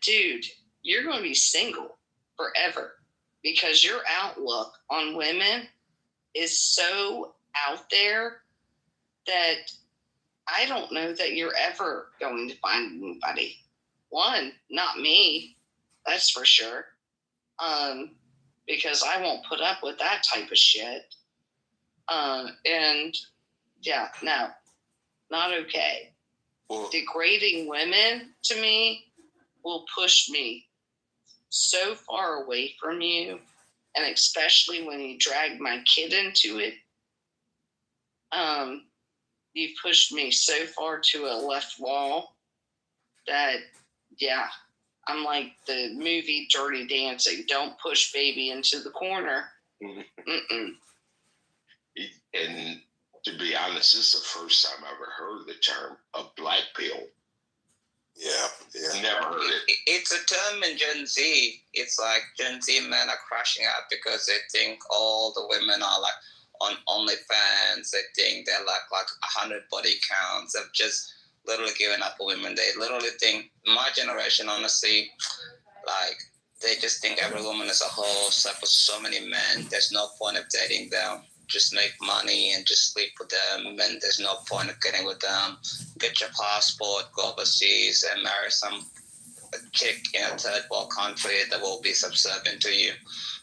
dude, you're going to be single forever because your outlook on women is so out there that I don't know that you're ever going to find anybody. One, not me. That's for sure. Because I won't put up with that type of shit. And yeah, no, not okay. Well, degrading women to me will push me so far away from you. And especially when you drag my kid into it. You've pushed me so far to a left wall that, yeah, I'm like the movie Dirty Dancing. Don't push baby into the corner. Mm-mm. And to be honest, this is the first time I ever heard the term a black pill. Yeah. Never heard it. It's a term in Gen Z. It's like Gen Z men are crashing out because they think all the women are like on OnlyFans. They think they're like 100 body counts. They've just literally given up on women. They literally think, my generation, honestly, like, they just think every woman is a hoe, except for so many men. There's no point of dating them. Just make money and just sleep with them, and there's no point of getting with them. Get your passport, go overseas, and marry some chick in a third world country that will be subservient to you.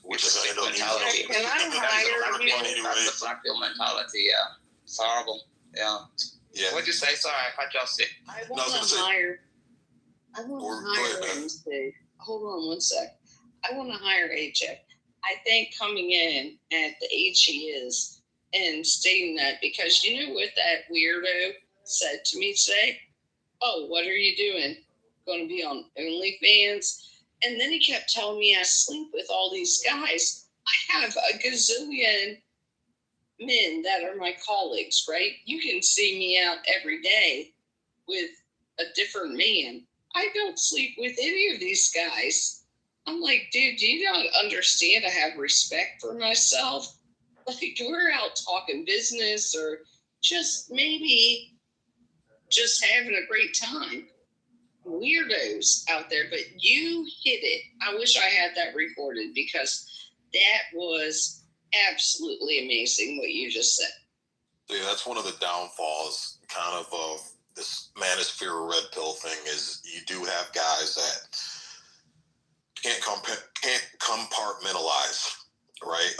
Which is a mentality. Can I hire you? That's the black people mentality, yeah. It's horrible, yeah. What'd you say? Sorry, I cut you off. I want to hire. Let me see. Hold on one sec. I want to hire A-Check. I think coming in at the age he is and stating that, because you know what that weirdo said to me today? Oh, what are you doing? Going to be on OnlyFans? And then he kept telling me I sleep with all these guys. I have a gazillion men that are my colleagues, right? You can see me out every day with a different man. I don't sleep with any of these guys. I'm like, dude, do you not understand? I have respect for myself. Like, we're out talking business or just maybe just having a great time. Weirdos out there, but you hit it. I wish I had that recorded because that was absolutely amazing what you just said. Yeah, that's one of the downfalls kind of this manosphere red pill thing is you do have guys that can't compartmentalize, right?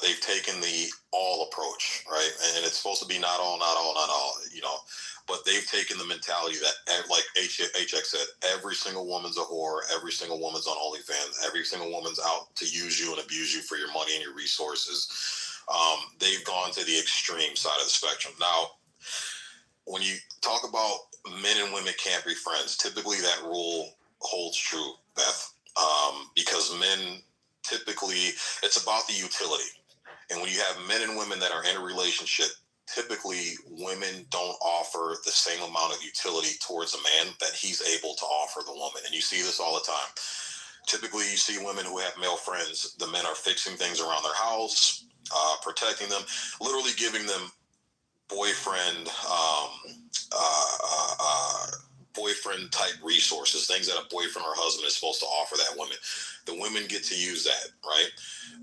They've taken the all approach, right? And it's supposed to be not all, you know, but they've taken the mentality that, like HX said, every single woman's a whore, every single woman's on OnlyFans, every single woman's out to use you and abuse you for your money and your resources. They've gone to the extreme side of the spectrum. Now, when you talk about men and women can't be friends, typically that rule holds true, Beth, because men typically, it's about the utility. And when you have men and women that are in a relationship, typically women don't offer the same amount of utility towards a man that he's able to offer the woman. And you see this all the time. Typically, you see women who have male friends, the men are fixing things around their house, protecting them, literally giving them boyfriend boyfriend type resources, things that a boyfriend or husband is supposed to offer that woman. The women get to use that, right?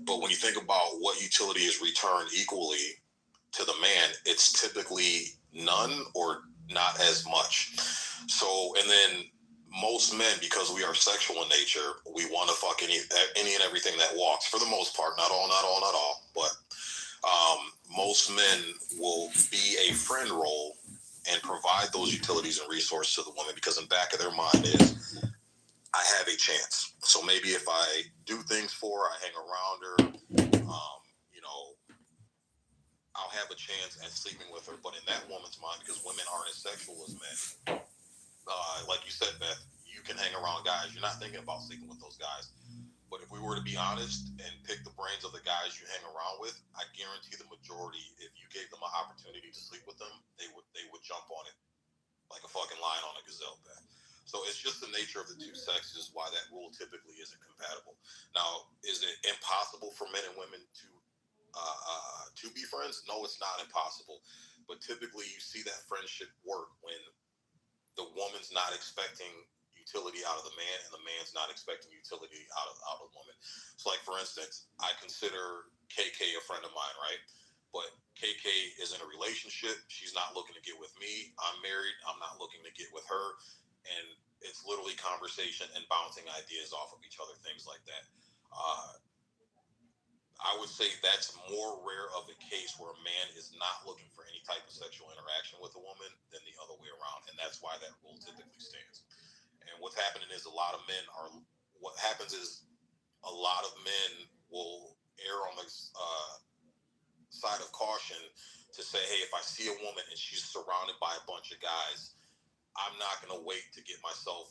But when you think about what utility is returned equally to the man, it's typically none or not as much. So, and then most men, because we are sexual in nature, we want to fuck any and everything that walks, for the most part. Not all, but most men will be a friend role and provide those utilities and resources to the woman because in the back of their mind is, I have a chance. So maybe if I do things for her, I hang around her, you know, I'll have a chance at sleeping with her. But in that woman's mind, because women aren't as sexual as men, like you said, Beth, you can hang around guys. You're not thinking about sleeping with those guys. But if we were to be honest and pick the brains of the guys you hang around with, I guarantee the majority, if you gave them an opportunity to sleep with them, they would jump on it like a fucking lion on a gazelle, Beth. So it's just the nature of the two sexes why that rule typically isn't compatible. Now, is it impossible for men and women to be friends? No, it's not impossible. But typically you see that friendship work when the woman's not expecting utility out of the man and the man's not expecting utility out of the woman. So like, for instance, I consider KK a friend of mine, right? But KK is in a relationship. She's not looking to get with me. I'm married. I'm not looking to get with her. And it's literally conversation and bouncing ideas off of each other, things like that. I would say that's more rare of a case where a man is not looking for any type of sexual interaction with a woman than the other way around. And that's why that rule typically stands. And what's happening is what happens is a lot of men will err on the side of caution to say, hey, if I see a woman and she's surrounded by a bunch of guys, I'm not going to wait to get myself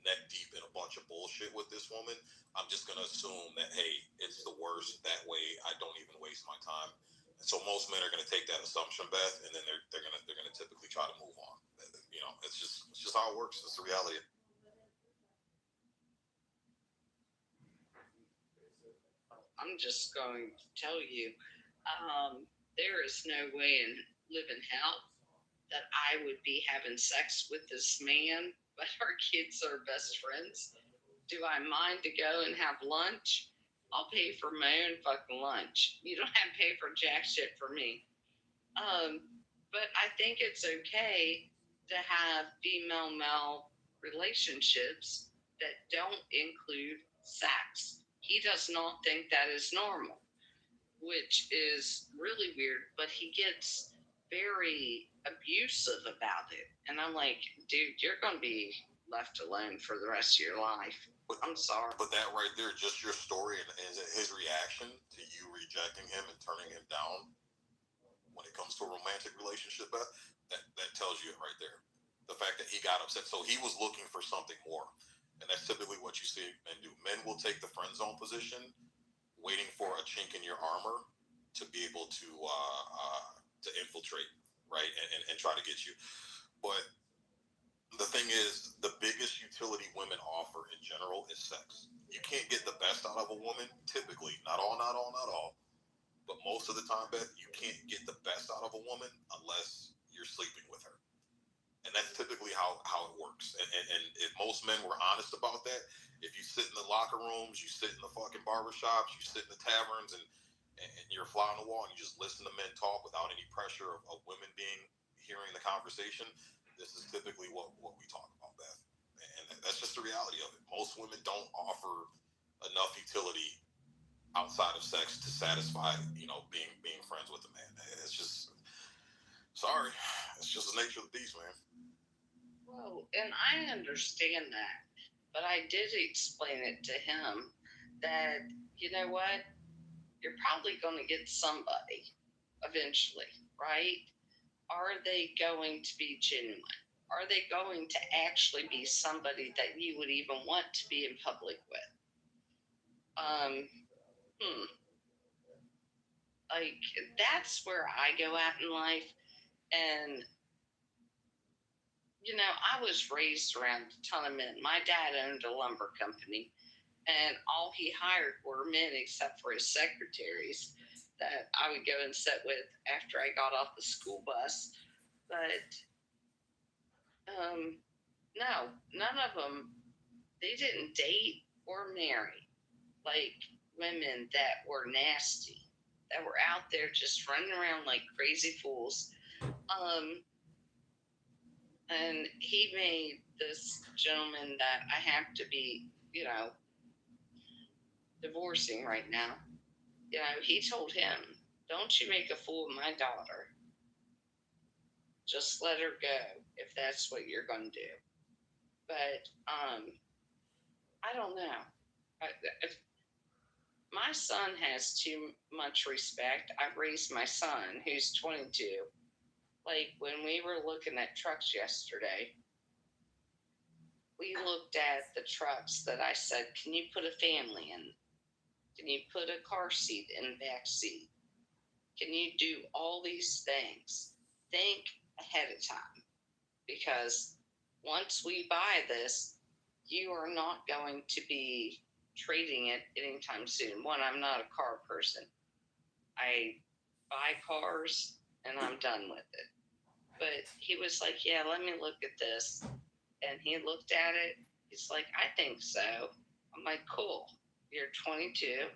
neck deep in a bunch of bullshit with this woman. I'm just going to assume that, hey, it's the worst. That way I don't even waste my time. And so most men are going to take that assumption, Beth, and then they're going to typically try to move on. You know, it's just how it works. It's the reality. I'm just going to tell you, there is no way in living hell that I would be having sex with this man, but our kids are best friends. Do I mind to go and have lunch? I'll pay for my own fucking lunch. You don't have to pay for jack shit for me. But I think it's okay to have female-male relationships that don't include sex. He does not think that is normal, which is really weird, but he gets very abusive about it. And I'm like, dude, you're going to be left alone for the rest of your life. I'm sorry. But that right there, just your story and his reaction to you rejecting him and turning him down when it comes to a romantic relationship, Beth, that tells you it right there. The fact that he got upset. So he was looking for something more. And that's typically what you see men do. Men will take the friend zone position waiting for a chink in your armor to be able to infiltrate, right, and try to get you. But the thing is, the biggest utility women offer in general is sex. You can't get the best out of a woman, typically. Not all, but most of the time, Beth, you can't get the best out of a woman unless you're sleeping with her. And that's typically how it works. And if most men were honest about that, if you sit in the locker rooms, you sit in the fucking barbershops, you sit in the taverns, and you're a fly on the wall, and you just listen to men talk without any pressure of women hearing the conversation, this is typically what we talk about, Beth. And that's just the reality of it. Most women don't offer enough utility outside of sex to satisfy, being friends with a man. It's just, sorry, it's just the nature of the beast, man. Well, and I understand that, but I did explain it to him that, you know what, you're probably going to get somebody eventually, right? Are they going to be genuine? Are they going to actually be somebody that you would even want to be in public with? Like, that's where I go at in life. And, I was raised around a ton of men. My dad owned a lumber company, and all he hired were men except for his secretaries that I would go and sit with after I got off the school bus. But no, none of them, they didn't date or marry like women that were nasty, that were out there just running around like crazy fools. And he made this gentleman that I have to be, divorcing right now. He told him, "Don't you make a fool of my daughter. Just let her go if that's what you're going to do." But I don't know. My son has too much respect. I've raised my son, who's 22. Like, when we were looking at trucks yesterday, we looked at the trucks that I said, "Can you put a family in? Can you put a car seat in the back seat? Can you do all these things? Think ahead of time. Because once we buy this, you are not going to be trading it anytime soon." One, I'm not a car person. I buy cars and I'm done with it. But he was like, "Yeah, let me look at this." And he looked at it. He's like, "I think so." I'm like, "Cool. You're 22.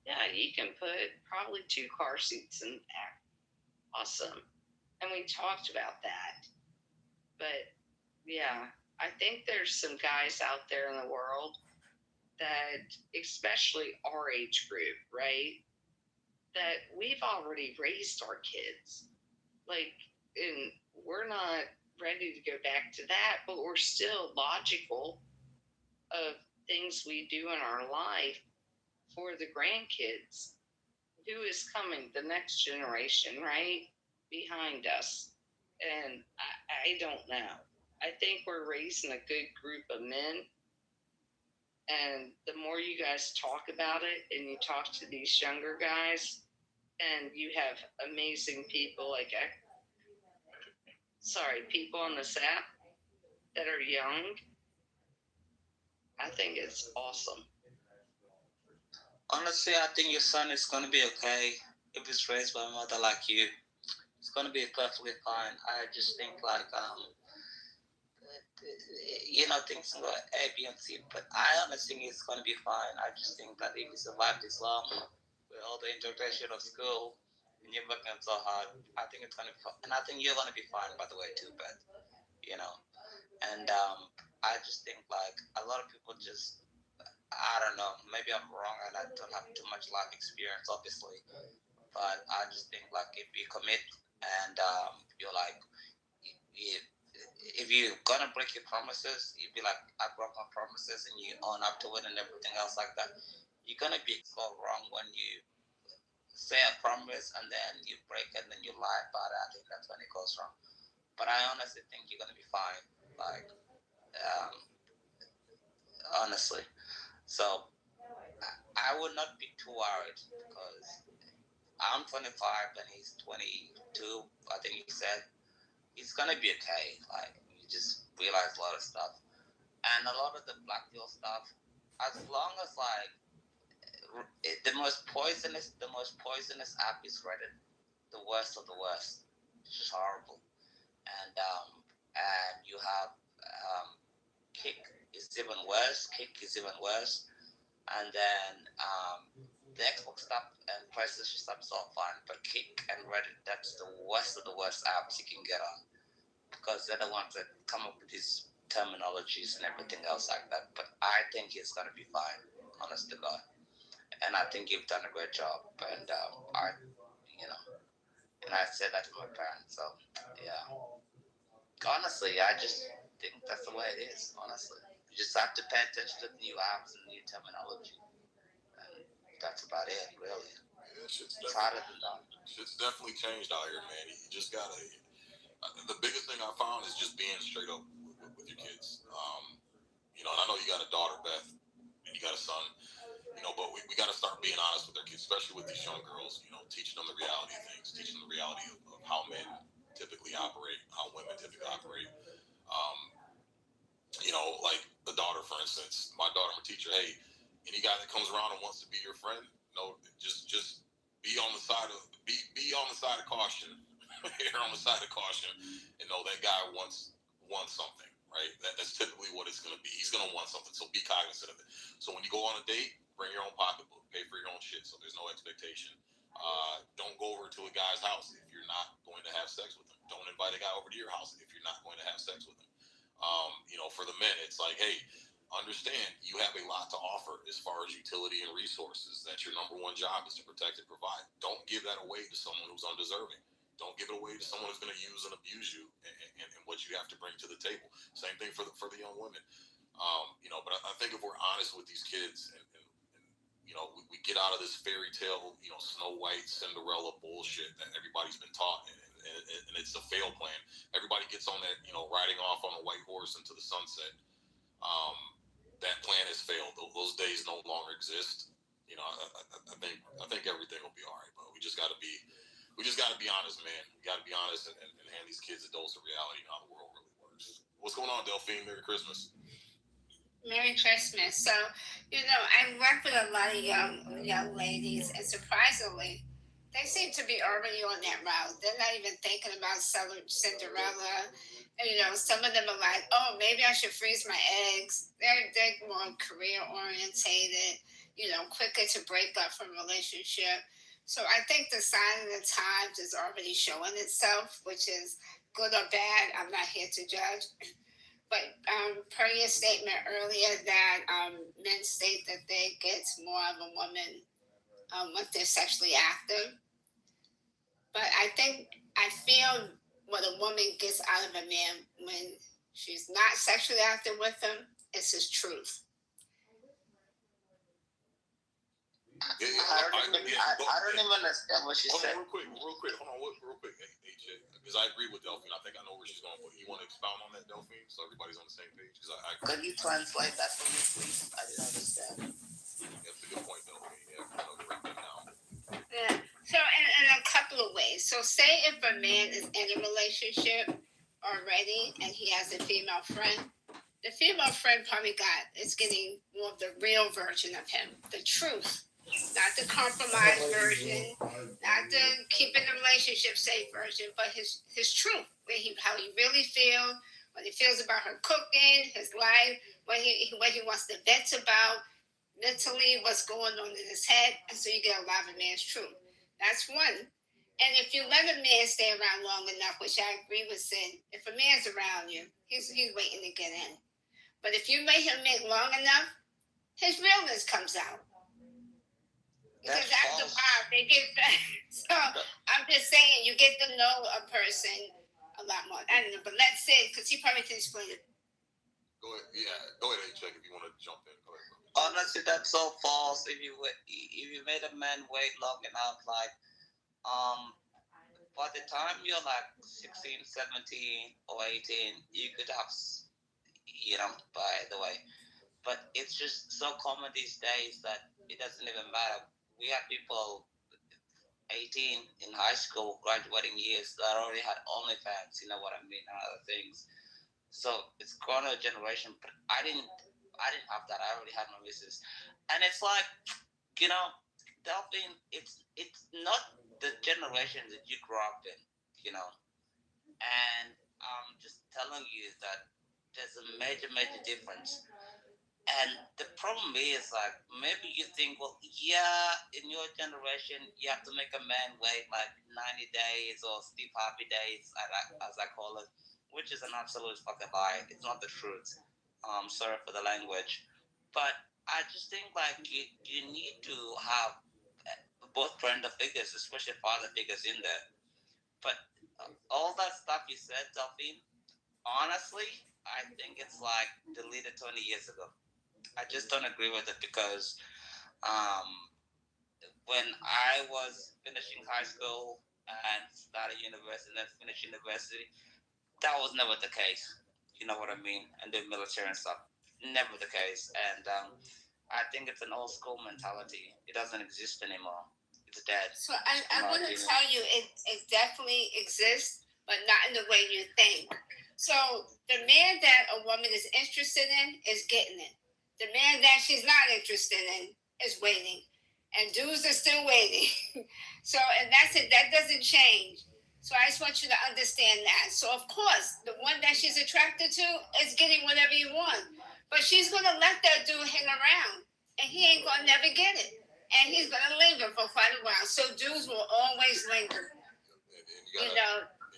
Yeah, you can put probably 2 car seats in the back." Awesome. And we talked about that. But yeah, I think there's some guys out there in the world that, especially our age group, right, that we've already raised our kids. Like, and we're not ready to go back to that, but we're still logical of things we do in our life for the grandkids. Who is coming? The next generation, right? Behind us. And I don't know. I think we're raising a good group of men. And the more you guys talk about it and you talk to these younger guys, and you have amazing people like, people on this app that are young, I think it's awesome. Honestly, I think your son is going to be okay if he's raised by a mother like you. It's going to be perfectly fine. I just think things go A, B, and C, but I honestly think it's going to be fine. I just think that if he survived this long with all the integration of school and you're working so hard, I think it's going to be fine. And I think you're going to be fine, by the way, too, but, And I just think, a lot of people just, I don't know, maybe I'm wrong and I don't have too much life experience, obviously, but I just think, if you commit and you're if you're gonna break your promises, you'd be like, "I broke my promises," and you own up to it and everything else like that. You're gonna be so wrong when you say a promise and then you break it and then you lie about it. I think that's when it goes wrong. But I honestly think you're gonna be fine. Honestly. So I would not be too worried because I'm 25 and he's 22. I think he said it's gonna be okay. Like you just realize a lot of stuff, and a lot of the black pill stuff. As long as like the most poisonous app is Reddit. The worst of the worst. It's just horrible. And you have Kick is even worse. And then the Xbox stuff and PlayStation stuff is all fine, but Kick and Reddit, that's the worst of the worst apps you can get on because they're the ones that come up with these terminologies and everything else like that. But I think it's gonna be fine, honest to God. And I think you've done a great job. And and I said that to my parents. So yeah, honestly, I just think that's the way it is. Honestly, you just have to pay attention to the new apps and new terminology. And that's about it, really. Yeah, it's harder than that. Shit's definitely changed out here, man. You just gotta. The biggest thing I found is just being straight up with your kids. And I know you got a daughter, Beth, and you got a son. But we got to start being honest with our kids, especially with these young girls. Teaching them the reality of things, teaching them the reality of how men typically operate, how women typically operate. Like the daughter, for instance. My daughter, I'm a teacher. Hey, any guy that comes around and wants to be your friend, just be on the side of caution. Err on the side of caution, and know that guy wants something, right? That's typically what it's going to be. He's going to want something, so be cognizant of it. So when you go on a date, bring your own pocketbook, pay for your own shit, so there's no expectation. Don't go over to a guy's house if you're not going to have sex with him. Don't invite a guy over to your house if you're not going to have sex with him. For the men, it's like, hey, understand you have a lot to offer as far as utility and resources. That's your number one job is to protect and provide. Don't give that away to someone who's undeserving. Don't give it away to someone who's going to use and abuse you and what you have to bring to the table. Same thing for the young women. But I think if we're honest with these kids and we get out of this fairy tale, Snow White, Cinderella bullshit that everybody's been taught, and it's a fail plan. Everybody gets on that, riding off on a white horse into the sunset. That plan has failed. Those days no longer exist. I think everything will be all right, but we just got to be honest, man. We got to be honest and hand these kids a dose of reality and how the world really works. What's going on, Delphine? Merry Christmas. Merry Christmas. So, I work with a lot of young ladies, and surprisingly, they seem to be already on that route. They're not even thinking about Cinderella. And, some of them are like, oh, maybe I should freeze my eggs. They're more career orientated, quicker to break up from a relationship. So I think the sign of the times is already showing itself, which is good or bad. I'm not here to judge. But per your statement earlier that men state that they get more of a woman once they're sexually active. But I feel what a woman gets out of a man when she's not sexually active with him is his truth. I don't even understand what she said. Real quick. Hold on, real quick. Hey, Jay, because I agree with Delphine. I think I know where she's going. But you want to expound on that, Delphine, so everybody's on the same page? Because I Could you translate that for me, please? I didn't understand. That's a good point, Delphine. Yeah, break that down. Yeah. So in a couple of ways. So say if a man is in a relationship already and he has a female friend, the female friend probably is getting more of the real version of him, the truth. Not the compromised version, not the keeping the relationship safe version, but his truth, how he really feels, what he feels about her cooking, his life, what he wants to vent about, mentally, what's going on in his head, and so you get a lot of a man's truth. That's one. And if you let a man stay around long enough, which I agree with Sid, if a man's around you, he's waiting to get in. But if you let him make long enough, his realness comes out. Because after a while, they get back. So I'm just saying, you get to know a person a lot more. I don't know, but let's say, because he probably can explain it. Go ahead. Yeah, go ahead, check if you want to jump in. Go ahead. Honestly, that's so false. If you made a man wait long enough, like, by the time you're like 16, 17, or 18, you could have, by the way. But it's just so common these days that it doesn't even matter. We have people 18 in high school graduating years that already had OnlyFans, you know what I mean, and other things. So it's gone a generation, but I didn't have that. I already had my missus, and it's like, you know, Delphine, it's not the generation that you grew up in, you know, and I'm just telling you that there's a major difference. And the problem is, like, maybe you think, well, yeah, in your generation, you have to make a man wait like 90 days or Steve Harvey days, as I call it, which is an absolute fucking lie. It's not the truth. Sorry for the language. But I just think, like, you need to have both parental figures, especially father figures, in there. But all that stuff you said, Delphine, honestly, I think it's like deleted 20 years ago. I just don't agree with it because um, when I was finishing high school and started university and then finished university, that was never the case. You know what I mean? And the military and stuff. Never the case. And I think it's an old school mentality. It doesn't exist anymore. It's dead. So I want to tell you, it definitely exists, but not in the way you think. So the man that a woman is interested in is getting it. The man that she's not interested in is waiting. And dudes are still waiting. So, and that's it. That doesn't change. So I just want you to understand that. So of course, the one that she's attracted to is getting whatever you want. But she's going to let that dude hang around. And he ain't going to never get it. And he's going to linger for quite a while. So dudes will always linger. And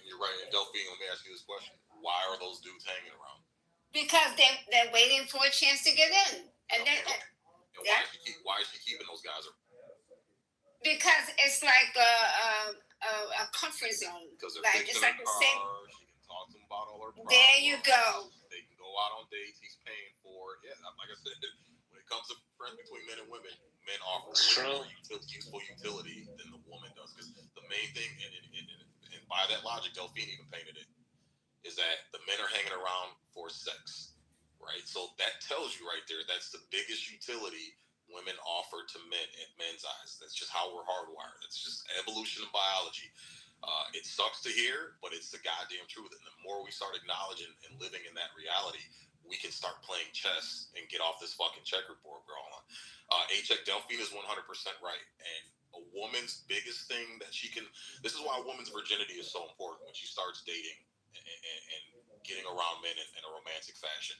you're right. And Delphine, let me ask you this question. Why are those dudes hanging around? Because they're waiting for a chance to get in. And then... Why is she keeping those guys around? Because it's like a comfort zone. Because they're like it's like the same. She can talk to them about all her problems. There you go. They can go out on dates. He's paying for it. Yeah, like I said, when it comes to friends between men and women, men offer more useful utility than the woman does. Because the main thing, and by that logic, Delphine even painted it, is that the men are hanging around for sex, right? So that tells you right there that's the biggest utility women offer to men in men's eyes. That's just how we're hardwired. It's just evolution of biology. It sucks to hear, but it's the goddamn truth. And the more we start acknowledging and living in that reality, we can start playing chess and get off this fucking checkerboard we're all on. A-Check Delphine is 100% right. And a woman's biggest thing that she can... This is why a woman's virginity is so important when she starts dating and getting around men in a romantic fashion.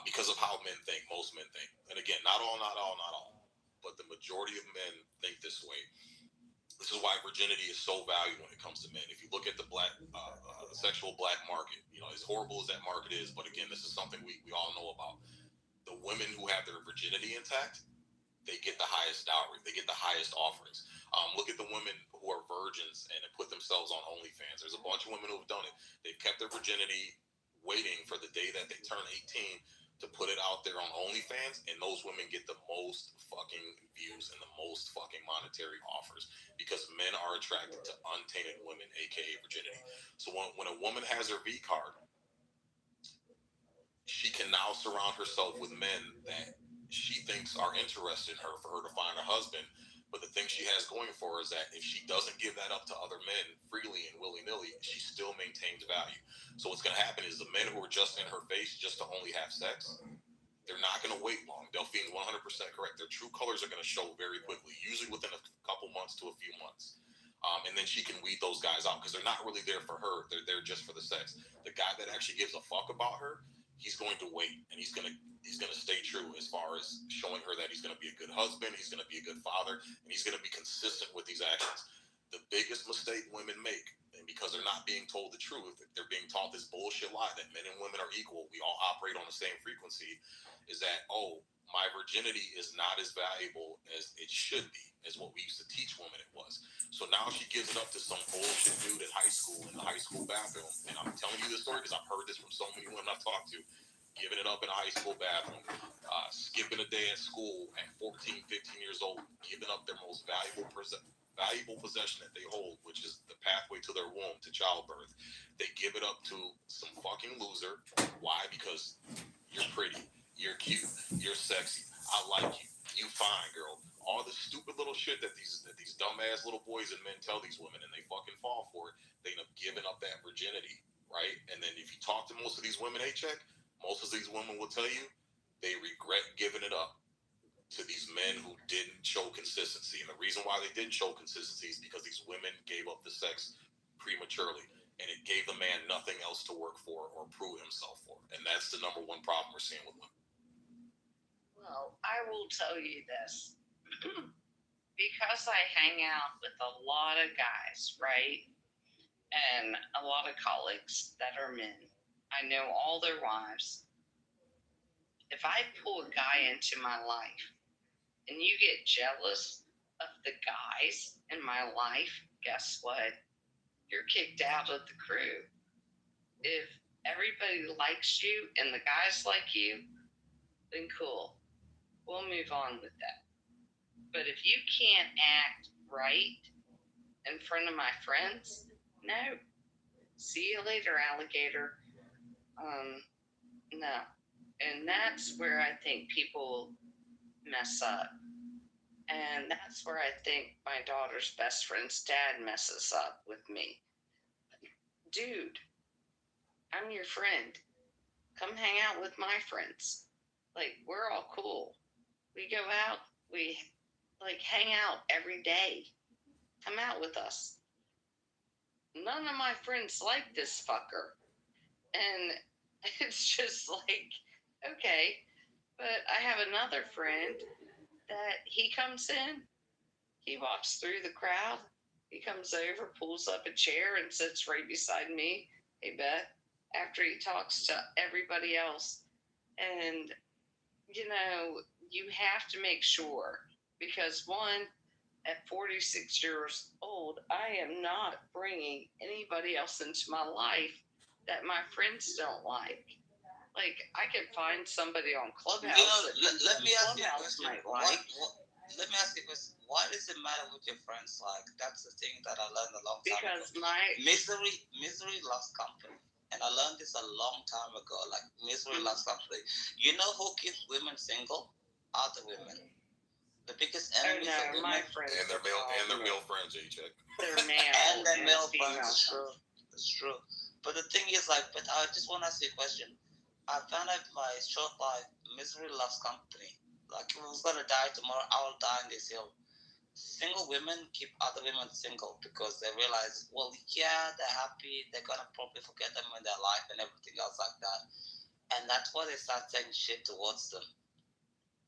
Because of how men think, most men think. And again, not all, but the majority of men think this way. This is why virginity is so valuable when it comes to men. If you look at the sexual black market, as horrible as that market is, but again, this is something we all know about. The women who have their virginity intact, they get the highest dowry. They get the highest offerings. Look at the women who are virgins and put themselves on OnlyFans. There's a bunch of women who have done it. They've kept their virginity waiting for the day that they turn 18 to put it out there on OnlyFans, and those women get the most fucking views and the most fucking monetary offers because men are attracted to untainted women, aka virginity. So when a woman has her V card, she can now surround herself with men that she thinks are interested in her for her to find a husband. But the thing she has going for her is that if she doesn't give that up to other men freely and willy-nilly, she still maintains value. So what's going to happen is the men who are just in her face just to only have sex, they're not going to wait long. Delphine's 100% correct. Their true colors are going to show very quickly, usually within a couple months to a few months. And then she can weed those guys out because they're not really there for her. They're there just for the sex. The guy that actually gives a fuck about her, he's going to wait, and he's going to stay true as far as showing her that he's going to be a good husband, he's going to be a good father, and he's going to be consistent with these actions. The biggest mistake women make, and because they're not being told the truth, they're being taught this bullshit lie that men and women are equal, we all operate on the same frequency, is that, oh, my virginity is not as valuable as it should be, as what we used to teach women it was. So now she gives it up to some bullshit dude at high school in the high school bathroom. And I'm telling you this story because I've heard this from so many women I've talked to. Giving it up in a high school bathroom, skipping a day at school at 14, 15 years old, giving up their most valuable possession that they hold, which is the pathway to their womb, to childbirth. They give it up to some fucking loser. Why? Because you're pretty, you're cute, you're sexy. I like you. You fine, girl. All the stupid little shit that these dumbass little boys and men tell these women, and they fucking fall for it. They end up giving up that virginity, right? And then if you talk to most of these women, A-check, most of these women will tell you they regret giving it up to these men who didn't show consistency. And the reason why they didn't show consistency is because these women gave up the sex prematurely, and it gave the man nothing else to work for or prove himself for. And that's the number one problem we're seeing with women. Well, I will tell you this. Because I hang out with a lot of guys, right? And a lot of colleagues that are men. I know all their wives. If I pull a guy into my life and you get jealous of the guys in my life, guess what? You're kicked out of the crew. If everybody likes you and the guys like you, then cool. We'll move on with that. But if you can't act right in front of my friends, no. See you later, alligator. No. And that's where I think people mess up. And that's where I think my daughter's best friend's dad messes up with me. Dude, I'm your friend. Come hang out with my friends. Like, we're all cool. We go out, we hang out every day. Come out with us. None of my friends like this fucker. And it's just like, okay. But I have another friend that he comes in, he walks through the crowd, he comes over, pulls up a chair and sits right beside me. Hey, Beth, after he talks to everybody else. And, you have to make sure, because one, at 46 years old, I am not bringing anybody else into my life that my friends don't like. Like, I could find somebody on Clubhouse. Let me ask you a Clubhouse question. might like. Let me ask you a question. Why does it matter with your friends? Like, that's the thing that I learned a long time Because ago. Misery loves company. And I learned this a long time ago. Like, misery loves company. You know who keeps women single? Other women. The biggest enemies of women. My friends and their male friends, A-check. They're male. And their male friends. It's true. It's true. But the thing is, like, but I just want to ask you a question. I found out my short life, misery loves company. Like, if I was going to die tomorrow, I will die in this hill. Single women keep other women single because they realize, well, yeah, they're happy. They're going to probably forget them in their life and everything else like that. And that's why they start saying shit towards them.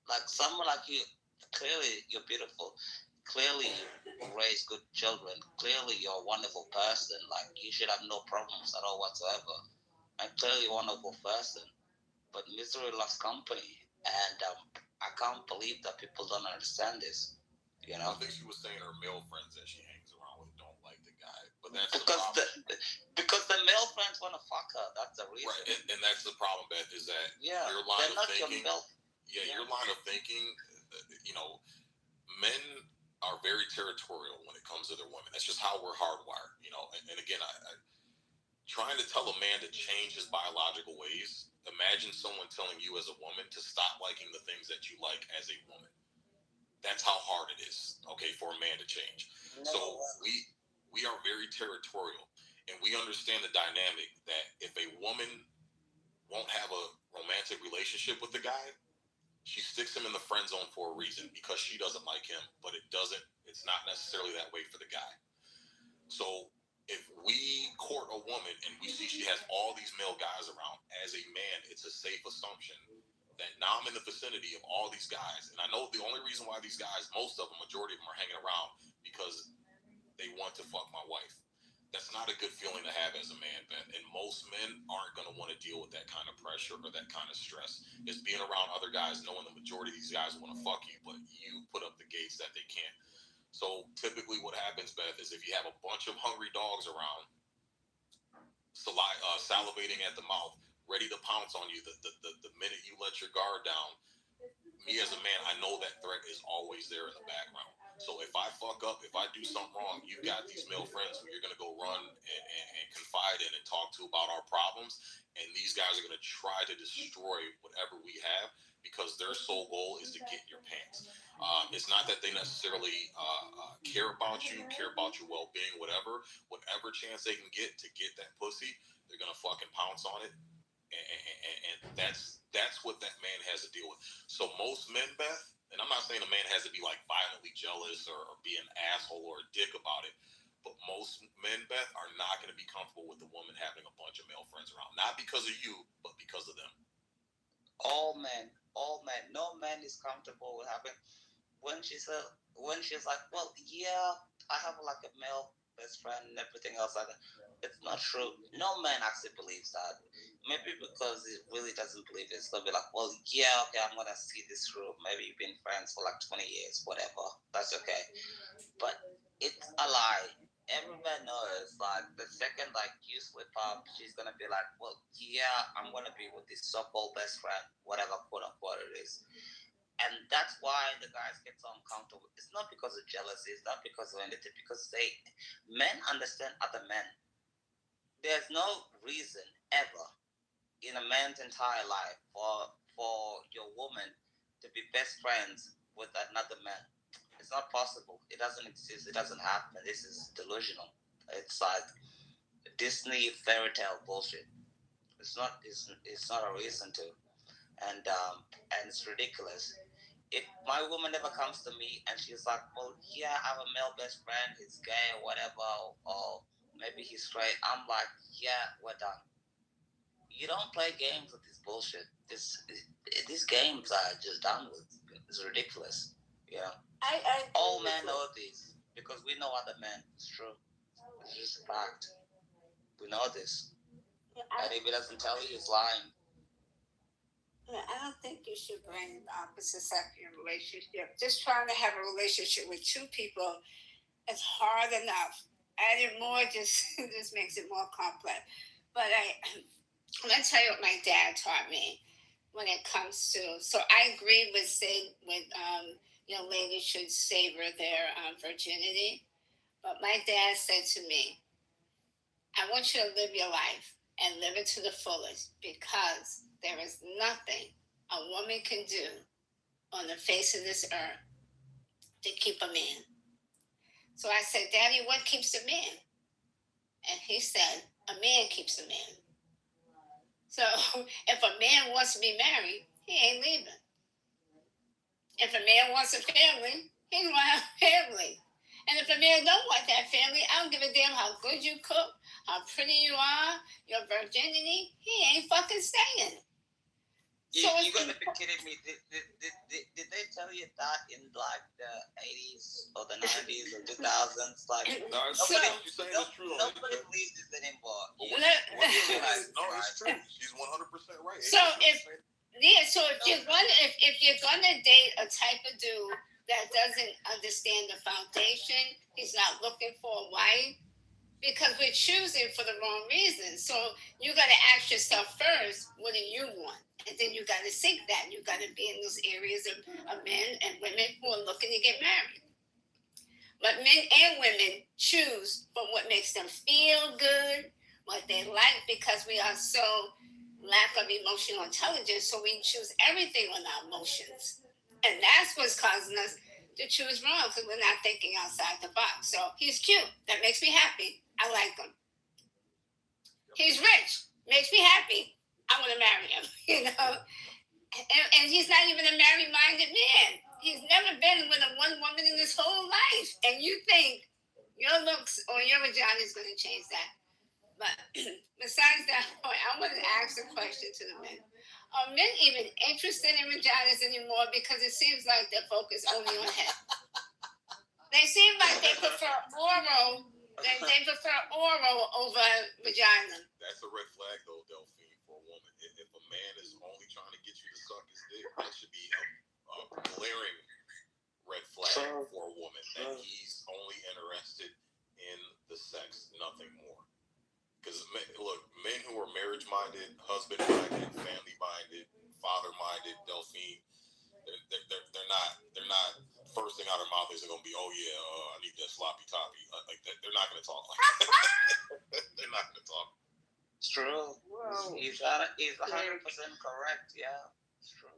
Like, someone like you, clearly you're beautiful. Clearly you raise good children. Clearly you're a wonderful person. Like, you should have no problems at all whatsoever. I'm clearly a wonderful person. But misery loves company. And I can't believe that people don't understand this. I think she was saying her male friends that she hangs around with don't like the guy. But that's because the male friends want to fuck her. That's the reason. Right, and that's the problem, Beth, is that your line of thinking. Your line of thinking, men are very territorial when it comes to their women. That's just how we're hardwired, And again, I trying to tell a man to change his biological ways. Imagine someone telling you as a woman to stop liking the things that you like as a woman. That's how hard it is, okay, for a man to change. So we are very territorial, and we understand the dynamic that if a woman won't have a romantic relationship with the guy, she sticks him in the friend zone for a reason, because she doesn't like him, but it's not necessarily that way for the guy. So if we court a woman and we see she has all these male guys around, as a man, it's a safe assumption that now I'm in the vicinity of all these guys. And I know the only reason why these guys, most of them, majority of them are hanging around because they want to fuck my wife. That's not a good feeling to have as a man, Ben. And most men aren't going to want to deal with that kind of pressure or that kind of stress. It's being around other guys, knowing the majority of these guys want to fuck you, but you put up the gates that they can't. So typically what happens, Beth, is if you have a bunch of hungry dogs around, salivating at the mouth, ready to pounce on you the minute you let your guard down, me as a man, I know that threat is always there in the background. So if I fuck up, if I do something wrong, you've got these male friends who you're going to go run and confide in and talk to about our problems. And these guys are going to try to destroy whatever we have, because because their sole goal is to get in your pants. It's not that they necessarily care about your well-being, whatever chance they can get to get that pussy, they're gonna fucking pounce on it, and that's what that man has to deal with. So most men, Beth, and I'm not saying a man has to be like violently jealous or be an asshole or a dick about it, but most men, Beth, are not going to be comfortable with the woman having a bunch of male friends around, not because of you, but because of them. All men. No man is comfortable with having when she's like, well, yeah, I have like a male best friend and everything else like that. It's not true. No man actually believes that. Maybe because he really doesn't believe it. They'll be like, well, yeah, okay, I'm gonna see this through. Maybe you've been friends for like 20 years, whatever. That's okay. But it's a lie. Every man knows, like, the second, like, you slip up, she's gonna be like, well, yeah, I'm gonna be with this so-called best friend, whatever, quote-unquote it is. And that's why the guys get so uncomfortable. It's not because of jealousy, it's not because of anything, because men understand other men. There's no reason ever in a man's entire life for your woman to be best friends with another man. It's not possible. It doesn't exist. It doesn't happen. This is delusional. It's like Disney fairy tale bullshit. It's not a reason to, and it's ridiculous. If my woman ever comes to me and she's like, well, yeah, I have a male best friend, he's gay or whatever, or maybe he's straight, I'm like, yeah, we're done. You don't play games with this bullshit. These games are just done with. It's ridiculous. Yeah. All men know this because we know other men. It's true. It's just a fact. We know this. And if he doesn't tell you, he's lying. I don't think you should bring the opposite sex in a relationship. Just trying to have a relationship with two people is hard enough. Adding more just makes it more complex. But I'm gonna tell you what my dad taught me when it comes to. So I agree with young ladies should savor their virginity. But my dad said to me, I want you to live your life and live it to the fullest, because there is nothing a woman can do on the face of this earth to keep a man. So I said, Daddy, what keeps a man? And he said, a man keeps a man. So if a man wants to be married, he ain't leaving. If a man wants a family, he's going to have a family. And if a man don't want that family, I don't give a damn how good you cook, how pretty you are, your virginity, he ain't fucking staying. You gotta be kidding me. Did they tell you that in like the 80s or the 90s or 2000s? Like, nobody believes this anymore. No, it's true. She's 100% right. So if you're gonna date a type of dude that doesn't understand the foundation, he's not looking for a wife, because we're choosing for the wrong reasons. So you got to ask yourself first, what do you want? And then you got to seek that. You got to be in those areas of men and women who are looking to get married. But men and women choose for what makes them feel good, what they like, because we are so lack of emotional intelligence. So we choose everything on our emotions. And that's what's causing us to choose wrong, because we're not thinking outside the box. So he's cute. That makes me happy. I like him. He's rich. Makes me happy. I want to marry him, you know. And he's not even a married-minded man. He's never been with one woman in his whole life. And you think your looks or your vagina is going to change that. But besides that point, I want to ask a question to the men. Are men even interested in vaginas anymore? Because it seems like they're focused only on head. They seem like they prefer oral. They prefer oral over vagina. That's a red flag, though, Delphine, for a woman. If a man is only trying to get you to suck his dick, that should be a glaring red flag for a woman, that he's only interested in the sex, nothing more. Because, look, men who are marriage-minded, husband-minded, family-minded, father-minded, Delphine, they're not, first thing out of their mouth is going to be, oh, yeah, I need that sloppy toppy. Like that. They're not going to talk like that. They're not going to talk. It's true. Wow. He's 100% correct, yeah. It's true.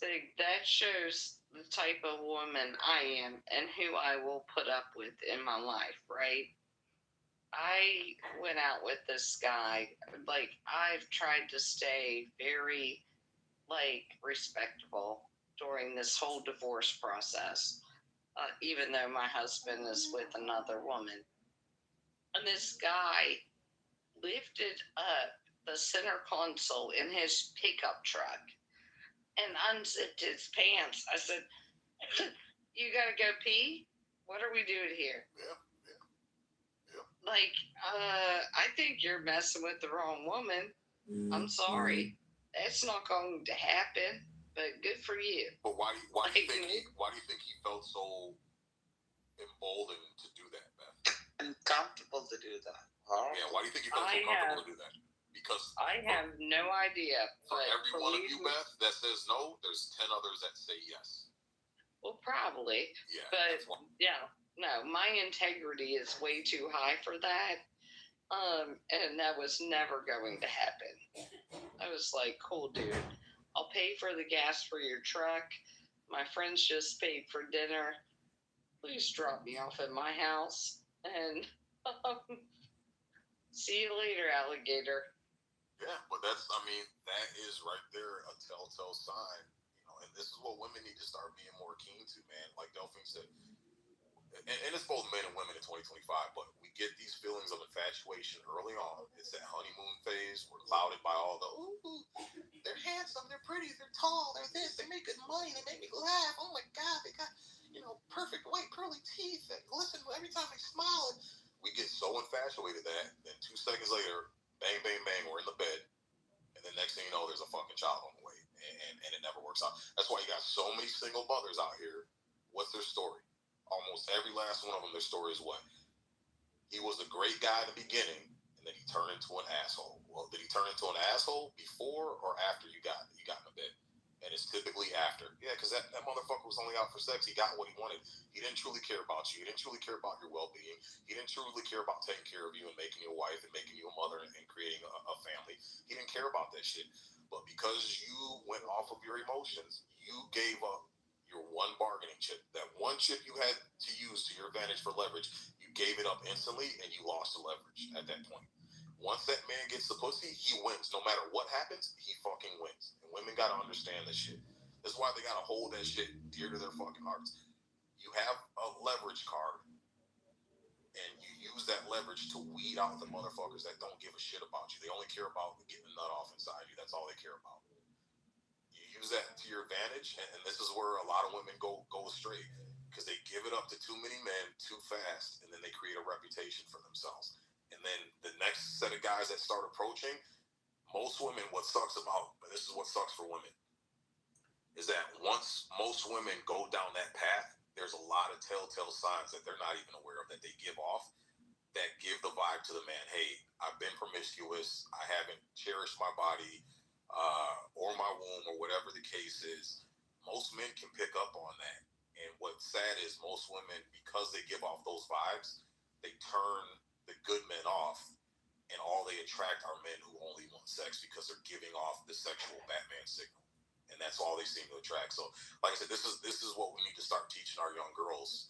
See, that shows the type of woman I am and who I will put up with in my life, right? I went out with this guy. Like, I've tried to stay very, like, respectable during this whole divorce process, even though my husband is with another woman. And this guy lifted up the center console in his pickup truck and unzipped his pants. I said, "You gotta go pee? What are we doing here?" Yeah. Like, I think you're messing with the wrong woman. I'm sorry. That's not going to happen, but good for you. But why do you think he felt so emboldened to do that, Beth? And comfortable to do that. Yeah, why do you think he felt so comfortable to do that? Because I have no idea. For every one of you, Beth, that says no, there's 10 others that say yes. Well, probably. Yeah. But yeah, no, my integrity is way too high for that. And that was never going to happen. I was like, cool, dude. I'll pay for the gas for your truck. My friends just paid for dinner. Please drop me off at my house. And see you later, alligator. Yeah, but that is right there a telltale sign. And this is what women need to start being more keen to, man. Like Delphine said, and it's both men and women in 2025, but we get these feelings of infatuation early on. It's that honeymoon phase. We're clouded by all the, ooh, they're handsome, they're pretty, they're tall, they're this, they make good money, they make me laugh. Oh my God, they got, perfect white pearly teeth that glisten every time they smile. And we get so infatuated that then 2 seconds later, bang, bang, bang, we're in the bed. And then next thing you know, there's a fucking child on the way. And it never works out. That's why you got so many single mothers out here. What's their story? Almost every last one of them, their story is what? He was a great guy in the beginning, and then he turned into an asshole. Well, did he turn into an asshole before or after you got in the bed? And it's typically after. Yeah, because that motherfucker was only out for sex. He got what he wanted. He didn't truly care about you. He didn't truly care about your well-being. He didn't truly care about taking care of you and making you a wife and making you a mother and creating a family. He didn't care about that shit. But because you went off of your emotions, you gave up your one bargaining chip. That one chip you had to use to your advantage for leverage, you gave it up instantly and you lost the leverage at that point. Once that man gets the pussy, he wins. No matter what happens, he fucking wins. And women gotta understand this shit. That's why they gotta hold that shit dear to their fucking hearts. You have a leverage card, and you use that leverage to weed out the motherfuckers that don't give a shit about you. They only care about getting the nut off inside you. That's all they care about. You use that to your advantage, and this is where a lot of women go astray, because they give it up to too many men too fast, and then they create a reputation for themselves. And then the next set of guys that start approaching, most women, what sucks about, this is what sucks for women, is that once most women go down that path, there's a lot of telltale signs that they're not even aware of that they give off, that give the vibe to the man, hey, I've been promiscuous, I haven't cherished my body, or my womb, or whatever the case is. Most men can pick up on that. And what's sad is most women, because they give off those vibes, they turn the good men off, and all they attract are men who only want sex because they're giving off the sexual Batman signal, and that's all they seem to attract. So, like I said, this is what we need to start teaching our young girls.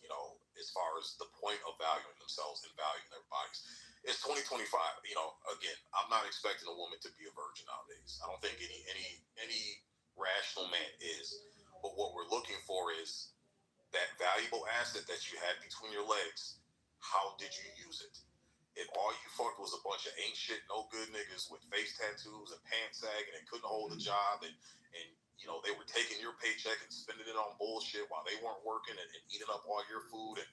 As far as the point of valuing themselves and valuing their bodies. It's 2025. Again, I'm not expecting a woman to be a virgin nowadays. I don't think any rational man is. But what we're looking for is that valuable asset that you had between your legs. How did you use it? If all you fucked was a bunch of ain't shit, no good niggas with face tattoos and pants sagging and couldn't hold a job, and they were taking your paycheck and spending it on bullshit while they weren't working and eating up all your food and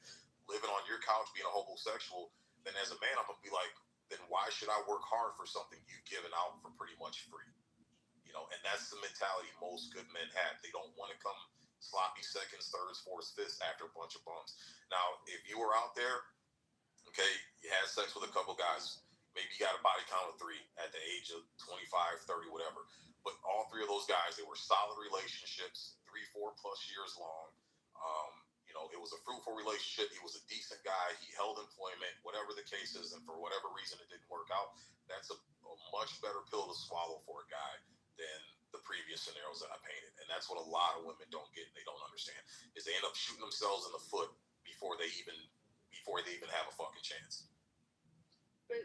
living on your couch being a homosexual, then as a man, I'm going to be like, then why should I work hard for something you've given out for pretty much free? And that's the mentality most good men have. They don't want to come sloppy seconds, thirds, fourths, fifths after a bunch of bums. Now, if you were out there, okay, you had sex with a couple guys, maybe you got a body count of 3 at the age of 25, 30, whatever. But all 3 of those guys, they were solid relationships, 3-4 plus years long. It was a fruitful relationship. He was a decent guy. He held employment, whatever the case is. And for whatever reason, it didn't work out. That's a much better pill to swallow for a guy than the previous scenarios that I painted, and that's what a lot of women don't get. They don't understand is they end up shooting themselves in the foot before they even have a fucking chance. But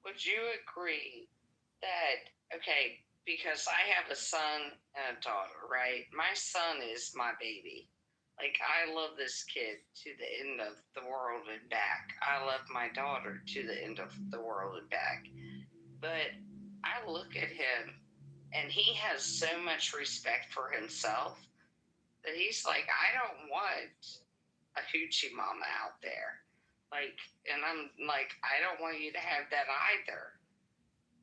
would you agree that, okay, because I have a son and a daughter, right? My son is my baby. Like, I love this kid to the end of the world and back. I love my daughter to the end of the world and back. But I look at him, and he has so much respect for himself that he's like, I don't want a hoochie mama out there. Like, and I'm like, I don't want you to have that either.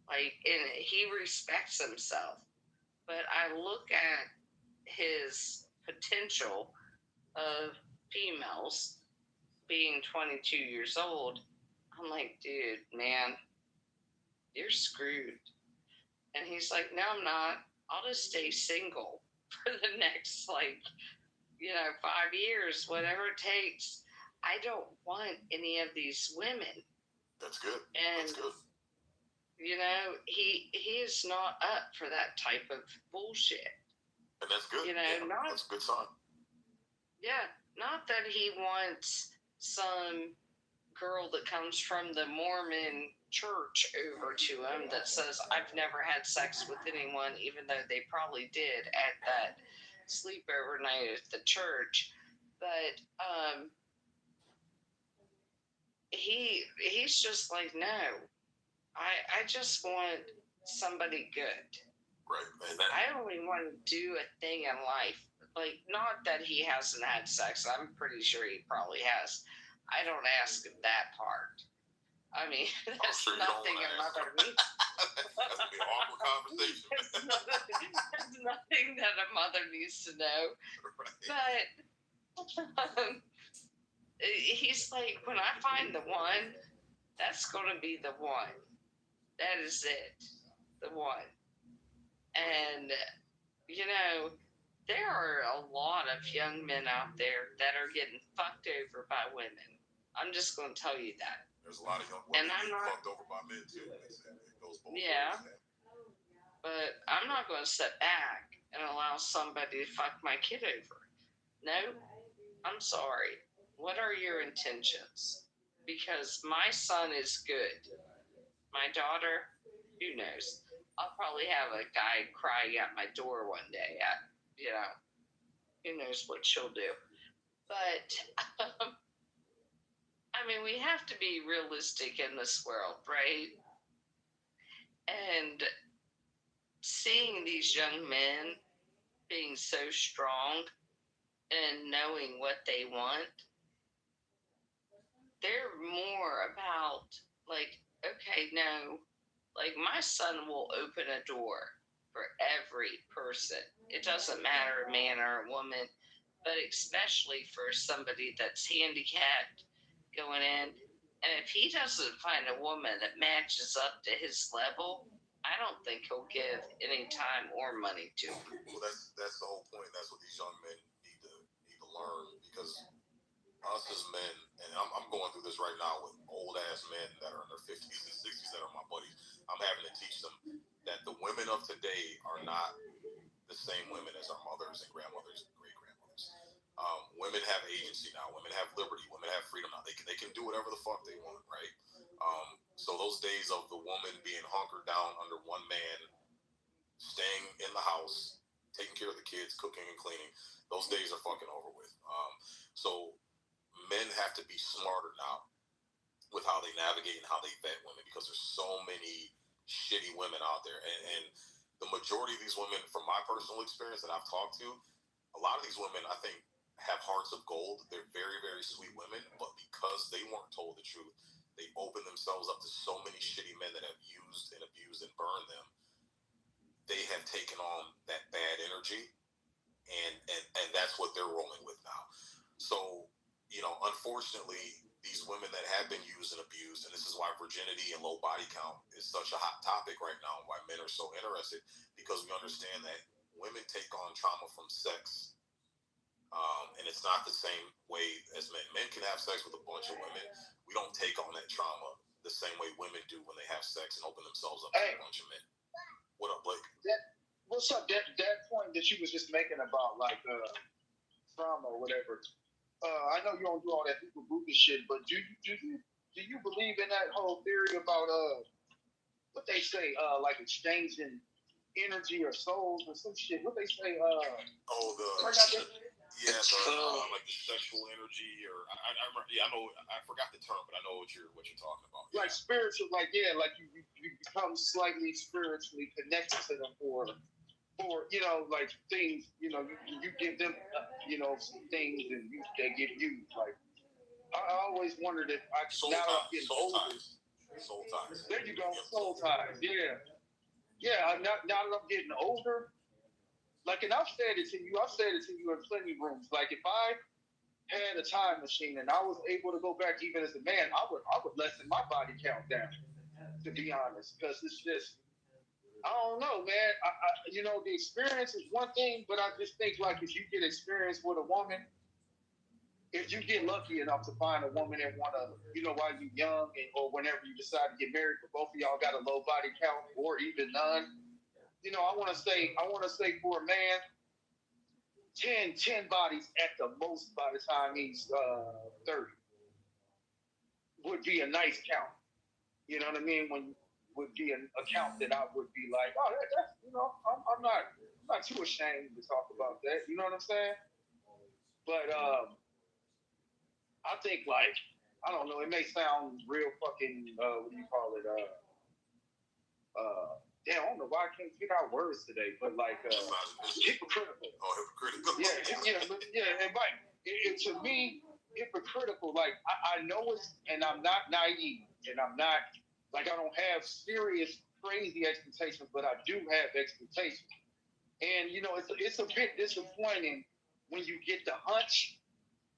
Like, and he respects himself. But I look at his potential of females being 22 years old. I'm like, dude, man, you're screwed. And he's like, no, I'm not. I'll just stay single for the next, 5 years, whatever it takes. I don't want any of these women. That's good. And, that's good. He is not up for that type of bullshit. And that's good. That's a good sign. Yeah, not that he wants some girl that comes from the Mormon church over to him that says, I've never had sex with anyone, even though they probably did at that sleepover night at the church. But he's just like, no, I just want somebody good. Right. I only want to do a thing in life. Like, not that he hasn't had sex. I'm pretty sure he probably has. I don't ask him that part. I mean, that's nothing a mother needs. That's gonna be an awkward conversation. That's nothing that a mother needs to know. Right. But he's like, when I find the one, that's going to be the one. That is it. The one. And, there are a lot of young men out there that are getting fucked over by women. I'm just going to tell you that. There's a lot of young women getting fucked over by men, too. It goes both ways. But I'm not going to sit back and allow somebody to fuck my kid over. No, I'm sorry. What are your intentions? Because my son is good. My daughter, who knows? I'll probably have a guy crying at my door one day. Who knows what she'll do. But, we have to be realistic in this world, right? And seeing these young men being so strong and knowing what they want, they're more about, okay, no, my son will open a door for every person. It doesn't matter a man or a woman, but especially for somebody that's handicapped going in. And if he doesn't find a woman that matches up to his level, I don't think he'll give any time or money to him. Well, that's the whole point. That's what these young men need to learn, because us as men, and I'm going through this right now with old ass men that are in their 50s and 60s that are my buddies. I'm having to teach them that the women of today are not the same women as our mothers and grandmothers and great grandmothers. Women have agency now. Women have liberty. Women have freedom now. They can do whatever the fuck they want, right? So those days of the woman being hunkered down under one man, staying in the house, taking care of the kids, cooking and cleaning, those days are fucking over with. So men have to be smarter now with how they navigate and how they vet women, because there's so many shitty women out there. And the majority of these women, from my personal experience that I've talked to, a lot of these women, I think, have hearts of gold. They're very, very sweet women, but because they weren't told the truth, they opened themselves up to so many shitty men that have used and abused and burned them. They have taken on that bad energy, and that's what they're rolling with now. So, unfortunately, these women that have been used and abused, and this is why virginity and low body count is such a hot topic right now, and why men are so interested, because we understand that women take on trauma from sex. And it's not the same way as men. Men can have sex with a bunch of women. We don't take on that trauma the same way women do when they have sex and open themselves up to a bunch of men. What up, Blake? What's up? That point that you was just making about like trauma or whatever. I know you don't do all that people group shit, but do you believe in that whole theory about what they say like exchanging energy or souls or some shit? What they say? Like the sexual energy, or I know I forgot the term, but I know what you're talking about. Like spiritual, like you become slightly spiritually connected to them for like things, you give them some things and they give you. Like I always wondered if I could, now that I'm getting older. Soul ties. There you go, soul ties. Yeah. Now that I'm getting older, like, and I've said it to you in plenty of rooms. Like, if I had a time machine and I was able to go back even as a man, I would lessen my body count down, to be honest, because it's just, I don't know, man. The experience is one thing, but I just think, like, if you get experience with a woman, if you get lucky enough to find a woman that wanna, while you're young or whenever you decide to get married, but both of y'all got a low body count or even none, I wanna say for a man, 10 bodies at the most by the time he's 30 would be a nice count. You know what I mean? Would be a count that I would be like, oh, that's I'm not too ashamed to talk about that. You know what I'm saying? But I think, like, I don't know, it may sound real fucking what do you call it? Damn, I don't know why I can't get out words today, but like hypocritical. Oh, hypocritical. Yeah, and Mike, to me, hypocritical. Like I know it's, and I'm not naive, and I'm not like, I don't have serious crazy expectations, but I do have expectations. And it's a bit disappointing when you get the hunch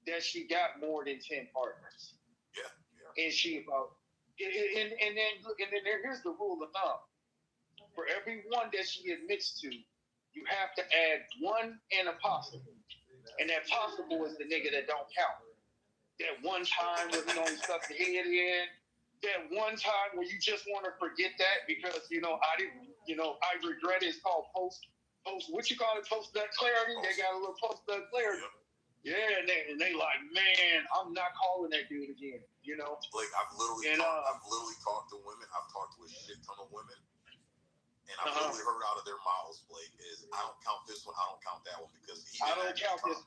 that she got more than 10 partners. Yeah. And she and then here's the rule of thumb. For every one that she admits to, you have to add one and a possible. And that possible is the nigga that don't count. That one time where he only stuck the head in. That one time where you just want to forget that because, I didn't, I regret it. It's called post, what you call it? Post-nut clarity. They got a little post-nut clarity. Yeah, and they like, man, I'm not calling that dude again. Blake, I've literally talked to women. I've talked to a shit ton of women. And I've literally heard out of their mouths, Blake, is I don't count this one, I don't count that one because he didn't. I don't count this.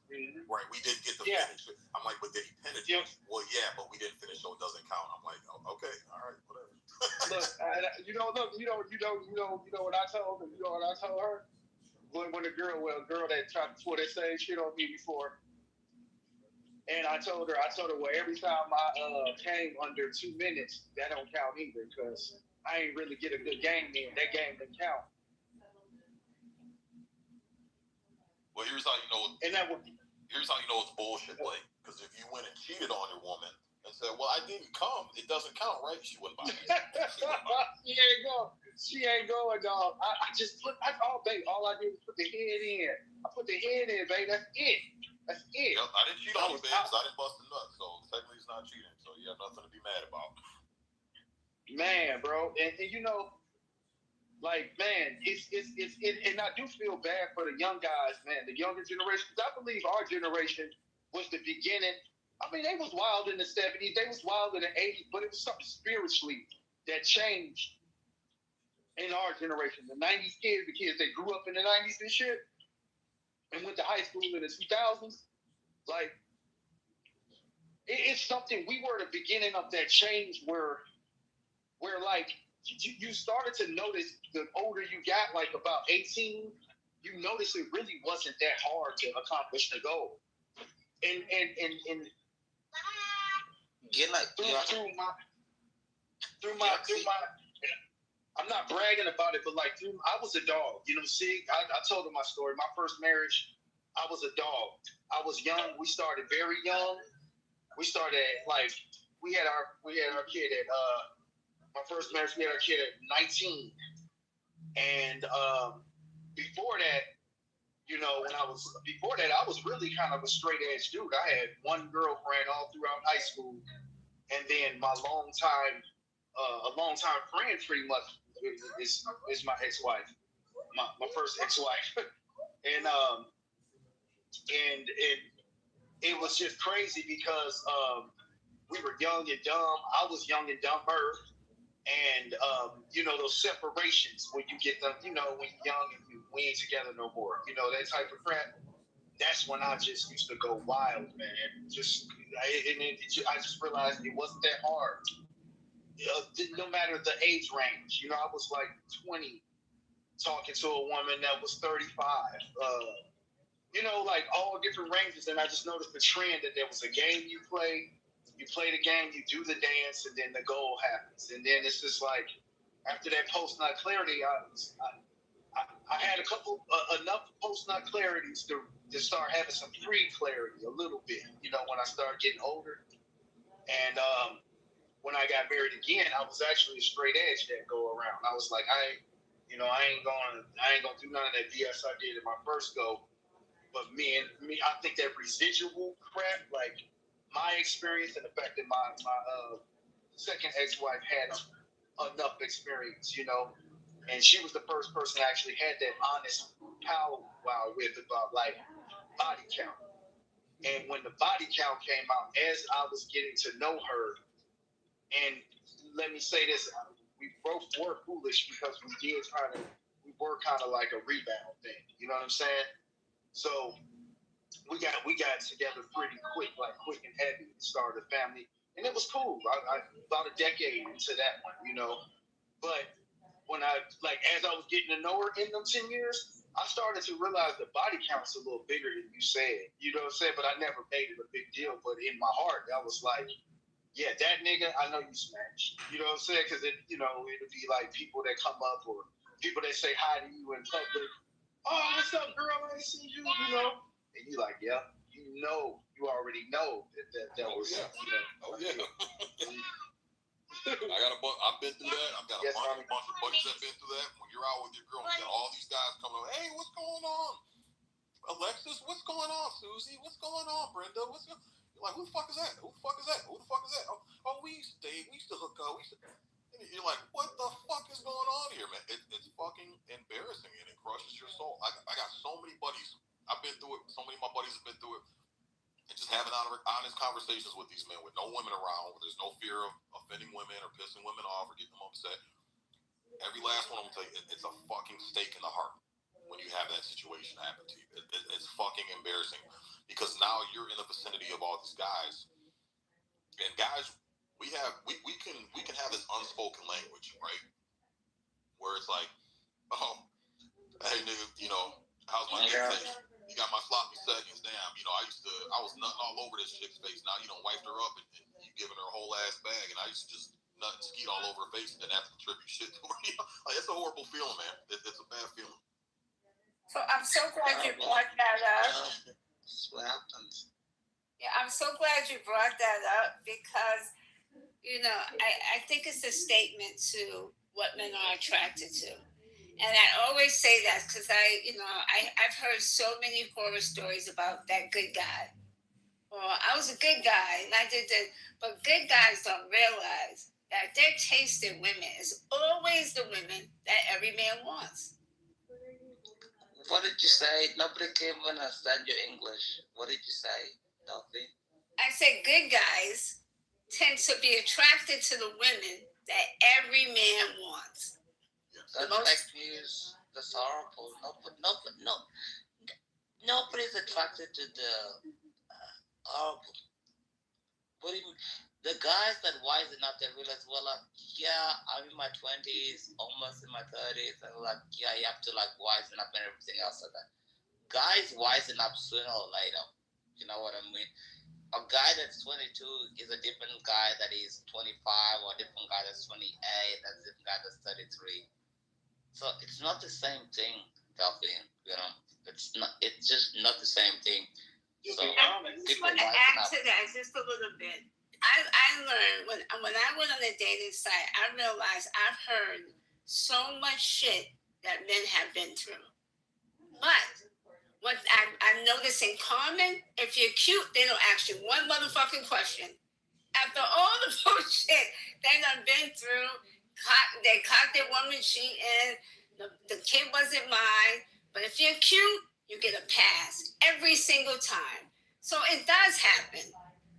Right, we didn't get to finish it. I'm like, but did he penetrate? Yeah. Well, yeah, but we didn't finish, so it doesn't count. I'm like, oh, okay, all right, whatever. Look, you know what I told her? You know what I told her? When a girl that tried to pull that same shit on me before. And I told her, well, every time I came under 2 minutes, that don't count either, because I ain't really get a good game in. That game didn't count. Well, here's how you know. Here's how you know it's bullshit, Blake. Because if you went and cheated on your woman and said, "Well, I didn't come," it doesn't count, right? She wouldn't buy it. She ain't going, dog. I just put. Babe. All I did was put the head in. I put the head in, babe. That's it. That's it. Yep, I didn't cheat on you, babe, because I didn't bust a nut. So technically, it's not cheating. So you have nothing to be mad about. Man, bro, and like, man, it's and I do feel bad for the young guys, man, the younger generation. Because I believe our generation was the beginning. I mean, they was wild in the 70s, they was wild in the 80s, but it was something spiritually that changed in our generation. The 90s kids, the kids that grew up in the 90s and shit, and went to high school in the 2000s, like, it's something. We were the beginning of that change where like, you started to notice the older you got, like about 18, you notice it really wasn't that hard to accomplish the goal. And through my I'm not bragging about it, but like I was a dog. See, I told her my story. My first marriage, I was a dog. I was young. We started very young. We started like we had our kid at my first marriage, we had our kid at 19. And before that, I was really kind of a straight edge dude. I had one girlfriend all throughout high school. And then my longtime a longtime friend, pretty much, is my ex-wife, my first ex-wife, and it was just crazy because we were young and dumb. I was young and dumber, and those separations when you get them, when you're young and we ain't together no more, that type of crap. That's when I just used to go wild, man. I just realized it wasn't that hard. No matter the age range, I was like 20 talking to a woman that was 35. Like all different ranges, and I just noticed the trend that there was a game you play the game, you do the dance, and then the goal happens, and then it's just like after that post-nut clarity, I had a couple enough post-nut clarities to start having some pre-clarity a little bit. When I started getting older, and when I got married again, I was actually a straight edge that go around. I was like, I ain't gonna do none of that BS I did in my first go. But me, I think that residual crap, like my experience and the fact that my second ex-wife had enough experience, and she was the first person that actually had that honest powwow with about like body count. And when the body count came out, as I was getting to know her, and let me say this, we both were foolish because we were kind of like a rebound thing. You know what I'm saying? So we got together pretty quick, like quick and heavy, started a family, and it was cool. I about a decade into that one, But when as I was getting to know her in them 10 years, I started to realize the body count's a little bigger than you said. You know what I'm saying? But I never made it a big deal. But in my heart, I was like, yeah, that nigga, I know you smashed. You know what I'm saying? Because it'd be like people that come up or people that say hi to you in public. Oh, what's up, girl? I ain't seen you, And you like, yeah, you already know that was, Oh, yeah. I've been through that. I've got a bunch of buddies that have been through that. When you're out with your girl, you got all these guys coming up, hey, what's going on? Alexis, what's going on? Susie, what's going on? Brenda, what's going on? You're like, who the fuck is that? Who the fuck is that? Who the fuck is that? Oh, we used to hook up. You're like, what the fuck is going on here, man? It's fucking embarrassing, and it crushes your soul. I got so many buddies. I've been through it. So many of my buddies have been through it. And just having honest conversations with these men with no women around, where there's no fear of offending women or pissing women off or getting them upset. Every last one of them tell you it's a fucking stake in the heart when you have that situation happen to you. It's fucking embarrassing because now you're in the vicinity of all these guys, and guys, we can have this unspoken language, right? Where it's like, oh, hey nigga, how's my dick taste? You got my sloppy seconds. Damn, I was nutting all over this chick's face. Now you don't wiped her up and you giving her a whole ass bag, and I used to just nut and skeet all over her face and then have to contribute shit to her. Like, it's a horrible feeling, man. It's a bad feeling. So I'm so glad you brought that up. What happens? Yeah, I'm so glad you brought that up because, I think it's a statement to what men are attracted to. And I always say that because I've heard so many horror stories about that good guy. Well, I was a good guy and I did that, but good guys don't realize that their taste in women is always the women that every man wants. What did you say? Nobody can understand your English. What did you say, Dolphy? I said good guys tend to be attracted to the women that every man wants. That's fake news. That's horrible. Nobody's attracted to the horrible. What do you mean? The guys that wisen up, they realize, well, I'm in my 20s, almost in my 30s, and you have to wisen up and everything else like that. Guys wisen up sooner or later. You know what I mean? A guy that's 22 is a different guy that is 25, or a different guy that's 28, that's a different guy that's 33. So it's not the same thing, Dolphin. It's just not the same thing. So I just want to add to that just a little bit. I learned when I went on a dating site, I realized I've heard so much shit that men have been through. But what I noticed in common, if you're cute, they don't ask you one motherfucking question. After all the bullshit they done been through, they caught their woman cheating. The kid wasn't mine. But if you're cute, you get a pass every single time. So it does happen.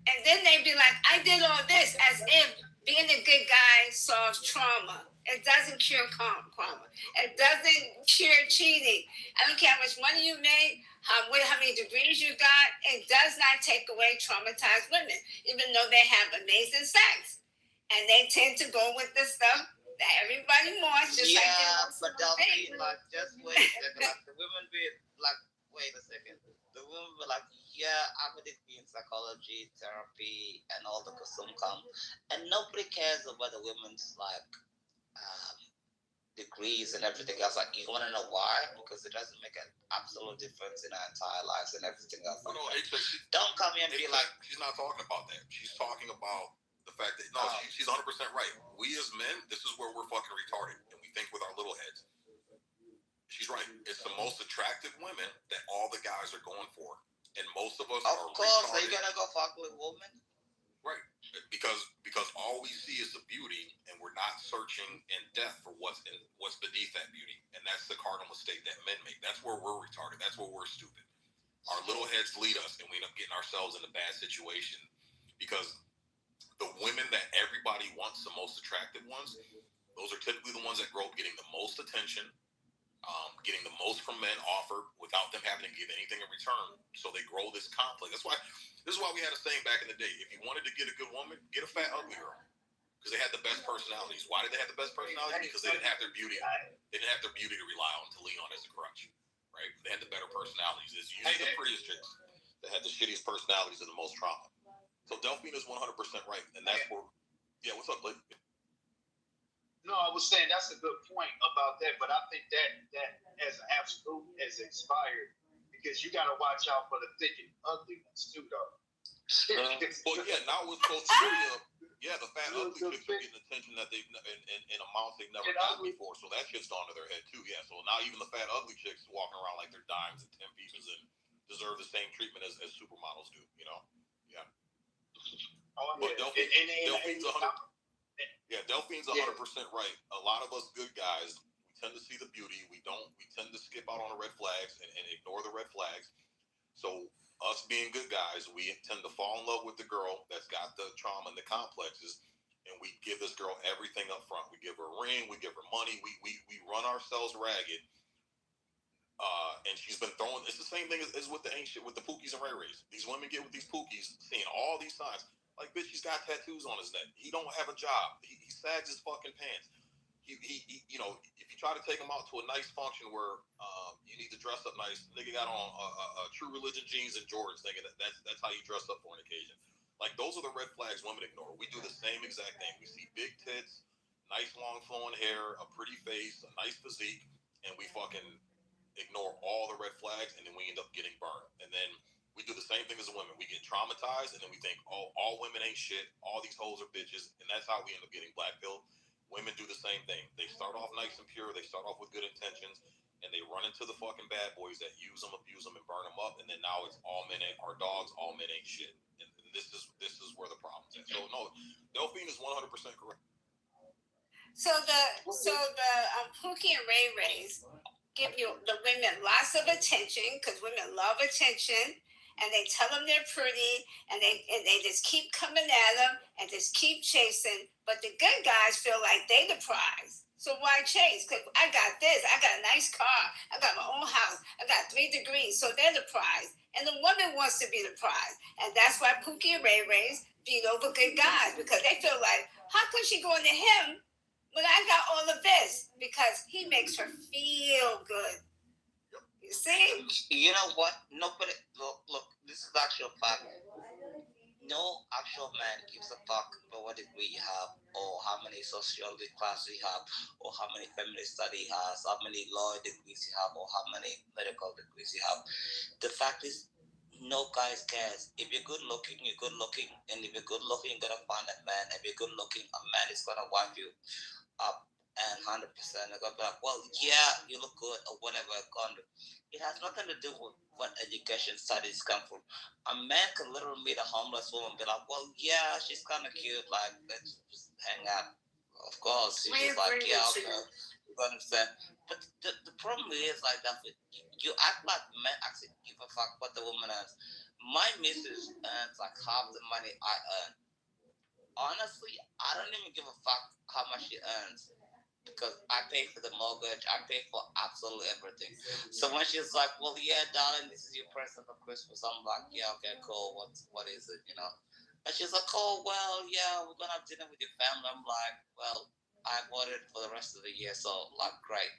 And then they be like, I did all this as if being a good guy solves trauma. It doesn't cure trauma. It doesn't cure cheating. I don't care how much money you make, how many degrees you got. It does not take away traumatized women, even though they have amazing sex. And they tend to go with the stuff that everybody wants, just like they want but they'll be like, just wait a second. Like the women be like, wait a second. The women be like, yeah, I'm a degree in psychology, therapy, and all the kusumkam, and nobody cares about the women's like degrees and everything else. Like, you want to know why? Because it doesn't make an absolute difference in our entire lives and everything else. No, don't come here and be like, she's not talking about that. She's talking about the fact that she's 100% right. We as men, this is where we're fucking retarded, and we think with our little heads. She's right. It's the most attractive women that all the guys are going for, and most of us are retarded. Of course, they're gonna go fuck with women. Right, because all we see is the beauty, and we're not searching in depth for what's beneath that beauty, and that's the cardinal mistake that men make. That's where we're retarded. That's where we're stupid. Our little heads lead us, and we end up getting ourselves in a bad situation because the women that everybody wants, the most attractive ones, those are typically the ones that grow up getting the most attention, getting the most from men offered without them having to give anything in return. So they grow this conflict. This is why we had a saying back in the day: if you wanted to get a good woman, get a fat, ugly girl, because they had the best personalities. Why did they have the best personalities? Because they didn't have their beauty. They didn't have their beauty to rely on, to lean on as a crutch. Right? They had the better personalities. It's usually the prettiest chicks that had the shittiest personalities and the most trauma. So Delphine is 100% right, and that's where. Yeah, what's up, Blake? No, I was saying that's a good point about that, but I think that as an absolute has expired because you got to watch out for the thick and ugly ones too, though. Well, yeah, now with social media, the fat ugly chicks are getting attention that they've in amounts they've never gotten before, so that shit's gone to their head too. Yeah, so now even the fat ugly chicks walking around like they're dimes and 10 pieces and deserve the same treatment as supermodels do. You know? Yeah. Oh, but Delphine's 100%. Yeah, Delphine's 100% right. A lot of us good guys, we tend to see the beauty. We tend to skip out on the red flags and ignore the red flags. So us being good guys, we tend to fall in love with the girl that's got the trauma and the complexes, and we give this girl everything up front. We give her a ring, we give her money, we run ourselves ragged. And she's been throwing. It's the same thing as with the ancient, with the Pookies and Ray Rays. These women get with these Pookies, seeing all these signs. Like, bitch, he's got tattoos on his neck. He don't have a job. He sags his fucking pants. He you know, if you try to take him out to a nice function where you need to dress up nice, nigga got on a True Religion jeans and Jordans, thinking that's how you dress up for an occasion. Like, those are the red flags women ignore. We do the same exact thing. We see big tits, nice long flowing hair, a pretty face, a nice physique, and we fucking ignore all the red flags, and then we end up getting burned. And then we do the same thing as a women. We get traumatized, and then we think, oh, all women ain't shit. All these hoes are bitches, and that's how we end up getting blackpilled. Women do the same thing. They start off nice and pure. They start off with good intentions, and they run into the fucking bad boys that use them, abuse them, and burn them up. And then now it's all men are dogs. All men ain't shit. And this is where the problem's at. So no, Delphine is 100% correct. So the Pookie and Ray Rays give you the women lots of attention because women love attention, and they tell them they're pretty, and they just keep coming at them and just keep chasing. But the good guys feel like they the prize. So why chase? Because I got this. I got a nice car. I got my own house. I got 3 degrees. So they're the prize. And the woman wants to be the prize. And that's why Pookie and Ray Rays beat over good guys, because they feel like, how could she go into him when I got all of this? Because he makes her feel good. You see? You know what? Nobody, look, this is actual fact. No actual man gives a fuck about what degree you have, or how many sociology classes you have, or how many feminist study you have, how many law degrees you have, or how many medical degrees you have. The fact is, no guys cares. If you're good looking, you're good looking, and if you're good looking, you're gonna find a man. If you're good looking, a man is gonna wife you up. and 100%. They're gonna be like, well, yeah, you look good or whatever. It has nothing to do with what education studies come from. A man can literally meet a homeless woman and be like, well, yeah, she's kind of cute. Like, let's just hang out. Of course, she's just like, yeah, okay. You understand? But the problem is like that. You act like men actually give a fuck what the woman earns. My missus earns like half the money I earn. Honestly, I don't even give a fuck how much she earns because I pay for the mortgage, I pay for absolutely everything. So when she's like, well, yeah, darling, this is your present for Christmas, I'm like, yeah, okay, cool, what is it, you know? And she's like, oh, well, yeah, we're gonna have dinner with your family. I'm like, well, I bought it for the rest of the year, so, like, great.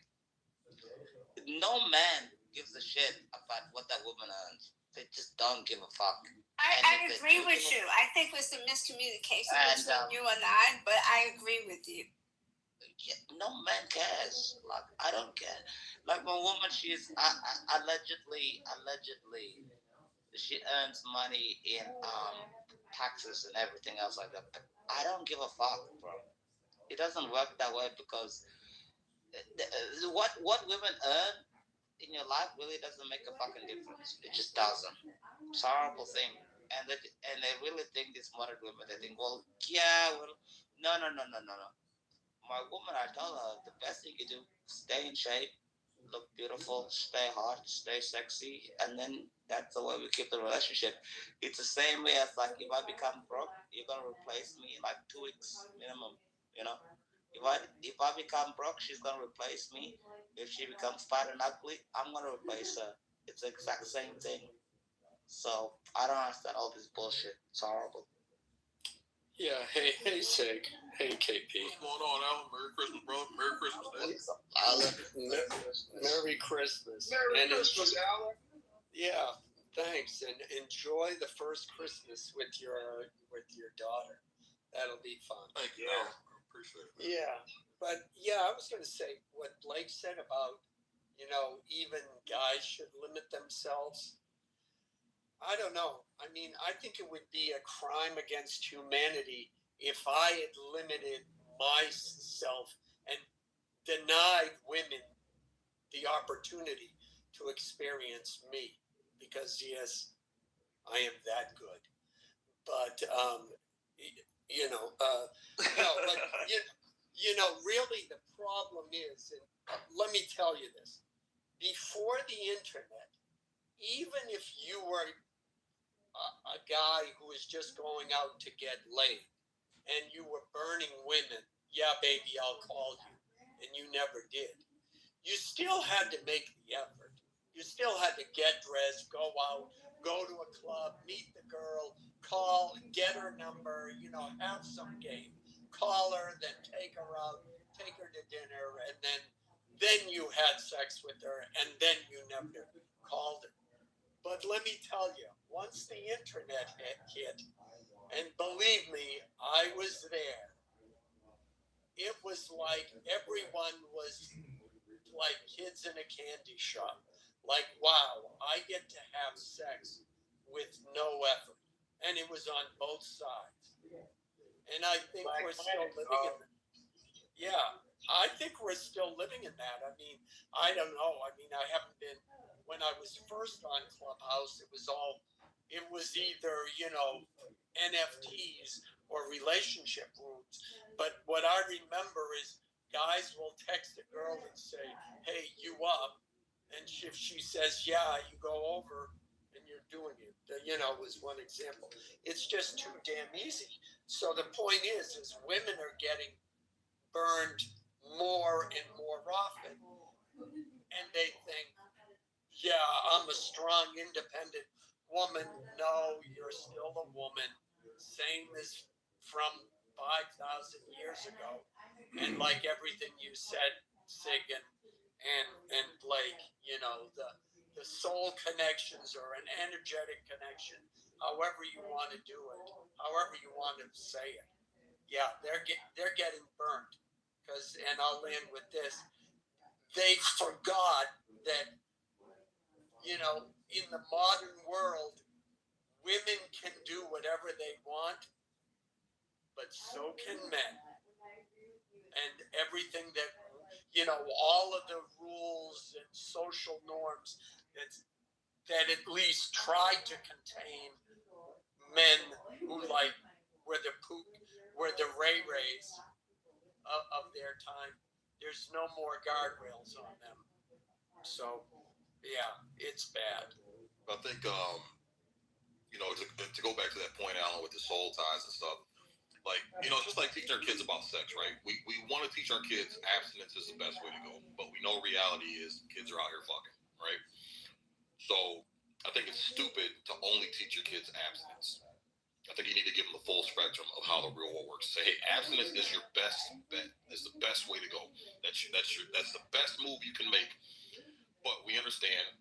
No man gives a shit about what that woman earns. They just don't give a fuck. I agree with you. I think there's some miscommunication between you and I, but I agree with you. No man cares. Like, I don't care. Like, my woman, she's allegedly, she earns money in taxes and everything else like that. But I don't give a fuck, bro. It doesn't work that way because what women earn in your life really doesn't make a fucking difference. It just doesn't. It's a horrible thing. And they really think these modern women, they think, well, yeah, well, no. My woman, I told her the best thing you do, stay in shape, look beautiful, stay hot, stay sexy, and then that's the way we keep the relationship. It's the same way as like if I become broke, you're gonna replace me in like 2 weeks minimum. You know, if I become broke, she's gonna replace me. If she becomes fat and ugly, I'm gonna replace her. It's the exact same thing. So I don't understand all this bullshit. It's horrible. Yeah, hey, Sig. Hey, KP. What's going on, Alan? Merry Christmas, brother. Merry Christmas, Merry Christmas. Merry Christmas, Alan. Yeah, thanks, and enjoy the first Christmas with your daughter. That'll be fun. Thank you, Alan. I appreciate it. Yeah, but yeah, I was going to say what Blake said about, even guys should limit themselves. I don't know. I mean, I think it would be a crime against humanity if I had limited myself and denied women the opportunity to experience me, because yes, I am that good. But no, but really the problem is, and let me tell you this: before the internet, even if you were a guy who was just going out to get laid and you were burning women, yeah, baby, I'll call you, and you never did, you still had to make the effort. You still had to get dressed, go out, go to a club, meet the girl, call, get her number, have some game, call her, then take her out, take her to dinner, and then you had sex with her, and then you never called her. But let me tell you, once the internet hit, and believe me, I was there, it was like everyone was like kids in a candy shop. Like, wow, I get to have sex with no effort. And it was on both sides. And I think we're still living in that. Yeah, I think we're still living in that. I mean, I don't know. I mean, I haven't been, when I was first on Clubhouse, it was either, NFTs or relationship rooms. But what I remember is guys will text a girl and say, hey, you up? And if she says, yeah, you go over and you're doing it. Was one example. It's just too damn easy. So the point is women are getting burned more and more often. And they think, yeah, I'm a strong, independent woman. No, you're still a woman. Same as from 5,000 years ago. And like everything you said, Sig and Blake, the soul connections or an energetic connection, however you want to do it, however you want to say it. Yeah, they're getting burnt. And I'll end with this. They forgot that, in the modern world, women can do whatever they want, but so can men. and everything that, all of the rules and social norms that at least try to contain men who were the Ray-Rays of their time. There's no more guardrails on them. So, yeah, it's bad. I think, to go back to that point, Alan, with the soul ties and stuff, it's just like teaching our kids about sex, right? We want to teach our kids abstinence is the best way to go, but we know reality is kids are out here fucking, right? So I think it's stupid to only teach your kids abstinence. I think you need to give them the full spectrum of how the real world works. Say, hey, abstinence is your best bet. It's the best way to go. That's the best move you can make. But we understand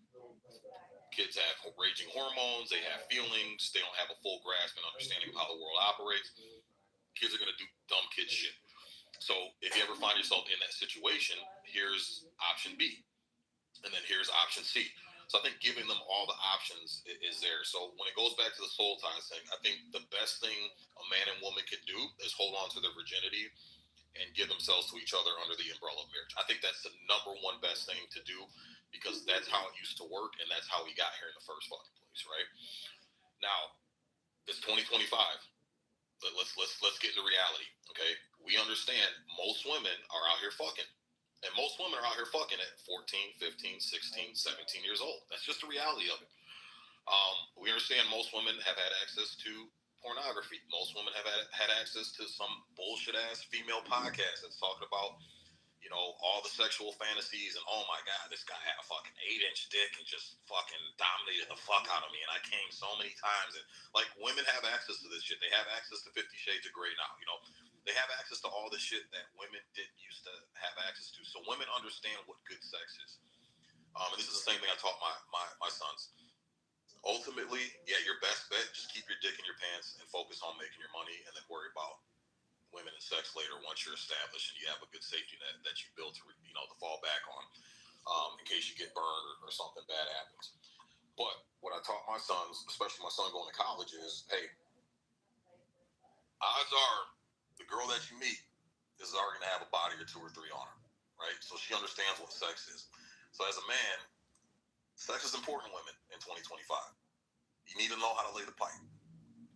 kids have raging hormones. They have feelings. They don't have a full grasp and understanding of how the world operates. Kids are going to do dumb kid shit. So if you ever find yourself in that situation, here's option B. And then here's option C. So I think giving them all the options is there. So when it goes back to the soul ties thing, I think the best thing a man and woman can do is hold on to their virginity and give themselves to each other under the umbrella of marriage. I think that's the number one best thing to do because that's how it used to work and that's how we got here in the first fucking place, right? Now, it's 2025. Let's get into reality, okay? We understand most women are out here fucking. And most women are out here fucking at 14, 15, 16, 17 years old. That's just the reality of it. We understand most women have had access to pornography. Most women have had access to some bullshit-ass female podcast that's talking about, all the sexual fantasies and, oh my God, this guy had a fucking 8-inch dick and just fucking dominated the fuck out of me and I came so many times. And, women have access to this shit. They have access to 50 Shades of Grey now, They have access to all the shit that women didn't used to have access to. So women understand what good sex is. And this is the same thing I taught my sons. Ultimately, yeah, your best bet, just keep your dick in your pants and focus on making your money and then worry about women and sex later once you're established and you have a good safety net that you build to fall back on in case you get burned or something bad happens. But what I taught my sons, especially my son going to college, is, hey, odds are the girl that you meet is already going to have a body or 2 or 3 on her, right? So she understands what sex is. So as a man, sex is important to women in 2025. You need to know how to lay the pipe.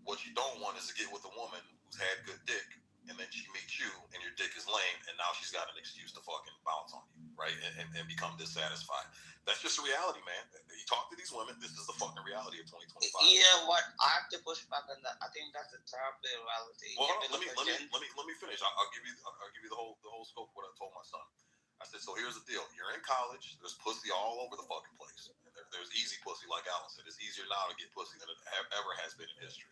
What you don't want is to get with a woman who's had good dick and then she meets you and your dick is lame and now she's got an excuse to fucking bounce on you, right? And become dissatisfied. That's just a reality, man. You talk to these women, this is the fucking reality of 2025. Yeah, what I have to push back on that. I think that's a terrible reality. Well, let me finish. I'll give you the whole scope of what I told my son. I said, so here's the deal. You're in college. There's pussy all over the fucking place. And there's easy pussy, like Alan said. It's easier now to get pussy than it ever has been in history.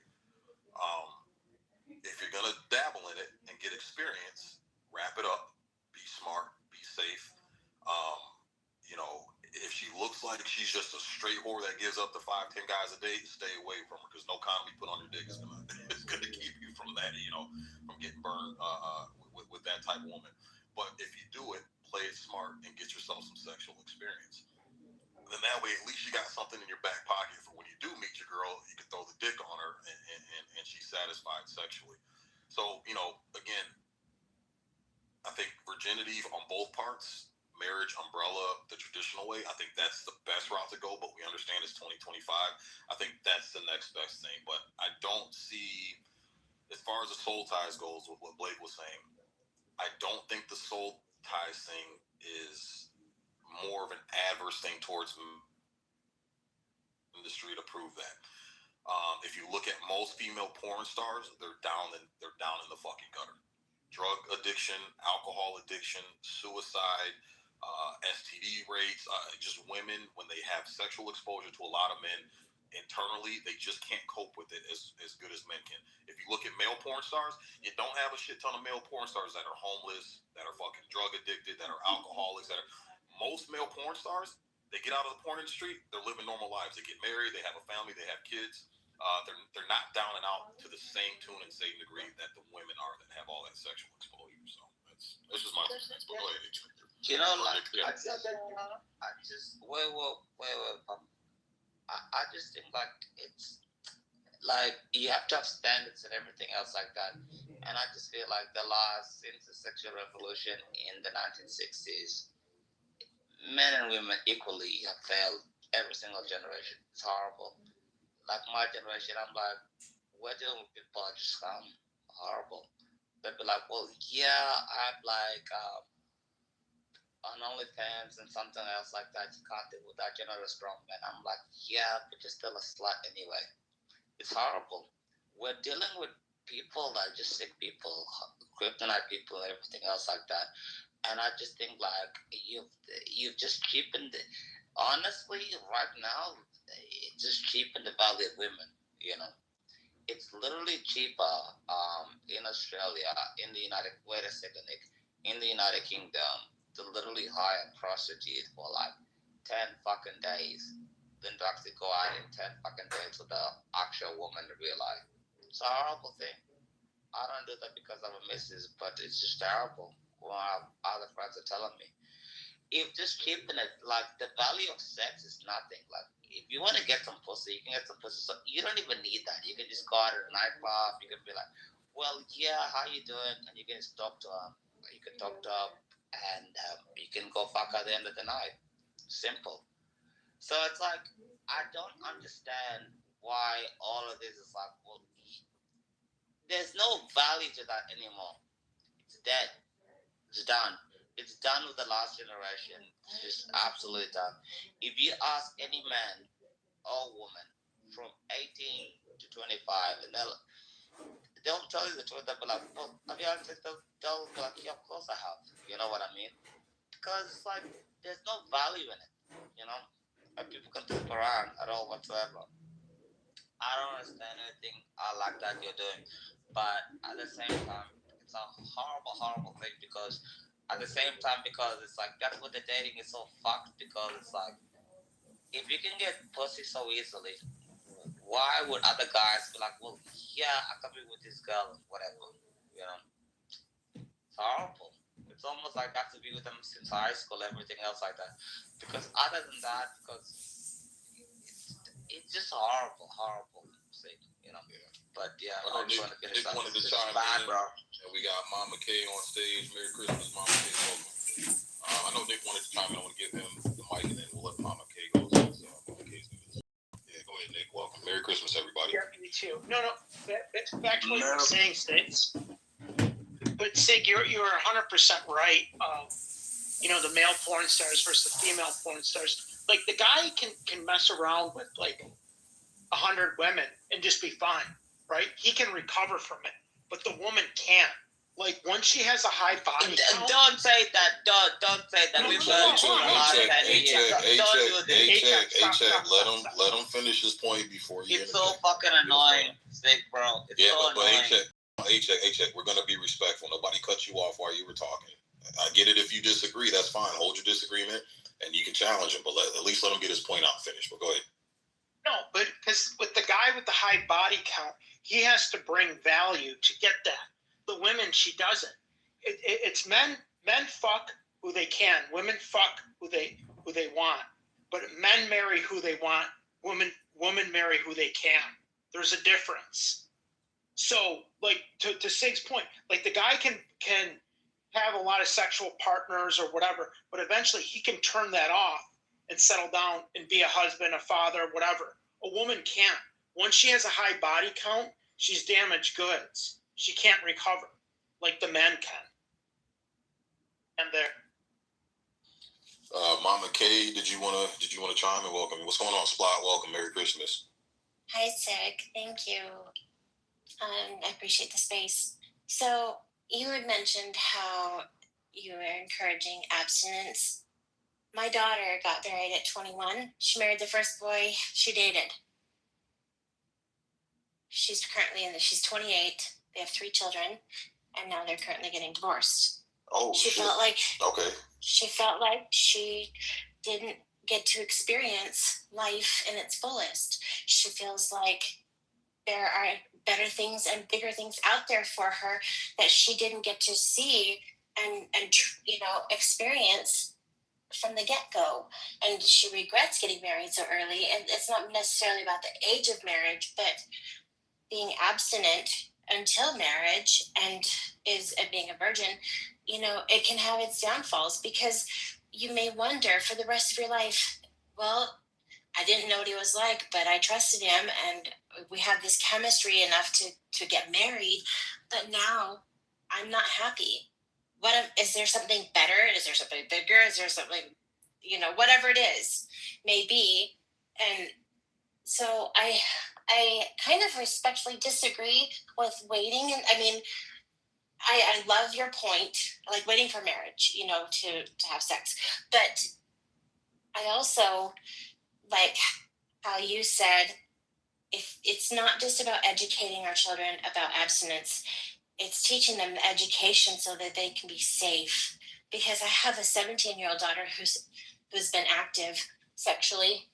If you're gonna dabble in it and get experience, wrap it up. Be smart. Be safe. If she looks like she's just a straight whore that gives up to 5-10 guys a day, stay away from her because no condom you put on your dick is gonna keep you from that. From getting burned with that type of woman. But if you do it, play it smart and get yourself some sexual experience. Then that way, at least you got something in your back pocket for when you do meet your girl, you can throw the dick on her and she's satisfied sexually. So, again, I think virginity on both parts, marriage, umbrella, the traditional way, I think that's the best route to go, but we understand it's 2025. I think that's the next best thing. But I don't see, as far as the soul ties goes, with what Blake was saying, I don't think the soul ties thing is more of an adverse thing towards industry to prove that. If you look at most female porn stars, they're down in the fucking gutter. Drug addiction, alcohol addiction, suicide, STD rates, just women when they have sexual exposure to a lot of men internally, they just can't cope with it as good as men can. If you look at male porn stars, you don't have a shit ton of male porn stars that are homeless, that are fucking drug addicted, that are alcoholics, most male porn stars, they get out of the porn industry, they're living normal lives. They get married, they have a family, they have kids. They're not down and out to the same tune and same degree that the women are that have all that sexual exposure. So that's just my sense. But go ahead, I just wait. I just think it's like you have to have standards and everything else like that. And I just feel like since the sexual revolution in the 1960s, men and women equally have failed every single generation. It's horrible. Like my generation, I'm like, we're dealing with people are just horrible. They'd be like, well, yeah, I'm like on OnlyFans and something else like that. You can't deal with that. You're not a strong man. I'm like, yeah, but you're still a slut anyway. It's horrible. We're dealing with people that are just sick people, kryptonite people, and everything else like that. And I just think like you've just cheapened it. Honestly, right now, it's just cheapened the value of women. You know, it's literally cheaper in Australia, in the United Kingdom, to literally hire a prostitute for like 10 fucking days than to actually go out in 10 fucking days with the actual woman in real life. It's a horrible thing. I don't do that because I'm a missus, but it's just terrible. Well, other friends are telling me. If just keeping it, like, the value of sex is nothing. Like, if you want to get some pussy, you can get some pussy. So you don't even need that. You can just go out at a nightclub. You can be like, well, yeah, how you doing? And you can just talk to her. You can talk to her, and you can go fuck at the end of the night. Simple. So it's like, I don't understand why all of this is like, well, there's no value to that anymore. It's dead. It's done. It's done with the last generation. It's just absolutely done. If you ask any man or woman from 18 to 25, and they'll tell you the truth. They'll be like, well, have you had sex? They'll be like, yeah, of course I have. You know what I mean? Because it's like, there's no value in it, you know? And people can flip around at all whatsoever. I don't understand anything like that you're doing. But at the same time, it's a horrible, horrible thing because at the same time, because it's like, that's what the dating is so fucked, because it's like, if you can get pussy so easily, why would other guys be like, well, yeah, I can be with this girl, whatever, you know? It's horrible. It's almost like I have to be with them since high school, everything else like that. Because other than that, because it's just horrible, horrible thing, you know? Yeah. But yeah, I just want to finish up. Wanted to chime in, bro. And we got Mama K on stage. Merry Christmas, Mama K. Welcome. I know Nick wanted to chime in. I want to give him the mic, and then we'll let Mama K go. So Mama K's gonna... Yeah, go ahead, Nick. Welcome. Merry Christmas, everybody. Yeah, you too. No. Back to what you were saying, Sig. But Sig, you're 100% right. The male porn stars versus the female porn stars. Like, the guy can mess around with like 100 women and just be fine, right? He can recover from it, but the woman can't. Like, once she has a high body count, don't say that. Don't say that. We've heard you a lot of that. Let him finish his point before you. It's so fucking annoying, Stick, bro. It's so annoying. A-Check, we're gonna be respectful. Nobody cut you off while you were talking. I get it if you disagree, that's fine. Hold your disagreement, and you can challenge him, but at least let him get his point out and finish. But go ahead. No, but because with the guy with the high body count, he has to bring value to get that. The women, she doesn't. It's men fuck who they can. Women fuck who they want. But men marry who they want. Women marry who they can. There's a difference. So, like, to Sig's point, like, the guy can have a lot of sexual partners or whatever, but eventually he can turn that off and settle down and be a husband, a father, whatever. A woman can't. Once she has a high body count, she's damaged goods. She can't recover like the men can. And there. Mama K, did you wanna chime in? Welcome. What's going on, Splot? Welcome. Merry Christmas. Hi, Sig. Thank you. I appreciate the space. So you had mentioned how you were encouraging abstinence. My daughter got married at 21. She married the first boy she dated. She's 28. They have 3 children, and now they're currently getting divorced. Oh, she shit. felt like okay. She felt like she didn't get to experience life in its fullest. She feels like there are better things and bigger things out there for her that she didn't get to see and experience from the get-go. And she regrets getting married so early. And it's not necessarily about the age of marriage, but being abstinent until marriage and is being a virgin, you know, it can have its downfalls because you may wonder for the rest of your life, well, I didn't know what he was like, but I trusted him and we had this chemistry enough to get married. But now I'm not happy. Is there something better? Is there something bigger? Is there something, you know, whatever it is, may be. And so I kind of respectfully disagree with waiting. And I mean, I love your point, like waiting for marriage, you know, to have sex. But I also like how you said, if it's not just about educating our children about abstinence, it's teaching them the education so that they can be safe. Because I have a 17-year-old daughter who's been active sexually,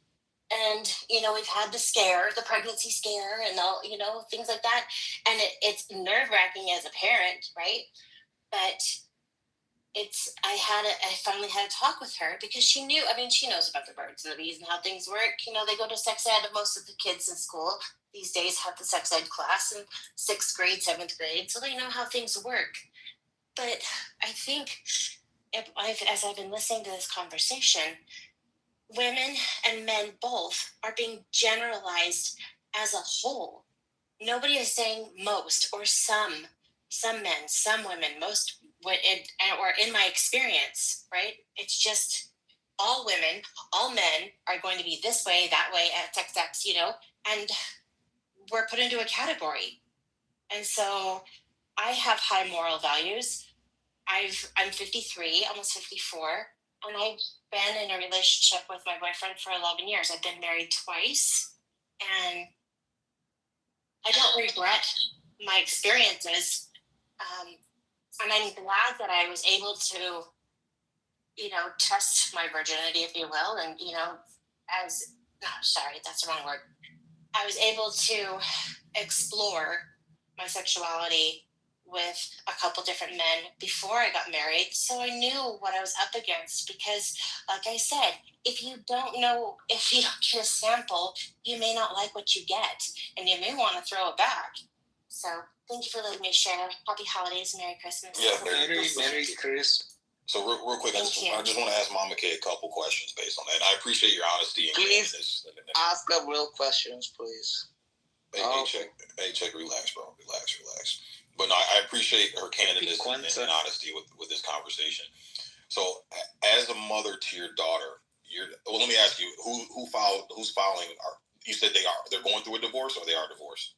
and you know, we've had the pregnancy scare, and all, you know, things like that, and it's nerve-wracking as a parent, right? But I finally had a talk with her because she knew, I mean, she knows about the birds and the bees and how things work. You know, they go to sex ed. Most of the kids in school these days have the sex ed class in 6th grade, 7th grade, so they know how things work. But I think as I've been listening to this conversation, women and men both are being generalized as a whole. Nobody is saying most or some men, some women, most, or in my experience, right? It's just all women, all men are going to be this way, that way, XXX, you know, and we're put into a category. And so I have high moral values. I'm 53, almost 54, and I've been in a relationship with my boyfriend for 11 years. I've been married twice, and I don't regret my experiences. And I'm glad that I was able to, you know, test my virginity, if you will. And, you know, sorry, that's the wrong word. I was able to explore my sexuality with a couple different men before I got married. So I knew what I was up against because, like I said, if you don't get a sample, you may not like what you get and you may want to throw it back. So thank you for letting me share. Happy holidays, Merry Christmas. Yeah, Merry Christmas. So real quick, I just want to ask Mama K a couple questions based on that. And I appreciate your honesty and please this. Ask them real questions, please. Hey, check, relax, bro. Relax. But no, I appreciate her candidness and honesty with this conversation. So, as a mother to your daughter, let me ask you, who's filing? You said they're going through a divorce, or they are divorced?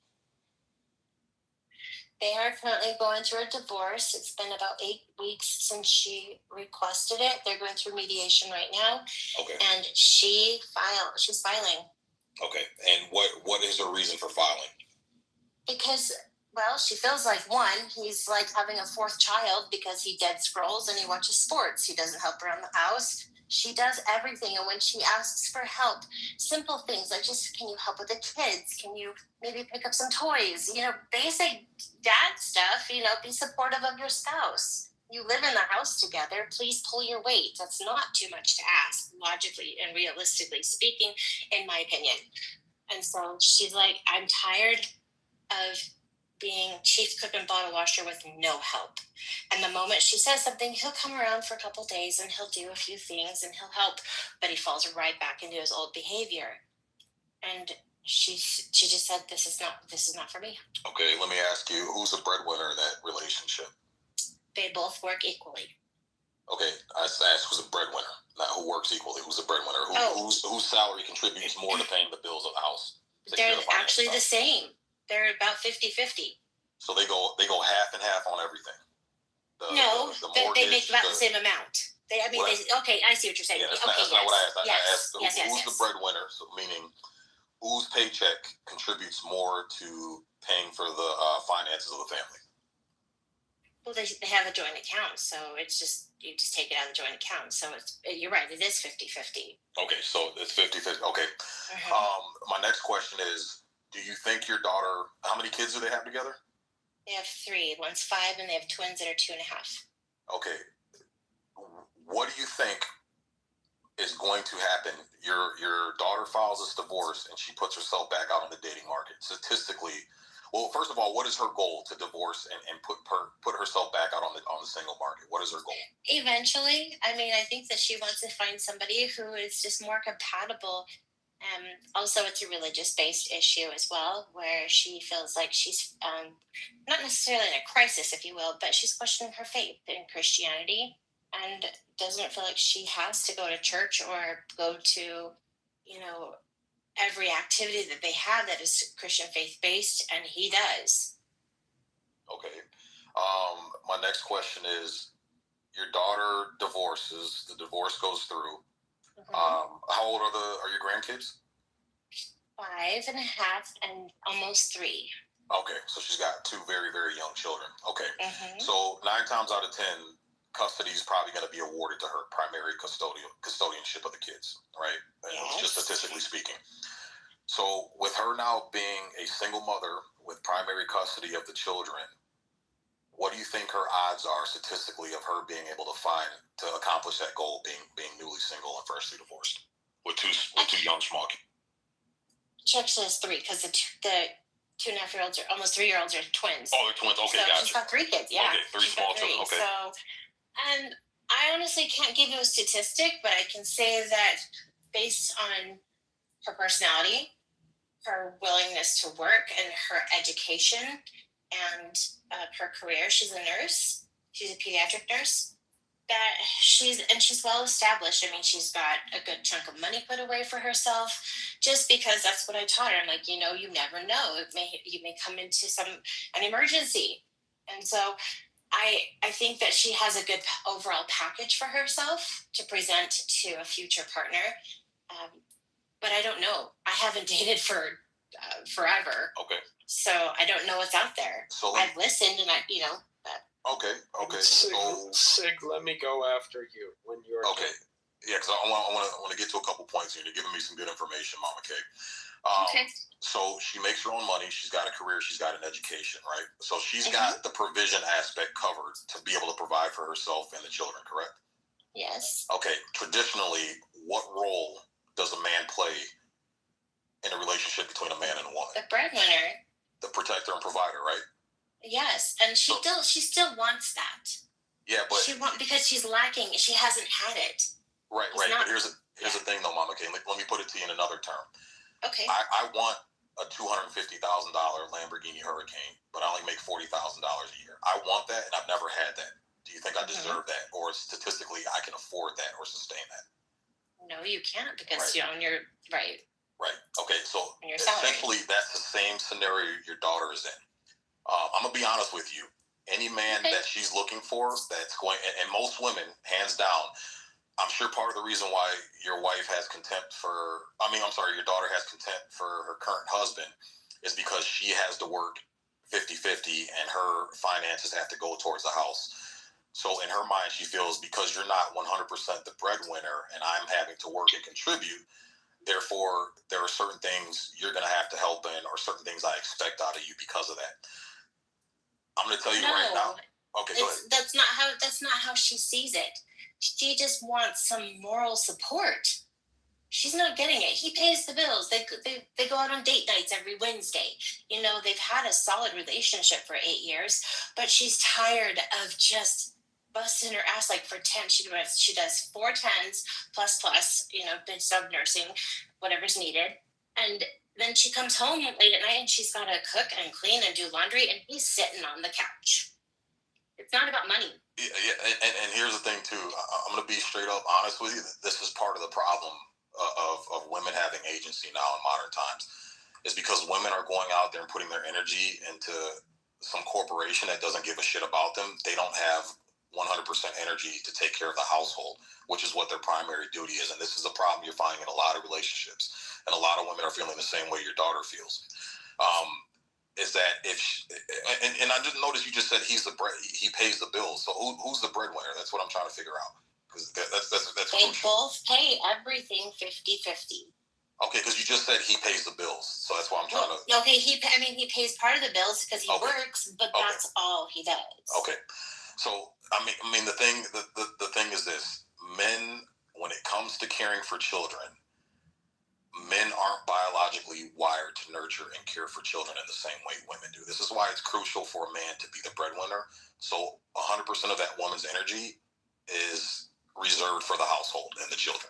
They are currently going through a divorce. It's been about 8 weeks since she requested it. They're going through mediation right now. Okay. And she's filing. Okay. And what is her reason for filing? Because, well, she feels like, one, he's like having a fourth child because he dead scrolls and he watches sports. He doesn't help around the house. She does everything. And when she asks for help, simple things like just, can you help with the kids? Can you maybe pick up some toys? You know, basic dad stuff, you know, be supportive of your spouse. You live in the house together. Please pull your weight. That's not too much to ask, logically and realistically speaking, in my opinion. And so she's like, I'm tired of being chief cook and bottle washer with no help. And the moment she says something, he'll come around for a couple days and he'll do a few things and he'll help, but he falls right back into his old behavior. And she just said, this is not for me. Okay, let me ask you, who's the breadwinner in that relationship? They both work equally. Okay, I asked who's a breadwinner, not who works equally. Who's the breadwinner? Whose salary contributes more to paying the bills of the house? They're actually the same. They're about 50-50. So they go half and half on everything. They make about the same amount. Okay, I see what you're saying. Yeah, that's not what I asked. I asked who's the breadwinner, so meaning whose paycheck contributes more to paying for the finances of the family. Well, they have a joint account, so it's just, you just take it out of the joint account. So you're right, it is 50-50. Okay, so it's 50-50. Okay. My next question is, do you think your daughter, how many kids do they have together? They have 3. One's 5, and they have twins that are 2.5. Okay. What do you think is going to happen? Your daughter files this divorce, and she puts herself back out on the dating market. Statistically, Well, first of all, what is her goal to divorce and put herself back out on the single market? What is her goal? Eventually, I mean, I think that she wants to find somebody who is just more compatible. Also, it's a religious-based issue as well, where she feels like she's not necessarily in a crisis, if you will, but she's questioning her faith in Christianity and doesn't feel like she has to go to church or go to, you know, every activity that they have that is Christian faith-based, and he does. Okay. My next question is, your daughter divorces, the divorce goes through. How old are your grandkids? 5.5 and almost 3. Okay, so she's got 2 very, very young children. Okay, so 9 times out of 10, custody is probably going to be awarded to her, primary custodianship of the kids, right? Yes. Just statistically speaking. So with her now being a single mother with primary custody of the children, what do you think her odds are statistically of her being able to accomplish that goal, being newly single and freshly divorced with two young small kids? She actually has 3 because the 2.5-year-olds are almost 3-year-olds are twins. Oh, they're twins. Okay, so gotcha. She's got 3 kids. Yeah. Okay, 3 small children. Okay. So, and I honestly can't give you a statistic, but I can say that based on her personality, her willingness to work, and her education, and her career. She's a nurse. She's a pediatric nurse. That she's well established. I mean, she's got a good chunk of money put away for herself, just because that's what I taught her. I'm like, you never know. You may come into an emergency, and so I think that she has a good overall package for herself to present to a future partner. But I don't know. I haven't dated for forever. Okay. So I don't know what's out there. So I've listened, and Okay. Sig, let me go after you when you're okay. Yeah, because I want to get to a couple points here. You're giving me some good information, Mama K. Okay. So she makes her own money. She's got a career. She's got an education, right? So she's got the provision aspect covered to be able to provide for herself and the children, correct? Yes. Okay. Traditionally, what role does a man play in a relationship between a man and a woman? The breadwinner. The protector and provider, right? Yes, and she still wants that. Yeah, but because she's lacking. She hasn't had it. Right. But here's the thing, though, Mama K. Let me put it to you in another term. Okay. I want a $250,000 Lamborghini Hurricane, but I only make $40,000 a year. I want that, and I've never had that. Do you think I deserve that, or statistically I can afford that or sustain that? No, you can't, because you're on your right. Right. Okay. So essentially, that's the same scenario your daughter is in. I'm gonna be honest with you. Any man that she's looking for, that's going, and most women, hands down, I'm sure part of the reason why your daughter has contempt for her current husband is because she has to work 50-50 and her finances have to go towards the house. So in her mind, she feels because you're not 100% the breadwinner and I'm having to work and contribute, therefore there are certain things you're going to have to help in or certain things I expect out of you because of that. I'm going to tell you right now. Okay, go ahead. That's not how she sees it. She just wants some moral support. She's not getting it. He pays the bills. They go out on date nights every Wednesday. They've had a solid relationship for 8 years, but she's tired of just busting her ass for 10. She does 4 10s plus, based on nursing, whatever's needed. And then she comes home late at night and she's got to cook and clean and do laundry, and he's sitting on the couch. It's not about money. Yeah, and here's the thing too. I'm going to be straight up honest with you. This is part of the problem of women having agency now in modern times. Is because women are going out there and putting their energy into some corporation that doesn't give a shit about them. They don't have 100% energy to take care of the household, which is what their primary duty is. And this is a problem you're finding in a lot of relationships. And a lot of women are feeling the same way your daughter feels. Is that and I didn't notice you just said he pays the bills. So who's the breadwinner? That's what I'm trying to figure out. Because that's they crucial. Both pay everything 50-50. Okay, because you just said he pays the bills, so that's why I'm trying to. Okay, he pays part of the bills because he works, but that's all he does. Okay, so I mean the thing is this: men, when it comes to caring for children, men aren't biologically wired to nurture and care for children in the same way women do. This is why it's crucial for a man to be the breadwinner. So 100% of that woman's energy is reserved for the household and the children.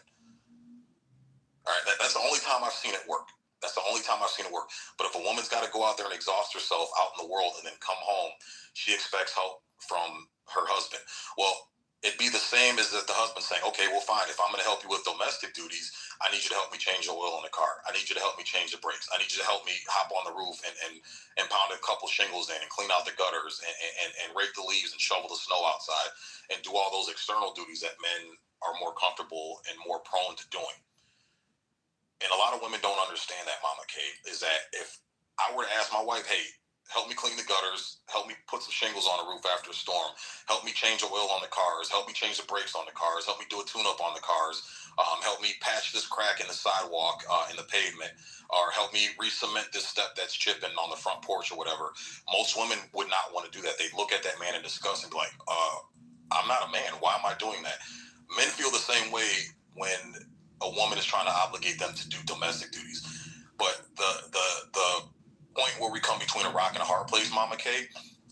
All right, that's the only time I've seen it work. That's the only time I've seen it work. But if a woman's got to go out there and exhaust herself out in the world and then come home, she expects help from her husband. Well, it'd be the same as if the husband saying, okay, well, fine. If I'm going to help you with domestic duties, I need you to help me change the oil in the car. I need you to help me change the brakes. I need you to help me hop on the roof and pound a couple shingles in and clean out the gutters and rake the leaves and shovel the snow outside and do all those external duties that men are more comfortable and more prone to doing. And a lot of women don't understand that, Mama K, is that if I were to ask my wife, hey, help me clean the gutters, help me put some shingles on the roof after a storm, help me change the oil on the cars, help me change the brakes on the cars, help me do a tune-up on the cars, help me patch this crack in the sidewalk, in the pavement, or help me re-cement this step that's chipping on the front porch or whatever. Most women would not want to do that. They'd look at that man in disgust and be like, I'm not a man. Why am I doing that? Men feel the same way when a woman is trying to obligate them to do domestic duties. But the point where we come between a rock and a hard place, Mama K,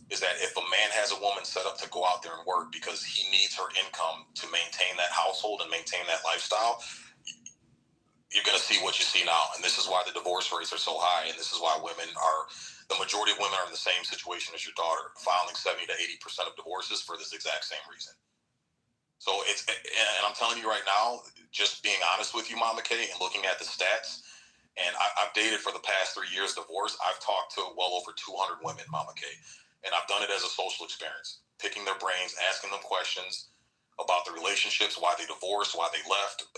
is that if a man has a woman set up to go out there and work because he needs her income to maintain that household and maintain that lifestyle, you're going to see what you see now. And this is why the divorce rates are so high. And this is why the majority of women are in the same situation as your daughter, filing 70 to 80% of divorces for this exact same reason. So and I'm telling you right now, just being honest with you, Mama K, and looking at the stats, and I've dated for the past 3 years divorce. I've talked to well over 200 women, Mama K, and I've done it as a social experience, picking their brains, asking them questions about the relationships, why they divorced, why they left.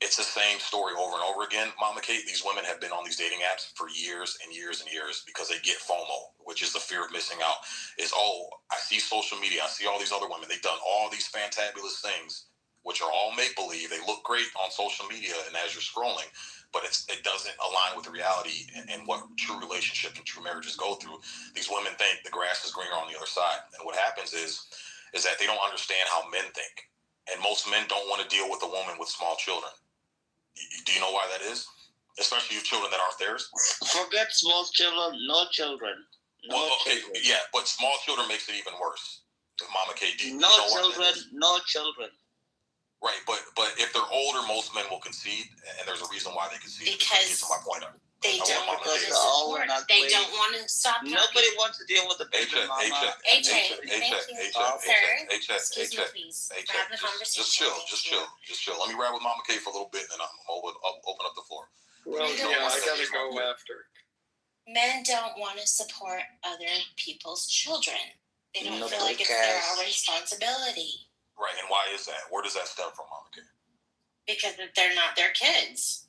It's the same story over and over again, Mama Kate. These women have been on these dating apps for years and years and years because they get FOMO, which is the fear of missing out. I see social media. I see all these other women. They've done all these fantabulous things, which are all make-believe. They look great on social media and as you're scrolling, but it doesn't align with the reality and what true relationships and true marriages go through. These women think the grass is greener on the other side. And what happens is that they don't understand how men think. And most men don't want to deal with a woman with small children. Do you know why that is? Especially with children that aren't theirs? Forget small children, no children. Children. Yeah, but small children makes it even worse. Mama K, no children. Right, but if they're older, most men will concede, and there's a reason why they concede. Because my point up. They don't want to support. They don't want to stop talking. Nobody wants to deal with the baby mama. AJ, thank you. Sir, excuse me, please. We're having a conversation. Just chill. Let me ride with Mama K for a little bit, and then I'm open up the floor. Well, yeah, I gotta go after. Men don't want to support other people's children. They don't feel like it's their responsibility. Right, and why is that? Where does that stem from, Mama K? Because they're not their kids.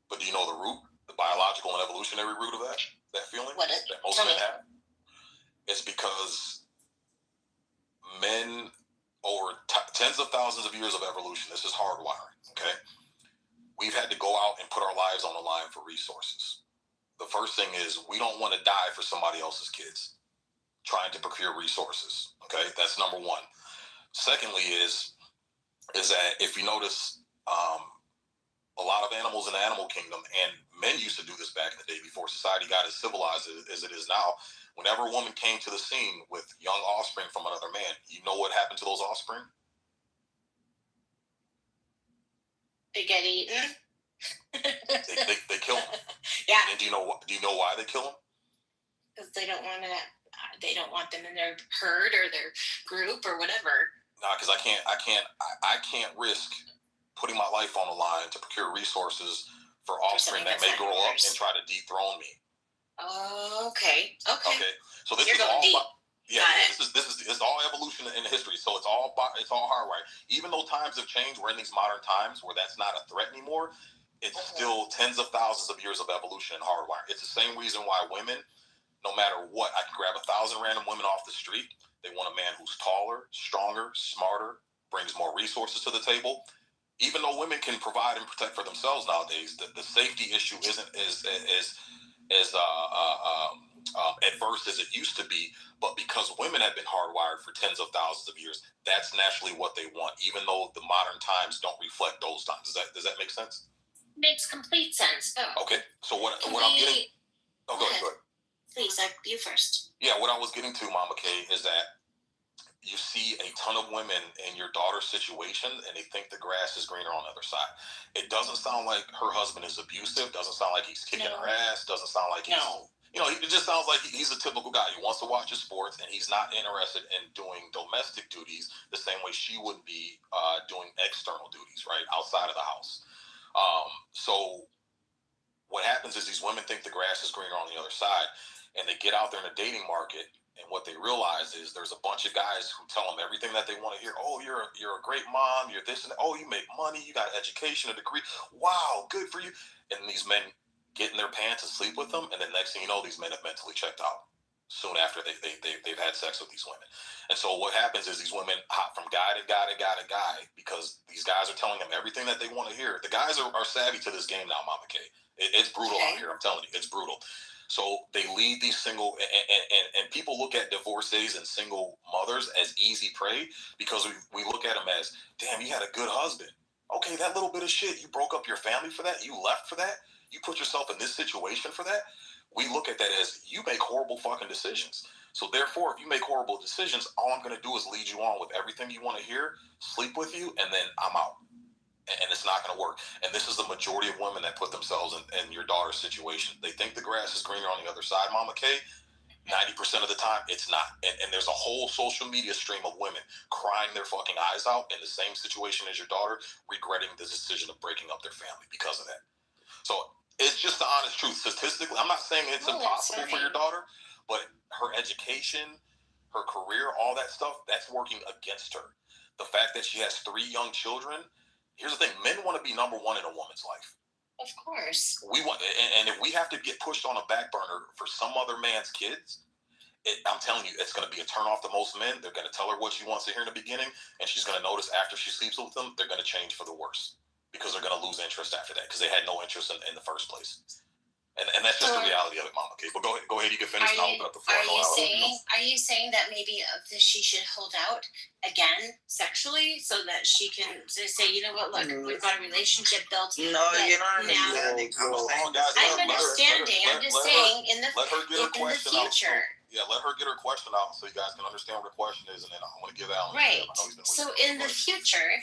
But do you know the root? The biological and evolutionary root of that feeling that most men have? It's because men over tens of thousands of years of evolution, this is hardwiring, okay? We've had to go out and put our lives on the line for resources. The first thing is we don't want to die for somebody else's kids trying to procure resources, okay? That's number one. Secondly is that if you notice, a lot of animals in the animal kingdom, and men used to do this back in the day before society got as civilized as it is now. Whenever a woman came to the scene with young offspring from another man, you know what happened to those offspring? They get eaten. they kill them. Yeah. And do you know why they kill them? Because they don't want to. They don't want them in their herd or their group or whatever. Nah, because I can't risk putting my life on the line to procure resources for offspring that may grow up and try to dethrone me. Oh, okay. So this is all this is all evolution in history. So it's all hardwired. Even though times have changed, we're in these modern times where that's not a threat anymore. It's still tens of thousands of years of evolution and hardwired. It's the same reason why women, no matter what, I can grab 1,000 random women off the street. They want a man who's taller, stronger, smarter, brings more resources to the table. Even though women can provide and protect for themselves nowadays, the safety issue isn't as adverse as it used to be. But because women have been hardwired for tens of thousands of years, that's naturally what they want, even though the modern times don't reflect those times. Does that make sense? makes complete sense. Go. Okay, so what I'm getting... Oh, go ahead. Please, you first. Yeah, what I was getting to, Mama K, is that you see a ton of women in your daughter's situation and they think the grass is greener on the other side. It doesn't sound like her husband is abusive. Doesn't sound like he's kicking her ass. Doesn't sound like he's... You know, it just sounds like he's a typical guy. He wants to watch his sports and he's not interested in doing domestic duties the same way she would be doing external duties, right, outside of the house. So what happens is these women think the grass is greener on the other side, and they get out there in the dating market, and what they realize is there's a bunch of guys who tell them everything that they want to hear. Oh, you're a great mom. You're this and that. Oh, you make money. You got an education, a degree. Wow, good for you. And these men get in their pants and sleep with them, and the next thing you know, these men have mentally checked out soon after they've had sex with these women. And so what happens is these women hop from guy to guy to guy to guy because these guys are telling them everything that they want to hear. The guys are savvy to this game now, Mama K. It's brutal out here. I'm telling you, it's brutal. So they lead these single, and people look at divorcees and single mothers as easy prey because we look at them as, damn, you had a good husband. Okay, that little bit of shit, you broke up your family for that? You left for that? You put yourself in this situation for that? We look at that as you make horrible fucking decisions. So therefore, if you make horrible decisions, all I'm going to do is lead you on with everything you want to hear, sleep with you, and then I'm out. And it's not going to work. And this is the majority of women that put themselves in your daughter's situation. They think the grass is greener on the other side, Mama K. 90% of the time, it's not. And there's a whole social media stream of women crying their fucking eyes out in the same situation as your daughter, regretting the decision of breaking up their family because of that. So it's just the honest truth. Statistically, I'm not saying it's impossible for your daughter, but her education, her career, all that stuff, that's working against her. The fact that she has 3 young children, here's the thing, men want to be number one in a woman's life. Of course. We want, and if we have to get pushed on a back burner for some other man's kids, I'm telling you, it's going to be a turn off to most men. They're going to tell her what she wants to hear in the beginning, and she's going to notice after she sleeps with them, they're going to change for the worse because they're going to lose interest after that because they had no interest in the first place. And that's just the reality of it, Mama K. But go ahead, you can finish and I'll open up the floor. Are you saying that maybe she should hold out again sexually so that she can say, you know what, look, we've got a relationship built. No, you're not understanding. I'm understanding. I'm just saying in the future. Yeah, let her get her question out so you guys can understand what her question is, and then I want to give Alan. Right. So in the future,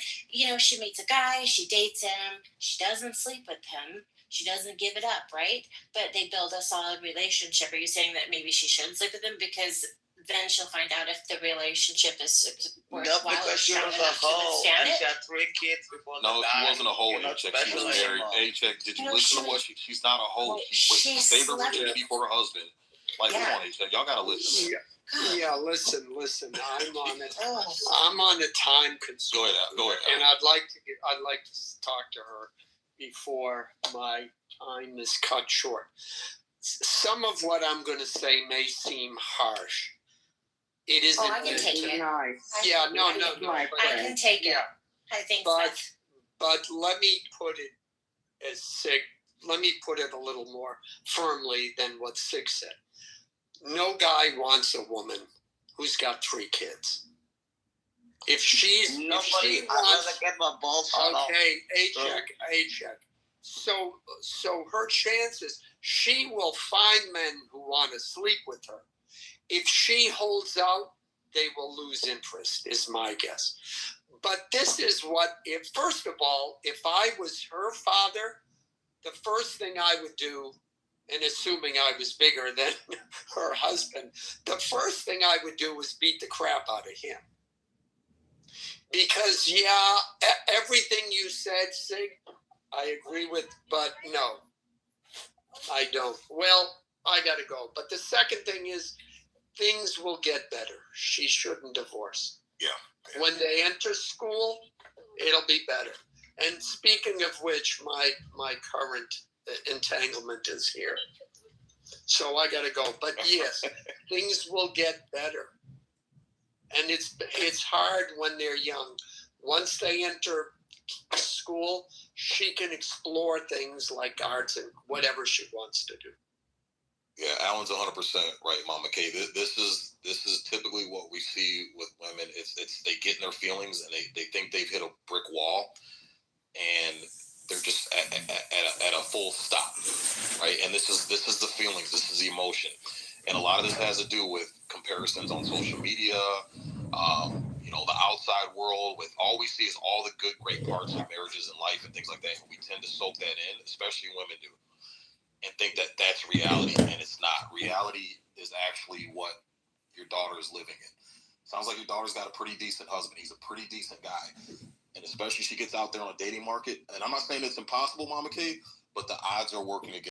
she meets a guy, she dates him, she doesn't sleep with him. She doesn't give it up, right? But they build a solid relationship. Are you saying that maybe she shouldn't sleep with him because then she'll find out if the relationship is worthwhile? No, because she was a hoe and she had 3 kids before the she wasn't a hoe, A-Check. She was married. A-Check, did you listen to what she's not a hoe. She saved her virginity for her husband. Like, come on, A-Check. Y'all got to listen. Yeah, listen. I'm on it. I'm on a time constraint. Go ahead. And I'd like to talk to her before my time is cut short. Some of what I'm going to say may seem harsh. It isn't. I can take it. Yeah, no. I can take it. Yeah. I think but let me put it a little more firmly than what Sig said. No guy wants a woman who's got 3 kids. If she's nobody wants to get my balls shut off. Okay, A-check. So her chances, she will find men who want to sleep with her. If she holds out, they will lose interest, is my guess. But this is first of all, if I was her father, the first thing I would do, and assuming I was bigger than her husband, the first thing I would do was beat the crap out of him. Because, everything you said, Sig, I agree with, but no, I don't. Well, I got to go. But the second thing is, things will get better. She shouldn't divorce. Yeah. When they enter school, it'll be better. And speaking of which, my current entanglement is here. So I got to go. But yes, things will get better. And it's hard when they're young. Once they enter school, she can explore things like arts and whatever she wants to do. Yeah, Alan's 100% right, Mama K. This is typically what we see with women. It's they get in their feelings and they think they've hit a brick wall, and they're just at full stop, right? And this is the feelings, this is the emotion, and a lot of this has to do with comparisons on social media, the outside world. With all we see is all the good, great parts of marriages and life and things like that, and we tend to soak that in, especially women do, and think that that's reality, and it's not. Reality is actually what your daughter is living in. Sounds like your daughter's got a pretty decent husband. He's a pretty decent guy. And especially she gets out there on a dating market. And I'm not saying it's impossible, Mama K, but the odds are working against